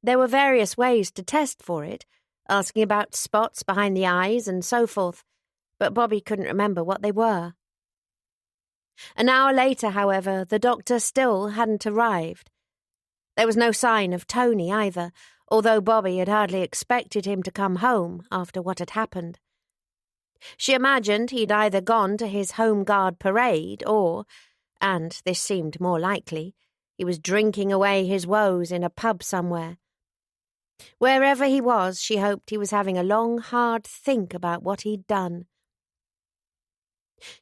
There were various ways to test for it, asking about spots behind the eyes and so forth, but Bobby couldn't remember what they were. An hour later, however, the doctor still hadn't arrived. There was no sign of Tony either, although Bobby had hardly expected him to come home after what had happened. She imagined he'd either gone to his Home Guard parade or, and this seemed more likely, he was drinking away his woes in a pub somewhere. Wherever he was, she hoped he was having a long, hard think about what he'd done.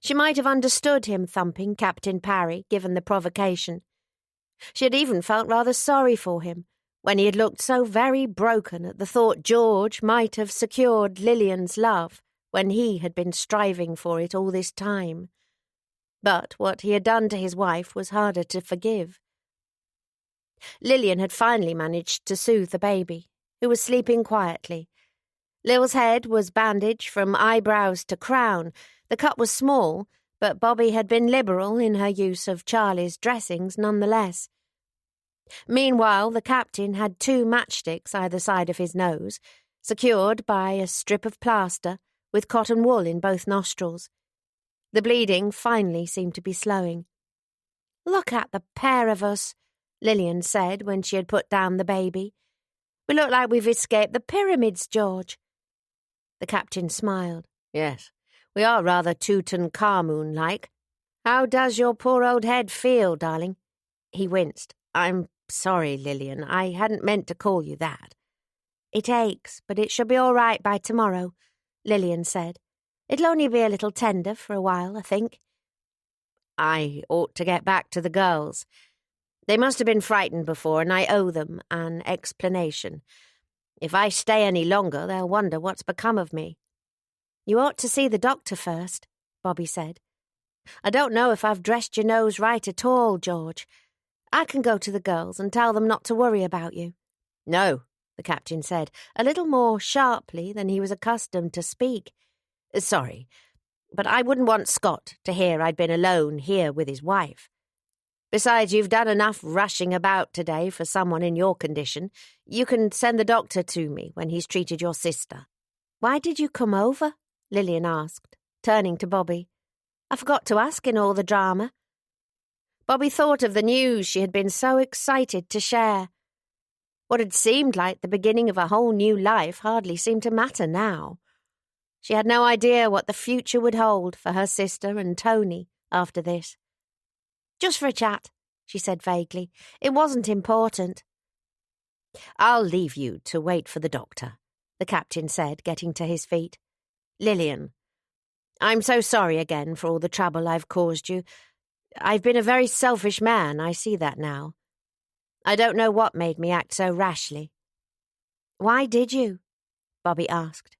She might have understood him thumping Captain Parry, given the provocation. She had even felt rather sorry for him, when he had looked so very broken at the thought George might have secured Lillian's love when he had been striving for it all this time. But what he had done to his wife was harder to forgive. Lillian had finally managed to soothe the baby, who was sleeping quietly. Lil's head was bandaged from eyebrows to crown. The cut was small, but Bobby had been liberal in her use of Charlie's dressings nonetheless. Meanwhile, the captain had 2 matchsticks either side of his nose, secured by a strip of plaster, with cotton wool in both nostrils. The bleeding finally seemed to be slowing. "Look at the pair of us," Lillian said when she had put down the baby. "We look like we've escaped the pyramids, George." The captain smiled. "Yes, we are rather Tutankhamun-like. How does your poor old head feel, darling?" He winced. "I'm sorry, Lillian. I hadn't meant to call you that." "It aches, but it should be all right by tomorrow," Lillian said. "It'll only be a little tender for a while, I think." "I ought to get back to the girls. They must have been frightened before, and I owe them an explanation. If I stay any longer, they'll wonder what's become of me." "You ought to see the doctor first," Bobby said. "I don't know if I've dressed your nose right at all, George. I can go to the girls and tell them not to worry about you." "No," the captain said, a little more sharply than he was accustomed to speak. "Sorry, but I wouldn't want Scott to hear I'd been alone here with his wife. Besides, you've done enough rushing about today for someone in your condition. You can send the doctor to me when he's treated your sister." "Why did you come over?" Lillian asked, turning to Bobby. "I forgot to ask in all the drama." Bobby thought of the news she had been so excited to share. What had seemed like the beginning of a whole new life hardly seemed to matter now. She had no idea what the future would hold for her sister and Tony after this. "Just for a chat," she said vaguely. "It wasn't important." "I'll leave you to wait for the doctor," the captain said, getting to his feet. "Lillian, I'm so sorry again for all the trouble I've caused you. I've been a very selfish man, I see that now. I don't know what made me act so rashly." "Why did you?" Bobby asked.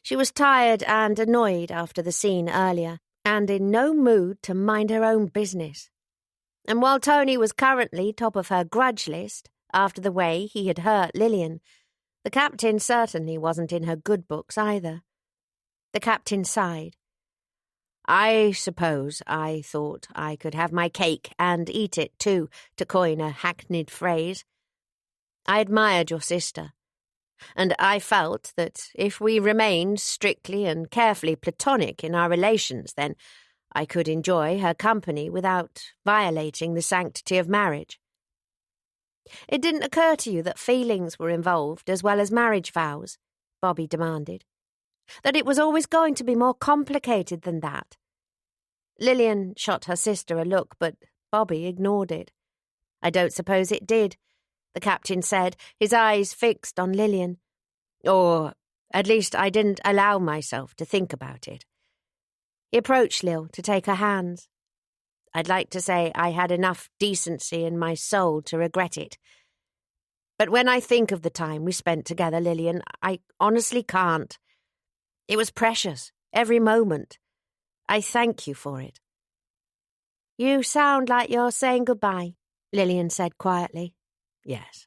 She was tired and annoyed after the scene earlier, and in no mood to mind her own business. And while Tony was currently top of her grudge list after the way he had hurt Lillian, the captain certainly wasn't in her good books either. The captain sighed. "I suppose I thought I could have my cake and eat it too, to coin a hackneyed phrase. I admired your sister, and I felt that if we remained strictly and carefully platonic in our relations, then I could enjoy her company without violating the sanctity of marriage." "It didn't occur to you that feelings were involved as well as marriage vows?" Bobby demanded. "That it was always going to be more complicated than that?" Lillian shot her sister a look, but Bobby ignored it. "I don't suppose it did," the captain said, his eyes fixed on Lillian. "Or, at least, I didn't allow myself to think about it." He approached Lil to take her hands. "I'd like to say I had enough decency in my soul to regret it. But when I think of the time we spent together, Lillian, I honestly can't. It was precious, every moment. I thank you for it." "You sound like you're saying goodbye," Lillian said quietly. "Yes.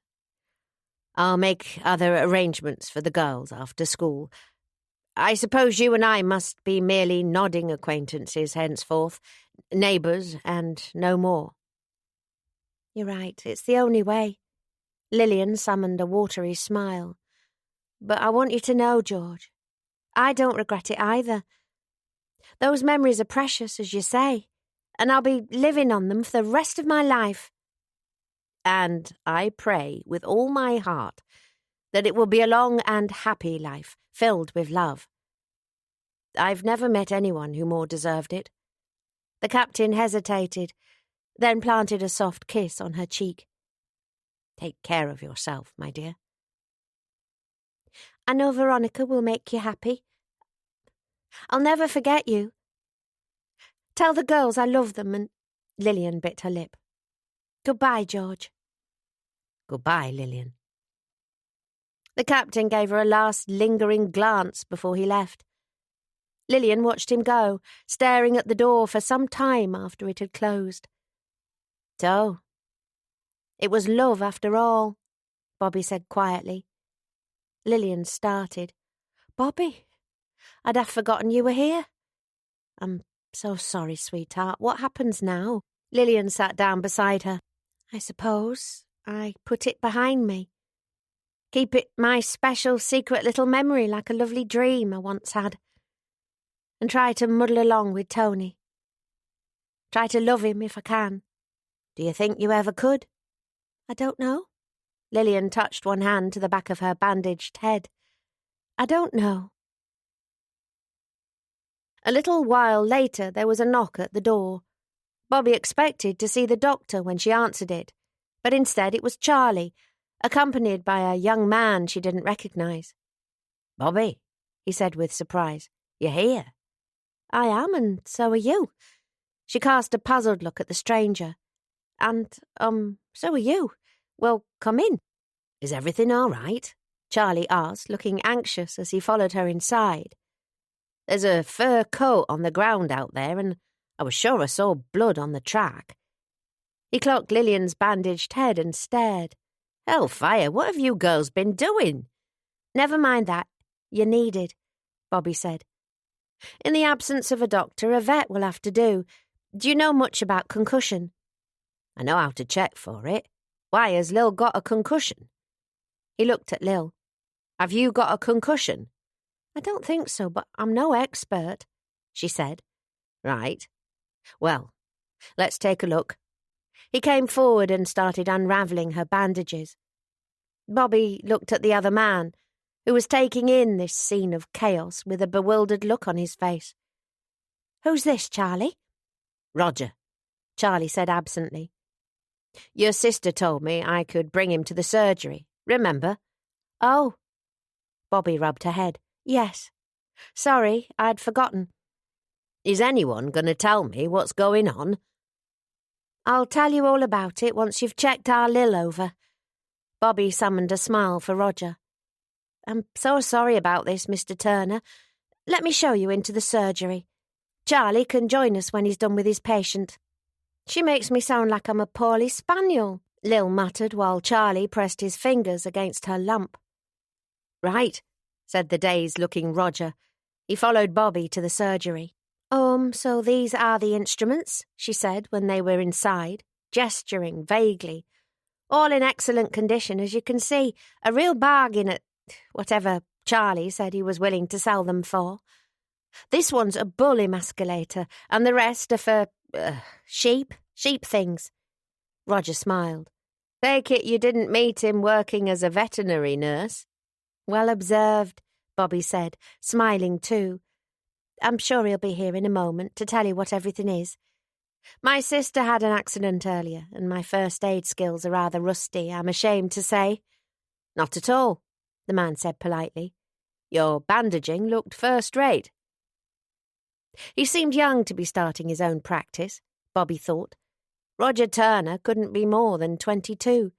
I'll make other arrangements for the girls after school. I suppose you and I must be merely nodding acquaintances henceforth, neighbours and no more." "You're right, it's the only way." Lillian summoned a watery smile. "But I want you to know, George, I don't regret it either. Those memories are precious, as you say, and I'll be living on them for the rest of my life." "And I pray with all my heart that it will be a long and happy life, filled with love. I've never met anyone who more deserved it." The captain hesitated, then planted a soft kiss on her cheek. "Take care of yourself, my dear. I know Veronica will make you happy. I'll never forget you. Tell the girls I love them and—" Lillian bit her lip. "Goodbye, George." "Goodbye, Lillian." The captain gave her a last lingering glance before he left. Lillian watched him go, staring at the door for some time after it had closed. So, it was love after all, Bobby said quietly. Lillian started. "Bobby, I'd have forgotten you were here." "I'm so sorry, sweetheart. What happens now?" Lillian sat down beside her. "I suppose I put it behind me. Keep it my special secret little memory like a lovely dream I once had. And try to muddle along with Tony. Try to love him if I can." "Do you think you ever could?" "I don't know." Lillian touched one hand to the back of her bandaged head. "I don't know." A little while later there was a knock at the door. Bobby expected to see the doctor when she answered it, but instead it was Charlie, accompanied by a young man she didn't recognise. "Bobby," he said with surprise, "you're here?" "I am, and so are you." She cast a puzzled look at the stranger. "And, so are you. Well, come in." "Is everything all right?" Charlie asked, looking anxious as he followed her inside. "There's a fur coat on the ground out there, and I was sure I saw blood on the track." He clocked Lillian's bandaged head and stared. "Hellfire, what have you girls been doing?" "Never mind that. You're needed," Bobby said. "In the absence of a doctor, a vet will have to do. Do you know much about concussion?" "I know how to check for it. Why, has Lil got a concussion?" He looked at Lil. "Have you got a concussion?" "I don't think so, but I'm no expert," she said. "Right. Well, let's take a look." He came forward and started unravelling her bandages. Bobby looked at the other man, who was taking in this scene of chaos with a bewildered look on his face. "Who's this, Charlie?" "Roger," Charlie said absently. "Your sister told me I could bring him to the surgery, remember?" "Oh." Bobby rubbed her head. "Yes. Sorry, I'd forgotten." "Is anyone going to tell me what's going on?" "I'll tell you all about it once you've checked our Lil over." Bobby summoned a smile for Roger. "I'm so sorry about this, Mr. Turner. Let me show you into the surgery. Charlie can join us when he's done with his patient." "She makes me sound like I'm a poorly spaniel," Lil muttered while Charlie pressed his fingers against her lump. "Right," said the dazed-looking Roger. He followed Bobby to the surgery. So these are the instruments," she said when they were inside, gesturing vaguely. "All in excellent condition, as you can see. A real bargain at whatever Charlie said he was willing to sell them for. This one's a bull emasculator, and the rest are for, sheep things." Roger smiled. "Take it you didn't meet him working as a veterinary nurse." "Well observed," Bobby said, smiling too. "I'm sure he'll be here in a moment to tell you what everything is. My sister had an accident earlier, and my first aid skills are rather rusty, I'm ashamed to say." "Not at all," the man said politely. "Your bandaging looked first-rate." He seemed young to be starting his own practice, Bobby thought. Roger Turner couldn't be more than 22.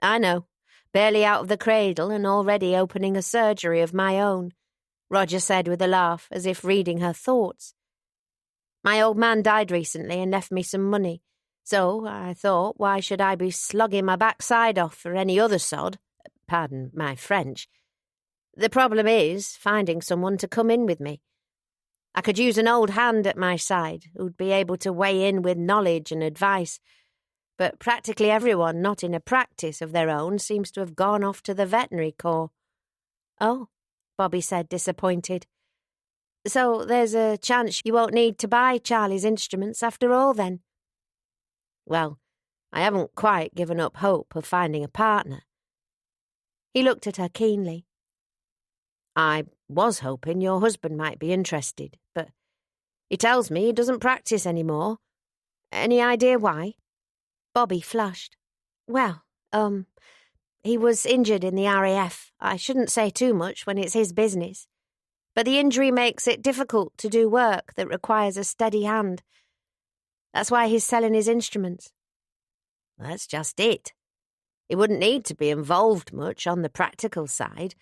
"I know, barely out of the cradle and already opening a surgery of my own," Roger said with a laugh, as if reading her thoughts. "My old man died recently and left me some money, so I thought, why should I be slugging my backside off for any other sod? Pardon my French. The problem is finding someone to come in with me. I could use an old hand at my side who'd be able to weigh in with knowledge and advice, but practically everyone not in a practice of their own seems to have gone off to the veterinary corps." "Oh," Bobby said, disappointed. "So there's a chance you won't need to buy Charlie's instruments after all, then?" "Well, I haven't quite given up hope of finding a partner." He looked at her keenly. "I was hoping your husband might be interested, but he tells me he doesn't practice anymore. Any idea why?" Bobby flushed. "Well, He was injured in the RAF. I shouldn't say too much when it's his business. But the injury makes it difficult to do work that requires a steady hand. That's why he's selling his instruments. That's just it. He wouldn't need to be involved much on the practical side.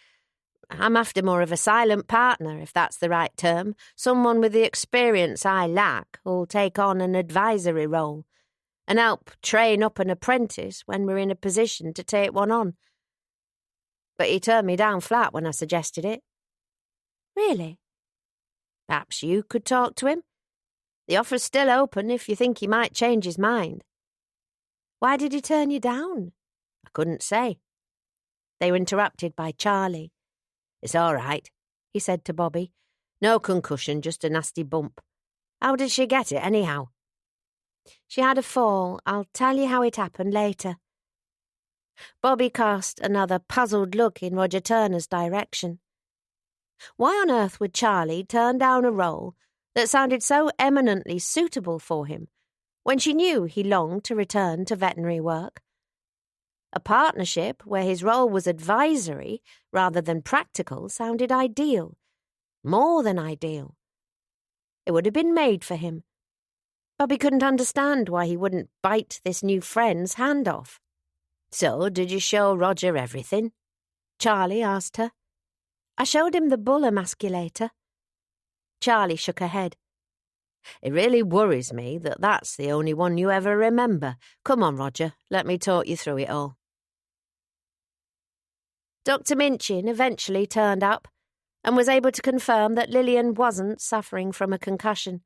I'm after more of a silent partner, if that's the right term, someone with the experience I lack who'll take on an advisory role and help train up an apprentice when we're in a position to take one on. But he turned me down flat when I suggested it. Really? Perhaps you could talk to him? The offer's still open if you think he might change his mind. Why did he turn you down? I couldn't say. They were interrupted by Charlie. It's all right, he said to Bobby. No concussion, just a nasty bump. How did she get it, anyhow? She had a fall. I'll tell you how it happened later. Bobby cast another puzzled look in Roger Turner's direction. Why on earth would Charlie turn down a role that sounded so eminently suitable for him when she knew he longed to return to veterinary work? A partnership where his role was advisory rather than practical sounded ideal, more than ideal. It would have been made for him. Bobby couldn't understand why he wouldn't bite this new friend's hand off. So, did you show Roger everything? Charlie asked her. I showed him the bull emasculator. Charlie shook her head. It really worries me that that's the only one you ever remember. Come on, Roger, let me talk you through it all. Dr. Minchin eventually turned up and was able to confirm that Lillian wasn't suffering from a concussion.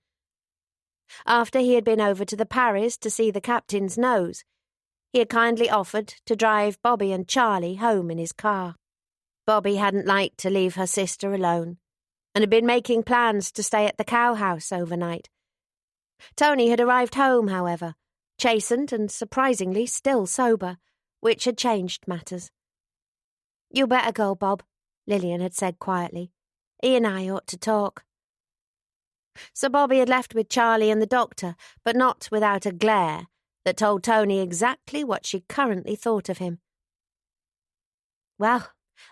After he had been over to the Paris to see the captain's nose, he had kindly offered to drive Bobby and Charlie home in his car. Bobby hadn't liked to leave her sister alone and had been making plans to stay at the cowhouse overnight. Tony had arrived home, however, chastened and surprisingly still sober, which had changed matters. You better go, Bob, Lillian had said quietly. He and I ought to talk. So Bobby had left with Charlie and the doctor, but not without a glare that told Tony exactly what she currently thought of him. Well,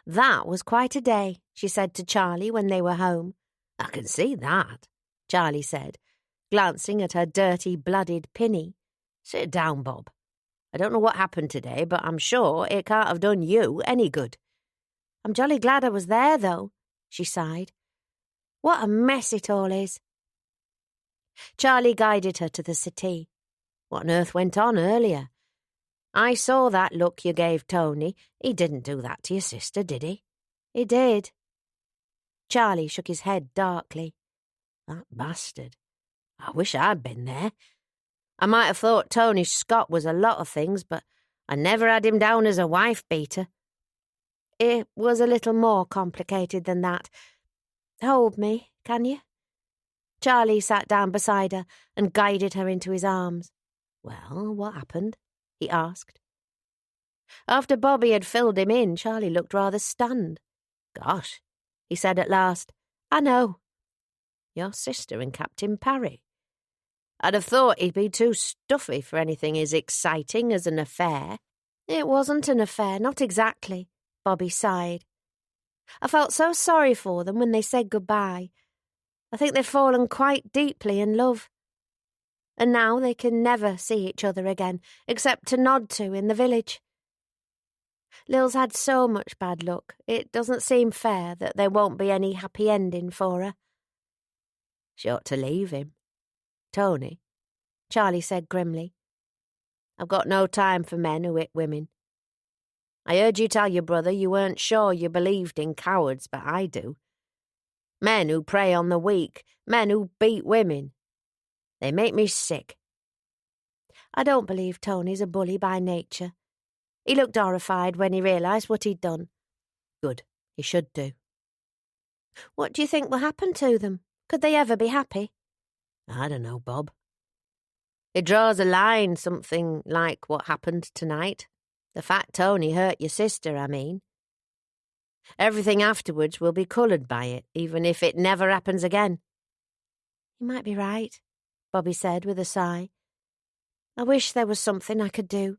that was quite a day, she said to Charlie when they were home. I can see that, Charlie said, glancing at her dirty, blooded pinny. Sit down, Bob. I don't know what happened today, but I'm sure it can't have done you any good. I'm jolly glad I was there, though, she sighed. What a mess it all is. Charlie guided her to the settee. What on earth went on earlier? I saw that look you gave Tony. He didn't do that to your sister, did he? He did. Charlie shook his head darkly. That bastard. I wish I'd been there. I might have thought Tony Scott was a lot of things, but I never had him down as a wife-beater. It was a little more complicated than that. Hold me, can you? Charlie sat down beside her and guided her into his arms. Well, what happened? He asked. After Bobby had filled him in, Charlie looked rather stunned. Gosh, he said at last. I know. Your sister and Captain Parry. I'd have thought he'd be too stuffy for anything as exciting as an affair. It wasn't an affair, not exactly, Bobby sighed. I felt so sorry for them when they said goodbye. I think they've fallen quite deeply in love. And now they can never see each other again, except to nod to in the village. Lil's had so much bad luck, it doesn't seem fair that there won't be any happy ending for her. She ought to leave him. Tony, Charlie said grimly. I've got no time for men who hit women. I heard you tell your brother you weren't sure you believed in cowards, but I do. Men who prey on the weak, men who beat women. They make me sick. I don't believe Tony's a bully by nature. He looked horrified when he realised what he'd done. Good, he should do. What do you think will happen to them? Could they ever be happy? I don't know, Bob. It draws a line, something like what happened tonight. The fact Tony hurt your sister, I mean. Everything afterwards will be coloured by it, even if it never happens again. You might be right, Bobby said with a sigh. I wish there was something I could do.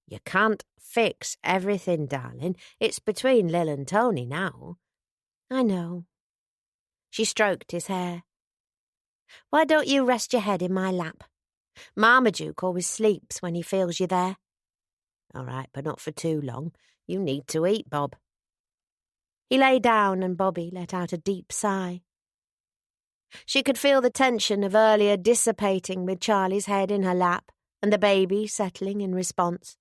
You can't fix everything, darling. It's between Lil and Tony now. I know. She stroked his hair. Why don't you rest your head in my lap? Marmaduke always sleeps when he feels you there. All right, but not for too long. You need to eat, Bob. He lay down and Bobby let out a deep sigh. She could feel the tension of earlier dissipating with Charlie's head in her lap and the baby settling in response.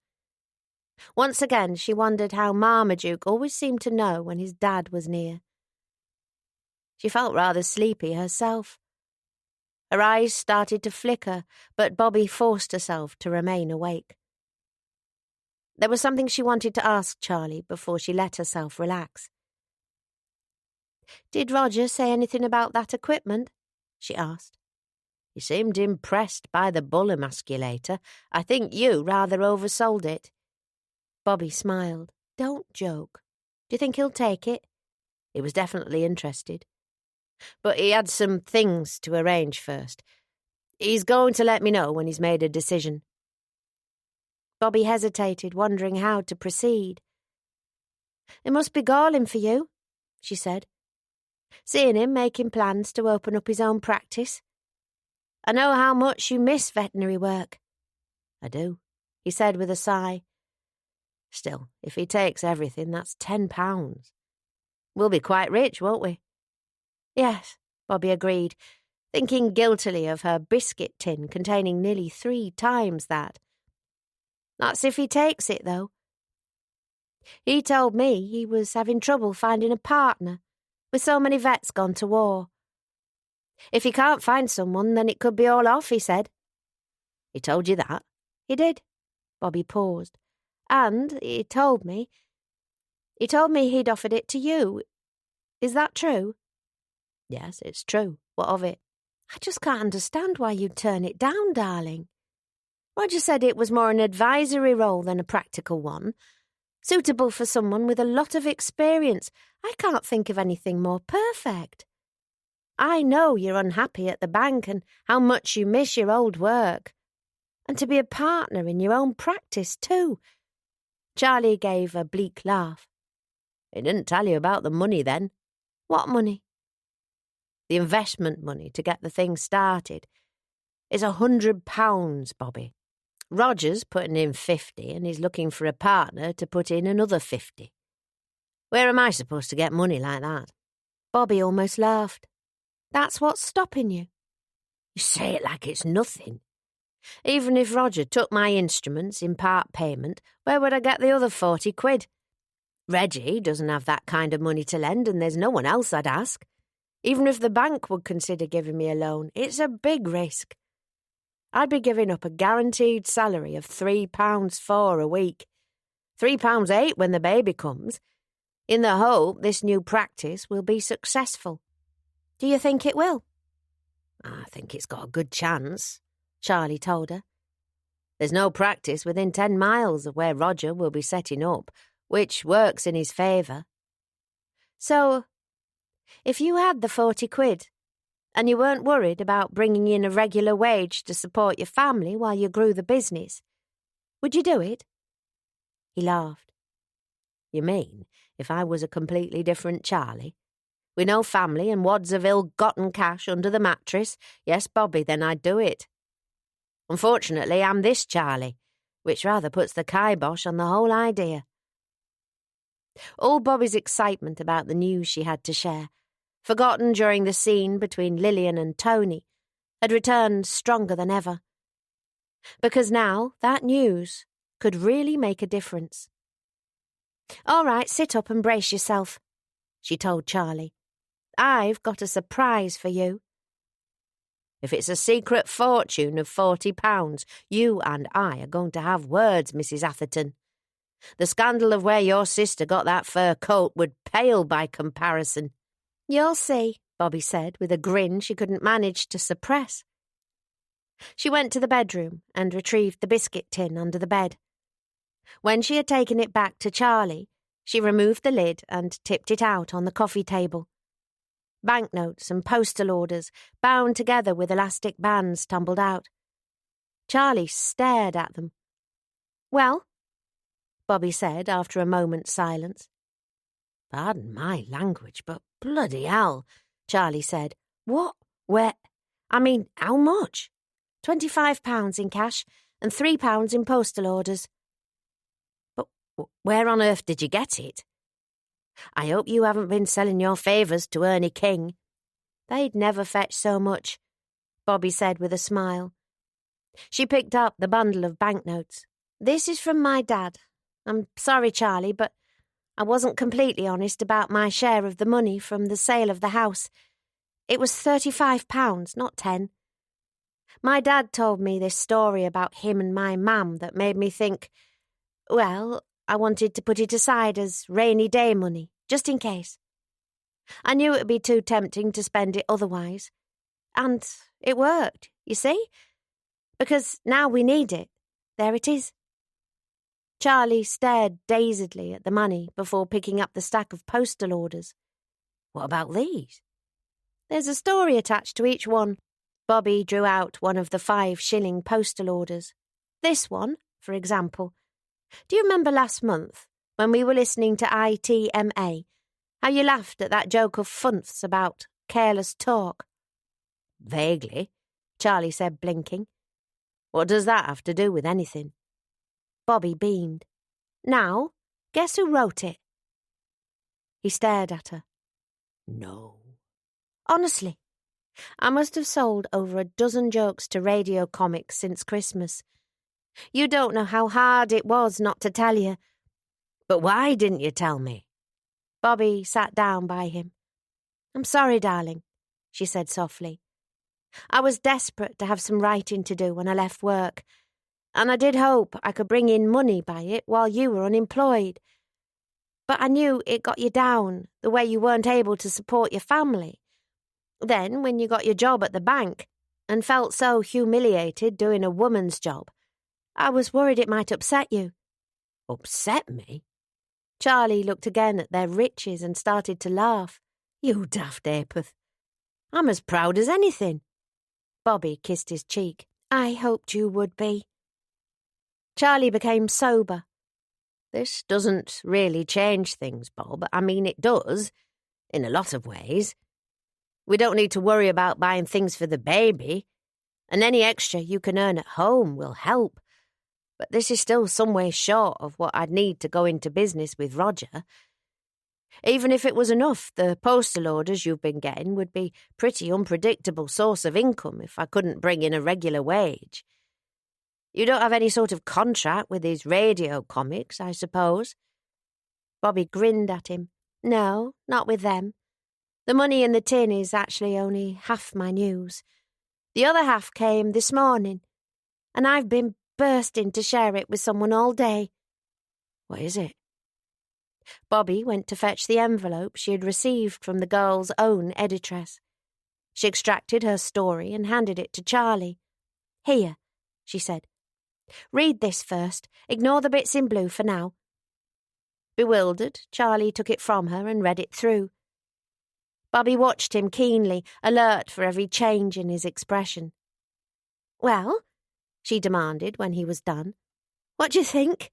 Once again, she wondered how Marmaduke always seemed to know when his dad was near. She felt rather sleepy herself. Her eyes started to flicker, but Bobby forced herself to remain awake. There was something she wanted to ask Charlie before she let herself relax. "Did Roger say anything about that equipment?" she asked. "He seemed impressed by the bull emasculator. I think you rather oversold it." Bobby smiled. "Don't joke. Do you think he'll take it?" He was definitely interested. But he had some things to arrange first. He's going to let me know when he's made a decision. Bobby hesitated, wondering how to proceed. "It must be galling for you," she said, "seeing him making plans to open up his own practice. I know how much you miss veterinary work." "I do," he said with a sigh. "Still, if he takes everything, that's £10. We'll be quite rich, won't we?" "Yes," Bobby agreed, thinking guiltily of her biscuit tin containing nearly 3 times that. "That's if he takes it, though. He told me he was having trouble finding a partner, with so many vets gone to war. If he can't find someone, then it could be all off, he said." "He told you that?" "He did." Bobby paused. "And he told me he'd offered it to you. Is that true?" "Yes, it's true. What of it?" "I just can't understand why you'd turn it down, darling. Roger said it was more an advisory role than a practical one, suitable for someone with a lot of experience. I can't think of anything more perfect. I know you're unhappy at the bank and how much you miss your old work. And to be a partner in your own practice, too." Charlie gave a bleak laugh. "He didn't tell you about the money then?" "What money?" "The investment money to get the thing started. It's £100, Bobby. Roger's putting in 50 and he's looking for a partner to put in another 50. Where am I supposed to get money like that?" Bobby almost laughed. "That's what's stopping you." "You say it like it's nothing. Even if Roger took my instruments in part payment, where would I get the other 40 quid? Reggie doesn't have that kind of money to lend and there's no one else I'd ask. Even if the bank would consider giving me a loan, it's a big risk. I'd be giving up a guaranteed salary of £3.4 a week, £3.8 when the baby comes, in the hope this new practice will be successful." "Do you think it will?" "I think it's got a good chance," Charlie told her. "There's no practice within 10 miles of where Roger will be setting up, which works in his favour." "So, if you had the 40 quid, and you weren't worried about bringing in a regular wage to support your family while you grew the business, would you do it?" He laughed. "You mean if I was a completely different Charlie, with no family and wads of ill-gotten cash under the mattress? Yes, Bobby, then I'd do it. Unfortunately, I'm this Charlie, which rather puts the kibosh on the whole idea." All Bobby's excitement about the news she had to share, forgotten during the scene between Lillian and Tony, had returned stronger than ever. Because now that news could really make a difference. "All right, sit up and brace yourself," she told Charlie. "I've got a surprise for you." "If it's a secret fortune of £40, you and I are going to have words, Mrs. Atherton. The scandal of where your sister got that fur coat would pale by comparison." "You'll see," Bobby said with a grin she couldn't manage to suppress. She went to the bedroom and retrieved the biscuit tin under the bed. When she had taken it back to Charlie, she removed the lid and tipped it out on the coffee table. Banknotes and postal orders, bound together with elastic bands, tumbled out. Charlie stared at them. "Well," Bobby said after a moment's silence. Pardon my language, but bloody hell, Charlie said. What? Where? I mean, how much? £25 in cash and £3 in postal orders. But where on earth did you get it? I hope you haven't been selling your favours to Ernie King. They'd never fetch so much, Bobby said with a smile. She picked up the bundle of banknotes. This is from my dad. I'm sorry, Charlie, but I wasn't completely honest about my share of the money from the sale of the house. It was £35, not 10. My dad told me this story about him and my mum that made me think, well, I wanted to put it aside as rainy day money, just in case. I knew it would be too tempting to spend it otherwise. And it worked, you see? Because now we need it. There it is. Charlie stared dazedly at the money before picking up the stack of postal orders. What about these? There's a story attached to each one. Bobby drew out one of the 5-shilling postal orders. This one, for example. Do you remember last month, when we were listening to ITMA, how you laughed at that joke of Funth's about careless talk? Vaguely, Charlie said, blinking. What does that have to do with anything? Bobby beamed. Now, guess who wrote it? He stared at her. No. Honestly, I must have sold over a dozen jokes to radio comics since Christmas. You don't know how hard it was not to tell you. But why didn't you tell me? Bobby sat down by him. I'm sorry, darling, she said softly. I was desperate to have some writing to do when I left work, and I did hope I could bring in money by it while you were unemployed. But I knew it got you down, the way you weren't able to support your family. Then, when you got your job at the bank and felt so humiliated doing a woman's job, I was worried it might upset you. Upset me? Charlie looked again at their riches and started to laugh. You daft apeth. I'm as proud as anything. Bobby kissed his cheek. I hoped you would be. Charlie became sober. This doesn't really change things, Bob. I mean, it does, in a lot of ways. We don't need to worry about buying things for the baby, and any extra you can earn at home will help. But this is still some way short of what I'd need to go into business with Roger. Even if it was enough, the postal orders you've been getting would be pretty unpredictable source of income if I couldn't bring in a regular wage. You don't have any sort of contract with these radio comics, I suppose? Bobby grinned at him. No, not with them. The money in the tin is actually only half my news. The other half came this morning, and I've been bursting to share it with someone all day. What is it? Bobby went to fetch the envelope she had received from the girl's own editress. She extracted her story and handed it to Charlie. Here, she said. Read this first. Ignore the bits in blue for now. Bewildered, Charlie took it from her and read it through. Bobby watched him keenly, alert for every change in his expression. Well, she demanded when he was done. What do you think?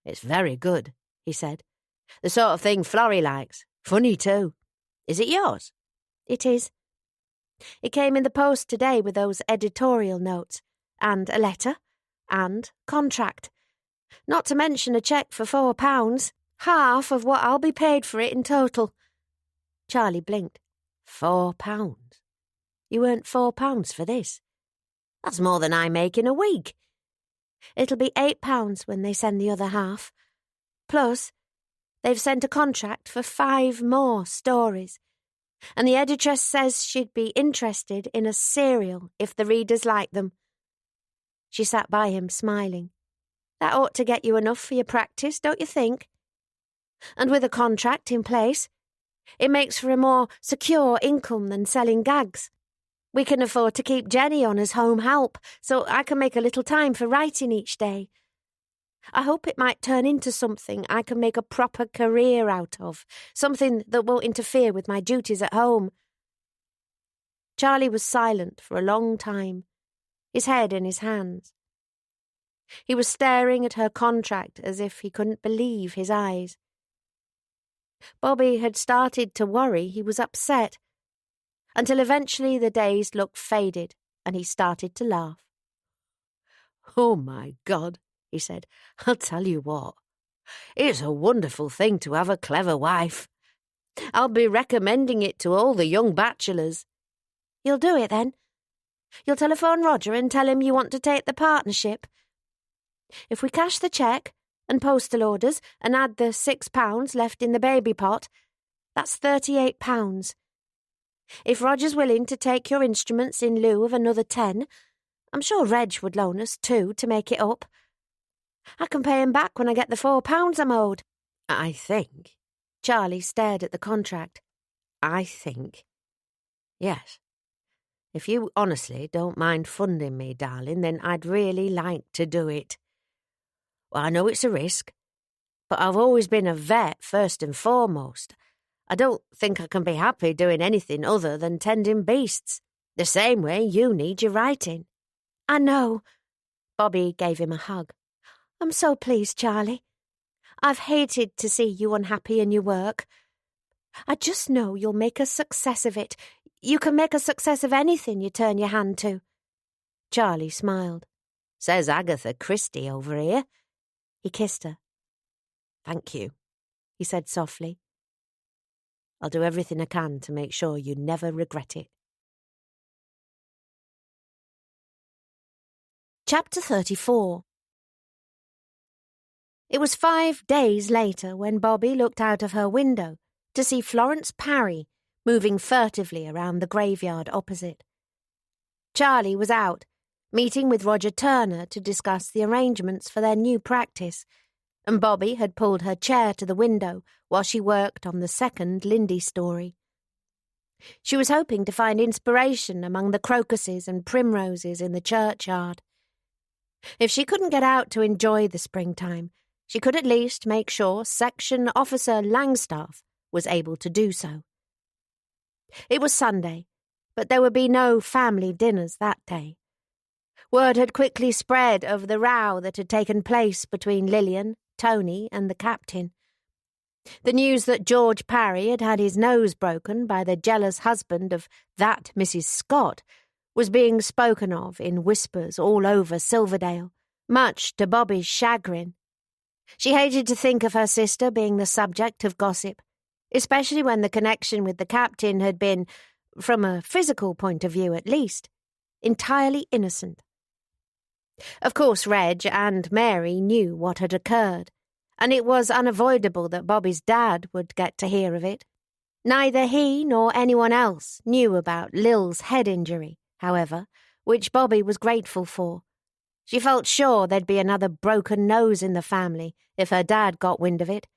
It's very good, he said. The sort of thing Florrie likes. Funny too. Is it yours? It is. It came in the post today with those editorial notes, and a letter, and contract. Not to mention a cheque for £4, half of what I'll be paid for it in total. Charlie blinked. £4? You earned £4 for this? That's more than I make in a week. It'll be £8 when they send the other half. Plus, they've sent a contract for 5 more stories, and the editress says she'd be interested in a serial if the readers like them. She sat by him, smiling. That ought to get you enough for your practice, don't you think? And with a contract in place, it makes for a more secure income than selling gags. We can afford to keep Jenny on as home help, so I can make a little time for writing each day. I hope it might turn into something I can make a proper career out of, something that won't interfere with my duties at home. Charlie was silent for a long time, his head in his hands. He was staring at her contract as if he couldn't believe his eyes. Bobby had started to worry he was upset, until eventually the dazed look faded and he started to laugh. "Oh, my God," he said, "I'll tell you what. It's a wonderful thing to have a clever wife. I'll be recommending it to all the young bachelors." "You'll do it, then? You'll telephone Roger and tell him you want to take the partnership? If we cash the cheque and postal orders and add the £6 left in the baby pot, that's £38. If Roger's willing to take your instruments in lieu of another 10, I'm sure Reg would loan us 2 to make it up. I can pay him back when I get the £4 I'm owed." "I think—" Charlie stared at the contract. "I think— yes. If you honestly don't mind funding me, darling, then I'd really like to do it. Well, I know it's a risk, but I've always been a vet first and foremost. I don't think I can be happy doing anything other than tending beasts, the same way you need your writing." "I know." Bobby gave him a hug. "I'm so pleased, Charlie. I've hated to see you unhappy in your work. I just know you'll make a success of it. You can make a success of anything you turn your hand to." Charlie smiled. "Says Agatha Christie over here." He kissed her. "Thank you," he said softly. "I'll do everything I can to make sure you never regret it." Chapter 34. It was 5 days later when Bobby looked out of her window to see Florence Parry moving furtively around the graveyard opposite. Charlie was out, meeting with Roger Turner to discuss the arrangements for their new practice, and Bobby had pulled her chair to the window while she worked on the second Lindy story. She was hoping to find inspiration among the crocuses and primroses in the churchyard. If she couldn't get out to enjoy the springtime, she could at least make sure Section Officer Langstaff was able to do so. It was Sunday, but there would be no family dinners that day. Word had quickly spread of the row that had taken place between Lillian, Tony, and the captain. The news that George Parry had had his nose broken by the jealous husband of that Mrs. Scott was being spoken of in whispers all over Silverdale, much to Bobby's chagrin. She hated to think of her sister being the subject of gossip, especially when the connection with the captain had been, from a physical point of view at least, entirely innocent. Of course, Reg and Mary knew what had occurred, and it was unavoidable that Bobby's dad would get to hear of it. Neither he nor anyone else knew about Lil's head injury, however, which Bobby was grateful for. She felt sure there'd be another broken nose in the family if her dad got wind of it,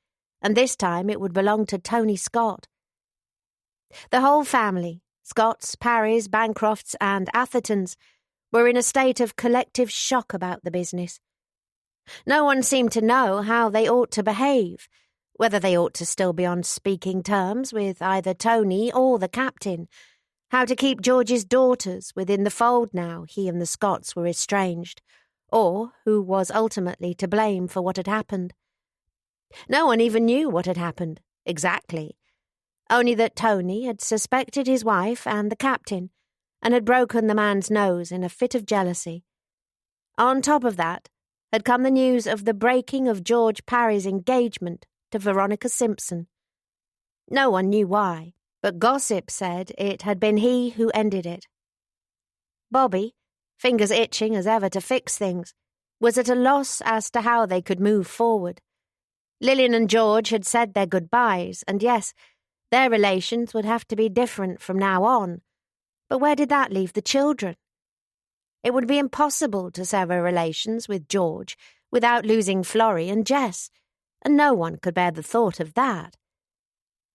and this time it would belong to Tony Scott. The whole family, Scotts, Parrys, Bancrofts, and Athertons, were in a state of collective shock about the business. No one seemed to know how they ought to behave, whether they ought to still be on speaking terms with either Tony or the captain, how to keep George's daughters within the fold now he and the Scotts were estranged, or who was ultimately to blame for what had happened. No one even knew what had happened, exactly, only that Tony had suspected his wife and the captain, and had broken the man's nose in a fit of jealousy. On top of that had come the news of the breaking of George Parry's engagement to Veronica Simpson. No one knew why, but gossip said it had been he who ended it. Bobby, fingers itching as ever to fix things, was at a loss as to how they could move forward. Lillian and George had said their goodbyes, and yes, their relations would have to be different from now on. But where did that leave the children? It would be impossible to sever relations with George without losing Florrie and Jess, and no one could bear the thought of that.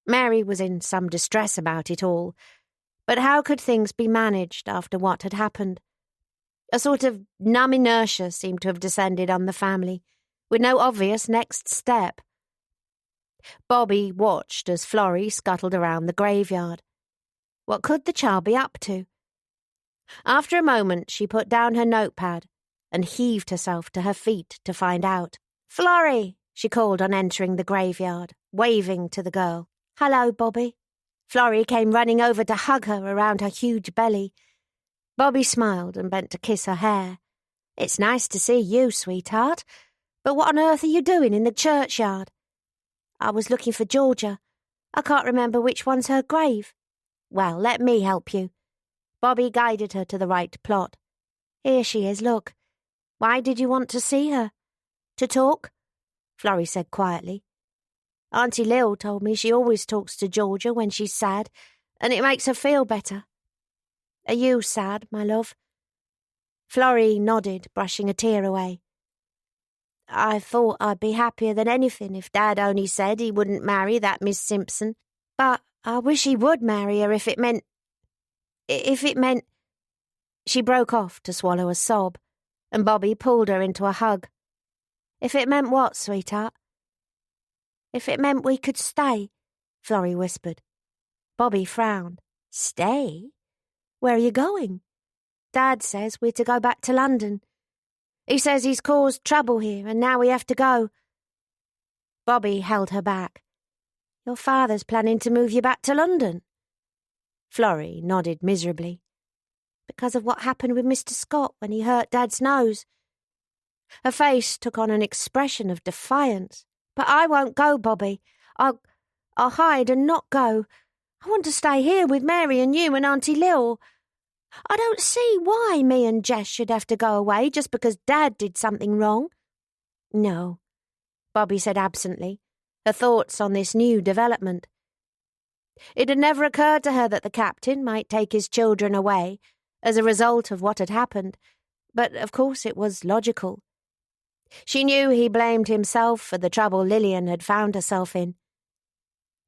Mary was in some distress about it all, but how could things be managed after what had happened? A sort of numb inertia seemed to have descended on the family, with no obvious next step. Bobby watched as Florrie scuttled around the graveyard. What could the child be up to? After a moment, she put down her notepad and heaved herself to her feet to find out. "Florrie," she called on entering the graveyard, waving to the girl. "Hello, Bobby." Florrie came running over to hug her around her huge belly. Bobby smiled and bent to kiss her hair. "It's nice to see you, sweetheart. But what on earth are you doing in the churchyard?" "I was looking for Georgia. I can't remember which one's her grave." "Well, let me help you." Bobby guided her to the right plot. "Here she is, look. Why did you want to see her?" "To talk," Florrie said quietly. "Auntie Lil told me she always talks to Georgia when she's sad, and it makes her feel better." "Are you sad, my love?" Florrie nodded, brushing a tear away. "I thought I'd be happier than anything if Dad only said he wouldn't marry that Miss Simpson. But I wish he would marry her if it meant... She broke off to swallow a sob, and Bobby pulled her into a hug. "If it meant what, sweetheart?" "If it meant we could stay," Florrie whispered. Bobby frowned. "Stay? Where are you going?" "Dad says we're to go back to London. He says he's caused trouble here and now we have to go." Bobby held her back. "Your father's planning to move you back to London?" Florrie nodded miserably. "Because of what happened with Mr. Scott when he hurt Dad's nose." Her face took on an expression of defiance. "But I won't go, Bobby. I'll hide and not go. I want to stay here with Mary and you and Auntie Lil. I don't see why me and Jess should have to go away just because Dad did something wrong." "No," Bobby said absently, her thoughts on this new development. It had never occurred to her that the captain might take his children away as a result of what had happened, but of course it was logical. She knew he blamed himself for the trouble Lillian had found herself in.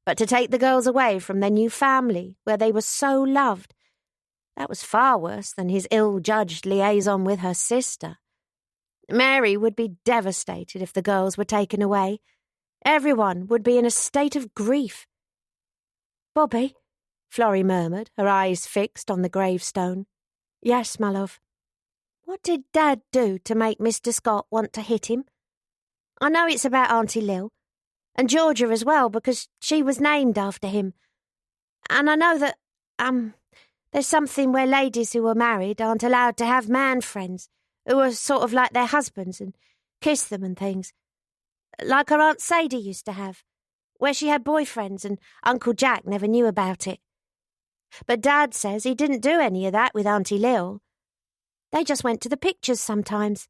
But to take the girls away from their new family, where they were so loved, that was far worse than his ill-judged liaison with her sister. Mary would be devastated if the girls were taken away. Everyone would be in a state of grief. "Bobby," Florrie murmured, her eyes fixed on the gravestone. "Yes, my love." "What did Dad do to make Mr. Scott want to hit him? I know it's about Auntie Lil, and Georgia as well, because she was named after him. And I know that, there's something where ladies who are married aren't allowed to have man friends, who are sort of like their husbands and kiss them and things. Like our Aunt Sadie used to have, where she had boyfriends and Uncle Jack never knew about it. But Dad says he didn't do any of that with Auntie Lil. They just went to the pictures sometimes."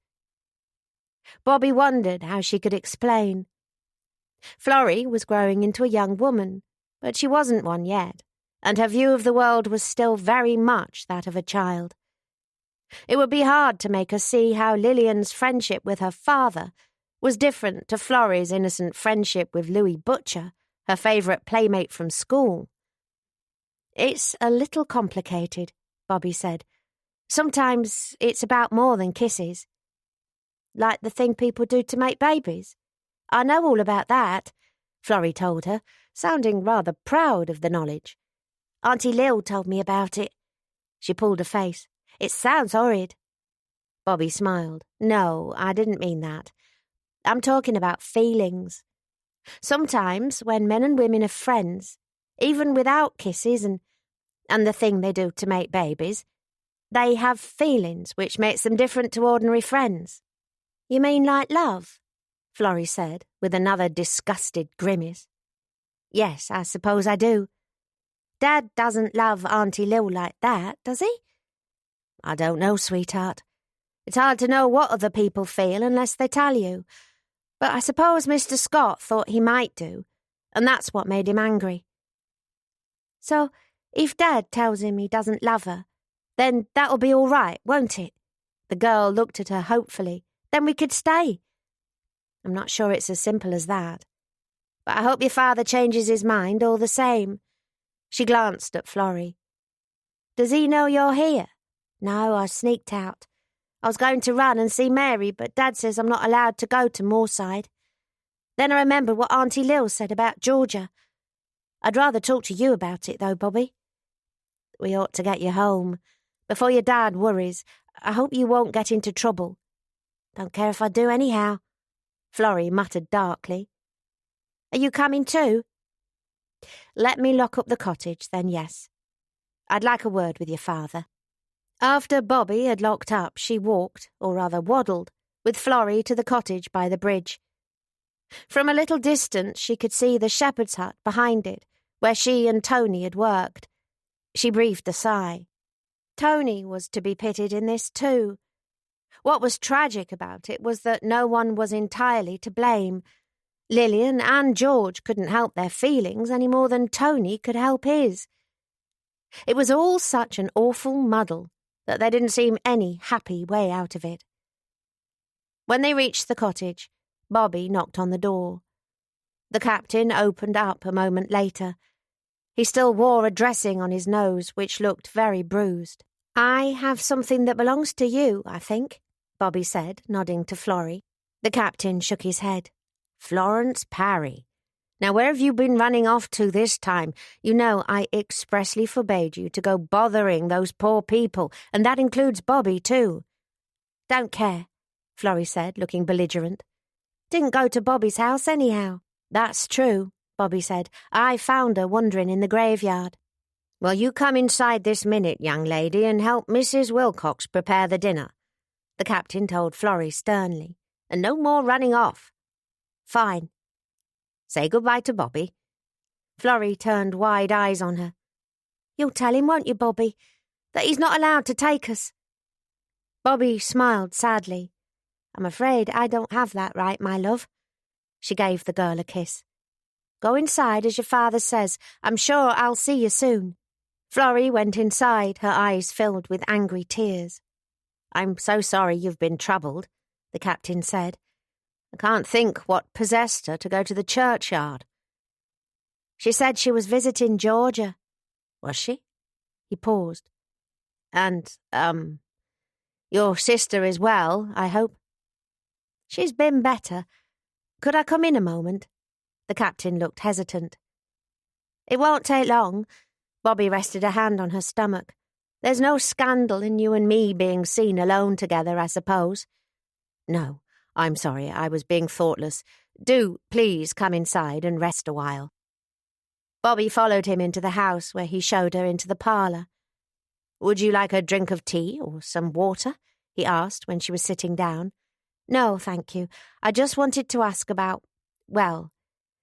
Bobby wondered how she could explain. Florrie was growing into a young woman, but she wasn't one yet, and her view of the world was still very much that of a child. It would be hard to make her see how Lillian's friendship with her father was different to Florrie's innocent friendship with Louis Butcher, her favourite playmate from school. "It's a little complicated," Bobby said. "Sometimes it's about more than kisses." "Like the thing people do to make babies?" "I know all about that," Florrie told her, sounding rather proud of the knowledge. "Auntie Lil told me about it." She pulled a face. "It sounds horrid." Bobby smiled. "No, I didn't mean that. I'm talking about feelings. Sometimes when men and women are friends, even without kisses and the thing they do to make babies, they have feelings which makes them different to ordinary friends." "You mean like love?" Florrie said, with another disgusted grimace. "Yes, I suppose I do. Dad doesn't love Auntie Lil like that, does he?" "I don't know, sweetheart. It's hard to know what other people feel unless they tell you. But I suppose Mr. Scott thought he might do, and that's what made him angry." "So, if Dad tells him he doesn't love her, then that'll be all right, won't it?" The girl looked at her hopefully. "Then we could stay." "I'm not sure it's as simple as that. But I hope your father changes his mind all the same." She glanced at Florrie. "Does he know you're here?" "No, I sneaked out. I was going to run and see Mary, but Dad says I'm not allowed to go to Moorside. Then I remembered what Auntie Lil said about Georgia. I'd rather talk to you about it, though, Bobby." "We ought to get you home. Before your dad worries, I hope you won't get into trouble." Don't care if I do anyhow, Florrie muttered darkly. Are you coming too? Let me lock up the cottage, then yes. I'd like a word with your father. After Bobby had locked up, she walked, or rather waddled, with Florrie to the cottage by the bridge. From a little distance she could see the shepherd's hut behind it, where she and Tony had worked. She breathed a sigh. Tony was to be pitied in this too. What was tragic about it was that no one was entirely to blame. Lillian and George couldn't help their feelings any more than Tony could help his. It was all such an awful muddle that there didn't seem any happy way out of it. When they reached the cottage, Bobby knocked on the door. The captain opened up a moment later. He still wore a dressing on his nose, which looked very bruised. I have something that belongs to you, I think, Bobby said, nodding to Florrie. The captain shook his head. Florence Parry. Now where have you been running off to this time? You know I expressly forbade you to go bothering those poor people, and that includes Bobby too. Don't care, Florrie said, looking belligerent. Didn't go to Bobby's house anyhow. That's true, Bobby said. I found her wandering in the graveyard. Well, you come inside this minute, young lady, and help Mrs. Wilcox prepare the dinner, the captain told Florrie sternly. And no more running off. Fine. Say goodbye to Bobby. Florrie turned wide eyes on her. You'll tell him, won't you, Bobby, that he's not allowed to take us? Bobby smiled sadly. I'm afraid I don't have that right, my love. She gave the girl a kiss. Go inside as your father says. I'm sure I'll see you soon. Florrie went inside, her eyes filled with angry tears. I'm so sorry you've been troubled, the captain said. I can't think what possessed her to go to the churchyard. She said she was visiting Georgia. Was she? He paused. And, your sister is well, I hope? She's been better. Could I come in a moment? The captain looked hesitant. It won't take long. Bobby rested a hand on her stomach. There's no scandal in you and me being seen alone together, I suppose. No, I'm sorry, I was being thoughtless. Do, please, come inside and rest a while. Bobby followed him into the house, where he showed her into the parlour. Would you like a drink of tea or some water? He asked when she was sitting down. No, thank you. I just wanted to ask about, well,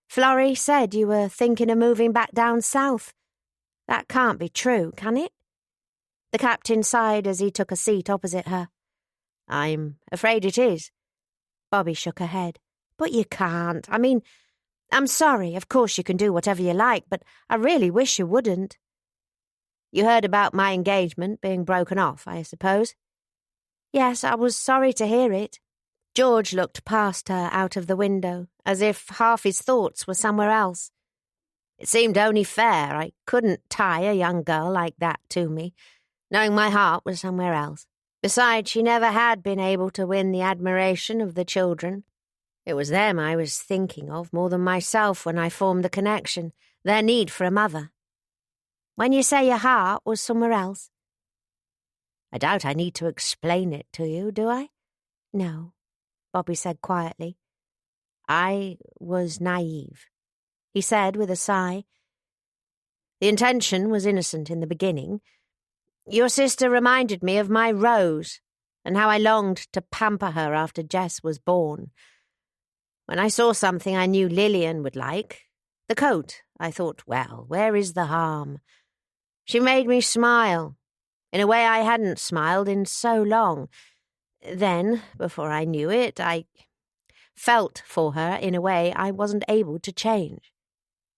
Florrie said you were thinking of moving back down south. That can't be true, can it? The captain sighed as he took a seat opposite her. I'm afraid it is. Bobby shook her head. But you can't. I mean, I'm sorry, of course you can do whatever you like, but I really wish you wouldn't. You heard about my engagement being broken off, I suppose? Yes, I was sorry to hear it. George looked past her out of the window, as if half his thoughts were somewhere else. It seemed only fair. I couldn't tie a young girl like that to me, knowing my heart was somewhere else. Besides, she never had been able to win the admiration of the children. It was them I was thinking of more than myself when I formed the connection, their need for a mother. When you say your heart was somewhere else? I doubt I need to explain it to you, do I? No, Bobby said quietly. I was naive, he said with a sigh. The intention was innocent in the beginning. Your sister reminded me of my Rose, and how I longed to pamper her after Jess was born. When I saw something I knew Lillian would like, the coat, I thought, well, where is the harm? She made me smile, in a way I hadn't smiled in so long. Then, before I knew it, I felt for her in a way I wasn't able to change.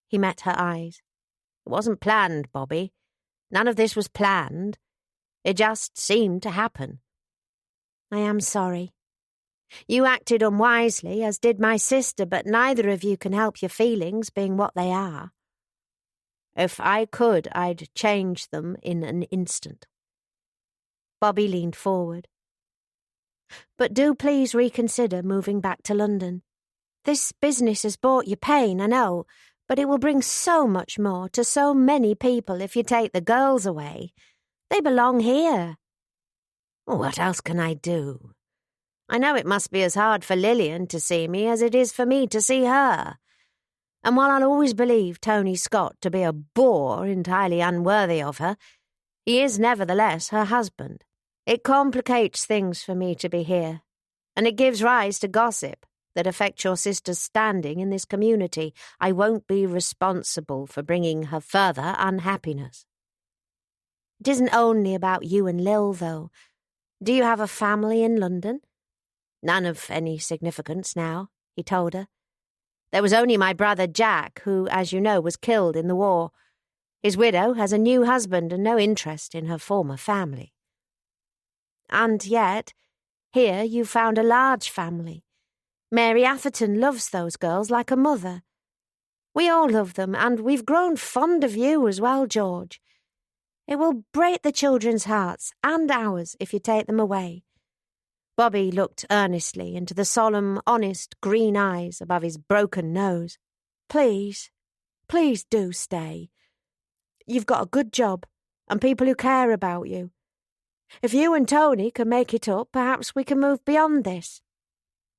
He met her eyes. It wasn't planned, Bobby. None of this was planned. It just seemed to happen. I am sorry. You acted unwisely, as did my sister, but neither of you can help your feelings being what they are. If I could, I'd change them in an instant. Bobby leaned forward. But do please reconsider moving back to London. This business has brought you pain, I know, but it will bring so much more to so many people if you take the girls away. They belong here. What else can I do? I know it must be as hard for Lillian to see me as it is for me to see her. And while I'll always believe Tony Scott to be a bore entirely unworthy of her, he is nevertheless her husband. It complicates things for me to be here, and it gives rise to gossip that affects your sister's standing in this community. I won't be responsible for bringing her further unhappiness. It isn't only about you and Lil, though. Do you have a family in London? None of any significance now, he told her. There was only my brother Jack, who, as you know, was killed in the war. His widow has a new husband and no interest in her former family. And yet, here you found a large family. Mary Atherton loves those girls like a mother. We all love them, and we've grown fond of you as well, George. It will break the children's hearts and ours if you take them away. Bobby looked earnestly into the solemn, honest green eyes above his broken nose. Please do stay. You've got a good job, and people who care about you. If you and Tony can make it up, perhaps we can move beyond this.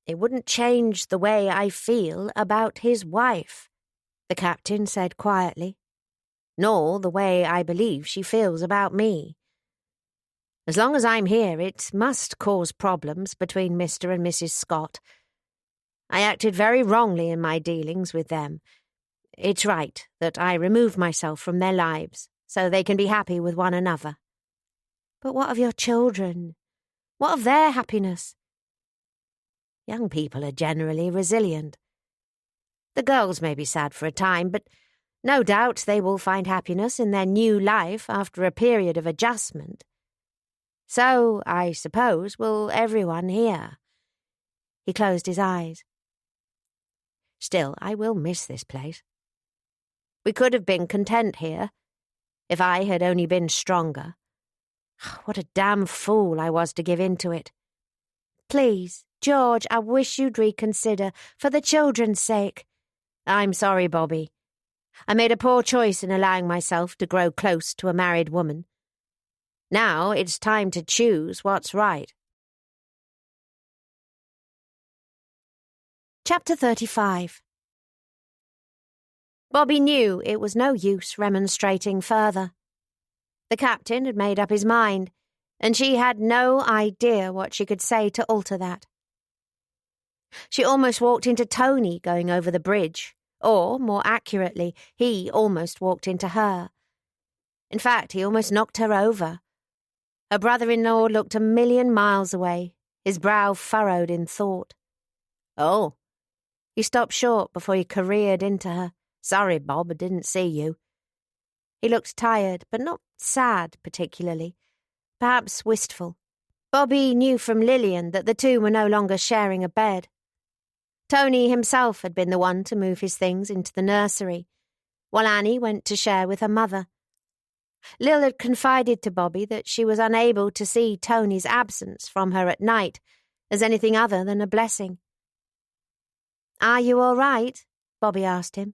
It wouldn't change the way I feel about his wife, the captain said quietly, nor the way I believe she feels about me. As long as I'm here, it must cause problems between Mr. and Mrs. Scott. I acted very wrongly in my dealings with them. It's right that I remove myself from their lives so they can be happy with one another. But what of your children? What of their happiness? Young people are generally resilient. The girls may be sad for a time, but no doubt they will find happiness in their new life after a period of adjustment. So, I suppose, will everyone here. He closed his eyes. Still, I will miss this place. We could have been content here, if I had only been stronger. What a damn fool I was to give in to it. Please, George, I wish you'd reconsider, for the children's sake. I'm sorry, Bobby. I made a poor choice in allowing myself to grow close to a married woman. Now it's time to choose what's right. Chapter 35. Bobby knew it was no use remonstrating further. The captain had made up his mind, and she had no idea what she could say to alter that. She almost walked into Tony going over the bridge, or, more accurately, he almost walked into her. In fact, he almost knocked her over. Her brother-in-law looked 1,000,000 miles away, his brow furrowed in thought. Oh. He stopped short before he careered into her. Sorry, Bob, I didn't see you. He looked tired, but not sad particularly, perhaps wistful. Bobby knew from Lillian that the two were no longer sharing a bed. Tony himself had been the one to move his things into the nursery, while Annie went to share with her mother. Lil had confided to Bobby that she was unable to see Tony's absence from her at night as anything other than a blessing. "Are you all right?" Bobby asked him.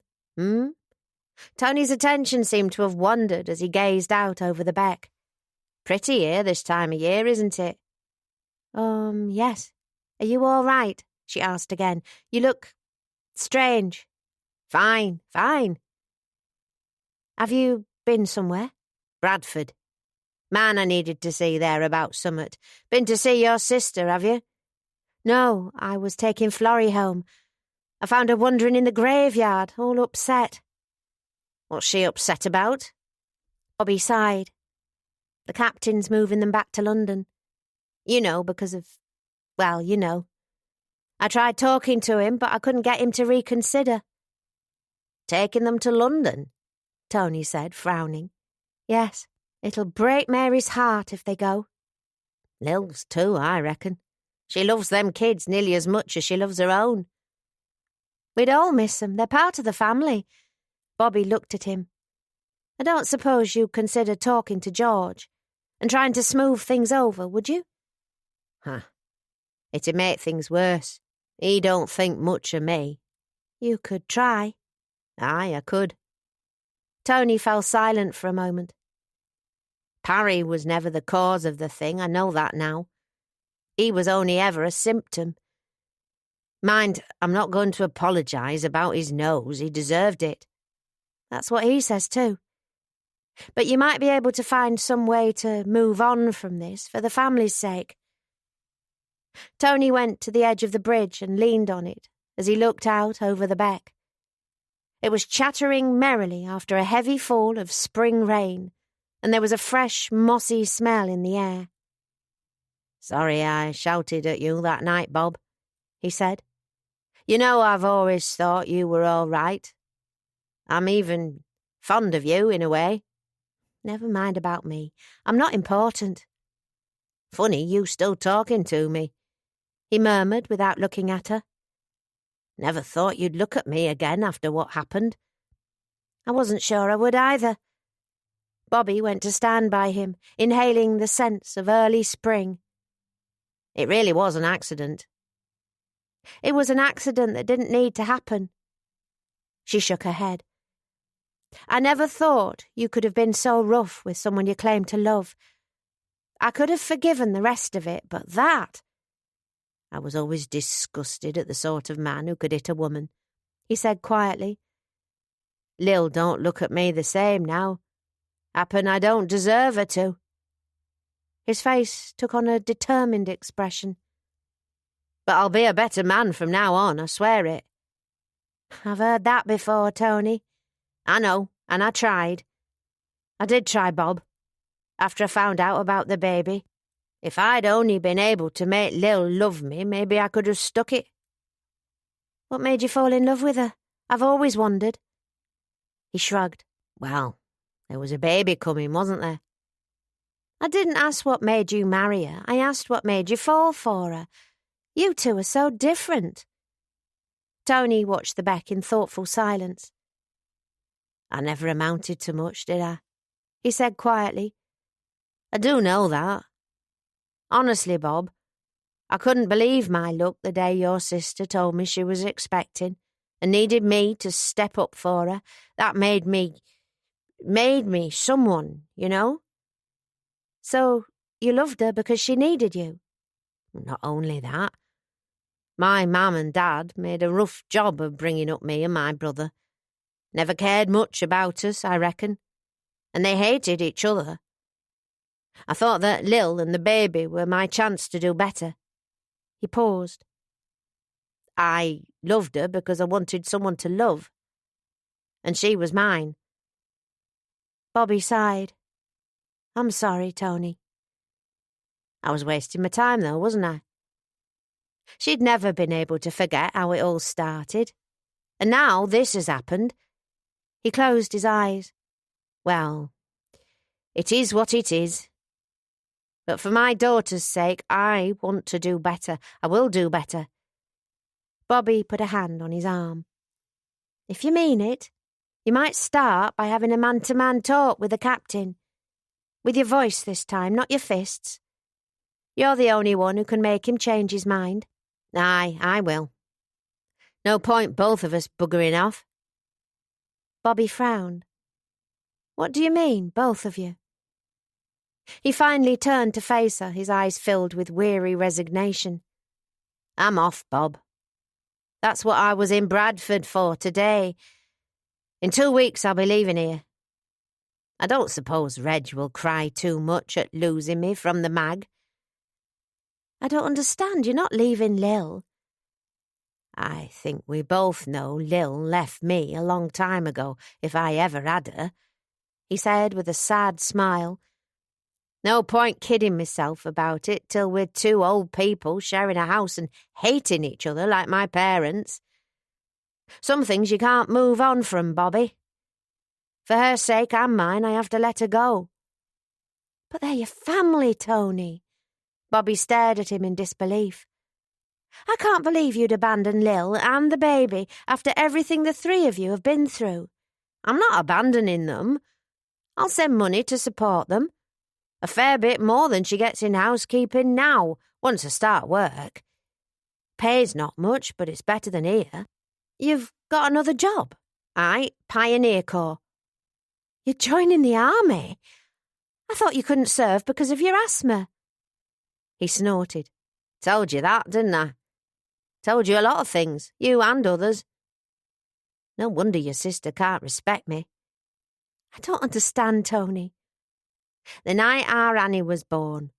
Tony's attention seemed to have wandered as he gazed out over the beck. "Pretty here this time of year, isn't it?" Yes. Are you all right?" she asked again. "You look strange." Fine. "Have you been somewhere?" "Bradford. Man I needed to see there about summat. Been to see your sister, have you?" "No, I was taking Florrie home. I found her wandering in the graveyard, all upset." "What's she upset about?" Bobby sighed. "The captain's moving them back to London. You know, because of... well, you know. I tried talking to him, but I couldn't get him to reconsider." "Taking them to London?" Tony said, frowning. "Yes, it'll break Mary's heart if they go." "Lil's too, I reckon. She loves them kids nearly as much as she loves her own." "We'd all miss them. They're part of the family." Bobby looked at him. "I don't suppose you'd consider talking to George and trying to smooth things over, would you?" It'd make things worse. He don't think much of me." "You could try." "Aye, I could." Tony fell silent for a moment. "Parry was never the cause of the thing, I know that now. He was only ever a symptom. Mind, I'm not going to apologise about his nose. He deserved it. That's what he says too. But you might be able to find some way to move on from this for the family's sake. Tony went to the edge of the bridge and leaned on it as he looked out over the beck. It was chattering merrily after a heavy fall of spring rain, and there was a fresh, mossy smell in the air. "Sorry I shouted at you that night, Bob," he said. "You know I've always thought you were all right. I'm even fond of you in a way." "Never mind about me. I'm not important." "Funny you still talking to me," he murmured without looking at her. "Never thought you'd look at me again after what happened." "I wasn't sure I would either." Bobby went to stand by him, inhaling the scents of early spring. "It really was an accident." "It was an accident that didn't need to happen." She shook her head. "I never thought you could have been so rough with someone you claimed to love. I could have forgiven the rest of it, but that—" "I was always disgusted at the sort of man who could hit a woman," he said quietly. "Lil don't look at me the same now. Happen I don't deserve her to." His face took on a determined expression. "But I'll be a better man from now on, I swear it." "I've heard that before, Tony." "I know, and I tried. I did try, Bob, after I found out about the baby. If I'd only been able to make Lil love me, maybe I could have stuck it." "What made you fall in love with her? I've always wondered." He shrugged. "Well, there was a baby coming, wasn't there?" "I didn't ask what made you marry her. I asked what made you fall for her. You two are so different." Tony watched the beck in thoughtful silence. "I never amounted to much, did I?" he said quietly. "I do know that. Honestly, Bob, I couldn't believe my luck the day your sister told me she was expecting and needed me to step up for her. That made me someone, you know?" "So you loved her because she needed you?" "Not only that. My mum and dad made a rough job of bringing up me and my brother. Never cared much about us, I reckon, and they hated each other. I thought that Lil and the baby were my chance to do better." He paused. "I loved her because I wanted someone to love, and she was mine." Bobby sighed. "I'm sorry, Tony." I was wasting my time, though, wasn't I? She'd never been able to forget how it all started. And now this has happened. He closed his eyes. Well, it is what it is. But for my daughter's sake, I want to do better. I will do better. Bobby put a hand on his arm. "If you mean it, you might start by having a man-to-man talk with the captain. With your voice this time, not your fists. You're the only one who can make him change his mind." "Aye, I will. No point both of us buggering off." Bobby frowned. "What do you mean, both of you?" He finally turned to face her, his eyes filled with weary resignation. "I'm off, Bob. That's what I was in Bradford for today. In 2 weeks I'll be leaving here. I don't suppose Reg will cry too much at losing me from the mag." "I don't understand. You're not leaving Lil." "I think we both know Lil left me a long time ago, if I ever had her," he said with a sad smile. "No point kidding myself about it till we're 2 old people sharing a house and hating each other like my parents. Some things you can't move on from, Bobby. For her sake and mine, I have to let her go." "But they're your family, Tony." Bobby stared at him in disbelief. "I can't believe you'd abandon Lil and the baby after everything the 3 of you have been through." "I'm not abandoning them. I'll send money to support them. A fair bit more than she gets in housekeeping now, once I start work. Pays not much, but it's better than here." "You've got another job?" "Aye, Pioneer Corps." "You're joining the army? I thought you couldn't serve because of your asthma." He snorted. Told you that, didn't I? Told you a lot of things, you and others. No wonder your sister can't respect me. I don't understand, Tony. The night our Annie was born,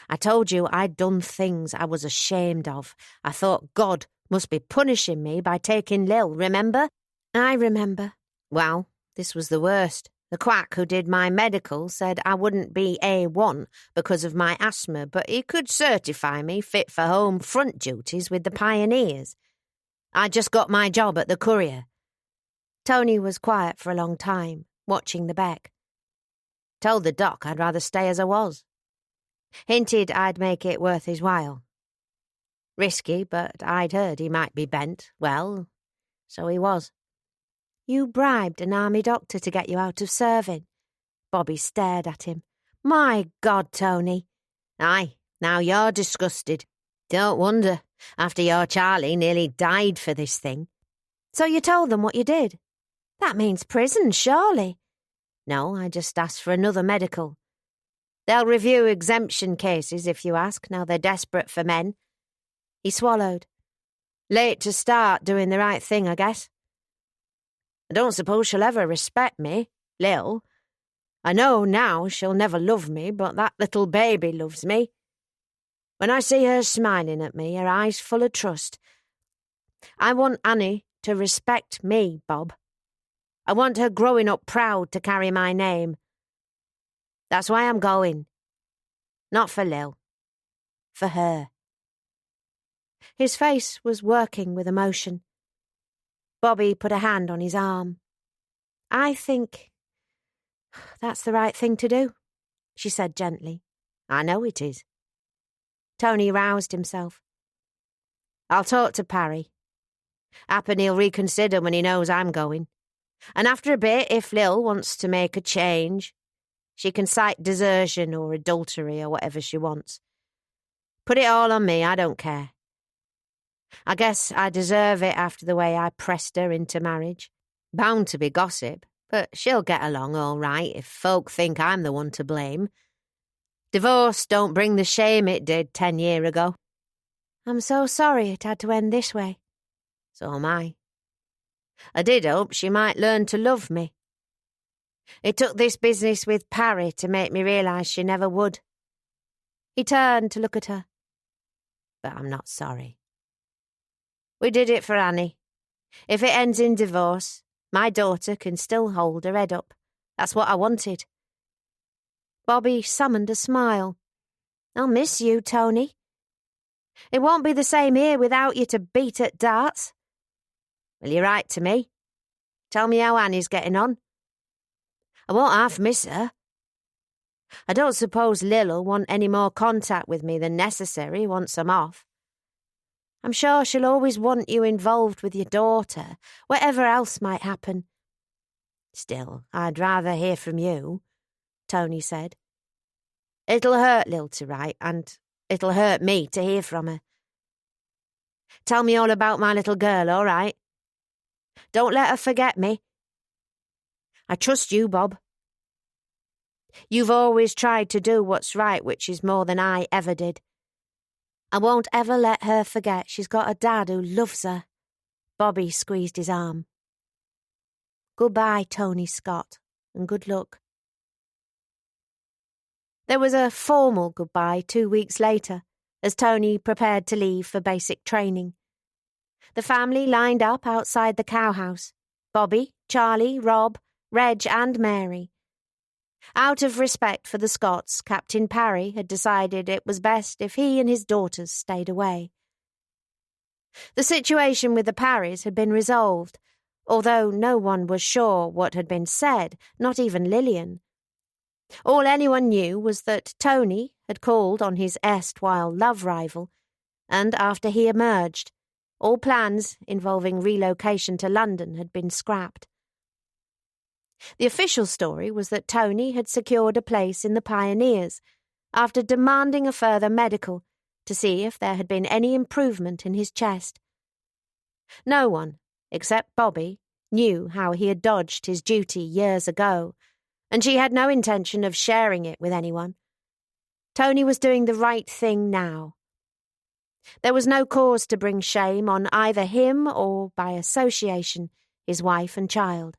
I told you I'd done things I was ashamed of. I thought God must be punishing me by taking Lil, remember? I remember. Well, this was the worst. The quack who did my medical said I wouldn't be A1 because of my asthma, but he could certify me fit for home front duties with the pioneers. I just got my job at the Courier. Tony was quiet for a long time, watching the beck. Told the doc I'd rather stay as I was. Hinted I'd make it worth his while. Risky, but I'd heard he might be bent. Well, so he was. You bribed an army doctor to get you out of serving. Bobby stared at him. My God, Tony. Aye, now you're disgusted. Don't wonder, after your Charlie nearly died for this thing. So you told them what you did? That means prison, surely. No, I just asked for another medical. They'll review exemption cases if you ask, now they're desperate for men. He swallowed. Late to start doing the right thing, I guess. I don't suppose she'll ever respect me, Lil. I know now she'll never love me, but that little baby loves me. When I see her smiling at me, her eyes full of trust, I want Annie to respect me, Bob. I want her growing up proud to carry my name. That's why I'm going. Not for Lil. For her. His face was working with emotion. Bobby put a hand on his arm. I think that's the right thing to do, she said gently. I know it is. Tony roused himself. I'll talk to Parry. Happen he'll reconsider when he knows I'm going. And after a bit, if Lil wants to make a change, she can cite desertion or adultery or whatever she wants. Put it all on me, I don't care. I guess I deserve it after the way I pressed her into marriage. Bound to be gossip, but she'll get along all right if folk think I'm the one to blame. Divorce don't bring the shame it did 10 years ago. I'm so sorry it had to end this way. So am I. I did hope she might learn to love me. It took this business with Parry to make me realise she never would. He turned to look at her. But I'm not sorry. We did it for Annie. If it ends in divorce, my daughter can still hold her head up. That's what I wanted. Bobby summoned a smile. I'll miss you, Tony. It won't be the same here without you to beat at darts. Will you write to me? Tell me how Annie's getting on. I won't half miss her. I don't suppose Lil'll want any more contact with me than necessary once I'm off. I'm sure she'll always want you involved with your daughter, whatever else might happen. Still, I'd rather hear from you, Tony said. It'll hurt Lil to write, and it'll hurt me to hear from her. Tell me all about my little girl, all right? Don't let her forget me. I trust you, Bob. You've always tried to do what's right, which is more than I ever did. I won't ever let her forget she's got a dad who loves her. Bobby squeezed his arm. Goodbye, Tony Scott, and good luck. There was a formal goodbye 2 weeks later, as Tony prepared to leave for basic training. The family lined up outside the cowhouse. Bobby, Charlie, Rob, Reg and Mary. Out of respect for the Scots, Captain Parry had decided it was best if he and his daughters stayed away. The situation with the Parrys had been resolved, although no one was sure what had been said, not even Lillian. All anyone knew was that Tony had called on his erstwhile love rival, and after he emerged, all plans involving relocation to London had been scrapped. The official story was that Tony had secured a place in the Pioneers after demanding a further medical to see if there had been any improvement in his chest. No one, except Bobby, knew how he had dodged his duty years ago, and she had no intention of sharing it with anyone. Tony was doing the right thing now. There was no cause to bring shame on either him or, by association, his wife and child.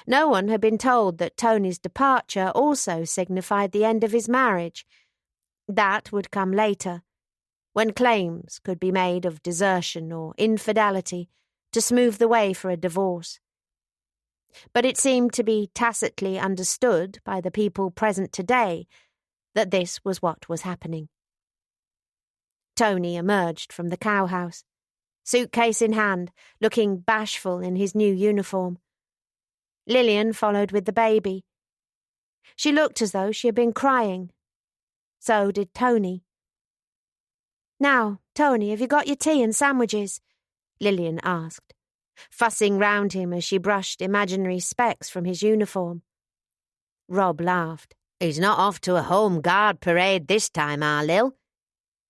No one had been told that Tony's departure also signified the end of his marriage. That would come later, when claims could be made of desertion or infidelity to smooth the way for a divorce. But it seemed to be tacitly understood by the people present today that this was what was happening. Tony emerged from the cowhouse, suitcase in hand, looking bashful in his new uniform. Lillian followed with the baby. She looked as though she had been crying. So did Tony. "Now, Tony, have you got your tea and sandwiches?" Lillian asked, fussing round him as she brushed imaginary specks from his uniform. Rob laughed. "He's not off to a Home Guard parade this time, our Lil."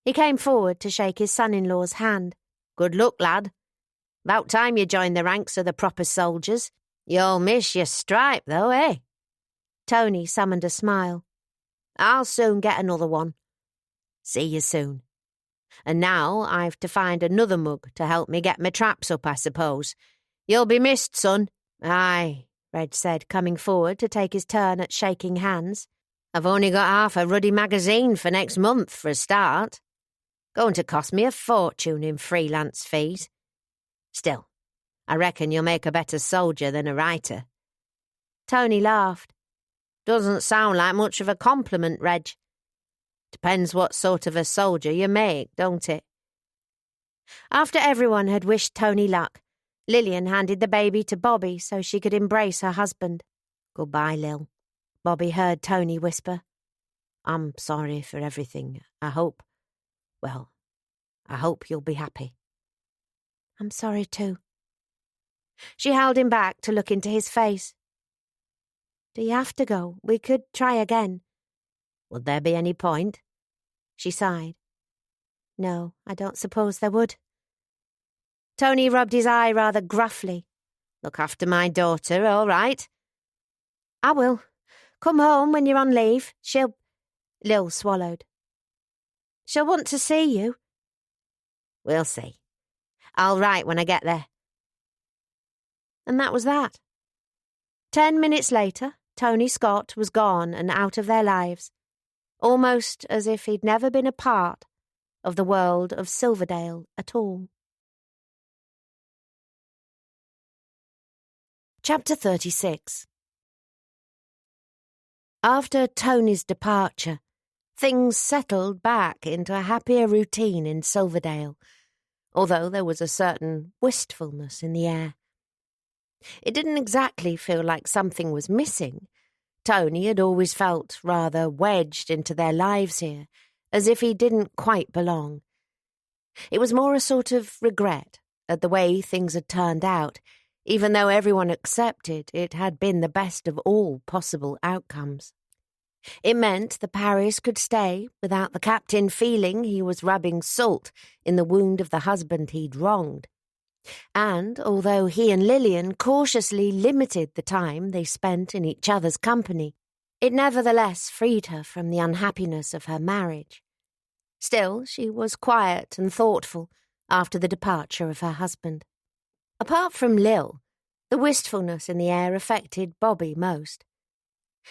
He came forward to shake his son-in-law's hand. "Good luck, lad. About time you joined the ranks of the proper soldiers. You'll miss your stripe, though, eh?" Tony summoned a smile. "I'll soon get another one." "See you soon. And now I've to find another mug to help me get my traps up, I suppose. You'll be missed, son." "Aye," Red said, coming forward to take his turn at shaking hands. "I've only got half a ruddy magazine for next month, for a start. Going to cost me a fortune in freelance fees. Still, I reckon you'll make a better soldier than a writer." Tony laughed. "Doesn't sound like much of a compliment, Reg." "Depends what sort of a soldier you make, don't it?" After everyone had wished Tony luck, Lillian handed the baby to Bobby so she could embrace her husband. "Goodbye, Lil," Bobby heard Tony whisper. "I'm sorry for everything. I hope you'll be happy." "I'm sorry too." She held him back to look into his face. "Do you have to go? We could try again." "Would there be any point?" She sighed. "No, I don't suppose there would." Tony rubbed his eye rather gruffly. "Look after my daughter, all right?" "I will. Come home when you're on leave. Lil swallowed. "She'll want to see you." "We'll see. I'll write when I get there." And that was that. 10 minutes later, Tony Scott was gone and out of their lives, almost as if he'd never been a part of the world of Silverdale at all. Chapter 36. After Tony's departure, things settled back into a happier routine in Silverdale, although there was a certain wistfulness in the air. It didn't exactly feel like something was missing. Tony had always felt rather wedged into their lives here, as if he didn't quite belong. It was more a sort of regret at the way things had turned out, even though everyone accepted it had been the best of all possible outcomes. It meant the Paris could stay without the captain feeling he was rubbing salt in the wound of the husband he'd wronged. And although he and Lillian cautiously limited the time they spent in each other's company, it nevertheless freed her from the unhappiness of her marriage. Still, she was quiet and thoughtful after the departure of her husband. Apart from Lil, the wistfulness in the air affected Bobby most.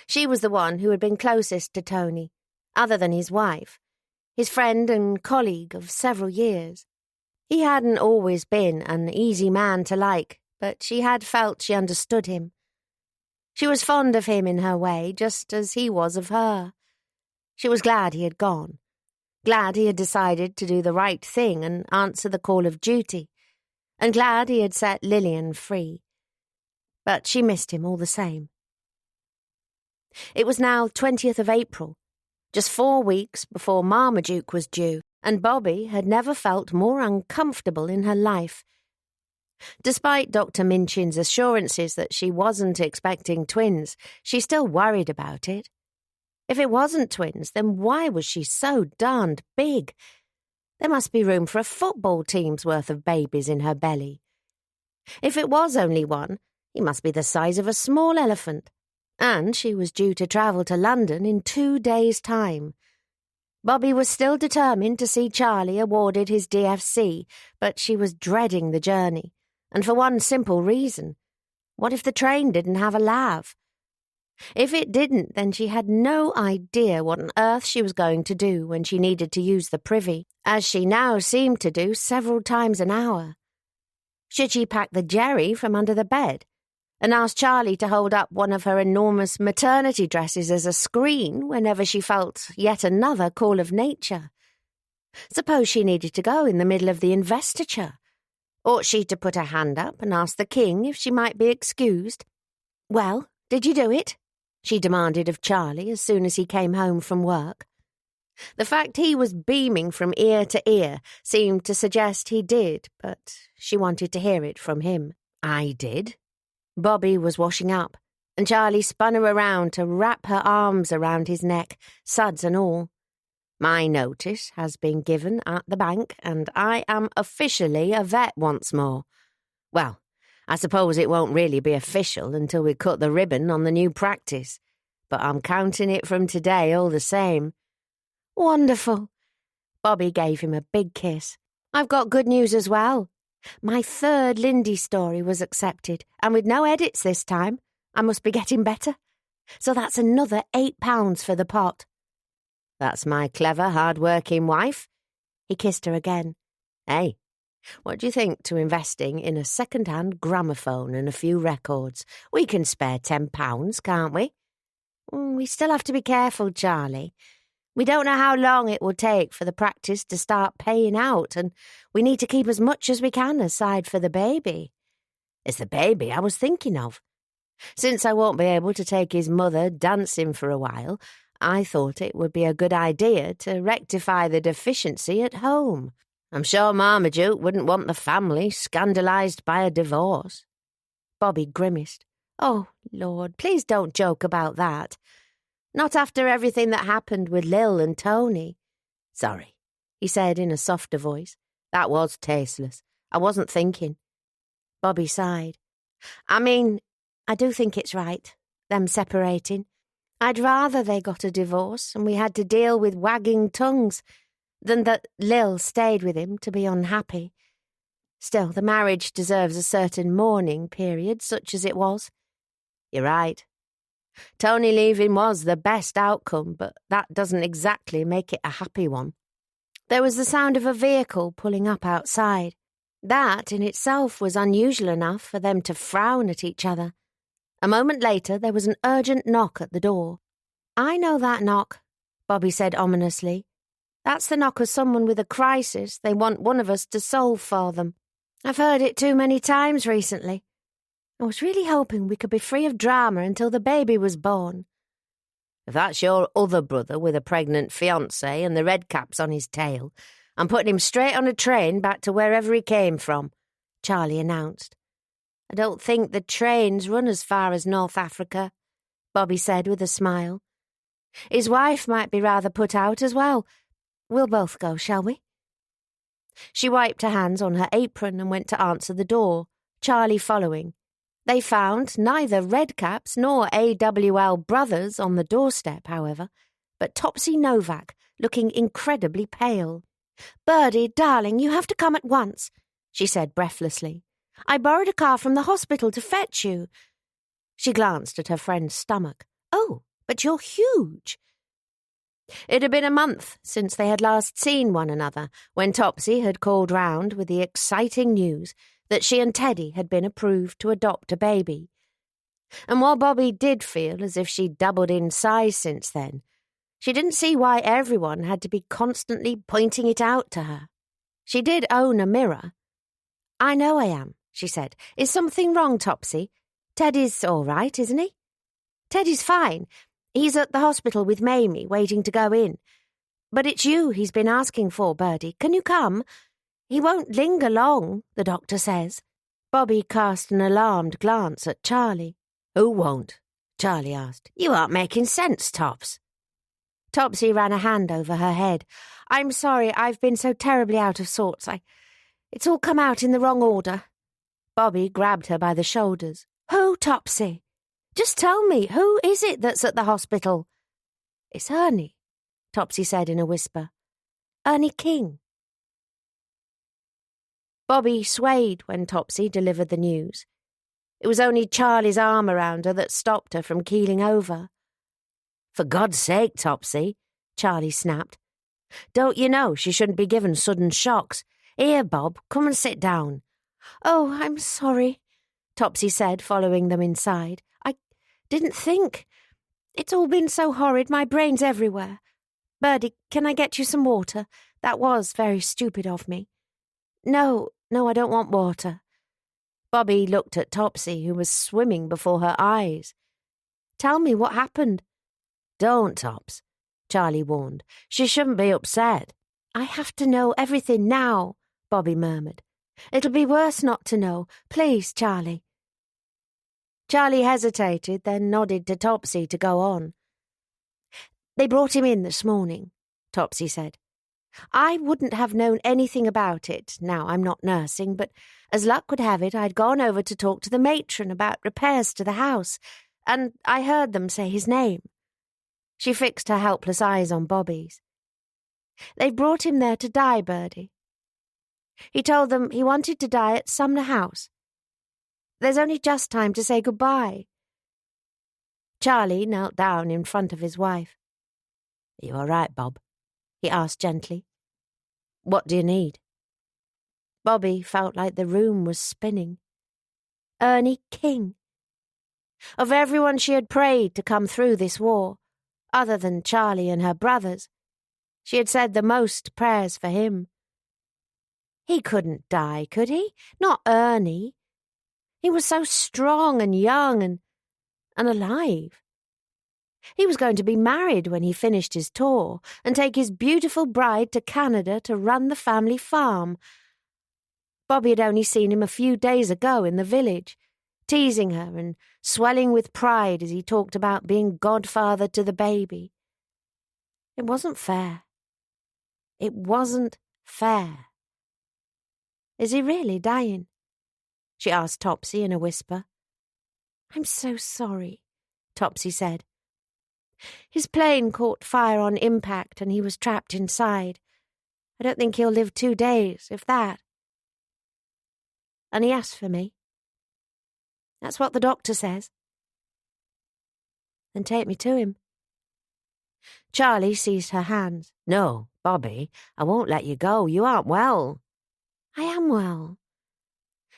She was the one who had been closest to Tony, other than his wife, his friend and colleague of several years. He hadn't always been an easy man to like, but she had felt she understood him. She was fond of him in her way, just as he was of her. She was glad he had gone, glad he had decided to do the right thing and answer the call of duty, and glad he had set Lillian free. But she missed him all the same. It was now 20th of April, just 4 weeks before Marmaduke was due, and Bobby had never felt more uncomfortable in her life. Despite Dr. Minchin's assurances that she wasn't expecting twins, she still worried about it. If it wasn't twins, then why was she so darned big? There must be room for a football team's worth of babies in her belly. If it was only one, he must be the size of a small elephant. And she was due to travel to London in 2 days' time. Bobby was still determined to see Charlie awarded his DFC, but she was dreading the journey, and for one simple reason. What if the train didn't have a lav? If it didn't, then she had no idea what on earth she was going to do when she needed to use the privy, as she now seemed to do several times an hour. Should she pack the jerry from under the bed and ask Charlie to hold up one of her enormous maternity dresses as a screen whenever she felt yet another call of nature? Suppose she needed to go in the middle of the investiture? Ought she to put her hand up and ask the king if she might be excused? "Well, did you do it?" she demanded of Charlie as soon as he came home from work. The fact he was beaming from ear to ear seemed to suggest he did, but she wanted to hear it from him. "I did." Bobby was washing up, and Charlie spun her around to wrap her arms around his neck, suds and all. "My notice has been given at the bank, and I am officially a vet once more. Well, I suppose it won't really be official until we cut the ribbon on the new practice, but I'm counting it from today all the same." "Wonderful." Bobby gave him a big kiss. "I've got good news as well. My third Lindy story was accepted, and with no edits this time. I must be getting better. So that's another £8 for the pot." "That's my clever, hard-working wife." He kissed her again. "Hey, what do you think to investing in a second-hand gramophone and a few records? We can spare £10, can't we?" "We still have to be careful, Charlie. We don't know how long it will take for the practice to start paying out, and we need to keep as much as we can aside for the baby." "It's the baby I was thinking of. Since I won't be able to take his mother dancing for a while, I thought it would be a good idea to rectify the deficiency at home. I'm sure Marmaduke wouldn't want the family scandalised by a divorce." Bobby grimaced. "Oh, Lord, please don't joke about that. Not after everything that happened with Lil and Tony." "Sorry," he said in a softer voice. "That was tasteless. I wasn't thinking." Bobby sighed. "I mean, I do think it's right, them separating. I'd rather they got a divorce and we had to deal with wagging tongues than that Lil stayed with him to be unhappy. Still, the marriage deserves a certain mourning period, such as it was." "You're right. Tony leaving was the best outcome, but that doesn't exactly make it a happy one." There was the sound of a vehicle pulling up outside. That in itself was unusual enough for them to frown at each other. A moment later there was an urgent knock at the door. "I know that knock," Bobby said ominously. "That's the knock of someone with a crisis they want one of us to solve for them. I've heard it too many times recently. I was really hoping we could be free of drama until the baby was born." "If that's your other brother with a pregnant fiancée and the red caps on his tail, I'm putting him straight on a train back to wherever he came from," Charlie announced. "I don't think the trains run as far as North Africa," Bobby said with a smile. "His wife might be rather put out as well. We'll both go, shall we?" She wiped her hands on her apron and went to answer the door, Charlie following. They found neither Redcaps nor AWL Brothers on the doorstep, however, but Topsy Novak, looking incredibly pale. "Birdie, darling, you have to come at once," she said breathlessly. "I borrowed a car from the hospital to fetch you." She glanced at her friend's stomach. "Oh, but you're huge." It had been a month since they had last seen one another when Topsy had called round with the exciting news that she and Teddy had been approved to adopt a baby. And while Bobby did feel as if she'd doubled in size since then, she didn't see why everyone had to be constantly pointing it out to her. She did own a mirror. "I know I am," she said. "Is something wrong, Topsy? Teddy's all right, isn't he?" "Teddy's fine. He's at the hospital with Mamie, waiting to go in. But it's you he's been asking for, Birdie. Can you come? He won't linger long, the doctor says." Bobby cast an alarmed glance at Charlie. "Who won't?" Charlie asked. "You aren't making sense, Tops." Topsy ran a hand over her head. "I'm sorry, I've been so terribly out of sorts. It's all come out in the wrong order." Bobby grabbed her by the shoulders. "Who, Topsy? Just tell me, who is it that's at the hospital?" "It's Ernie. Topsy said in a whisper. Ernie King. Bobby swayed when Topsy delivered the news. It was only Charlie's arm around her that stopped her from keeling over. For God's sake, Topsy, Charlie snapped. Don't you know she shouldn't be given sudden shocks? Here, Bob, come and sit down. Oh, I'm sorry, Topsy said, following them inside. I didn't think. It's all been so horrid, my brain's everywhere. Birdie, can I get you some water? That was very stupid of me. No, I don't want water. Bobby looked at Topsy, who was swimming before her eyes. Tell me what happened. Don't, Tops, Charlie warned. She shouldn't be upset. I have to know everything now, Bobby murmured. It'll be worse not to know. Please, Charlie. Charlie hesitated, then nodded to Topsy to go on. They brought him in this morning, Topsy said. I wouldn't have known anything about it, now I'm not nursing, but as luck would have it, I'd gone over to talk to the matron about repairs to the house, and I heard them say his name. She fixed her helpless eyes on Bobby's. They've brought him there to die, Birdie. He told them he wanted to die at Sumner House. There's only just time to say goodbye. Charlie knelt down in front of his wife. Are you all right, Bob? He asked gently. What do you need? Bobby felt like the room was spinning. Ernie King. Of everyone she had prayed to come through this war, other than Charlie and her brothers, she had said the most prayers for him. He couldn't die, could he? Not Ernie. He was so strong and young and alive. He was going to be married when he finished his tour and take his beautiful bride to Canada to run the family farm. Bobby had only seen him a few days ago in the village, teasing her and swelling with pride as he talked about being godfather to the baby. It wasn't fair. It wasn't fair. Is he really dying? She asked Topsy in a whisper. I'm so sorry, Topsy said. His plane caught fire on impact and he was trapped inside. I don't think he'll live 2 days, if that. And he asked for me. That's what the doctor says. Then take me to him. Charlie seized her hands. No, Bobby, I won't let you go. You aren't well. I am well.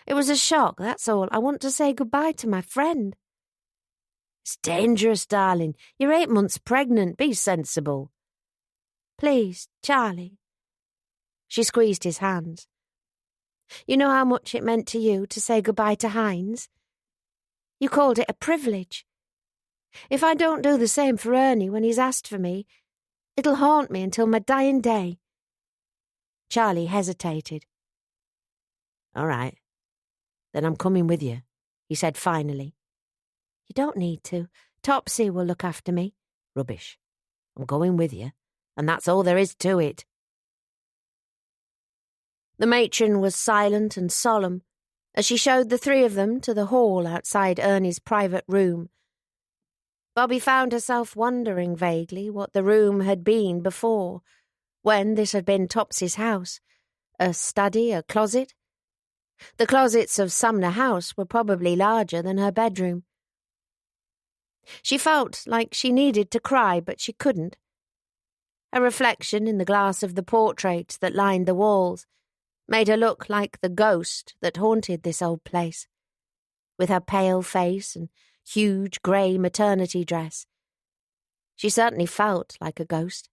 It was a shock, that's all. I want to say goodbye to my friend. It's dangerous, darling. You're 8 months pregnant. Be sensible. Please, Charlie. She squeezed his hands. You know how much it meant to you to say goodbye to Hines? You called it a privilege. If I don't do the same for Ernie when he's asked for me, it'll haunt me until my dying day. Charlie hesitated. All right. Then I'm coming with you, he said finally. You don't need to. Topsy will look after me. Rubbish. I'm going with you, and that's all there is to it. The matron was silent and solemn as she showed the three of them to the hall outside Ernie's private room. Bobby found herself wondering vaguely what the room had been before, when this had been Topsy's house. A study, a closet. The closets of Sumner House were probably larger than her bedroom. She felt like she needed to cry, but she couldn't. A reflection in the glass of the portraits that lined the walls made her look like the ghost that haunted this old place. With her pale face and huge grey maternity dress, she certainly felt like a ghost.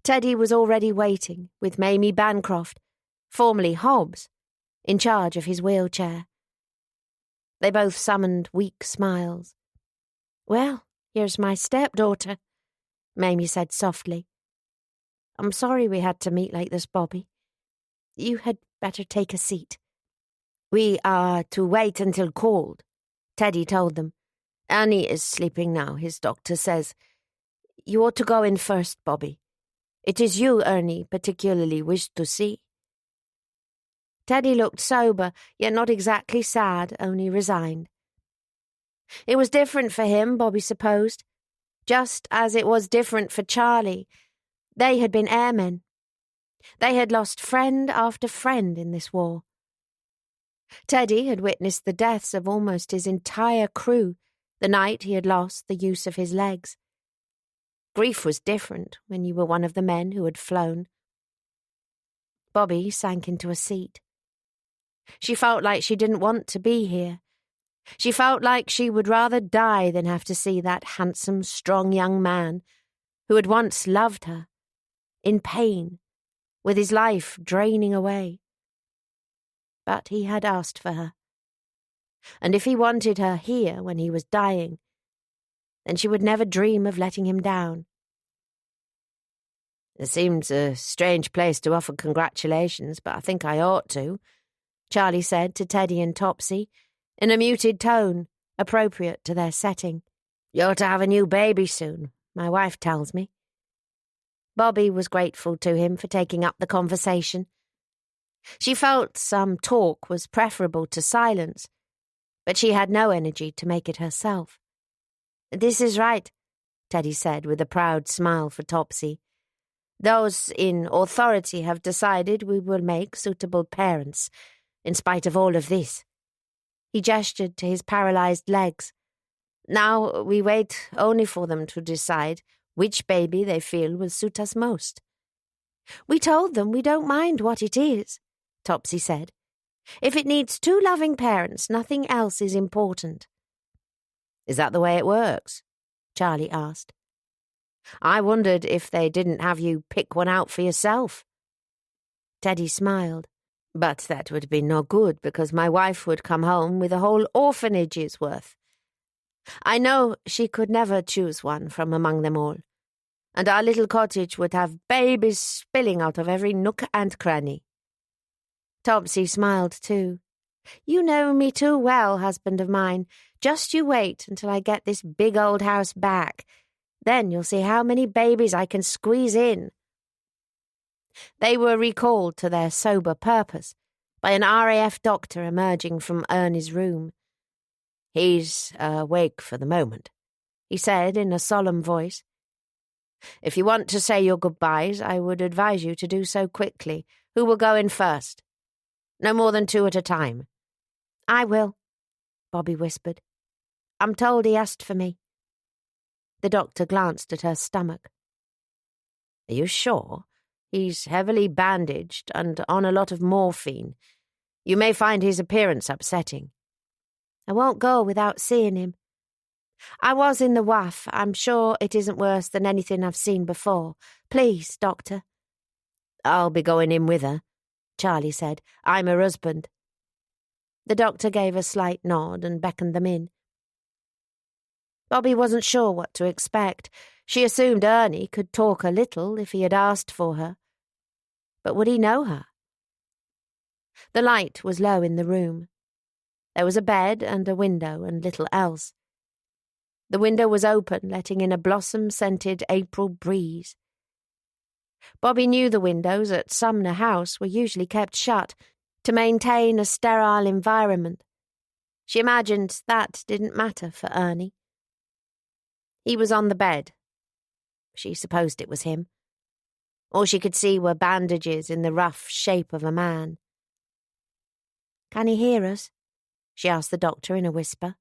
Teddy was already waiting, with Mamie Bancroft, formerly Hobbs, in charge of his wheelchair. They both summoned weak smiles. Well, here's my stepdaughter, Mamie said softly. I'm sorry we had to meet like this, Bobby. You had better take a seat. We are to wait until called, Teddy told them. Annie is sleeping now, his doctor says. You ought to go in first, Bobby. It is you, Ernie, particularly wished to see. Teddy looked sober, yet not exactly sad, only resigned. It was different for him, Bobby supposed. Just as it was different for Charlie. They had been airmen. They had lost friend after friend in this war. Teddy had witnessed the deaths of almost his entire crew the night he had lost the use of his legs. Grief was different when you were one of the men who had flown. Bobby sank into a seat. She felt like she didn't want to be here. She felt like she would rather die than have to see that handsome, strong young man who had once loved her, in pain, with his life draining away. But he had asked for her. And if he wanted her here when he was dying, then she would never dream of letting him down. It seems a strange place to offer congratulations, but I think I ought to, Charlie said to Teddy and Topsy, in a muted tone, appropriate to their setting. You're to have a new baby soon, my wife tells me. Bobby was grateful to him for taking up the conversation. She felt some talk was preferable to silence, but she had no energy to make it herself. This is right, Teddy said with a proud smile for Topsy. Those in authority have decided we will make suitable parents, in spite of all of this. He gestured to his paralyzed legs. Now we wait only for them to decide which baby they feel will suit us most. We told them we don't mind what it is, Topsy said. If it needs 2 loving parents, nothing else is important. Is that the way it works? Charlie asked. I wondered if they didn't have you pick one out for yourself. Teddy smiled. But that would be no good because my wife would come home with a whole orphanage's worth. I know she could never choose one from among them all, and our little cottage would have babies spilling out of every nook and cranny. Topsy smiled too. You know me too well, husband of mine. Just you wait until I get this big old house back. Then you'll see how many babies I can squeeze in. They were recalled to their sober purpose by an RAF doctor emerging from Ernie's room. He's awake for the moment, he said in a solemn voice. If you want to say your goodbyes, I would advise you to do so quickly. Who will go in first? No more than 2 at a time. I will, Bobby whispered. I'm told he asked for me. The doctor glanced at her stomach. Are you sure? He's heavily bandaged and on a lot of morphine. You may find his appearance upsetting. I won't go without seeing him. I was in the WAF. I'm sure it isn't worse than anything I've seen before. Please, doctor. I'll be going in with her, Charlie said. I'm her husband. The doctor gave a slight nod and beckoned them in. Bobby wasn't sure what to expect. She assumed Ernie could talk a little if he had asked for her. But would he know her? The light was low in the room. There was a bed and a window and little else. The window was open, letting in a blossom-scented April breeze. Bobby knew the windows at Sumner House were usually kept shut to maintain a sterile environment. She imagined that didn't matter for Ernie. He was on the bed. She supposed it was him. All she could see were bandages in the rough shape of a man. Can he hear us? She asked the doctor in a whisper.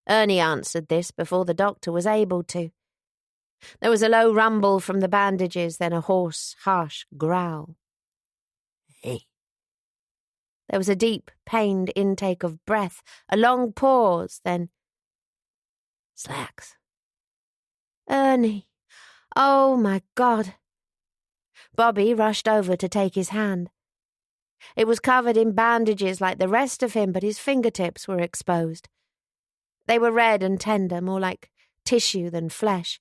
Ernie answered this before the doctor was able to. There was a low rumble from the bandages, then a hoarse, harsh growl. Hey. There was a deep, pained intake of breath, a long pause, then... Slacks. Ernie. Oh, my God. Bobby rushed over to take his hand. It was covered in bandages like the rest of him, but his fingertips were exposed. They were red and tender, more like tissue than flesh.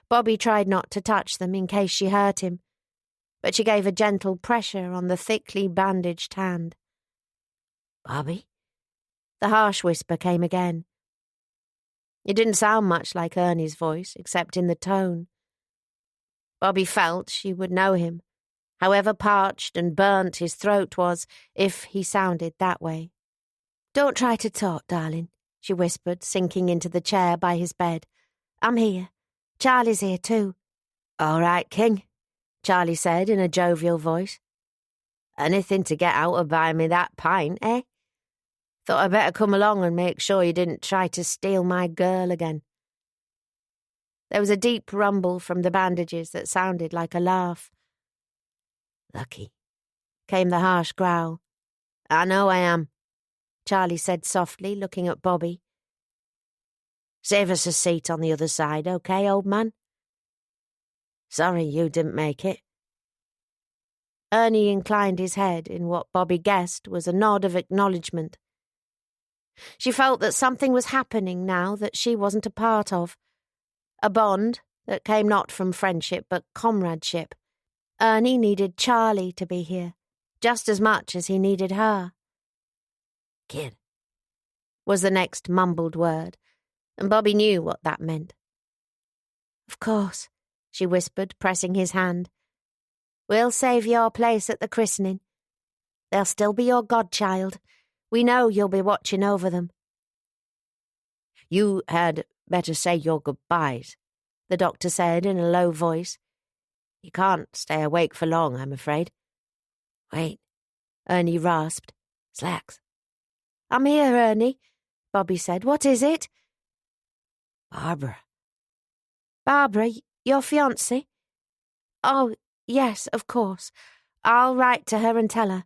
Bobby tried not to touch them in case she hurt him, but she gave a gentle pressure on the thickly bandaged hand. Bobby? The harsh whisper came again. It didn't sound much like Ernie's voice, except in the tone. Bobby felt she would know him, however parched and burnt his throat was, if he sounded that way. Don't try to talk, darling, she whispered, sinking into the chair by his bed. I'm here. Charlie's here too. All right, King, Charlie said in a jovial voice. Anything to get out of buying me that pint, eh? Thought I'd better come along and make sure you didn't try to steal my girl again. There was a deep rumble from the bandages that sounded like a laugh. Lucky, came the harsh growl. I know I am, Charlie said softly, looking at Bobby. Save us a seat on the other side, okay, old man? Sorry you didn't make it. Ernie inclined his head in what Bobby guessed was a nod of acknowledgement. She felt that something was happening now that she wasn't a part of. A bond that came not from friendship but comradeship. Ernie needed Charlie to be here, just as much as he needed her. Kid, was the next mumbled word, and Bobby knew what that meant. Of course, she whispered, pressing his hand. We'll save your place at the christening. They'll still be your godchild. We know you'll be watching over them. You had better say your goodbyes, the doctor said in a low voice. You can't stay awake for long, I'm afraid. Wait, Ernie rasped. Slacks. I'm here, Ernie, Bobby said. What is it? Barbara. Barbara, your fiancée? Oh, yes, of course. I'll write to her and tell her.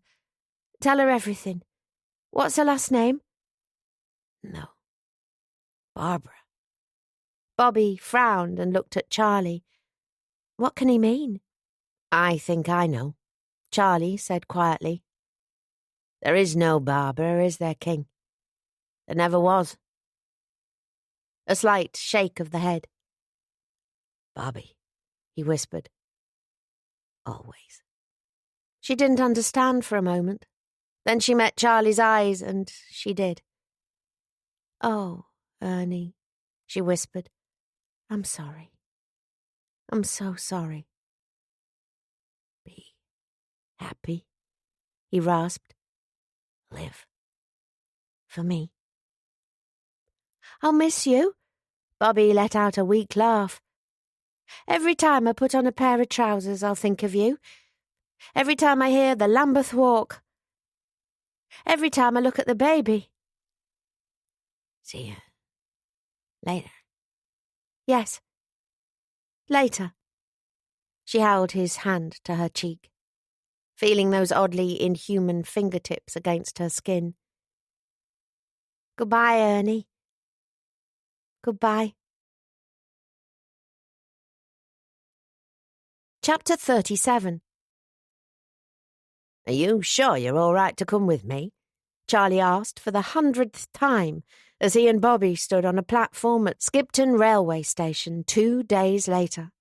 Tell her everything. What's her last name? No. Barbara. Bobby frowned and looked at Charlie. What can he mean? I think I know, Charlie said quietly. There is no Barbara, is there, King? There never was. A slight shake of the head. Bobby, he whispered. Always. She didn't understand for a moment. Then she met Charlie's eyes, and she did. Oh, Ernie, she whispered. I'm sorry. I'm so sorry. Be happy, he rasped. Live. For me. I'll miss you. Bobby let out a weak laugh. Every time I put on a pair of trousers, I'll think of you. Every time I hear the Lambeth Walk. Every time I look at the baby. See you later. Yes. Later. She held his hand to her cheek, feeling those oddly inhuman fingertips against her skin. Goodbye, Ernie. Goodbye. Chapter 37. Are you sure you're all right to come with me? Charlie asked for the 100th time as he and Bobby stood on a platform at Skipton railway station 2 days later.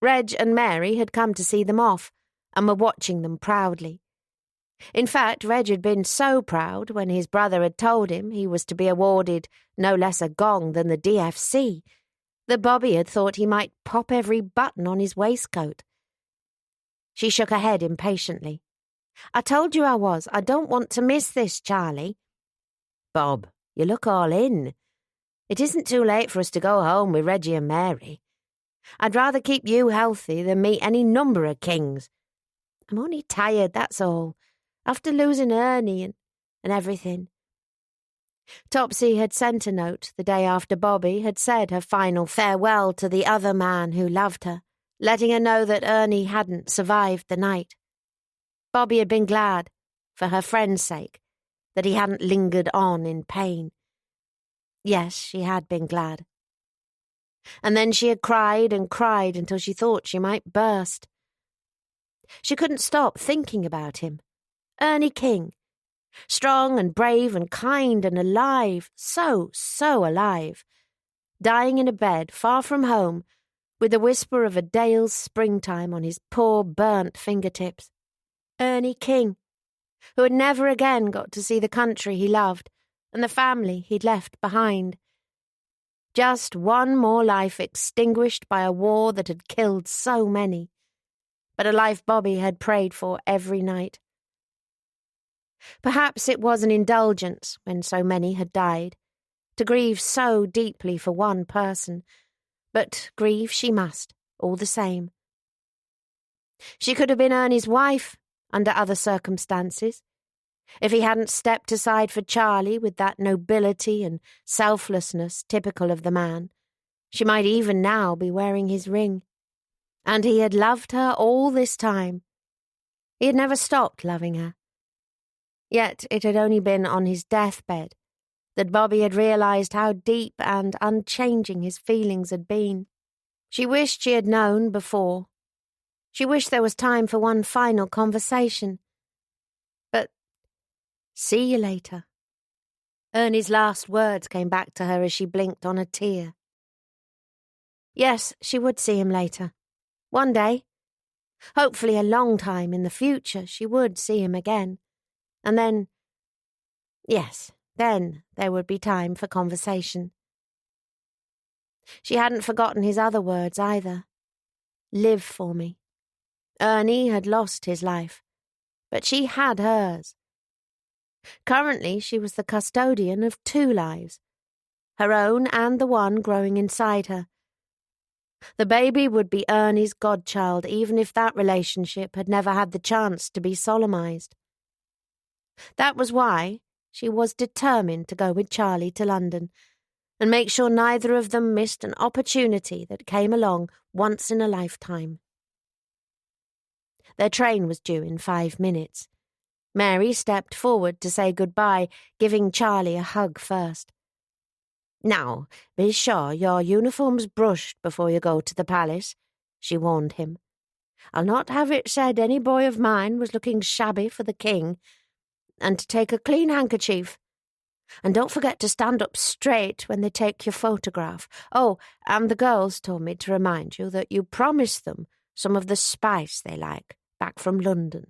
Reg and Mary had come to see them off and were watching them proudly. In fact, Reg had been so proud when his brother had told him he was to be awarded no less a gong than the DFC that Bobby had thought he might pop every button on his waistcoat. She shook her head impatiently. I told you I was. I don't want to miss this, Charlie. Bob, you look all in. It isn't too late for us to go home with Reggie and Mary. I'd rather keep you healthy than meet any number of kings. I'm only tired, that's all, after losing Ernie and everything. Topsy had sent a note the day after Bobby had said her final farewell to the other man who loved her, letting her know that Ernie hadn't survived the night. Bobby had been glad, for her friend's sake, that he hadn't lingered on in pain. Yes, she had been glad. And then she had cried and cried until she thought she might burst. She couldn't stop thinking about him. Ernie King. Strong and brave and kind and alive, so alive. Dying in a bed far from home, with the whisper of a dale's springtime on his poor burnt fingertips. Ernie King, who had never again got to see the country he loved and the family he'd left behind. Just one more life extinguished by a war that had killed so many, but a life Bobby had prayed for every night. Perhaps it was an indulgence, when so many had died, to grieve so deeply for one person, But grieve she must, all the same. She could have been Ernie's wife under other circumstances, if he hadn't stepped aside for Charlie with that nobility and selflessness typical of the man. She might even now be wearing his ring. And he had loved her all this time. He had never stopped loving her. Yet it had only been on his deathbed that Bobby had realised how deep and unchanging his feelings had been. She wished she had known before. She wished there was time for one final conversation. But see you later. Ernie's last words came back to her as she blinked on a tear. Yes, she would see him later. One day. Hopefully a long time in the future she would see him again. And then, yes, then there would be time for conversation. She hadn't forgotten his other words either. Live for me. Ernie had lost his life, but she had hers. Currently she was the custodian of 2 lives, her own and the one growing inside her. The baby would be Ernie's godchild, even if that relationship had never had the chance to be solemnized. That was why she was determined to go with Charlie to London and make sure neither of them missed an opportunity that came along once in a lifetime. Their train was due in 5 minutes. Mary stepped forward to say goodbye, giving Charlie a hug first. Now, be sure your uniform's brushed before you go to the palace, she warned him. I'll not have it said any boy of mine was looking shabby for the king. And to take a clean handkerchief. And don't forget to stand up straight when they take your photograph. Oh, and the girls told me to remind you that you promised them some of the spice they like back from London.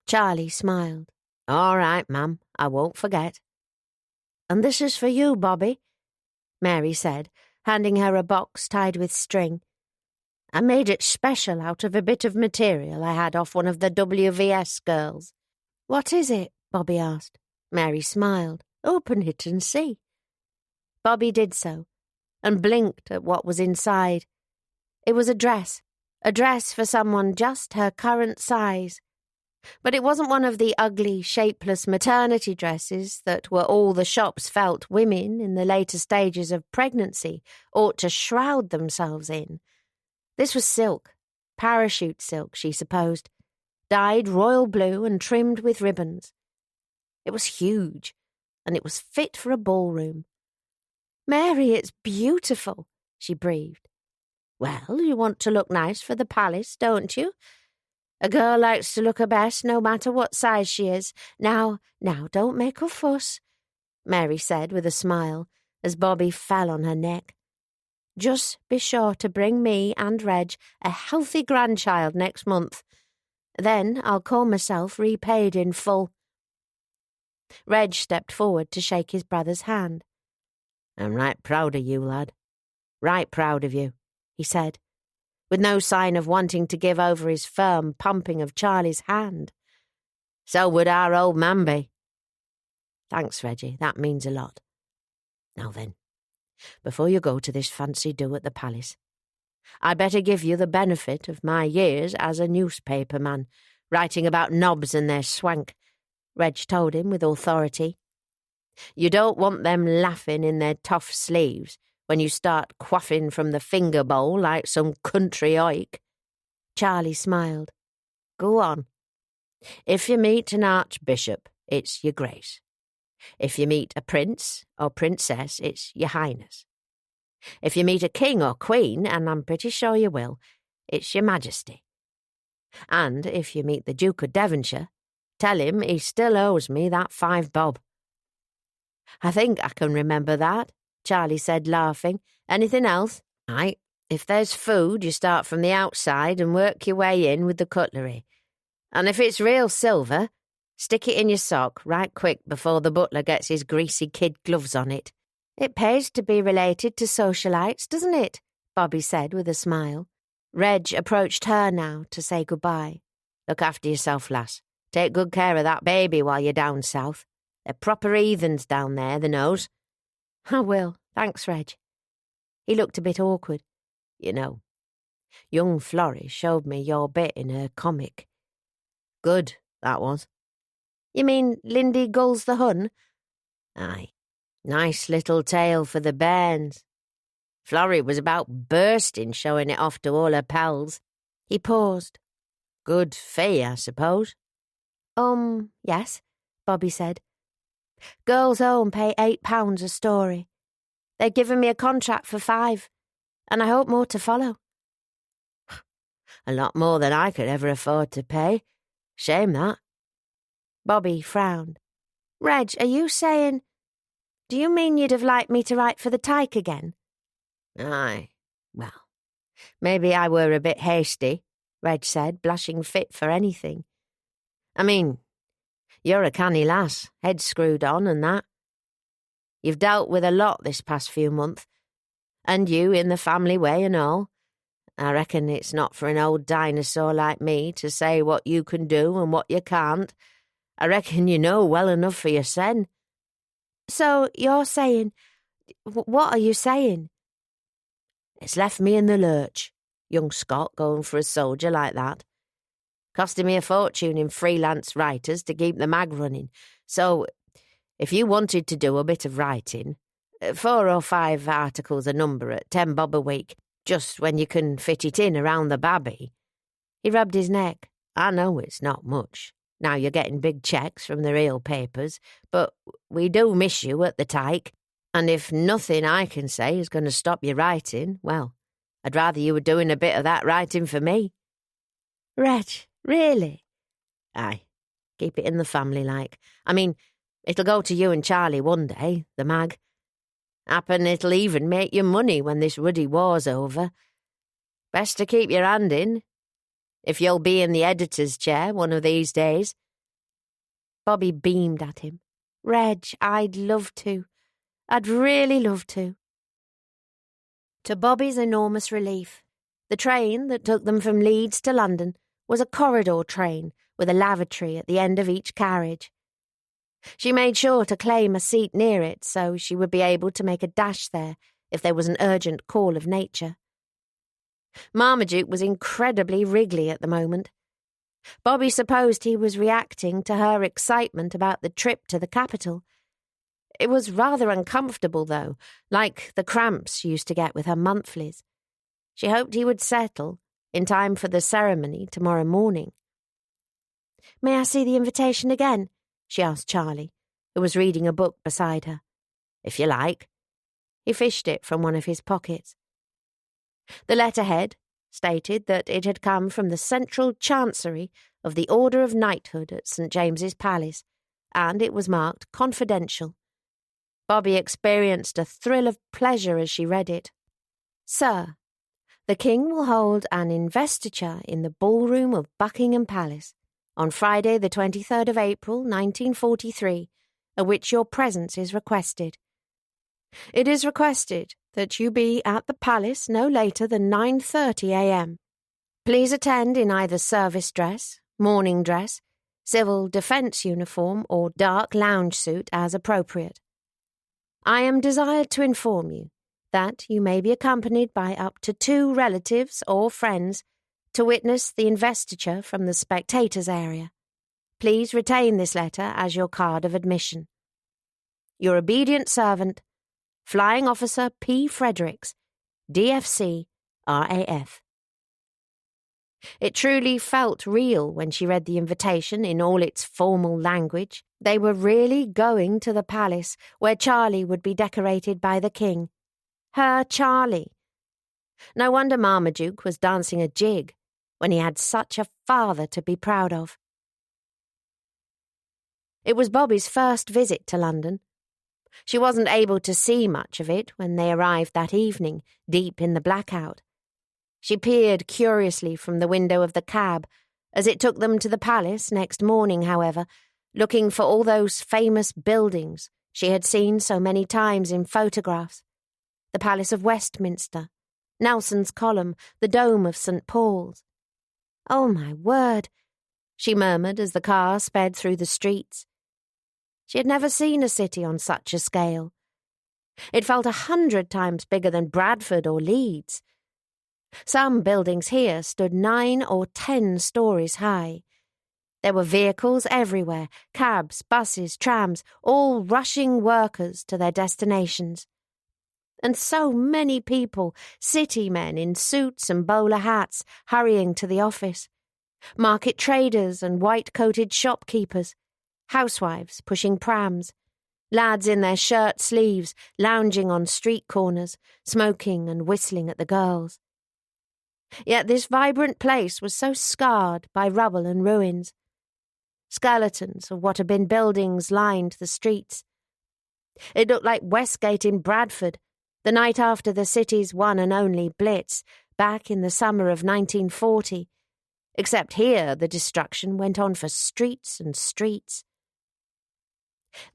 Charlie smiled. All right, ma'am, I won't forget. And this is for you, Bobby, Mary said, handing her a box tied with string. I made it special out of a bit of material I had off one of the WVS girls. What is it? Bobby asked. Mary smiled. Open it and see. Bobby did so, and blinked at what was inside. It was a dress for someone just her current size. But it wasn't one of the ugly, shapeless maternity dresses that were all the shops felt women in the later stages of pregnancy ought to shroud themselves in. This was silk, parachute silk, she supposed, dyed royal blue and trimmed with ribbons. It was huge, and it was fit for a ballroom. Mary, it's beautiful, she breathed. Well, you want to look nice for the palace, don't you? A girl likes to look her best no matter what size she is. Now, don't make a fuss, Mary said with a smile as Bobby fell on her neck. Just be sure to bring me and Reg a healthy grandchild next month. Then I'll call myself repaid in full. Reg stepped forward to shake his brother's hand. I'm right proud of you, lad. Right proud of you, he said, with no sign of wanting to give over his firm pumping of Charlie's hand. So would our old man be. Thanks, Reggie, that means a lot. Now then, before you go to this fancy do at the palace, I'd better give you the benefit of my years as a newspaper man, writing about knobs and their swank, Reg told him with authority. You don't want them laughing in their tough sleeves when you start quaffing from the finger bowl like some country oik. Charlie smiled. Go on. If you meet an archbishop, it's your grace. If you meet a prince or princess, it's your highness. If you meet a king or queen, and I'm pretty sure you will, it's your majesty. And if you meet the Duke of Devonshire, tell him he still owes me that 5 bob. I think I can remember that, Charlie said, laughing. Anything else? Aye, if there's food, you start from the outside and work your way in with the cutlery. And if it's real silver, stick it in your sock right quick before the butler gets his greasy kid gloves on it. It pays to be related to socialites, doesn't it? Bobby said with a smile. Reg approached her now to say goodbye. Look after yourself, lass. Take good care of that baby while you're down south. They're proper heathens down there, the knows. I will, thanks, Reg. He looked a bit awkward. You know, young Florrie showed me your bit in her comic. Good, that was. You mean Lindy Gulls the Hun? Aye. Nice little tale for the bairns. Florrie was about bursting showing it off to all her pals. He paused. Good fee, I suppose. Yes, Bobby said. Girls' Home pay £8 a story. They've given me a contract for 5, and I hope more to follow. A lot more than I could ever afford to pay. Shame that. Bobby frowned. Reg, are you saying... Do you mean you'd have liked me to write for the Tyke again? Aye. Well, maybe I were a bit hasty, Reg said, blushing fit for anything. I mean, you're a canny lass, head screwed on and that. You've dealt with a lot this past few months, and you in the family way and all. I reckon it's not for an old dinosaur like me to say what you can do and what you can't. I reckon you know well enough for yoursen. So you're saying... What are you saying? It's left me in the lurch, young Scott going for a soldier like that. Costing me a fortune in freelance writers to keep the mag running. So, if you wanted to do a bit of writing, 4 or 5 articles a number at 10 bob a week, just when you can fit it in around the babby. He rubbed his neck. I know it's not much. Now you're getting big cheques from the real papers, but we do miss you at the Tyke, and if nothing I can say is going to stop you writing, well, I'd rather you were doing a bit of that writing for me. Reg, really? Aye, keep it in the family like. I mean, it'll go to you and Charlie one day, the mag. Happen it'll even make you money when this ruddy war's over. Best to keep your hand in, if you'll be in the editor's chair one of these days. Bobby beamed at him. Reg, I'd love to. I'd really love to. To Bobby's enormous relief, the train that took them from Leeds to London was a corridor train with a lavatory at the end of each carriage. She made sure to claim a seat near it so she would be able to make a dash there if there was an urgent call of nature. Marmaduke was incredibly wriggly at the moment. Bobby supposed he was reacting to her excitement about the trip to the capital. It was rather uncomfortable, though, like the cramps she used to get with her monthlies. She hoped he would settle in time for the ceremony tomorrow morning. "May I see the invitation again?" she asked Charlie, who was reading a book beside her. "If you like." He fished it from one of his pockets. The letterhead stated that it had come from the Central Chancery of the Order of Knighthood at St. James's Palace, and it was marked confidential. Bobby experienced a thrill of pleasure as she read it. "Sir, the King will hold an investiture in the ballroom of Buckingham Palace on Friday the 23rd of April, 1943, at which your presence is requested. It is requested that you be at the palace no later than 9:30 a.m. Please attend in either service dress, morning dress, civil defence uniform, or dark lounge suit as appropriate. I am desired to inform you that you may be accompanied by up to 2 relatives or friends to witness the investiture from the spectators area. Please retain this letter as your card of admission. Your obedient servant, Flying Officer P. Fredericks, DFC, RAF." It truly felt real when she read the invitation in all its formal language. They were really going to the palace where Charlie would be decorated by the King. Her Charlie. No wonder Marmaduke was dancing a jig when he had such a father to be proud of. It was Bobby's first visit to London. She wasn't able to see much of it when they arrived that evening, deep in the blackout. She peered curiously from the window of the cab as it took them to the palace next morning, however, looking for all those famous buildings she had seen so many times in photographs. The Palace of Westminster, Nelson's Column, the Dome of St. Paul's. "Oh, my word," she murmured as the car sped through the streets. She had never seen a city on such a scale. It felt 100 times bigger than Bradford or Leeds. Some buildings here stood 9 or 10 stories high. There were vehicles everywhere, cabs, buses, trams, all rushing workers to their destinations. And so many people, city men in suits and bowler hats, hurrying to the office. Market traders and white-coated shopkeepers, housewives pushing prams, lads in their shirt sleeves lounging on street corners, smoking and whistling at the girls. Yet this vibrant place was so scarred by rubble and ruins. Skeletons of what had been buildings lined the streets. It looked like Westgate in Bradford, the night after the city's one and only Blitz, back in the summer of 1940, except here the destruction went on for streets and streets.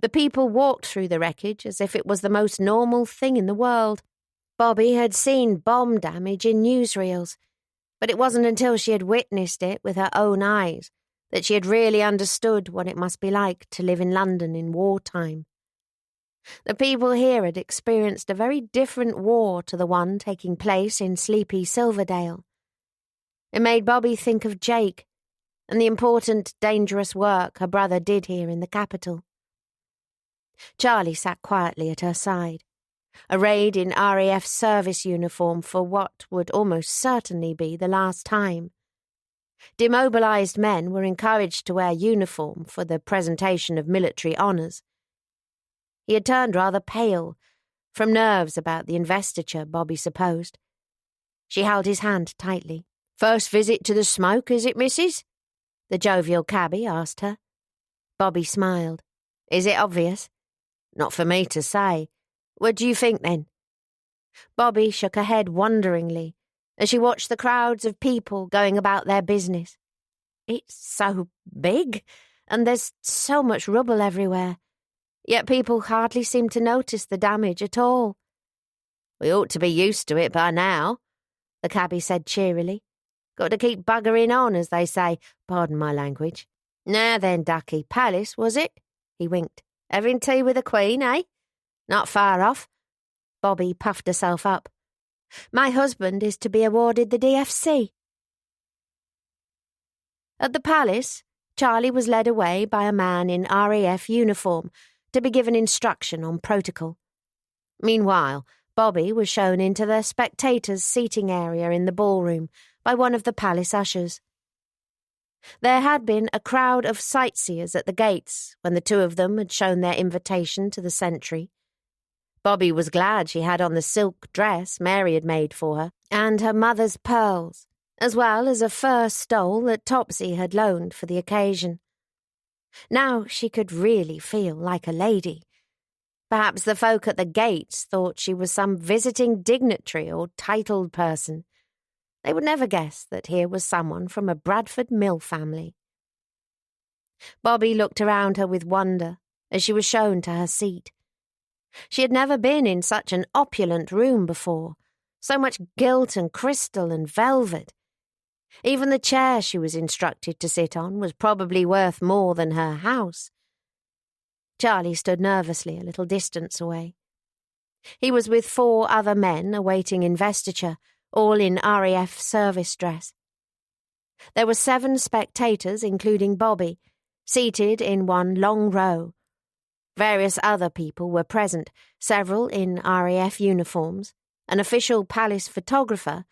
The people walked through the wreckage as if it was the most normal thing in the world. Bobby had seen bomb damage in newsreels, but it wasn't until she had witnessed it with her own eyes that she had really understood what it must be like to live in London in wartime. The people here had experienced a very different war to the one taking place in sleepy Silverdale. It made Bobby think of Jake and the important, dangerous work her brother did here in the capital. Charlie sat quietly at her side, arrayed in RAF service uniform for what would almost certainly be the last time. Demobilised men were encouraged to wear uniform for the presentation of military honours. He had turned rather pale, from nerves about the investiture, Bobby supposed. She held his hand tightly. "First visit to the smoke, is it, missus?" the jovial cabbie asked her. Bobby smiled. "Is it obvious?" "Not for me to say. What do you think, then?" Bobby shook her head wonderingly as she watched the crowds of people going about their business. "It's so big, and there's so much rubble everywhere. Yet people hardly seem to notice the damage at all." "We ought to be used to it by now," the cabbie said cheerily. "Got to keep buggering on, as they say, pardon my language. Now then, ducky, palace, was it?" He winked. "Having tea with the Queen, eh?" "Not far off." Bobby puffed herself up. "My husband is to be awarded the DFC." At the palace, Charlie was led away by a man in RAF uniform to be given instruction on protocol. Meanwhile, Bobby was shown into the spectators' seating area in the ballroom by one of the palace ushers. There had been a crowd of sightseers at the gates when the two of them had shown their invitation to the sentry. Bobby was glad she had on the silk dress Mary had made for her, and her mother's pearls, as well as a fur stole that Topsy had loaned for the occasion. Now she could really feel like a lady. Perhaps the folk at the gates thought she was some visiting dignitary or titled person. They would never guess that here was someone from a Bradford mill family. Bobby looked around her with wonder as she was shown to her seat. She had never been in such an opulent room before, so much gilt and crystal and velvet. Even the chair she was instructed to sit on was probably worth more than her house. Charlie stood nervously a little distance away. He was with 4 other men awaiting investiture, all in RAF service dress. There were 7 spectators, including Bobby, seated in one long row. Various other people were present, several in RAF uniforms, an official palace photographer.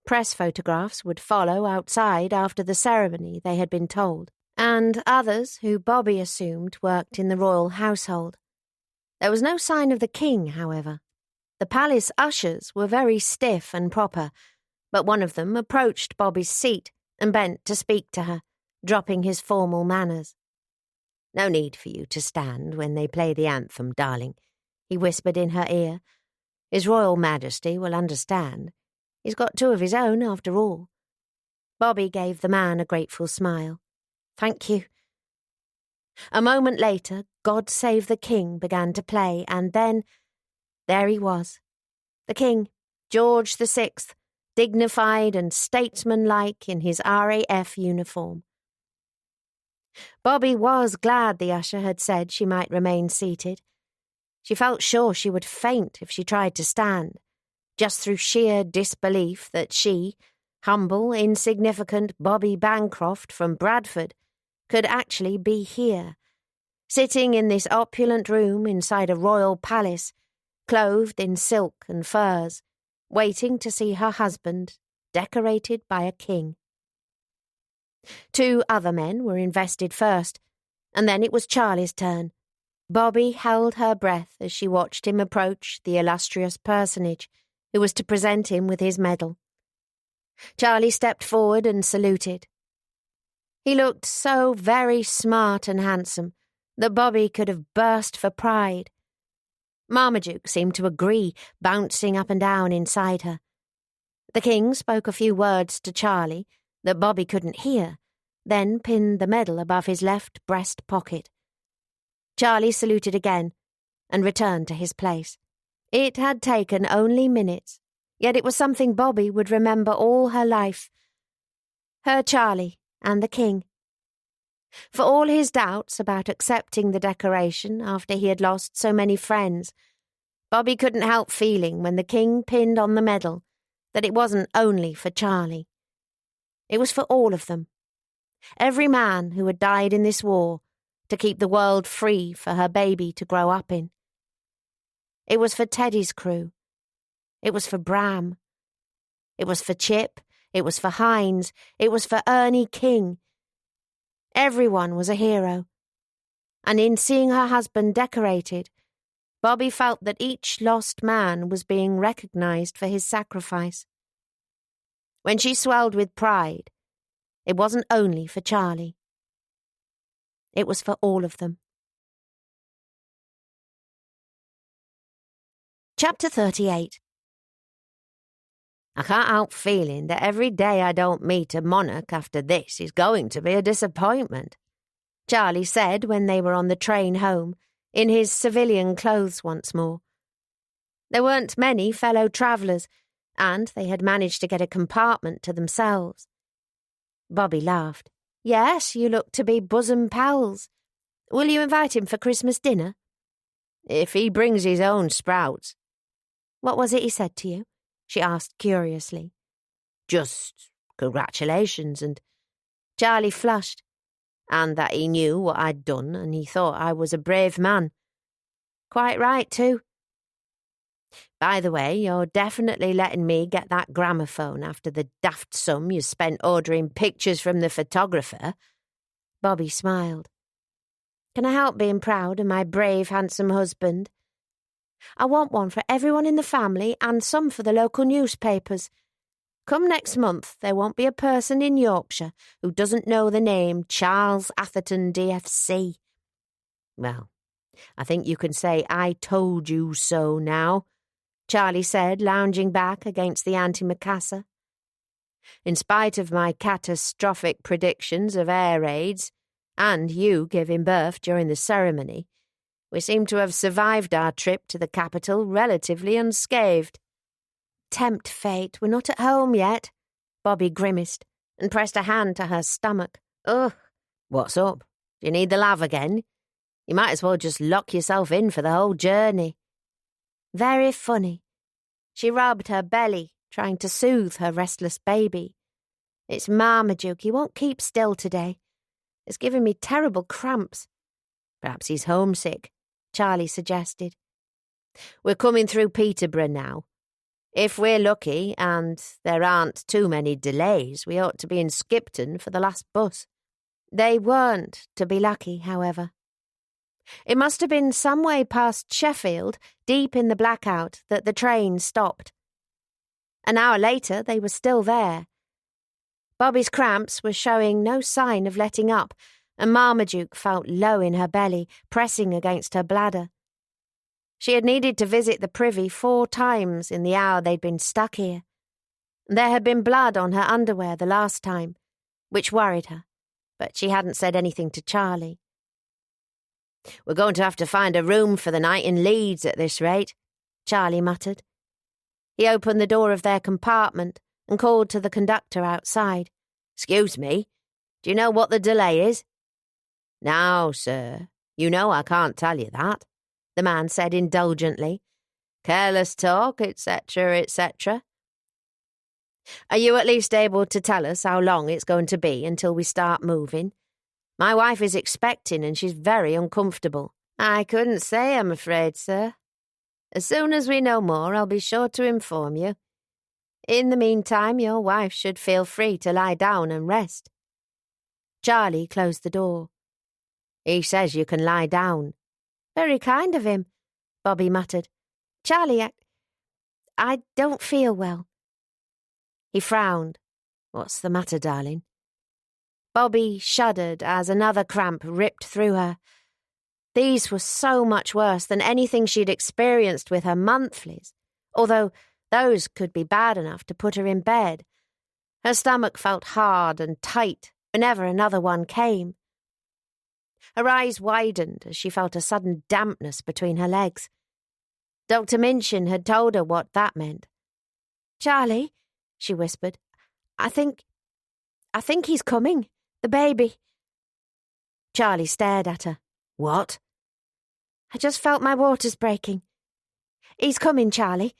Press photographs would follow outside after the ceremony, they had been told, and others who Bobby assumed worked in the royal household. There was no sign of the king, however. The palace ushers were very stiff and proper, but one of them approached Bobby's seat and bent to speak to her, dropping his formal manners. "No need for you to stand when they play the anthem, darling," he whispered in her ear. "His Royal Majesty will understand. He's got 2 of his own, after all." Bobby gave the man a grateful smile. "Thank you." A moment later, God Save the King began to play, and then, there he was. The King, George VI, dignified and statesmanlike in his RAF uniform. Bobby was glad the usher had said she might remain seated. She felt sure she would faint if she tried to stand, just through sheer disbelief that she, humble, insignificant Bobby Bancroft from Bradford, could actually be here, sitting in this opulent room inside a royal palace, clothed in silk and furs, waiting to see her husband decorated by a king. 2 other men were invested first, and then it was Charlie's turn. Bobby held her breath as she watched him approach the illustrious personage who was to present him with his medal. Charlie stepped forward and saluted. He looked so very smart and handsome that Bobby could have burst for pride. Marmaduke seemed to agree, bouncing up and down inside her. The king spoke a few words to Charlie that Bobby couldn't hear, then pinned the medal above his left breast pocket. Charlie saluted again and returned to his place. It had taken only minutes, yet it was something Bobby would remember all her life. Her Charlie and the king. For all his doubts about accepting the decoration after he had lost so many friends, Bobby couldn't help feeling when the king pinned on the medal that it wasn't only for Charlie. It was for all of them. Every man who had died in this war to keep the world free for her baby to grow up in. It was for Teddy's crew. It was for Bram. It was for Chip. It was for Hines. It was for Ernie King. Everyone was a hero. And in seeing her husband decorated, Bobby felt that each lost man was being recognized for his sacrifice. When she swelled with pride, it wasn't only for Charlie. It was for all of them. Chapter 38. I can't help feeling that every day I don't meet a monarch after this is going to be a disappointment, Charlie said when they were on the train home, in his civilian clothes once more. There weren't many fellow travellers, and they had managed to get a compartment to themselves. Bobby laughed. Yes, you look to be bosom pals. Will you invite him for Christmas dinner? If he brings his own sprouts. What was it he said to you? She asked curiously. Just congratulations, and Charlie flushed, and that he knew what I'd done and he thought I was a brave man. Quite right, too. By the way, you're definitely letting me get that gramophone after the daft sum you spent ordering pictures from the photographer. Bobby smiled. Can I help being proud of my brave, handsome husband? I want one for everyone in the family and some for the local newspapers. Come next month, there won't be a person in Yorkshire who doesn't know the name Charles Atherton DFC. Well, I think you can say I told you so now, Charlie said, lounging back against the antimacassar. In spite of my catastrophic predictions of air raids, and you giving birth during the ceremony, we seem to have survived our trip to the capital relatively unscathed. Tempt fate, we're not at home yet, Bobby grimaced and pressed a hand to her stomach. Ugh, what's up? Do you need the lav again? You might as well just lock yourself in for the whole journey. Very funny. She rubbed her belly, trying to soothe her restless baby. It's Marmaduke, he won't keep still today. It's giving me terrible cramps. Perhaps he's homesick, Charlie suggested. We're coming through Peterborough now. If we're lucky, and there aren't too many delays, we ought to be in Skipton for the last bus. They weren't to be lucky, however. It must have been some way past Sheffield, deep in the blackout, that the train stopped. An hour later, they were still there. Bobby's cramps were showing no sign of letting up, and Marmaduke felt low in her belly, pressing against her bladder. She had needed to visit the privy 4 times in the hour they'd been stuck here. There had been blood on her underwear the last time, which worried her, but she hadn't said anything to Charlie. We're going to have to find a room for the night in Leeds at this rate, Charlie muttered. He opened the door of their compartment and called to the conductor outside. Excuse me, do you know what the delay is? No, sir. You know I can't tell you that, the man said indulgently. careless talk, etc., etc. Are you at least able to tell us how long it's going to be until we start moving? My wife is expecting and she's very uncomfortable. I couldn't say, I'm afraid, sir. As soon as we know more, I'll be sure to inform you. In the meantime, your wife should feel free to lie down and rest. Charlie closed the door. He says you can lie down. Very kind of him, Bobby muttered. Charlie, I don't feel well. He frowned. What's the matter, darling? Bobby shuddered as another cramp ripped through her. These were so much worse than anything she'd experienced with her monthlies, although those could be bad enough to put her in bed. Her stomach felt hard and tight whenever another one came. Her eyes widened as she felt a sudden dampness between her legs. Dr. Minchin had told her what that meant. Charlie, she whispered, I think he's coming, the baby. Charlie stared at her. What? I just felt my waters breaking. He's coming, Charlie.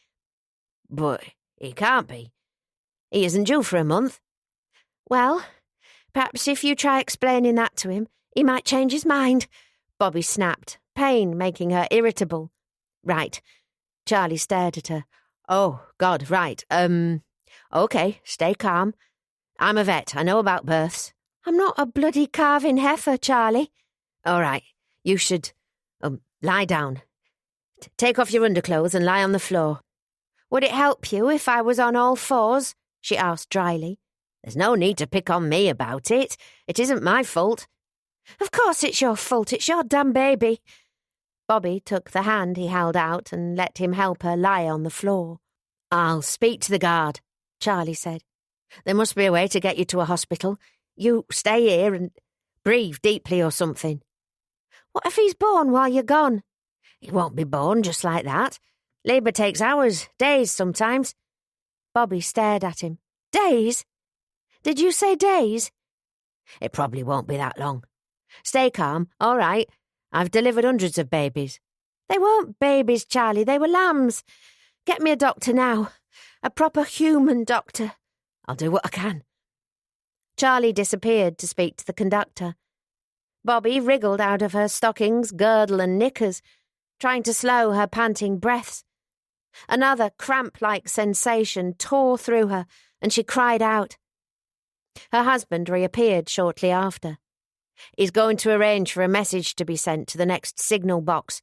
But he can't be. He isn't due for a month. Well, perhaps if you try explaining that to him, he might change his mind, Bobby snapped, pain making her irritable. Right. Charlie stared at her. Oh, God, right. Okay, stay calm. I'm a vet. I know about births. I'm not a bloody carving heifer, Charlie. All right. You should, lie down. Take off your underclothes and lie on the floor. Would it help you if I was on all fours? She asked dryly. There's no need to pick on me about it. It isn't my fault. Of course it's your fault. It's your damn baby. Bobby took the hand he held out and let him help her lie on the floor. I'll speak to the guard, Charlie said. There must be a way to get you to a hospital. You stay here and breathe deeply or something. What if he's born while you're gone? He won't be born just like that. Labour takes hours, days sometimes. Bobby stared at him. Days? Did you say days? It probably won't be that long. Stay calm, all right. I've delivered hundreds of babies. They weren't babies, Charlie, they were lambs. Get me a doctor now. A proper human doctor. I'll do what I can. Charlie disappeared to speak to the conductor. Bobby wriggled out of her stockings, girdle and knickers, trying to slow her panting breaths. Another cramp-like sensation tore through her, and she cried out. Her husband reappeared shortly after. He's going to arrange for a message to be sent to the next signal box.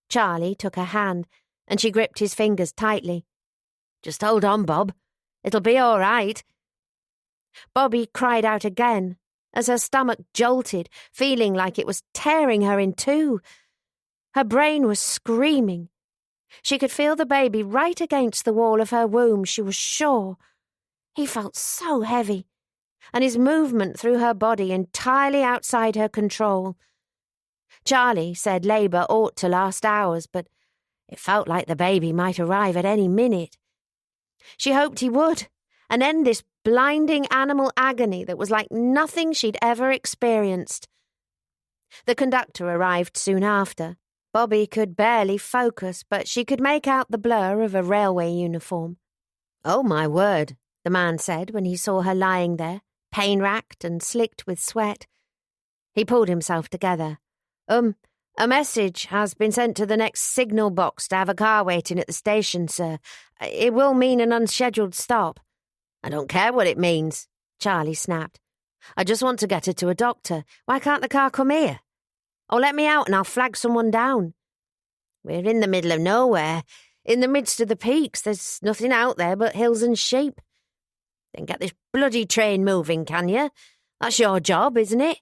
Charlie took her hand, and she gripped his fingers tightly. Just hold on, Bob. It'll be all right. Bobby cried out again, as her stomach jolted, feeling like it was tearing her in two. Her brain was screaming. She could feel the baby right against the wall of her womb, she was sure. He felt so heavy, and his movement through her body entirely outside her control. Charlie said labour ought to last hours, but it felt like the baby might arrive at any minute. She hoped he would, and end this blinding animal agony that was like nothing she'd ever experienced. The conductor arrived soon after. Bobby could barely focus, but she could make out the blur of a railway uniform. Oh, my word, the man said when he saw her lying there, pain-racked and slicked with sweat. He pulled himself together. A message has been sent to the next signal box to have a car waiting at the station, sir. It will mean an unscheduled stop. I don't care what it means, Charlie snapped. I just want to get her to a doctor. Why can't the car come here? Or let me out and I'll flag someone down. We're in the middle of nowhere, in the midst of the peaks. There's nothing out there but hills and sheep. Then get this bloody train moving, can you? That's your job, isn't it?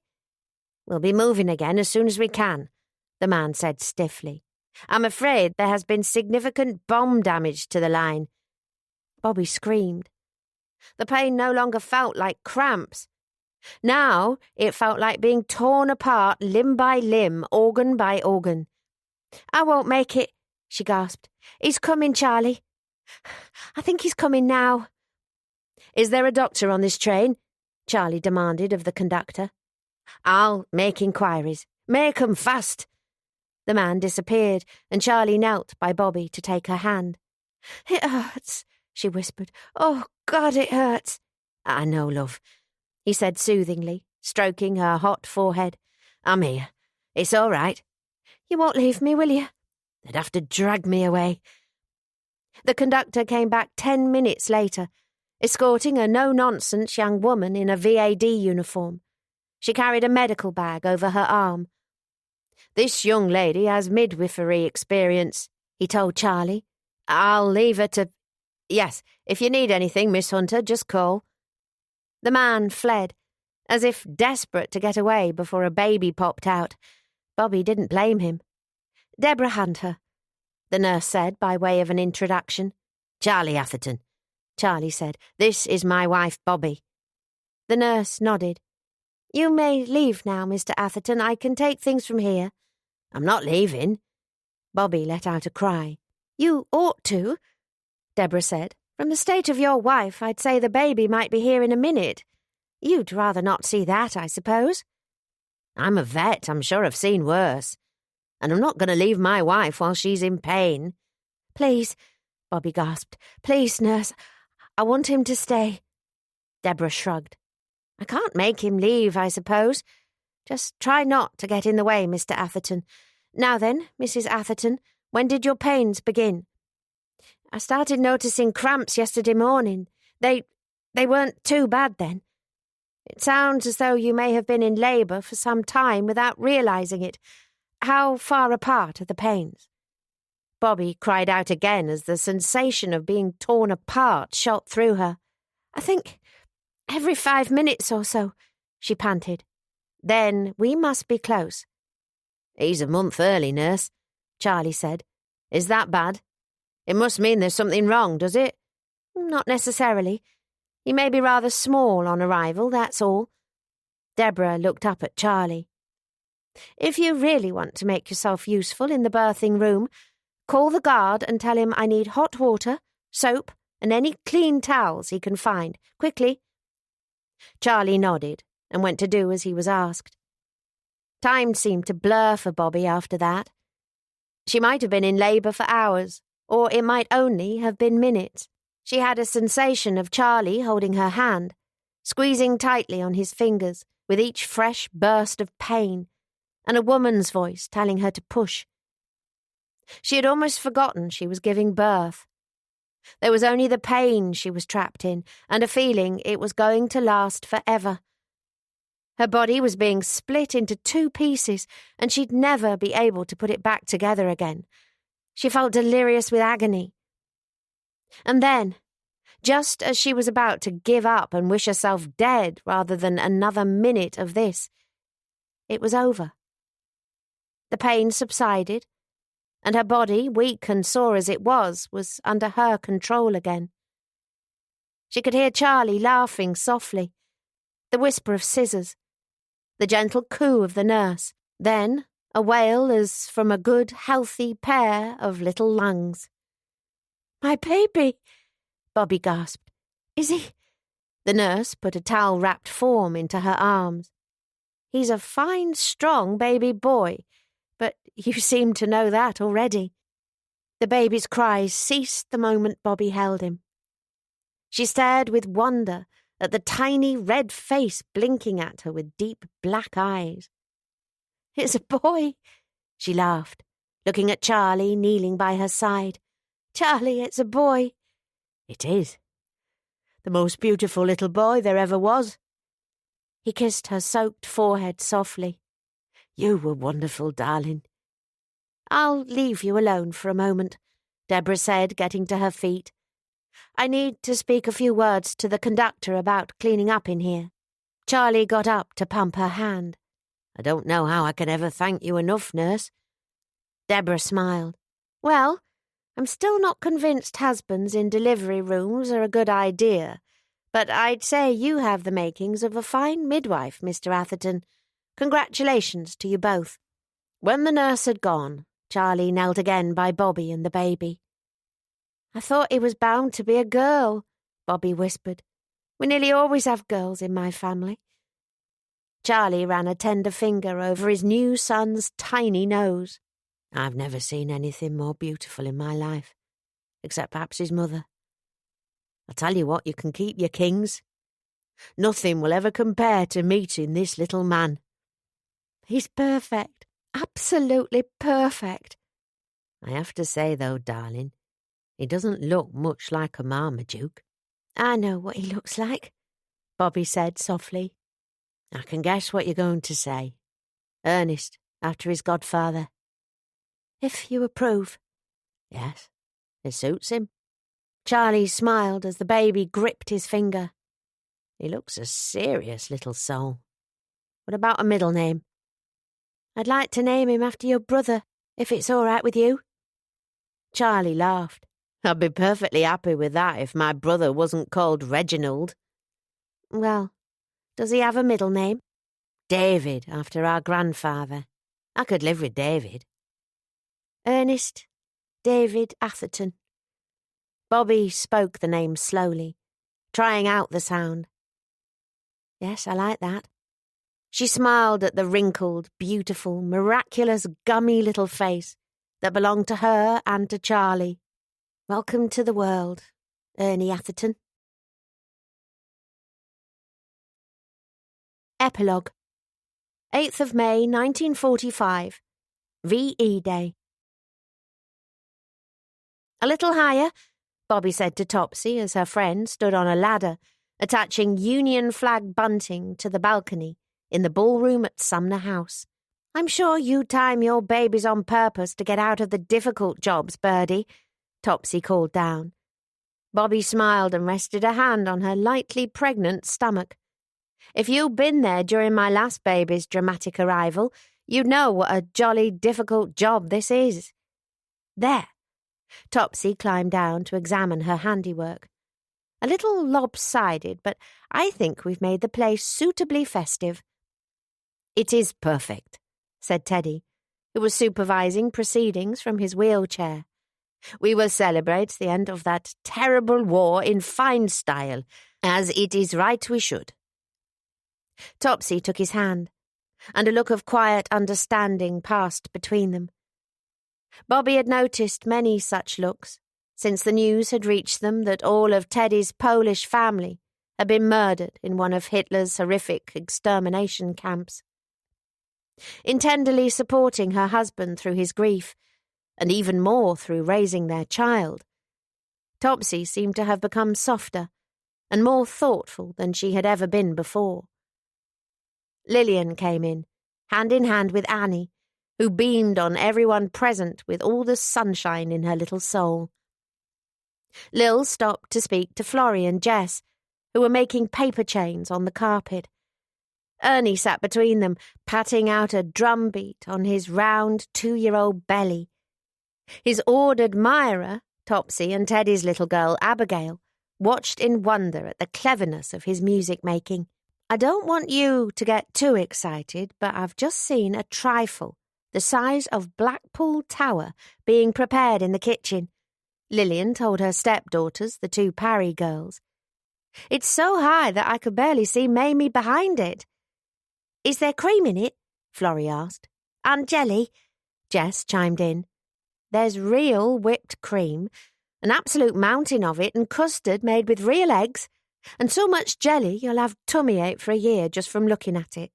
We'll be moving again as soon as we can, the man said stiffly. I'm afraid there has been significant bomb damage to the line. Bobby screamed. The pain no longer felt like cramps. Now it felt like being torn apart limb by limb, organ by organ. I won't make it, she gasped. He's coming, Charlie. I think he's coming now. Is there a doctor on this train? Charlie demanded of the conductor. I'll make inquiries. Make 'em fast. The man disappeared, and Charlie knelt by Bobby to take her hand. "It hurts," she whispered. "Oh, God, it hurts." "I know, love," he said soothingly, stroking her hot forehead. "I'm here. It's all right." "You won't leave me, will you?" "They'd have to drag me away." The conductor came back 10 minutes later, escorting a no-nonsense young woman in a VAD uniform. She carried a medical bag over her arm. "This young lady has midwifery experience," he told Charlie. "I'll leave her to... Yes, if you need anything, Miss Hunter, just call." The man fled, as if desperate to get away before a baby popped out. Bobby didn't blame him. "Deborah Hunter," the nurse said by way of an introduction. "Charlie Atherton," Charlie said. "This is my wife, Bobby." The nurse nodded. "You may leave now, Mr. Atherton. I can take things from here." "I'm not leaving." Bobby let out a cry. "You ought to," Deborah said. "From the state of your wife, I'd say the baby might be here in a minute. You'd rather not see that, I suppose?" "I'm a vet. I'm sure I've seen worse. And I'm not going to leave my wife while she's in pain." "Please," Bobby gasped. "Please, nurse. I want him to stay." Deborah shrugged. "I can't make him leave, I suppose. Just try not to get in the way, Mr. Atherton. Now then, Mrs. Atherton, when did your pains begin?" "I started noticing cramps yesterday morning. They weren't too bad then. It sounds as though you may have been in labour for some time without realising it. How far apart are the pains?" Bobby cried out again as the sensation of being torn apart shot through her. "I think every 5 minutes or so," she panted. "Then we must be close." "He's a month early, nurse," Charlie said. "Is that bad? It must mean there's something wrong, does it?" "Not necessarily. He may be rather small on arrival, that's all." Deborah looked up at Charlie. "If you really want to make yourself useful in the birthing room, call the guard and tell him I need hot water, soap, and any clean towels he can find. Quickly." Charlie nodded and went to do as he was asked. Time seemed to blur for Bobby after that. She might have been in labour for hours, or it might only have been minutes. She had a sensation of Charlie holding her hand, squeezing tightly on his fingers with each fresh burst of pain, and a woman's voice telling her to push. She had almost forgotten she was giving birth. There was only the pain she was trapped in, and a feeling it was going to last forever. Her body was being split into 2 pieces, and she'd never be able to put it back together again. She felt delirious with agony. And then, just as she was about to give up and wish herself dead rather than another minute of this, it was over. The pain subsided, and her body, weak and sore as it was under her control again. She could hear Charlie laughing softly, the whisper of scissors, the gentle coo of the nurse, then a wail as from a good, healthy pair of little lungs. "My baby," Bobby gasped. "Is he—" The nurse put a towel-wrapped form into her arms. "He's a fine, strong baby boy, but you seem to know that already." The baby's cries ceased the moment Bobby held him. She stared with wonder at the tiny red face blinking at her with deep black eyes. "It's a boy," she laughed, looking at Charlie kneeling by her side. "Charlie, it's a boy." "It is. The most beautiful little boy there ever was." He kissed her soaked forehead softly. "You were wonderful, darling." "I'll leave you alone for a moment," Deborah said, getting to her feet. "I need to speak a few words to the conductor about cleaning up in here." Charlie got up to pump her hand. "I don't know how I can ever thank you enough, nurse." Deborah smiled. "Well, I'm still not convinced husbands in delivery rooms are a good idea, but I'd say you have the makings of a fine midwife, Mr. Atherton. Congratulations to you both." When the nurse had gone, Charlie knelt again by Bobby and the baby. "I thought he was bound to be a girl," Bobby whispered. "We nearly always have girls in my family." Charlie ran a tender finger over his new son's tiny nose. I've never seen anything more beautiful in my life, except perhaps his mother. I'll tell you what, you can keep your kings. Nothing will ever compare to meeting this little man. He's perfect, absolutely perfect. I have to say, though, darling, he doesn't look much like a Marmaduke. I know what he looks like, Bobby said softly. I can guess what you're going to say. Ernest, after his godfather. If you approve. Yes, it suits him. Charlie smiled as the baby gripped his finger. He looks a serious little soul. What about a middle name? I'd like to name him after your brother, if it's all right with you. Charlie laughed. I'd be perfectly happy with that if my brother wasn't called Reginald. Well, does he have a middle name? David, after our grandfather. I could live with David. Ernest David Atherton. Bobby spoke the name slowly, trying out the sound. Yes, I like that. She smiled at the wrinkled, beautiful, miraculous, gummy little face that belonged to her and to Charlie. Welcome to the world, Ernie Atherton. Epilogue. 8th of May, 1945. VE Day. A little higher, Bobby said to Topsy as her friend stood on a ladder, attaching Union flag bunting to the balcony in the ballroom at Sumner House. I'm sure you time your babies on purpose to get out of the difficult jobs, Birdie, Topsy called down. Bobby smiled and rested a hand on her lightly pregnant stomach. If you'd been there during my last baby's dramatic arrival, you'd know what a jolly difficult job this is. There. Topsy climbed down to examine her handiwork. A little lopsided, but I think we've made the place suitably festive. It is perfect, said Teddy, who was supervising proceedings from his wheelchair. We will celebrate the end of that terrible war in fine style, as it is right we should. Topsy took his hand, and a look of quiet understanding passed between them. Bobby had noticed many such looks, since the news had reached them that all of Teddy's Polish family had been murdered in one of Hitler's horrific extermination camps. In tenderly supporting her husband through his grief, and even more through raising their child, Topsy seemed to have become softer and more thoughtful than she had ever been before. Lillian came in hand with Annie, who beamed on everyone present with all the sunshine in her little soul. Lil stopped to speak to Florrie and Jess, who were making paper chains on the carpet. Ernie sat between them, patting out a drumbeat on his round 2-year-old belly. His awed admirer, Topsy, and Teddy's little girl, Abigail, watched in wonder at the cleverness of his music-making. I don't want you to get too excited, but I've just seen a trifle the size of Blackpool Tower being prepared in the kitchen, Lillian told her stepdaughters, the 2 Parry girls. It's so high that I could barely see Mamie behind it. Is there cream in it? Florrie asked. And jelly? Jess chimed in. There's real whipped cream, an absolute mountain of it, and custard made with real eggs, and so much jelly you'll have tummy ache for a year just from looking at it.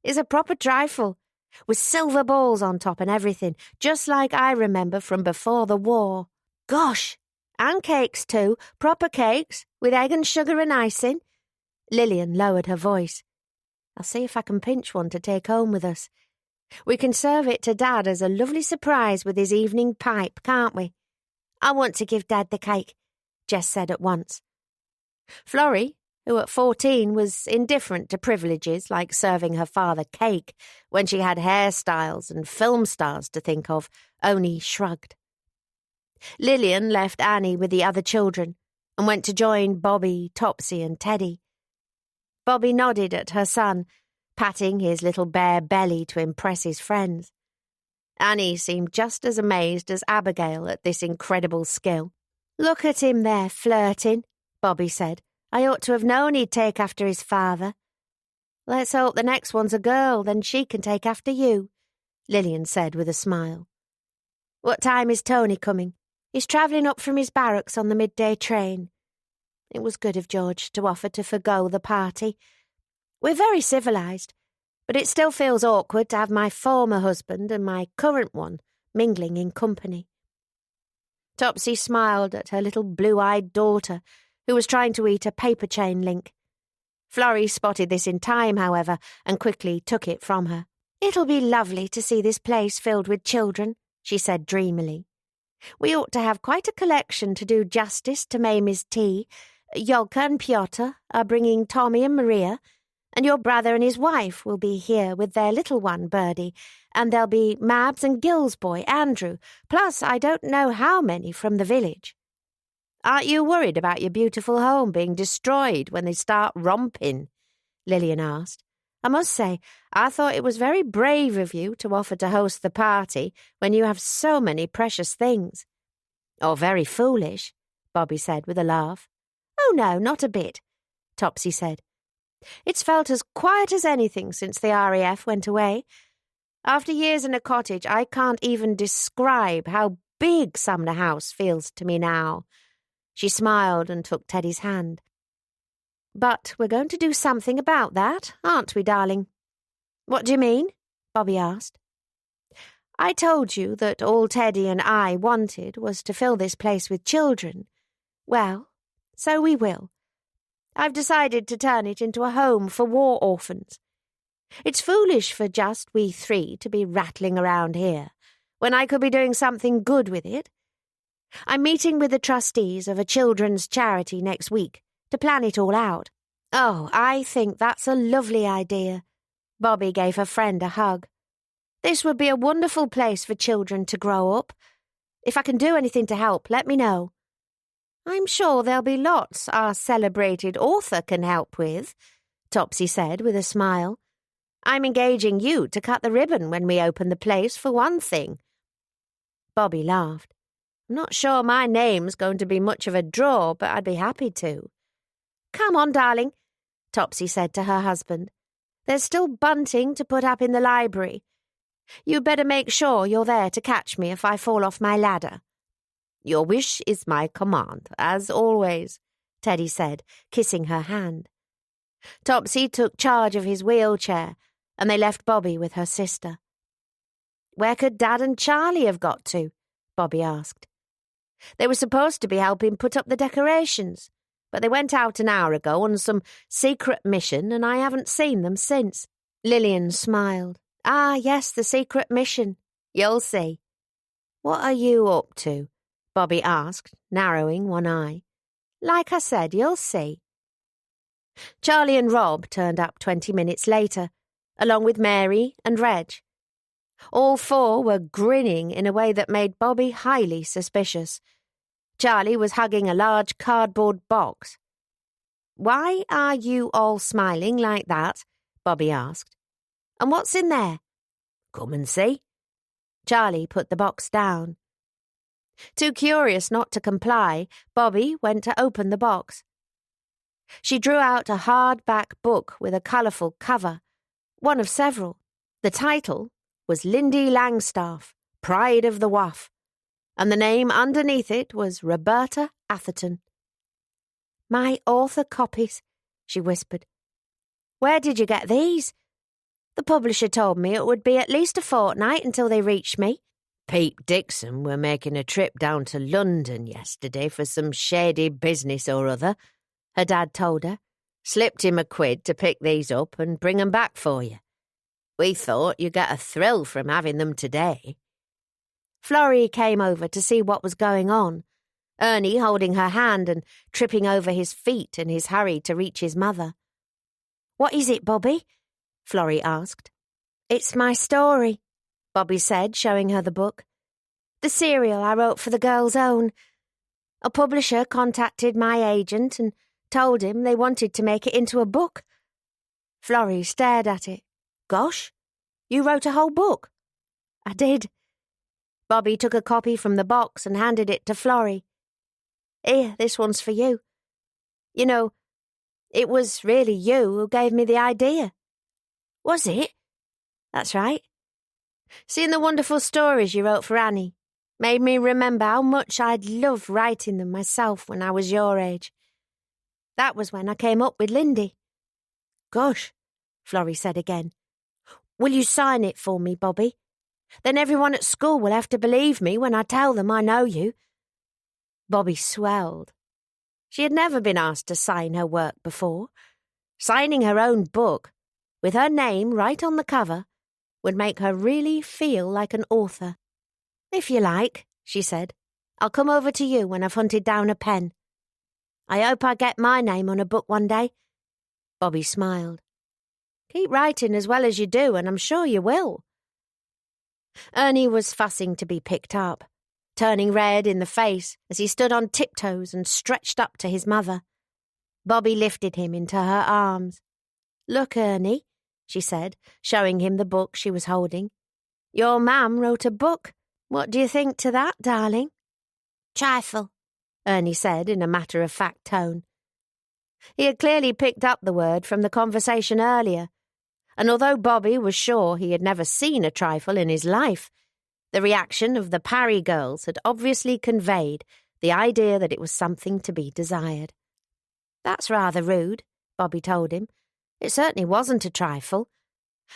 It's a proper trifle, with silver balls on top and everything, just like I remember from before the war. Gosh! And cakes too, proper cakes, with egg and sugar and icing. Lillian lowered her voice. I'll see if I can pinch one to take home with us. We can serve it to Dad as a lovely surprise with his evening pipe, can't we? I want to give Dad the cake, Jess said at once. Florrie, who at 14 was indifferent to privileges like serving her father cake when she had hairstyles and film stars to think of, only shrugged. Lillian left Annie with the other children and went to join Bobby, Topsy and Teddy. Bobby nodded at her son, patting his little bare belly to impress his friends. Annie seemed just as amazed as Abigail at this incredible skill. Look at him there, flirting, Bobby said. I ought to have known he'd take after his father. Let's hope the next one's a girl, then she can take after you, Lillian said with a smile. What time is Tony coming? He's travelling up from his barracks on the midday train. It was good of George to offer to forgo the party. We're very civilised, but it still feels awkward to have my former husband and my current one mingling in company. Topsy smiled at her little blue-eyed daughter, who was trying to eat a paper chain link. Florrie spotted this in time, however, and quickly took it from her. It'll be lovely to see this place filled with children, she said dreamily. We ought to have quite a collection to do justice to Mamie's tea. Yolka and Piotr are bringing Tommy and Maria, and your brother and his wife will be here with their little one, Birdie, and there'll be Mabs and Gil's boy, Andrew, plus I don't know how many from the village. Aren't you worried about your beautiful home being destroyed when they start romping? Lillian asked. I must say, I thought it was very brave of you to offer to host the party when you have so many precious things. Or very foolish, Bobby said with a laugh. Oh no, not a bit, Topsy said. It's felt as quiet as anything since the RAF went away. After years in a cottage, I can't even describe how big Sumner House feels to me now. She smiled and took Teddy's hand. But we're going to do something about that, aren't we, darling? What do you mean? Bobby asked. I told you that all Teddy and I wanted was to fill this place with children. Well, so we will. I've decided to turn it into a home for war orphans. It's foolish for just we three to be rattling around here, when I could be doing something good with it. I'm meeting with the trustees of a children's charity next week to plan it all out. Oh, I think that's a lovely idea. Bobby gave her friend a hug. This would be a wonderful place for children to grow up. If I can do anything to help, let me know. I'm sure there'll be lots our celebrated author can help with, Topsy said with a smile. I'm engaging you to cut the ribbon when we open the place, for one thing. Bobby laughed. I'm not sure my name's going to be much of a draw, but I'd be happy to. Come on, darling, Topsy said to her husband. There's still bunting to put up in the library. You'd better make sure you're there to catch me if I fall off my ladder. Your wish is my command, as always, Teddy said, kissing her hand. Topsy took charge of his wheelchair, and they left Bobby with her sister. Where could Dad and Charlie have got to? Bobby asked. They were supposed to be helping put up the decorations, but they went out an hour ago on some secret mission, and I haven't seen them since. Lillian smiled. Ah, yes, the secret mission. You'll see. What are you up to? Bobby asked, narrowing one eye. Like I said, you'll see. Charlie and Rob turned up 20 minutes later, along with Mary and Reg. All four were grinning in a way that made Bobby highly suspicious. Charlie was hugging a large cardboard box. Why are you all smiling like that? Bobby asked. And what's in there? Come and see. Charlie put the box down. Too curious not to comply, Bobby went to open the box. She drew out a hardback book with a colourful cover, one of several. The title was Lindy Langstaff, Pride of the Waff, and the name underneath it was Roberta Atherton. My author copies, she whispered. Where did you get these? The publisher told me it would be at least a fortnight until they reached me. Pete Dixon were making a trip down to London yesterday for some shady business or other, her dad told her. Slipped him £1 to pick these up and bring 'em back for you. We thought you'd get a thrill from having them today. Florrie came over to see what was going on, Ernie holding her hand and tripping over his feet in his hurry to reach his mother. What is it, Bobby? Florrie asked. It's my story, Bobby said, showing her the book. The serial I wrote for the Girl's Own. A publisher contacted my agent and told him they wanted to make it into a book. Florrie stared at it. Gosh, you wrote a whole book? I did. Bobby took a copy from the box and handed it to Florrie. Here, this one's for you. You know, it was really you who gave me the idea. Was it? That's right. Seen the wonderful stories you wrote for Annie? Made me remember how much I'd loved writing them myself when I was your age. That was when I came up with Lindy. Gosh, Florrie said again. Will you sign it for me, Bobby? Then everyone at school will have to believe me when I tell them I know you. Bobby swelled. She had never been asked to sign her work before. Signing her own book, with her name right on the cover, would make her really feel like an author. If you like, she said, I'll come over to you when I've hunted down a pen. I hope I get my name on a book one day. Bobby smiled. Keep writing as well as you do, and I'm sure you will. Ernie was fussing to be picked up, turning red in the face as he stood on tiptoes and stretched up to his mother. Bobby lifted him into her arms. Look, Ernie, she said, showing him the book she was holding. Your mam wrote a book. What do you think to that, darling? Trifle, Ernie said in a matter-of-fact tone. He had clearly picked up the word from the conversation earlier, and although Bobby was sure he had never seen a trifle in his life, the reaction of the Parry girls had obviously conveyed the idea that it was something to be desired. That's rather rude, Bobby told him. It certainly wasn't a trifle.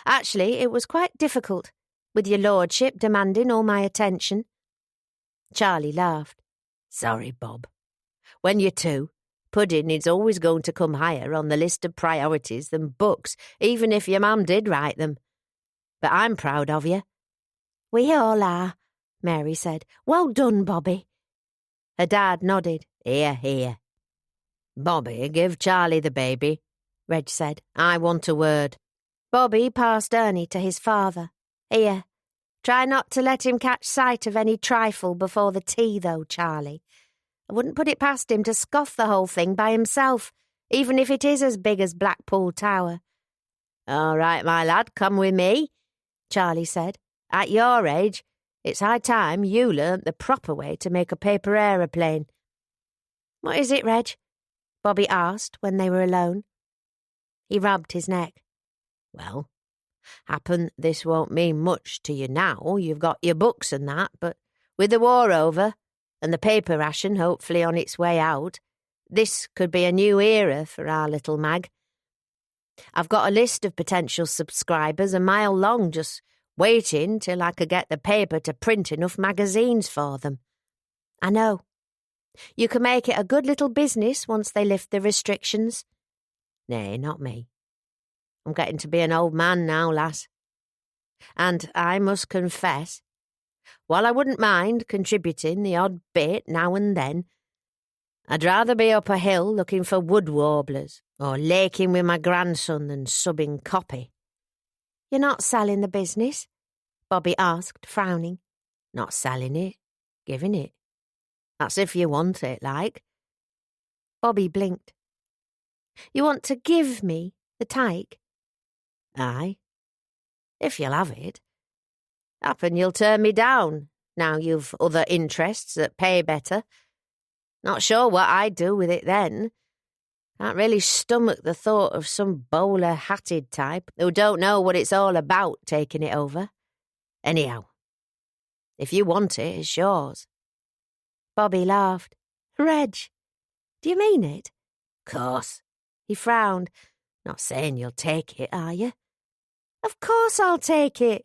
Actually, it was quite difficult, with your lordship demanding all my attention. Charlie laughed. Sorry, Bob. When you're two, pudding is always going to come higher on the list of priorities than books, even if your mum did write them. But I'm proud of you. We all are, Mary said. Well done, Bobby. Her dad nodded. Here, here. Bobby, give Charlie the baby, Reg said. I want a word. Bobby passed Ernie to his father. Here. Try not to let him catch sight of any trifle before the tea, though, Charlie. I wouldn't put it past him to scoff the whole thing by himself, even if it is as big as Blackpool Tower. All right, my lad, come with me, Charlie said. At your age, it's high time you learnt the proper way to make a paper aeroplane. What is it, Reg? Bobby asked when they were alone. He rubbed his neck. Well, happen this won't mean much to you now. You've got your books and that, but with the war over and the paper ration hopefully on its way out, this could be a new era for our little mag. I've got a list of potential subscribers a mile long, just waiting till I could get the paper to print enough magazines for them. I know. You can make it a good little business once they lift the restrictions. Nay, not me. I'm getting to be an old man now, lass. And I must confess, while I wouldn't mind contributing the odd bit now and then, I'd rather be up a hill looking for wood warblers or laking with my grandson than subbing copy. You're not selling the business? Bobby asked, frowning. Not selling it, giving it. That's if you want it, like. Bobby blinked. You want to give me the tyke? Aye. If you'll have it. Happen you'll turn me down, now you've other interests that pay better. Not sure what I'd do with it then. Can't really stomach the thought of some bowler-hatted type who don't know what it's all about taking it over. Anyhow, if you want it, it's yours. Bobby laughed. Reg, do you mean it? Course. He frowned. Not saying you'll take it, are you? Of course I'll take it.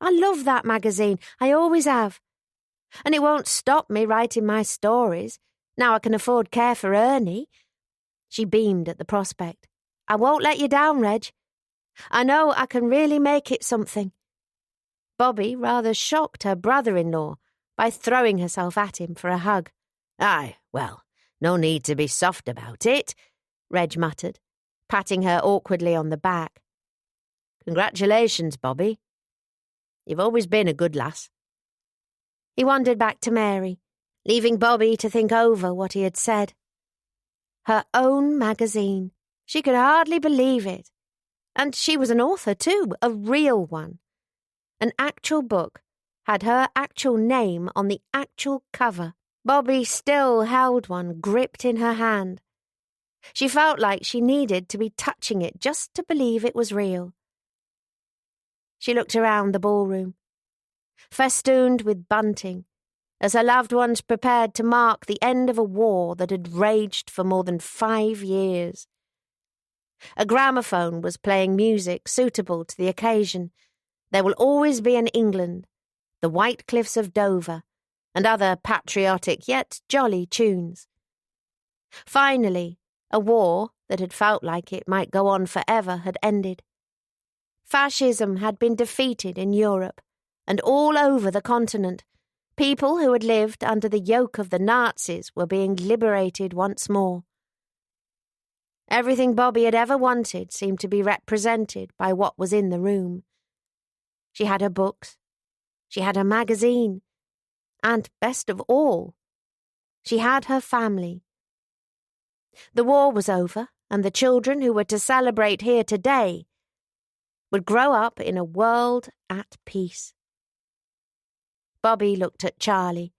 I love that magazine. I always have. And it won't stop me writing my stories. Now I can afford care for Ernie. She beamed at the prospect. I won't let you down, Reg. I know I can really make it something. Bobby rather shocked her brother-in-law by throwing herself at him for a hug. Aye, well, no need to be soft about it, Reg muttered, patting her awkwardly on the back. Congratulations, Bobby. You've always been a good lass. He wandered back to Mary, leaving Bobby to think over what he had said. Her own magazine. She could hardly believe it. And she was an author too, a real one. An actual book had her actual name on the actual cover. Bobby still held one gripped in her hand. She felt like she needed to be touching it just to believe it was real. She looked around the ballroom. Festooned with bunting, as her loved ones prepared to mark the end of a war that had raged for more than 5 years. A gramophone was playing music suitable to the occasion. There will always be an England, the White Cliffs of Dover, and other patriotic yet jolly tunes. Finally, a war that had felt like it might go on forever had ended. Fascism had been defeated in Europe, and all over the continent, people who had lived under the yoke of the Nazis were being liberated once more. Everything Bobby had ever wanted seemed to be represented by what was in the room. She had her books, she had her magazine, and, best of all, she had her family. The war was over, and the children who were to celebrate here today would grow up in a world at peace. Bobby looked at Charlie,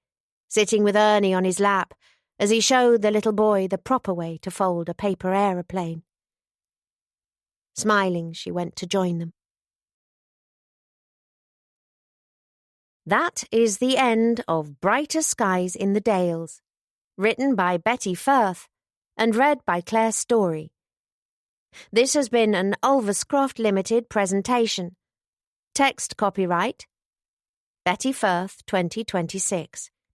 sitting with Ernie on his lap, as he showed the little boy the proper way to fold a paper aeroplane. Smiling, she went to join them. That is the end of Brighter Skies in the Dales, written by Betty Firth and read by Claire Story. This has been an Ulverscroft Limited presentation. Text copyright Betty Firth 2026.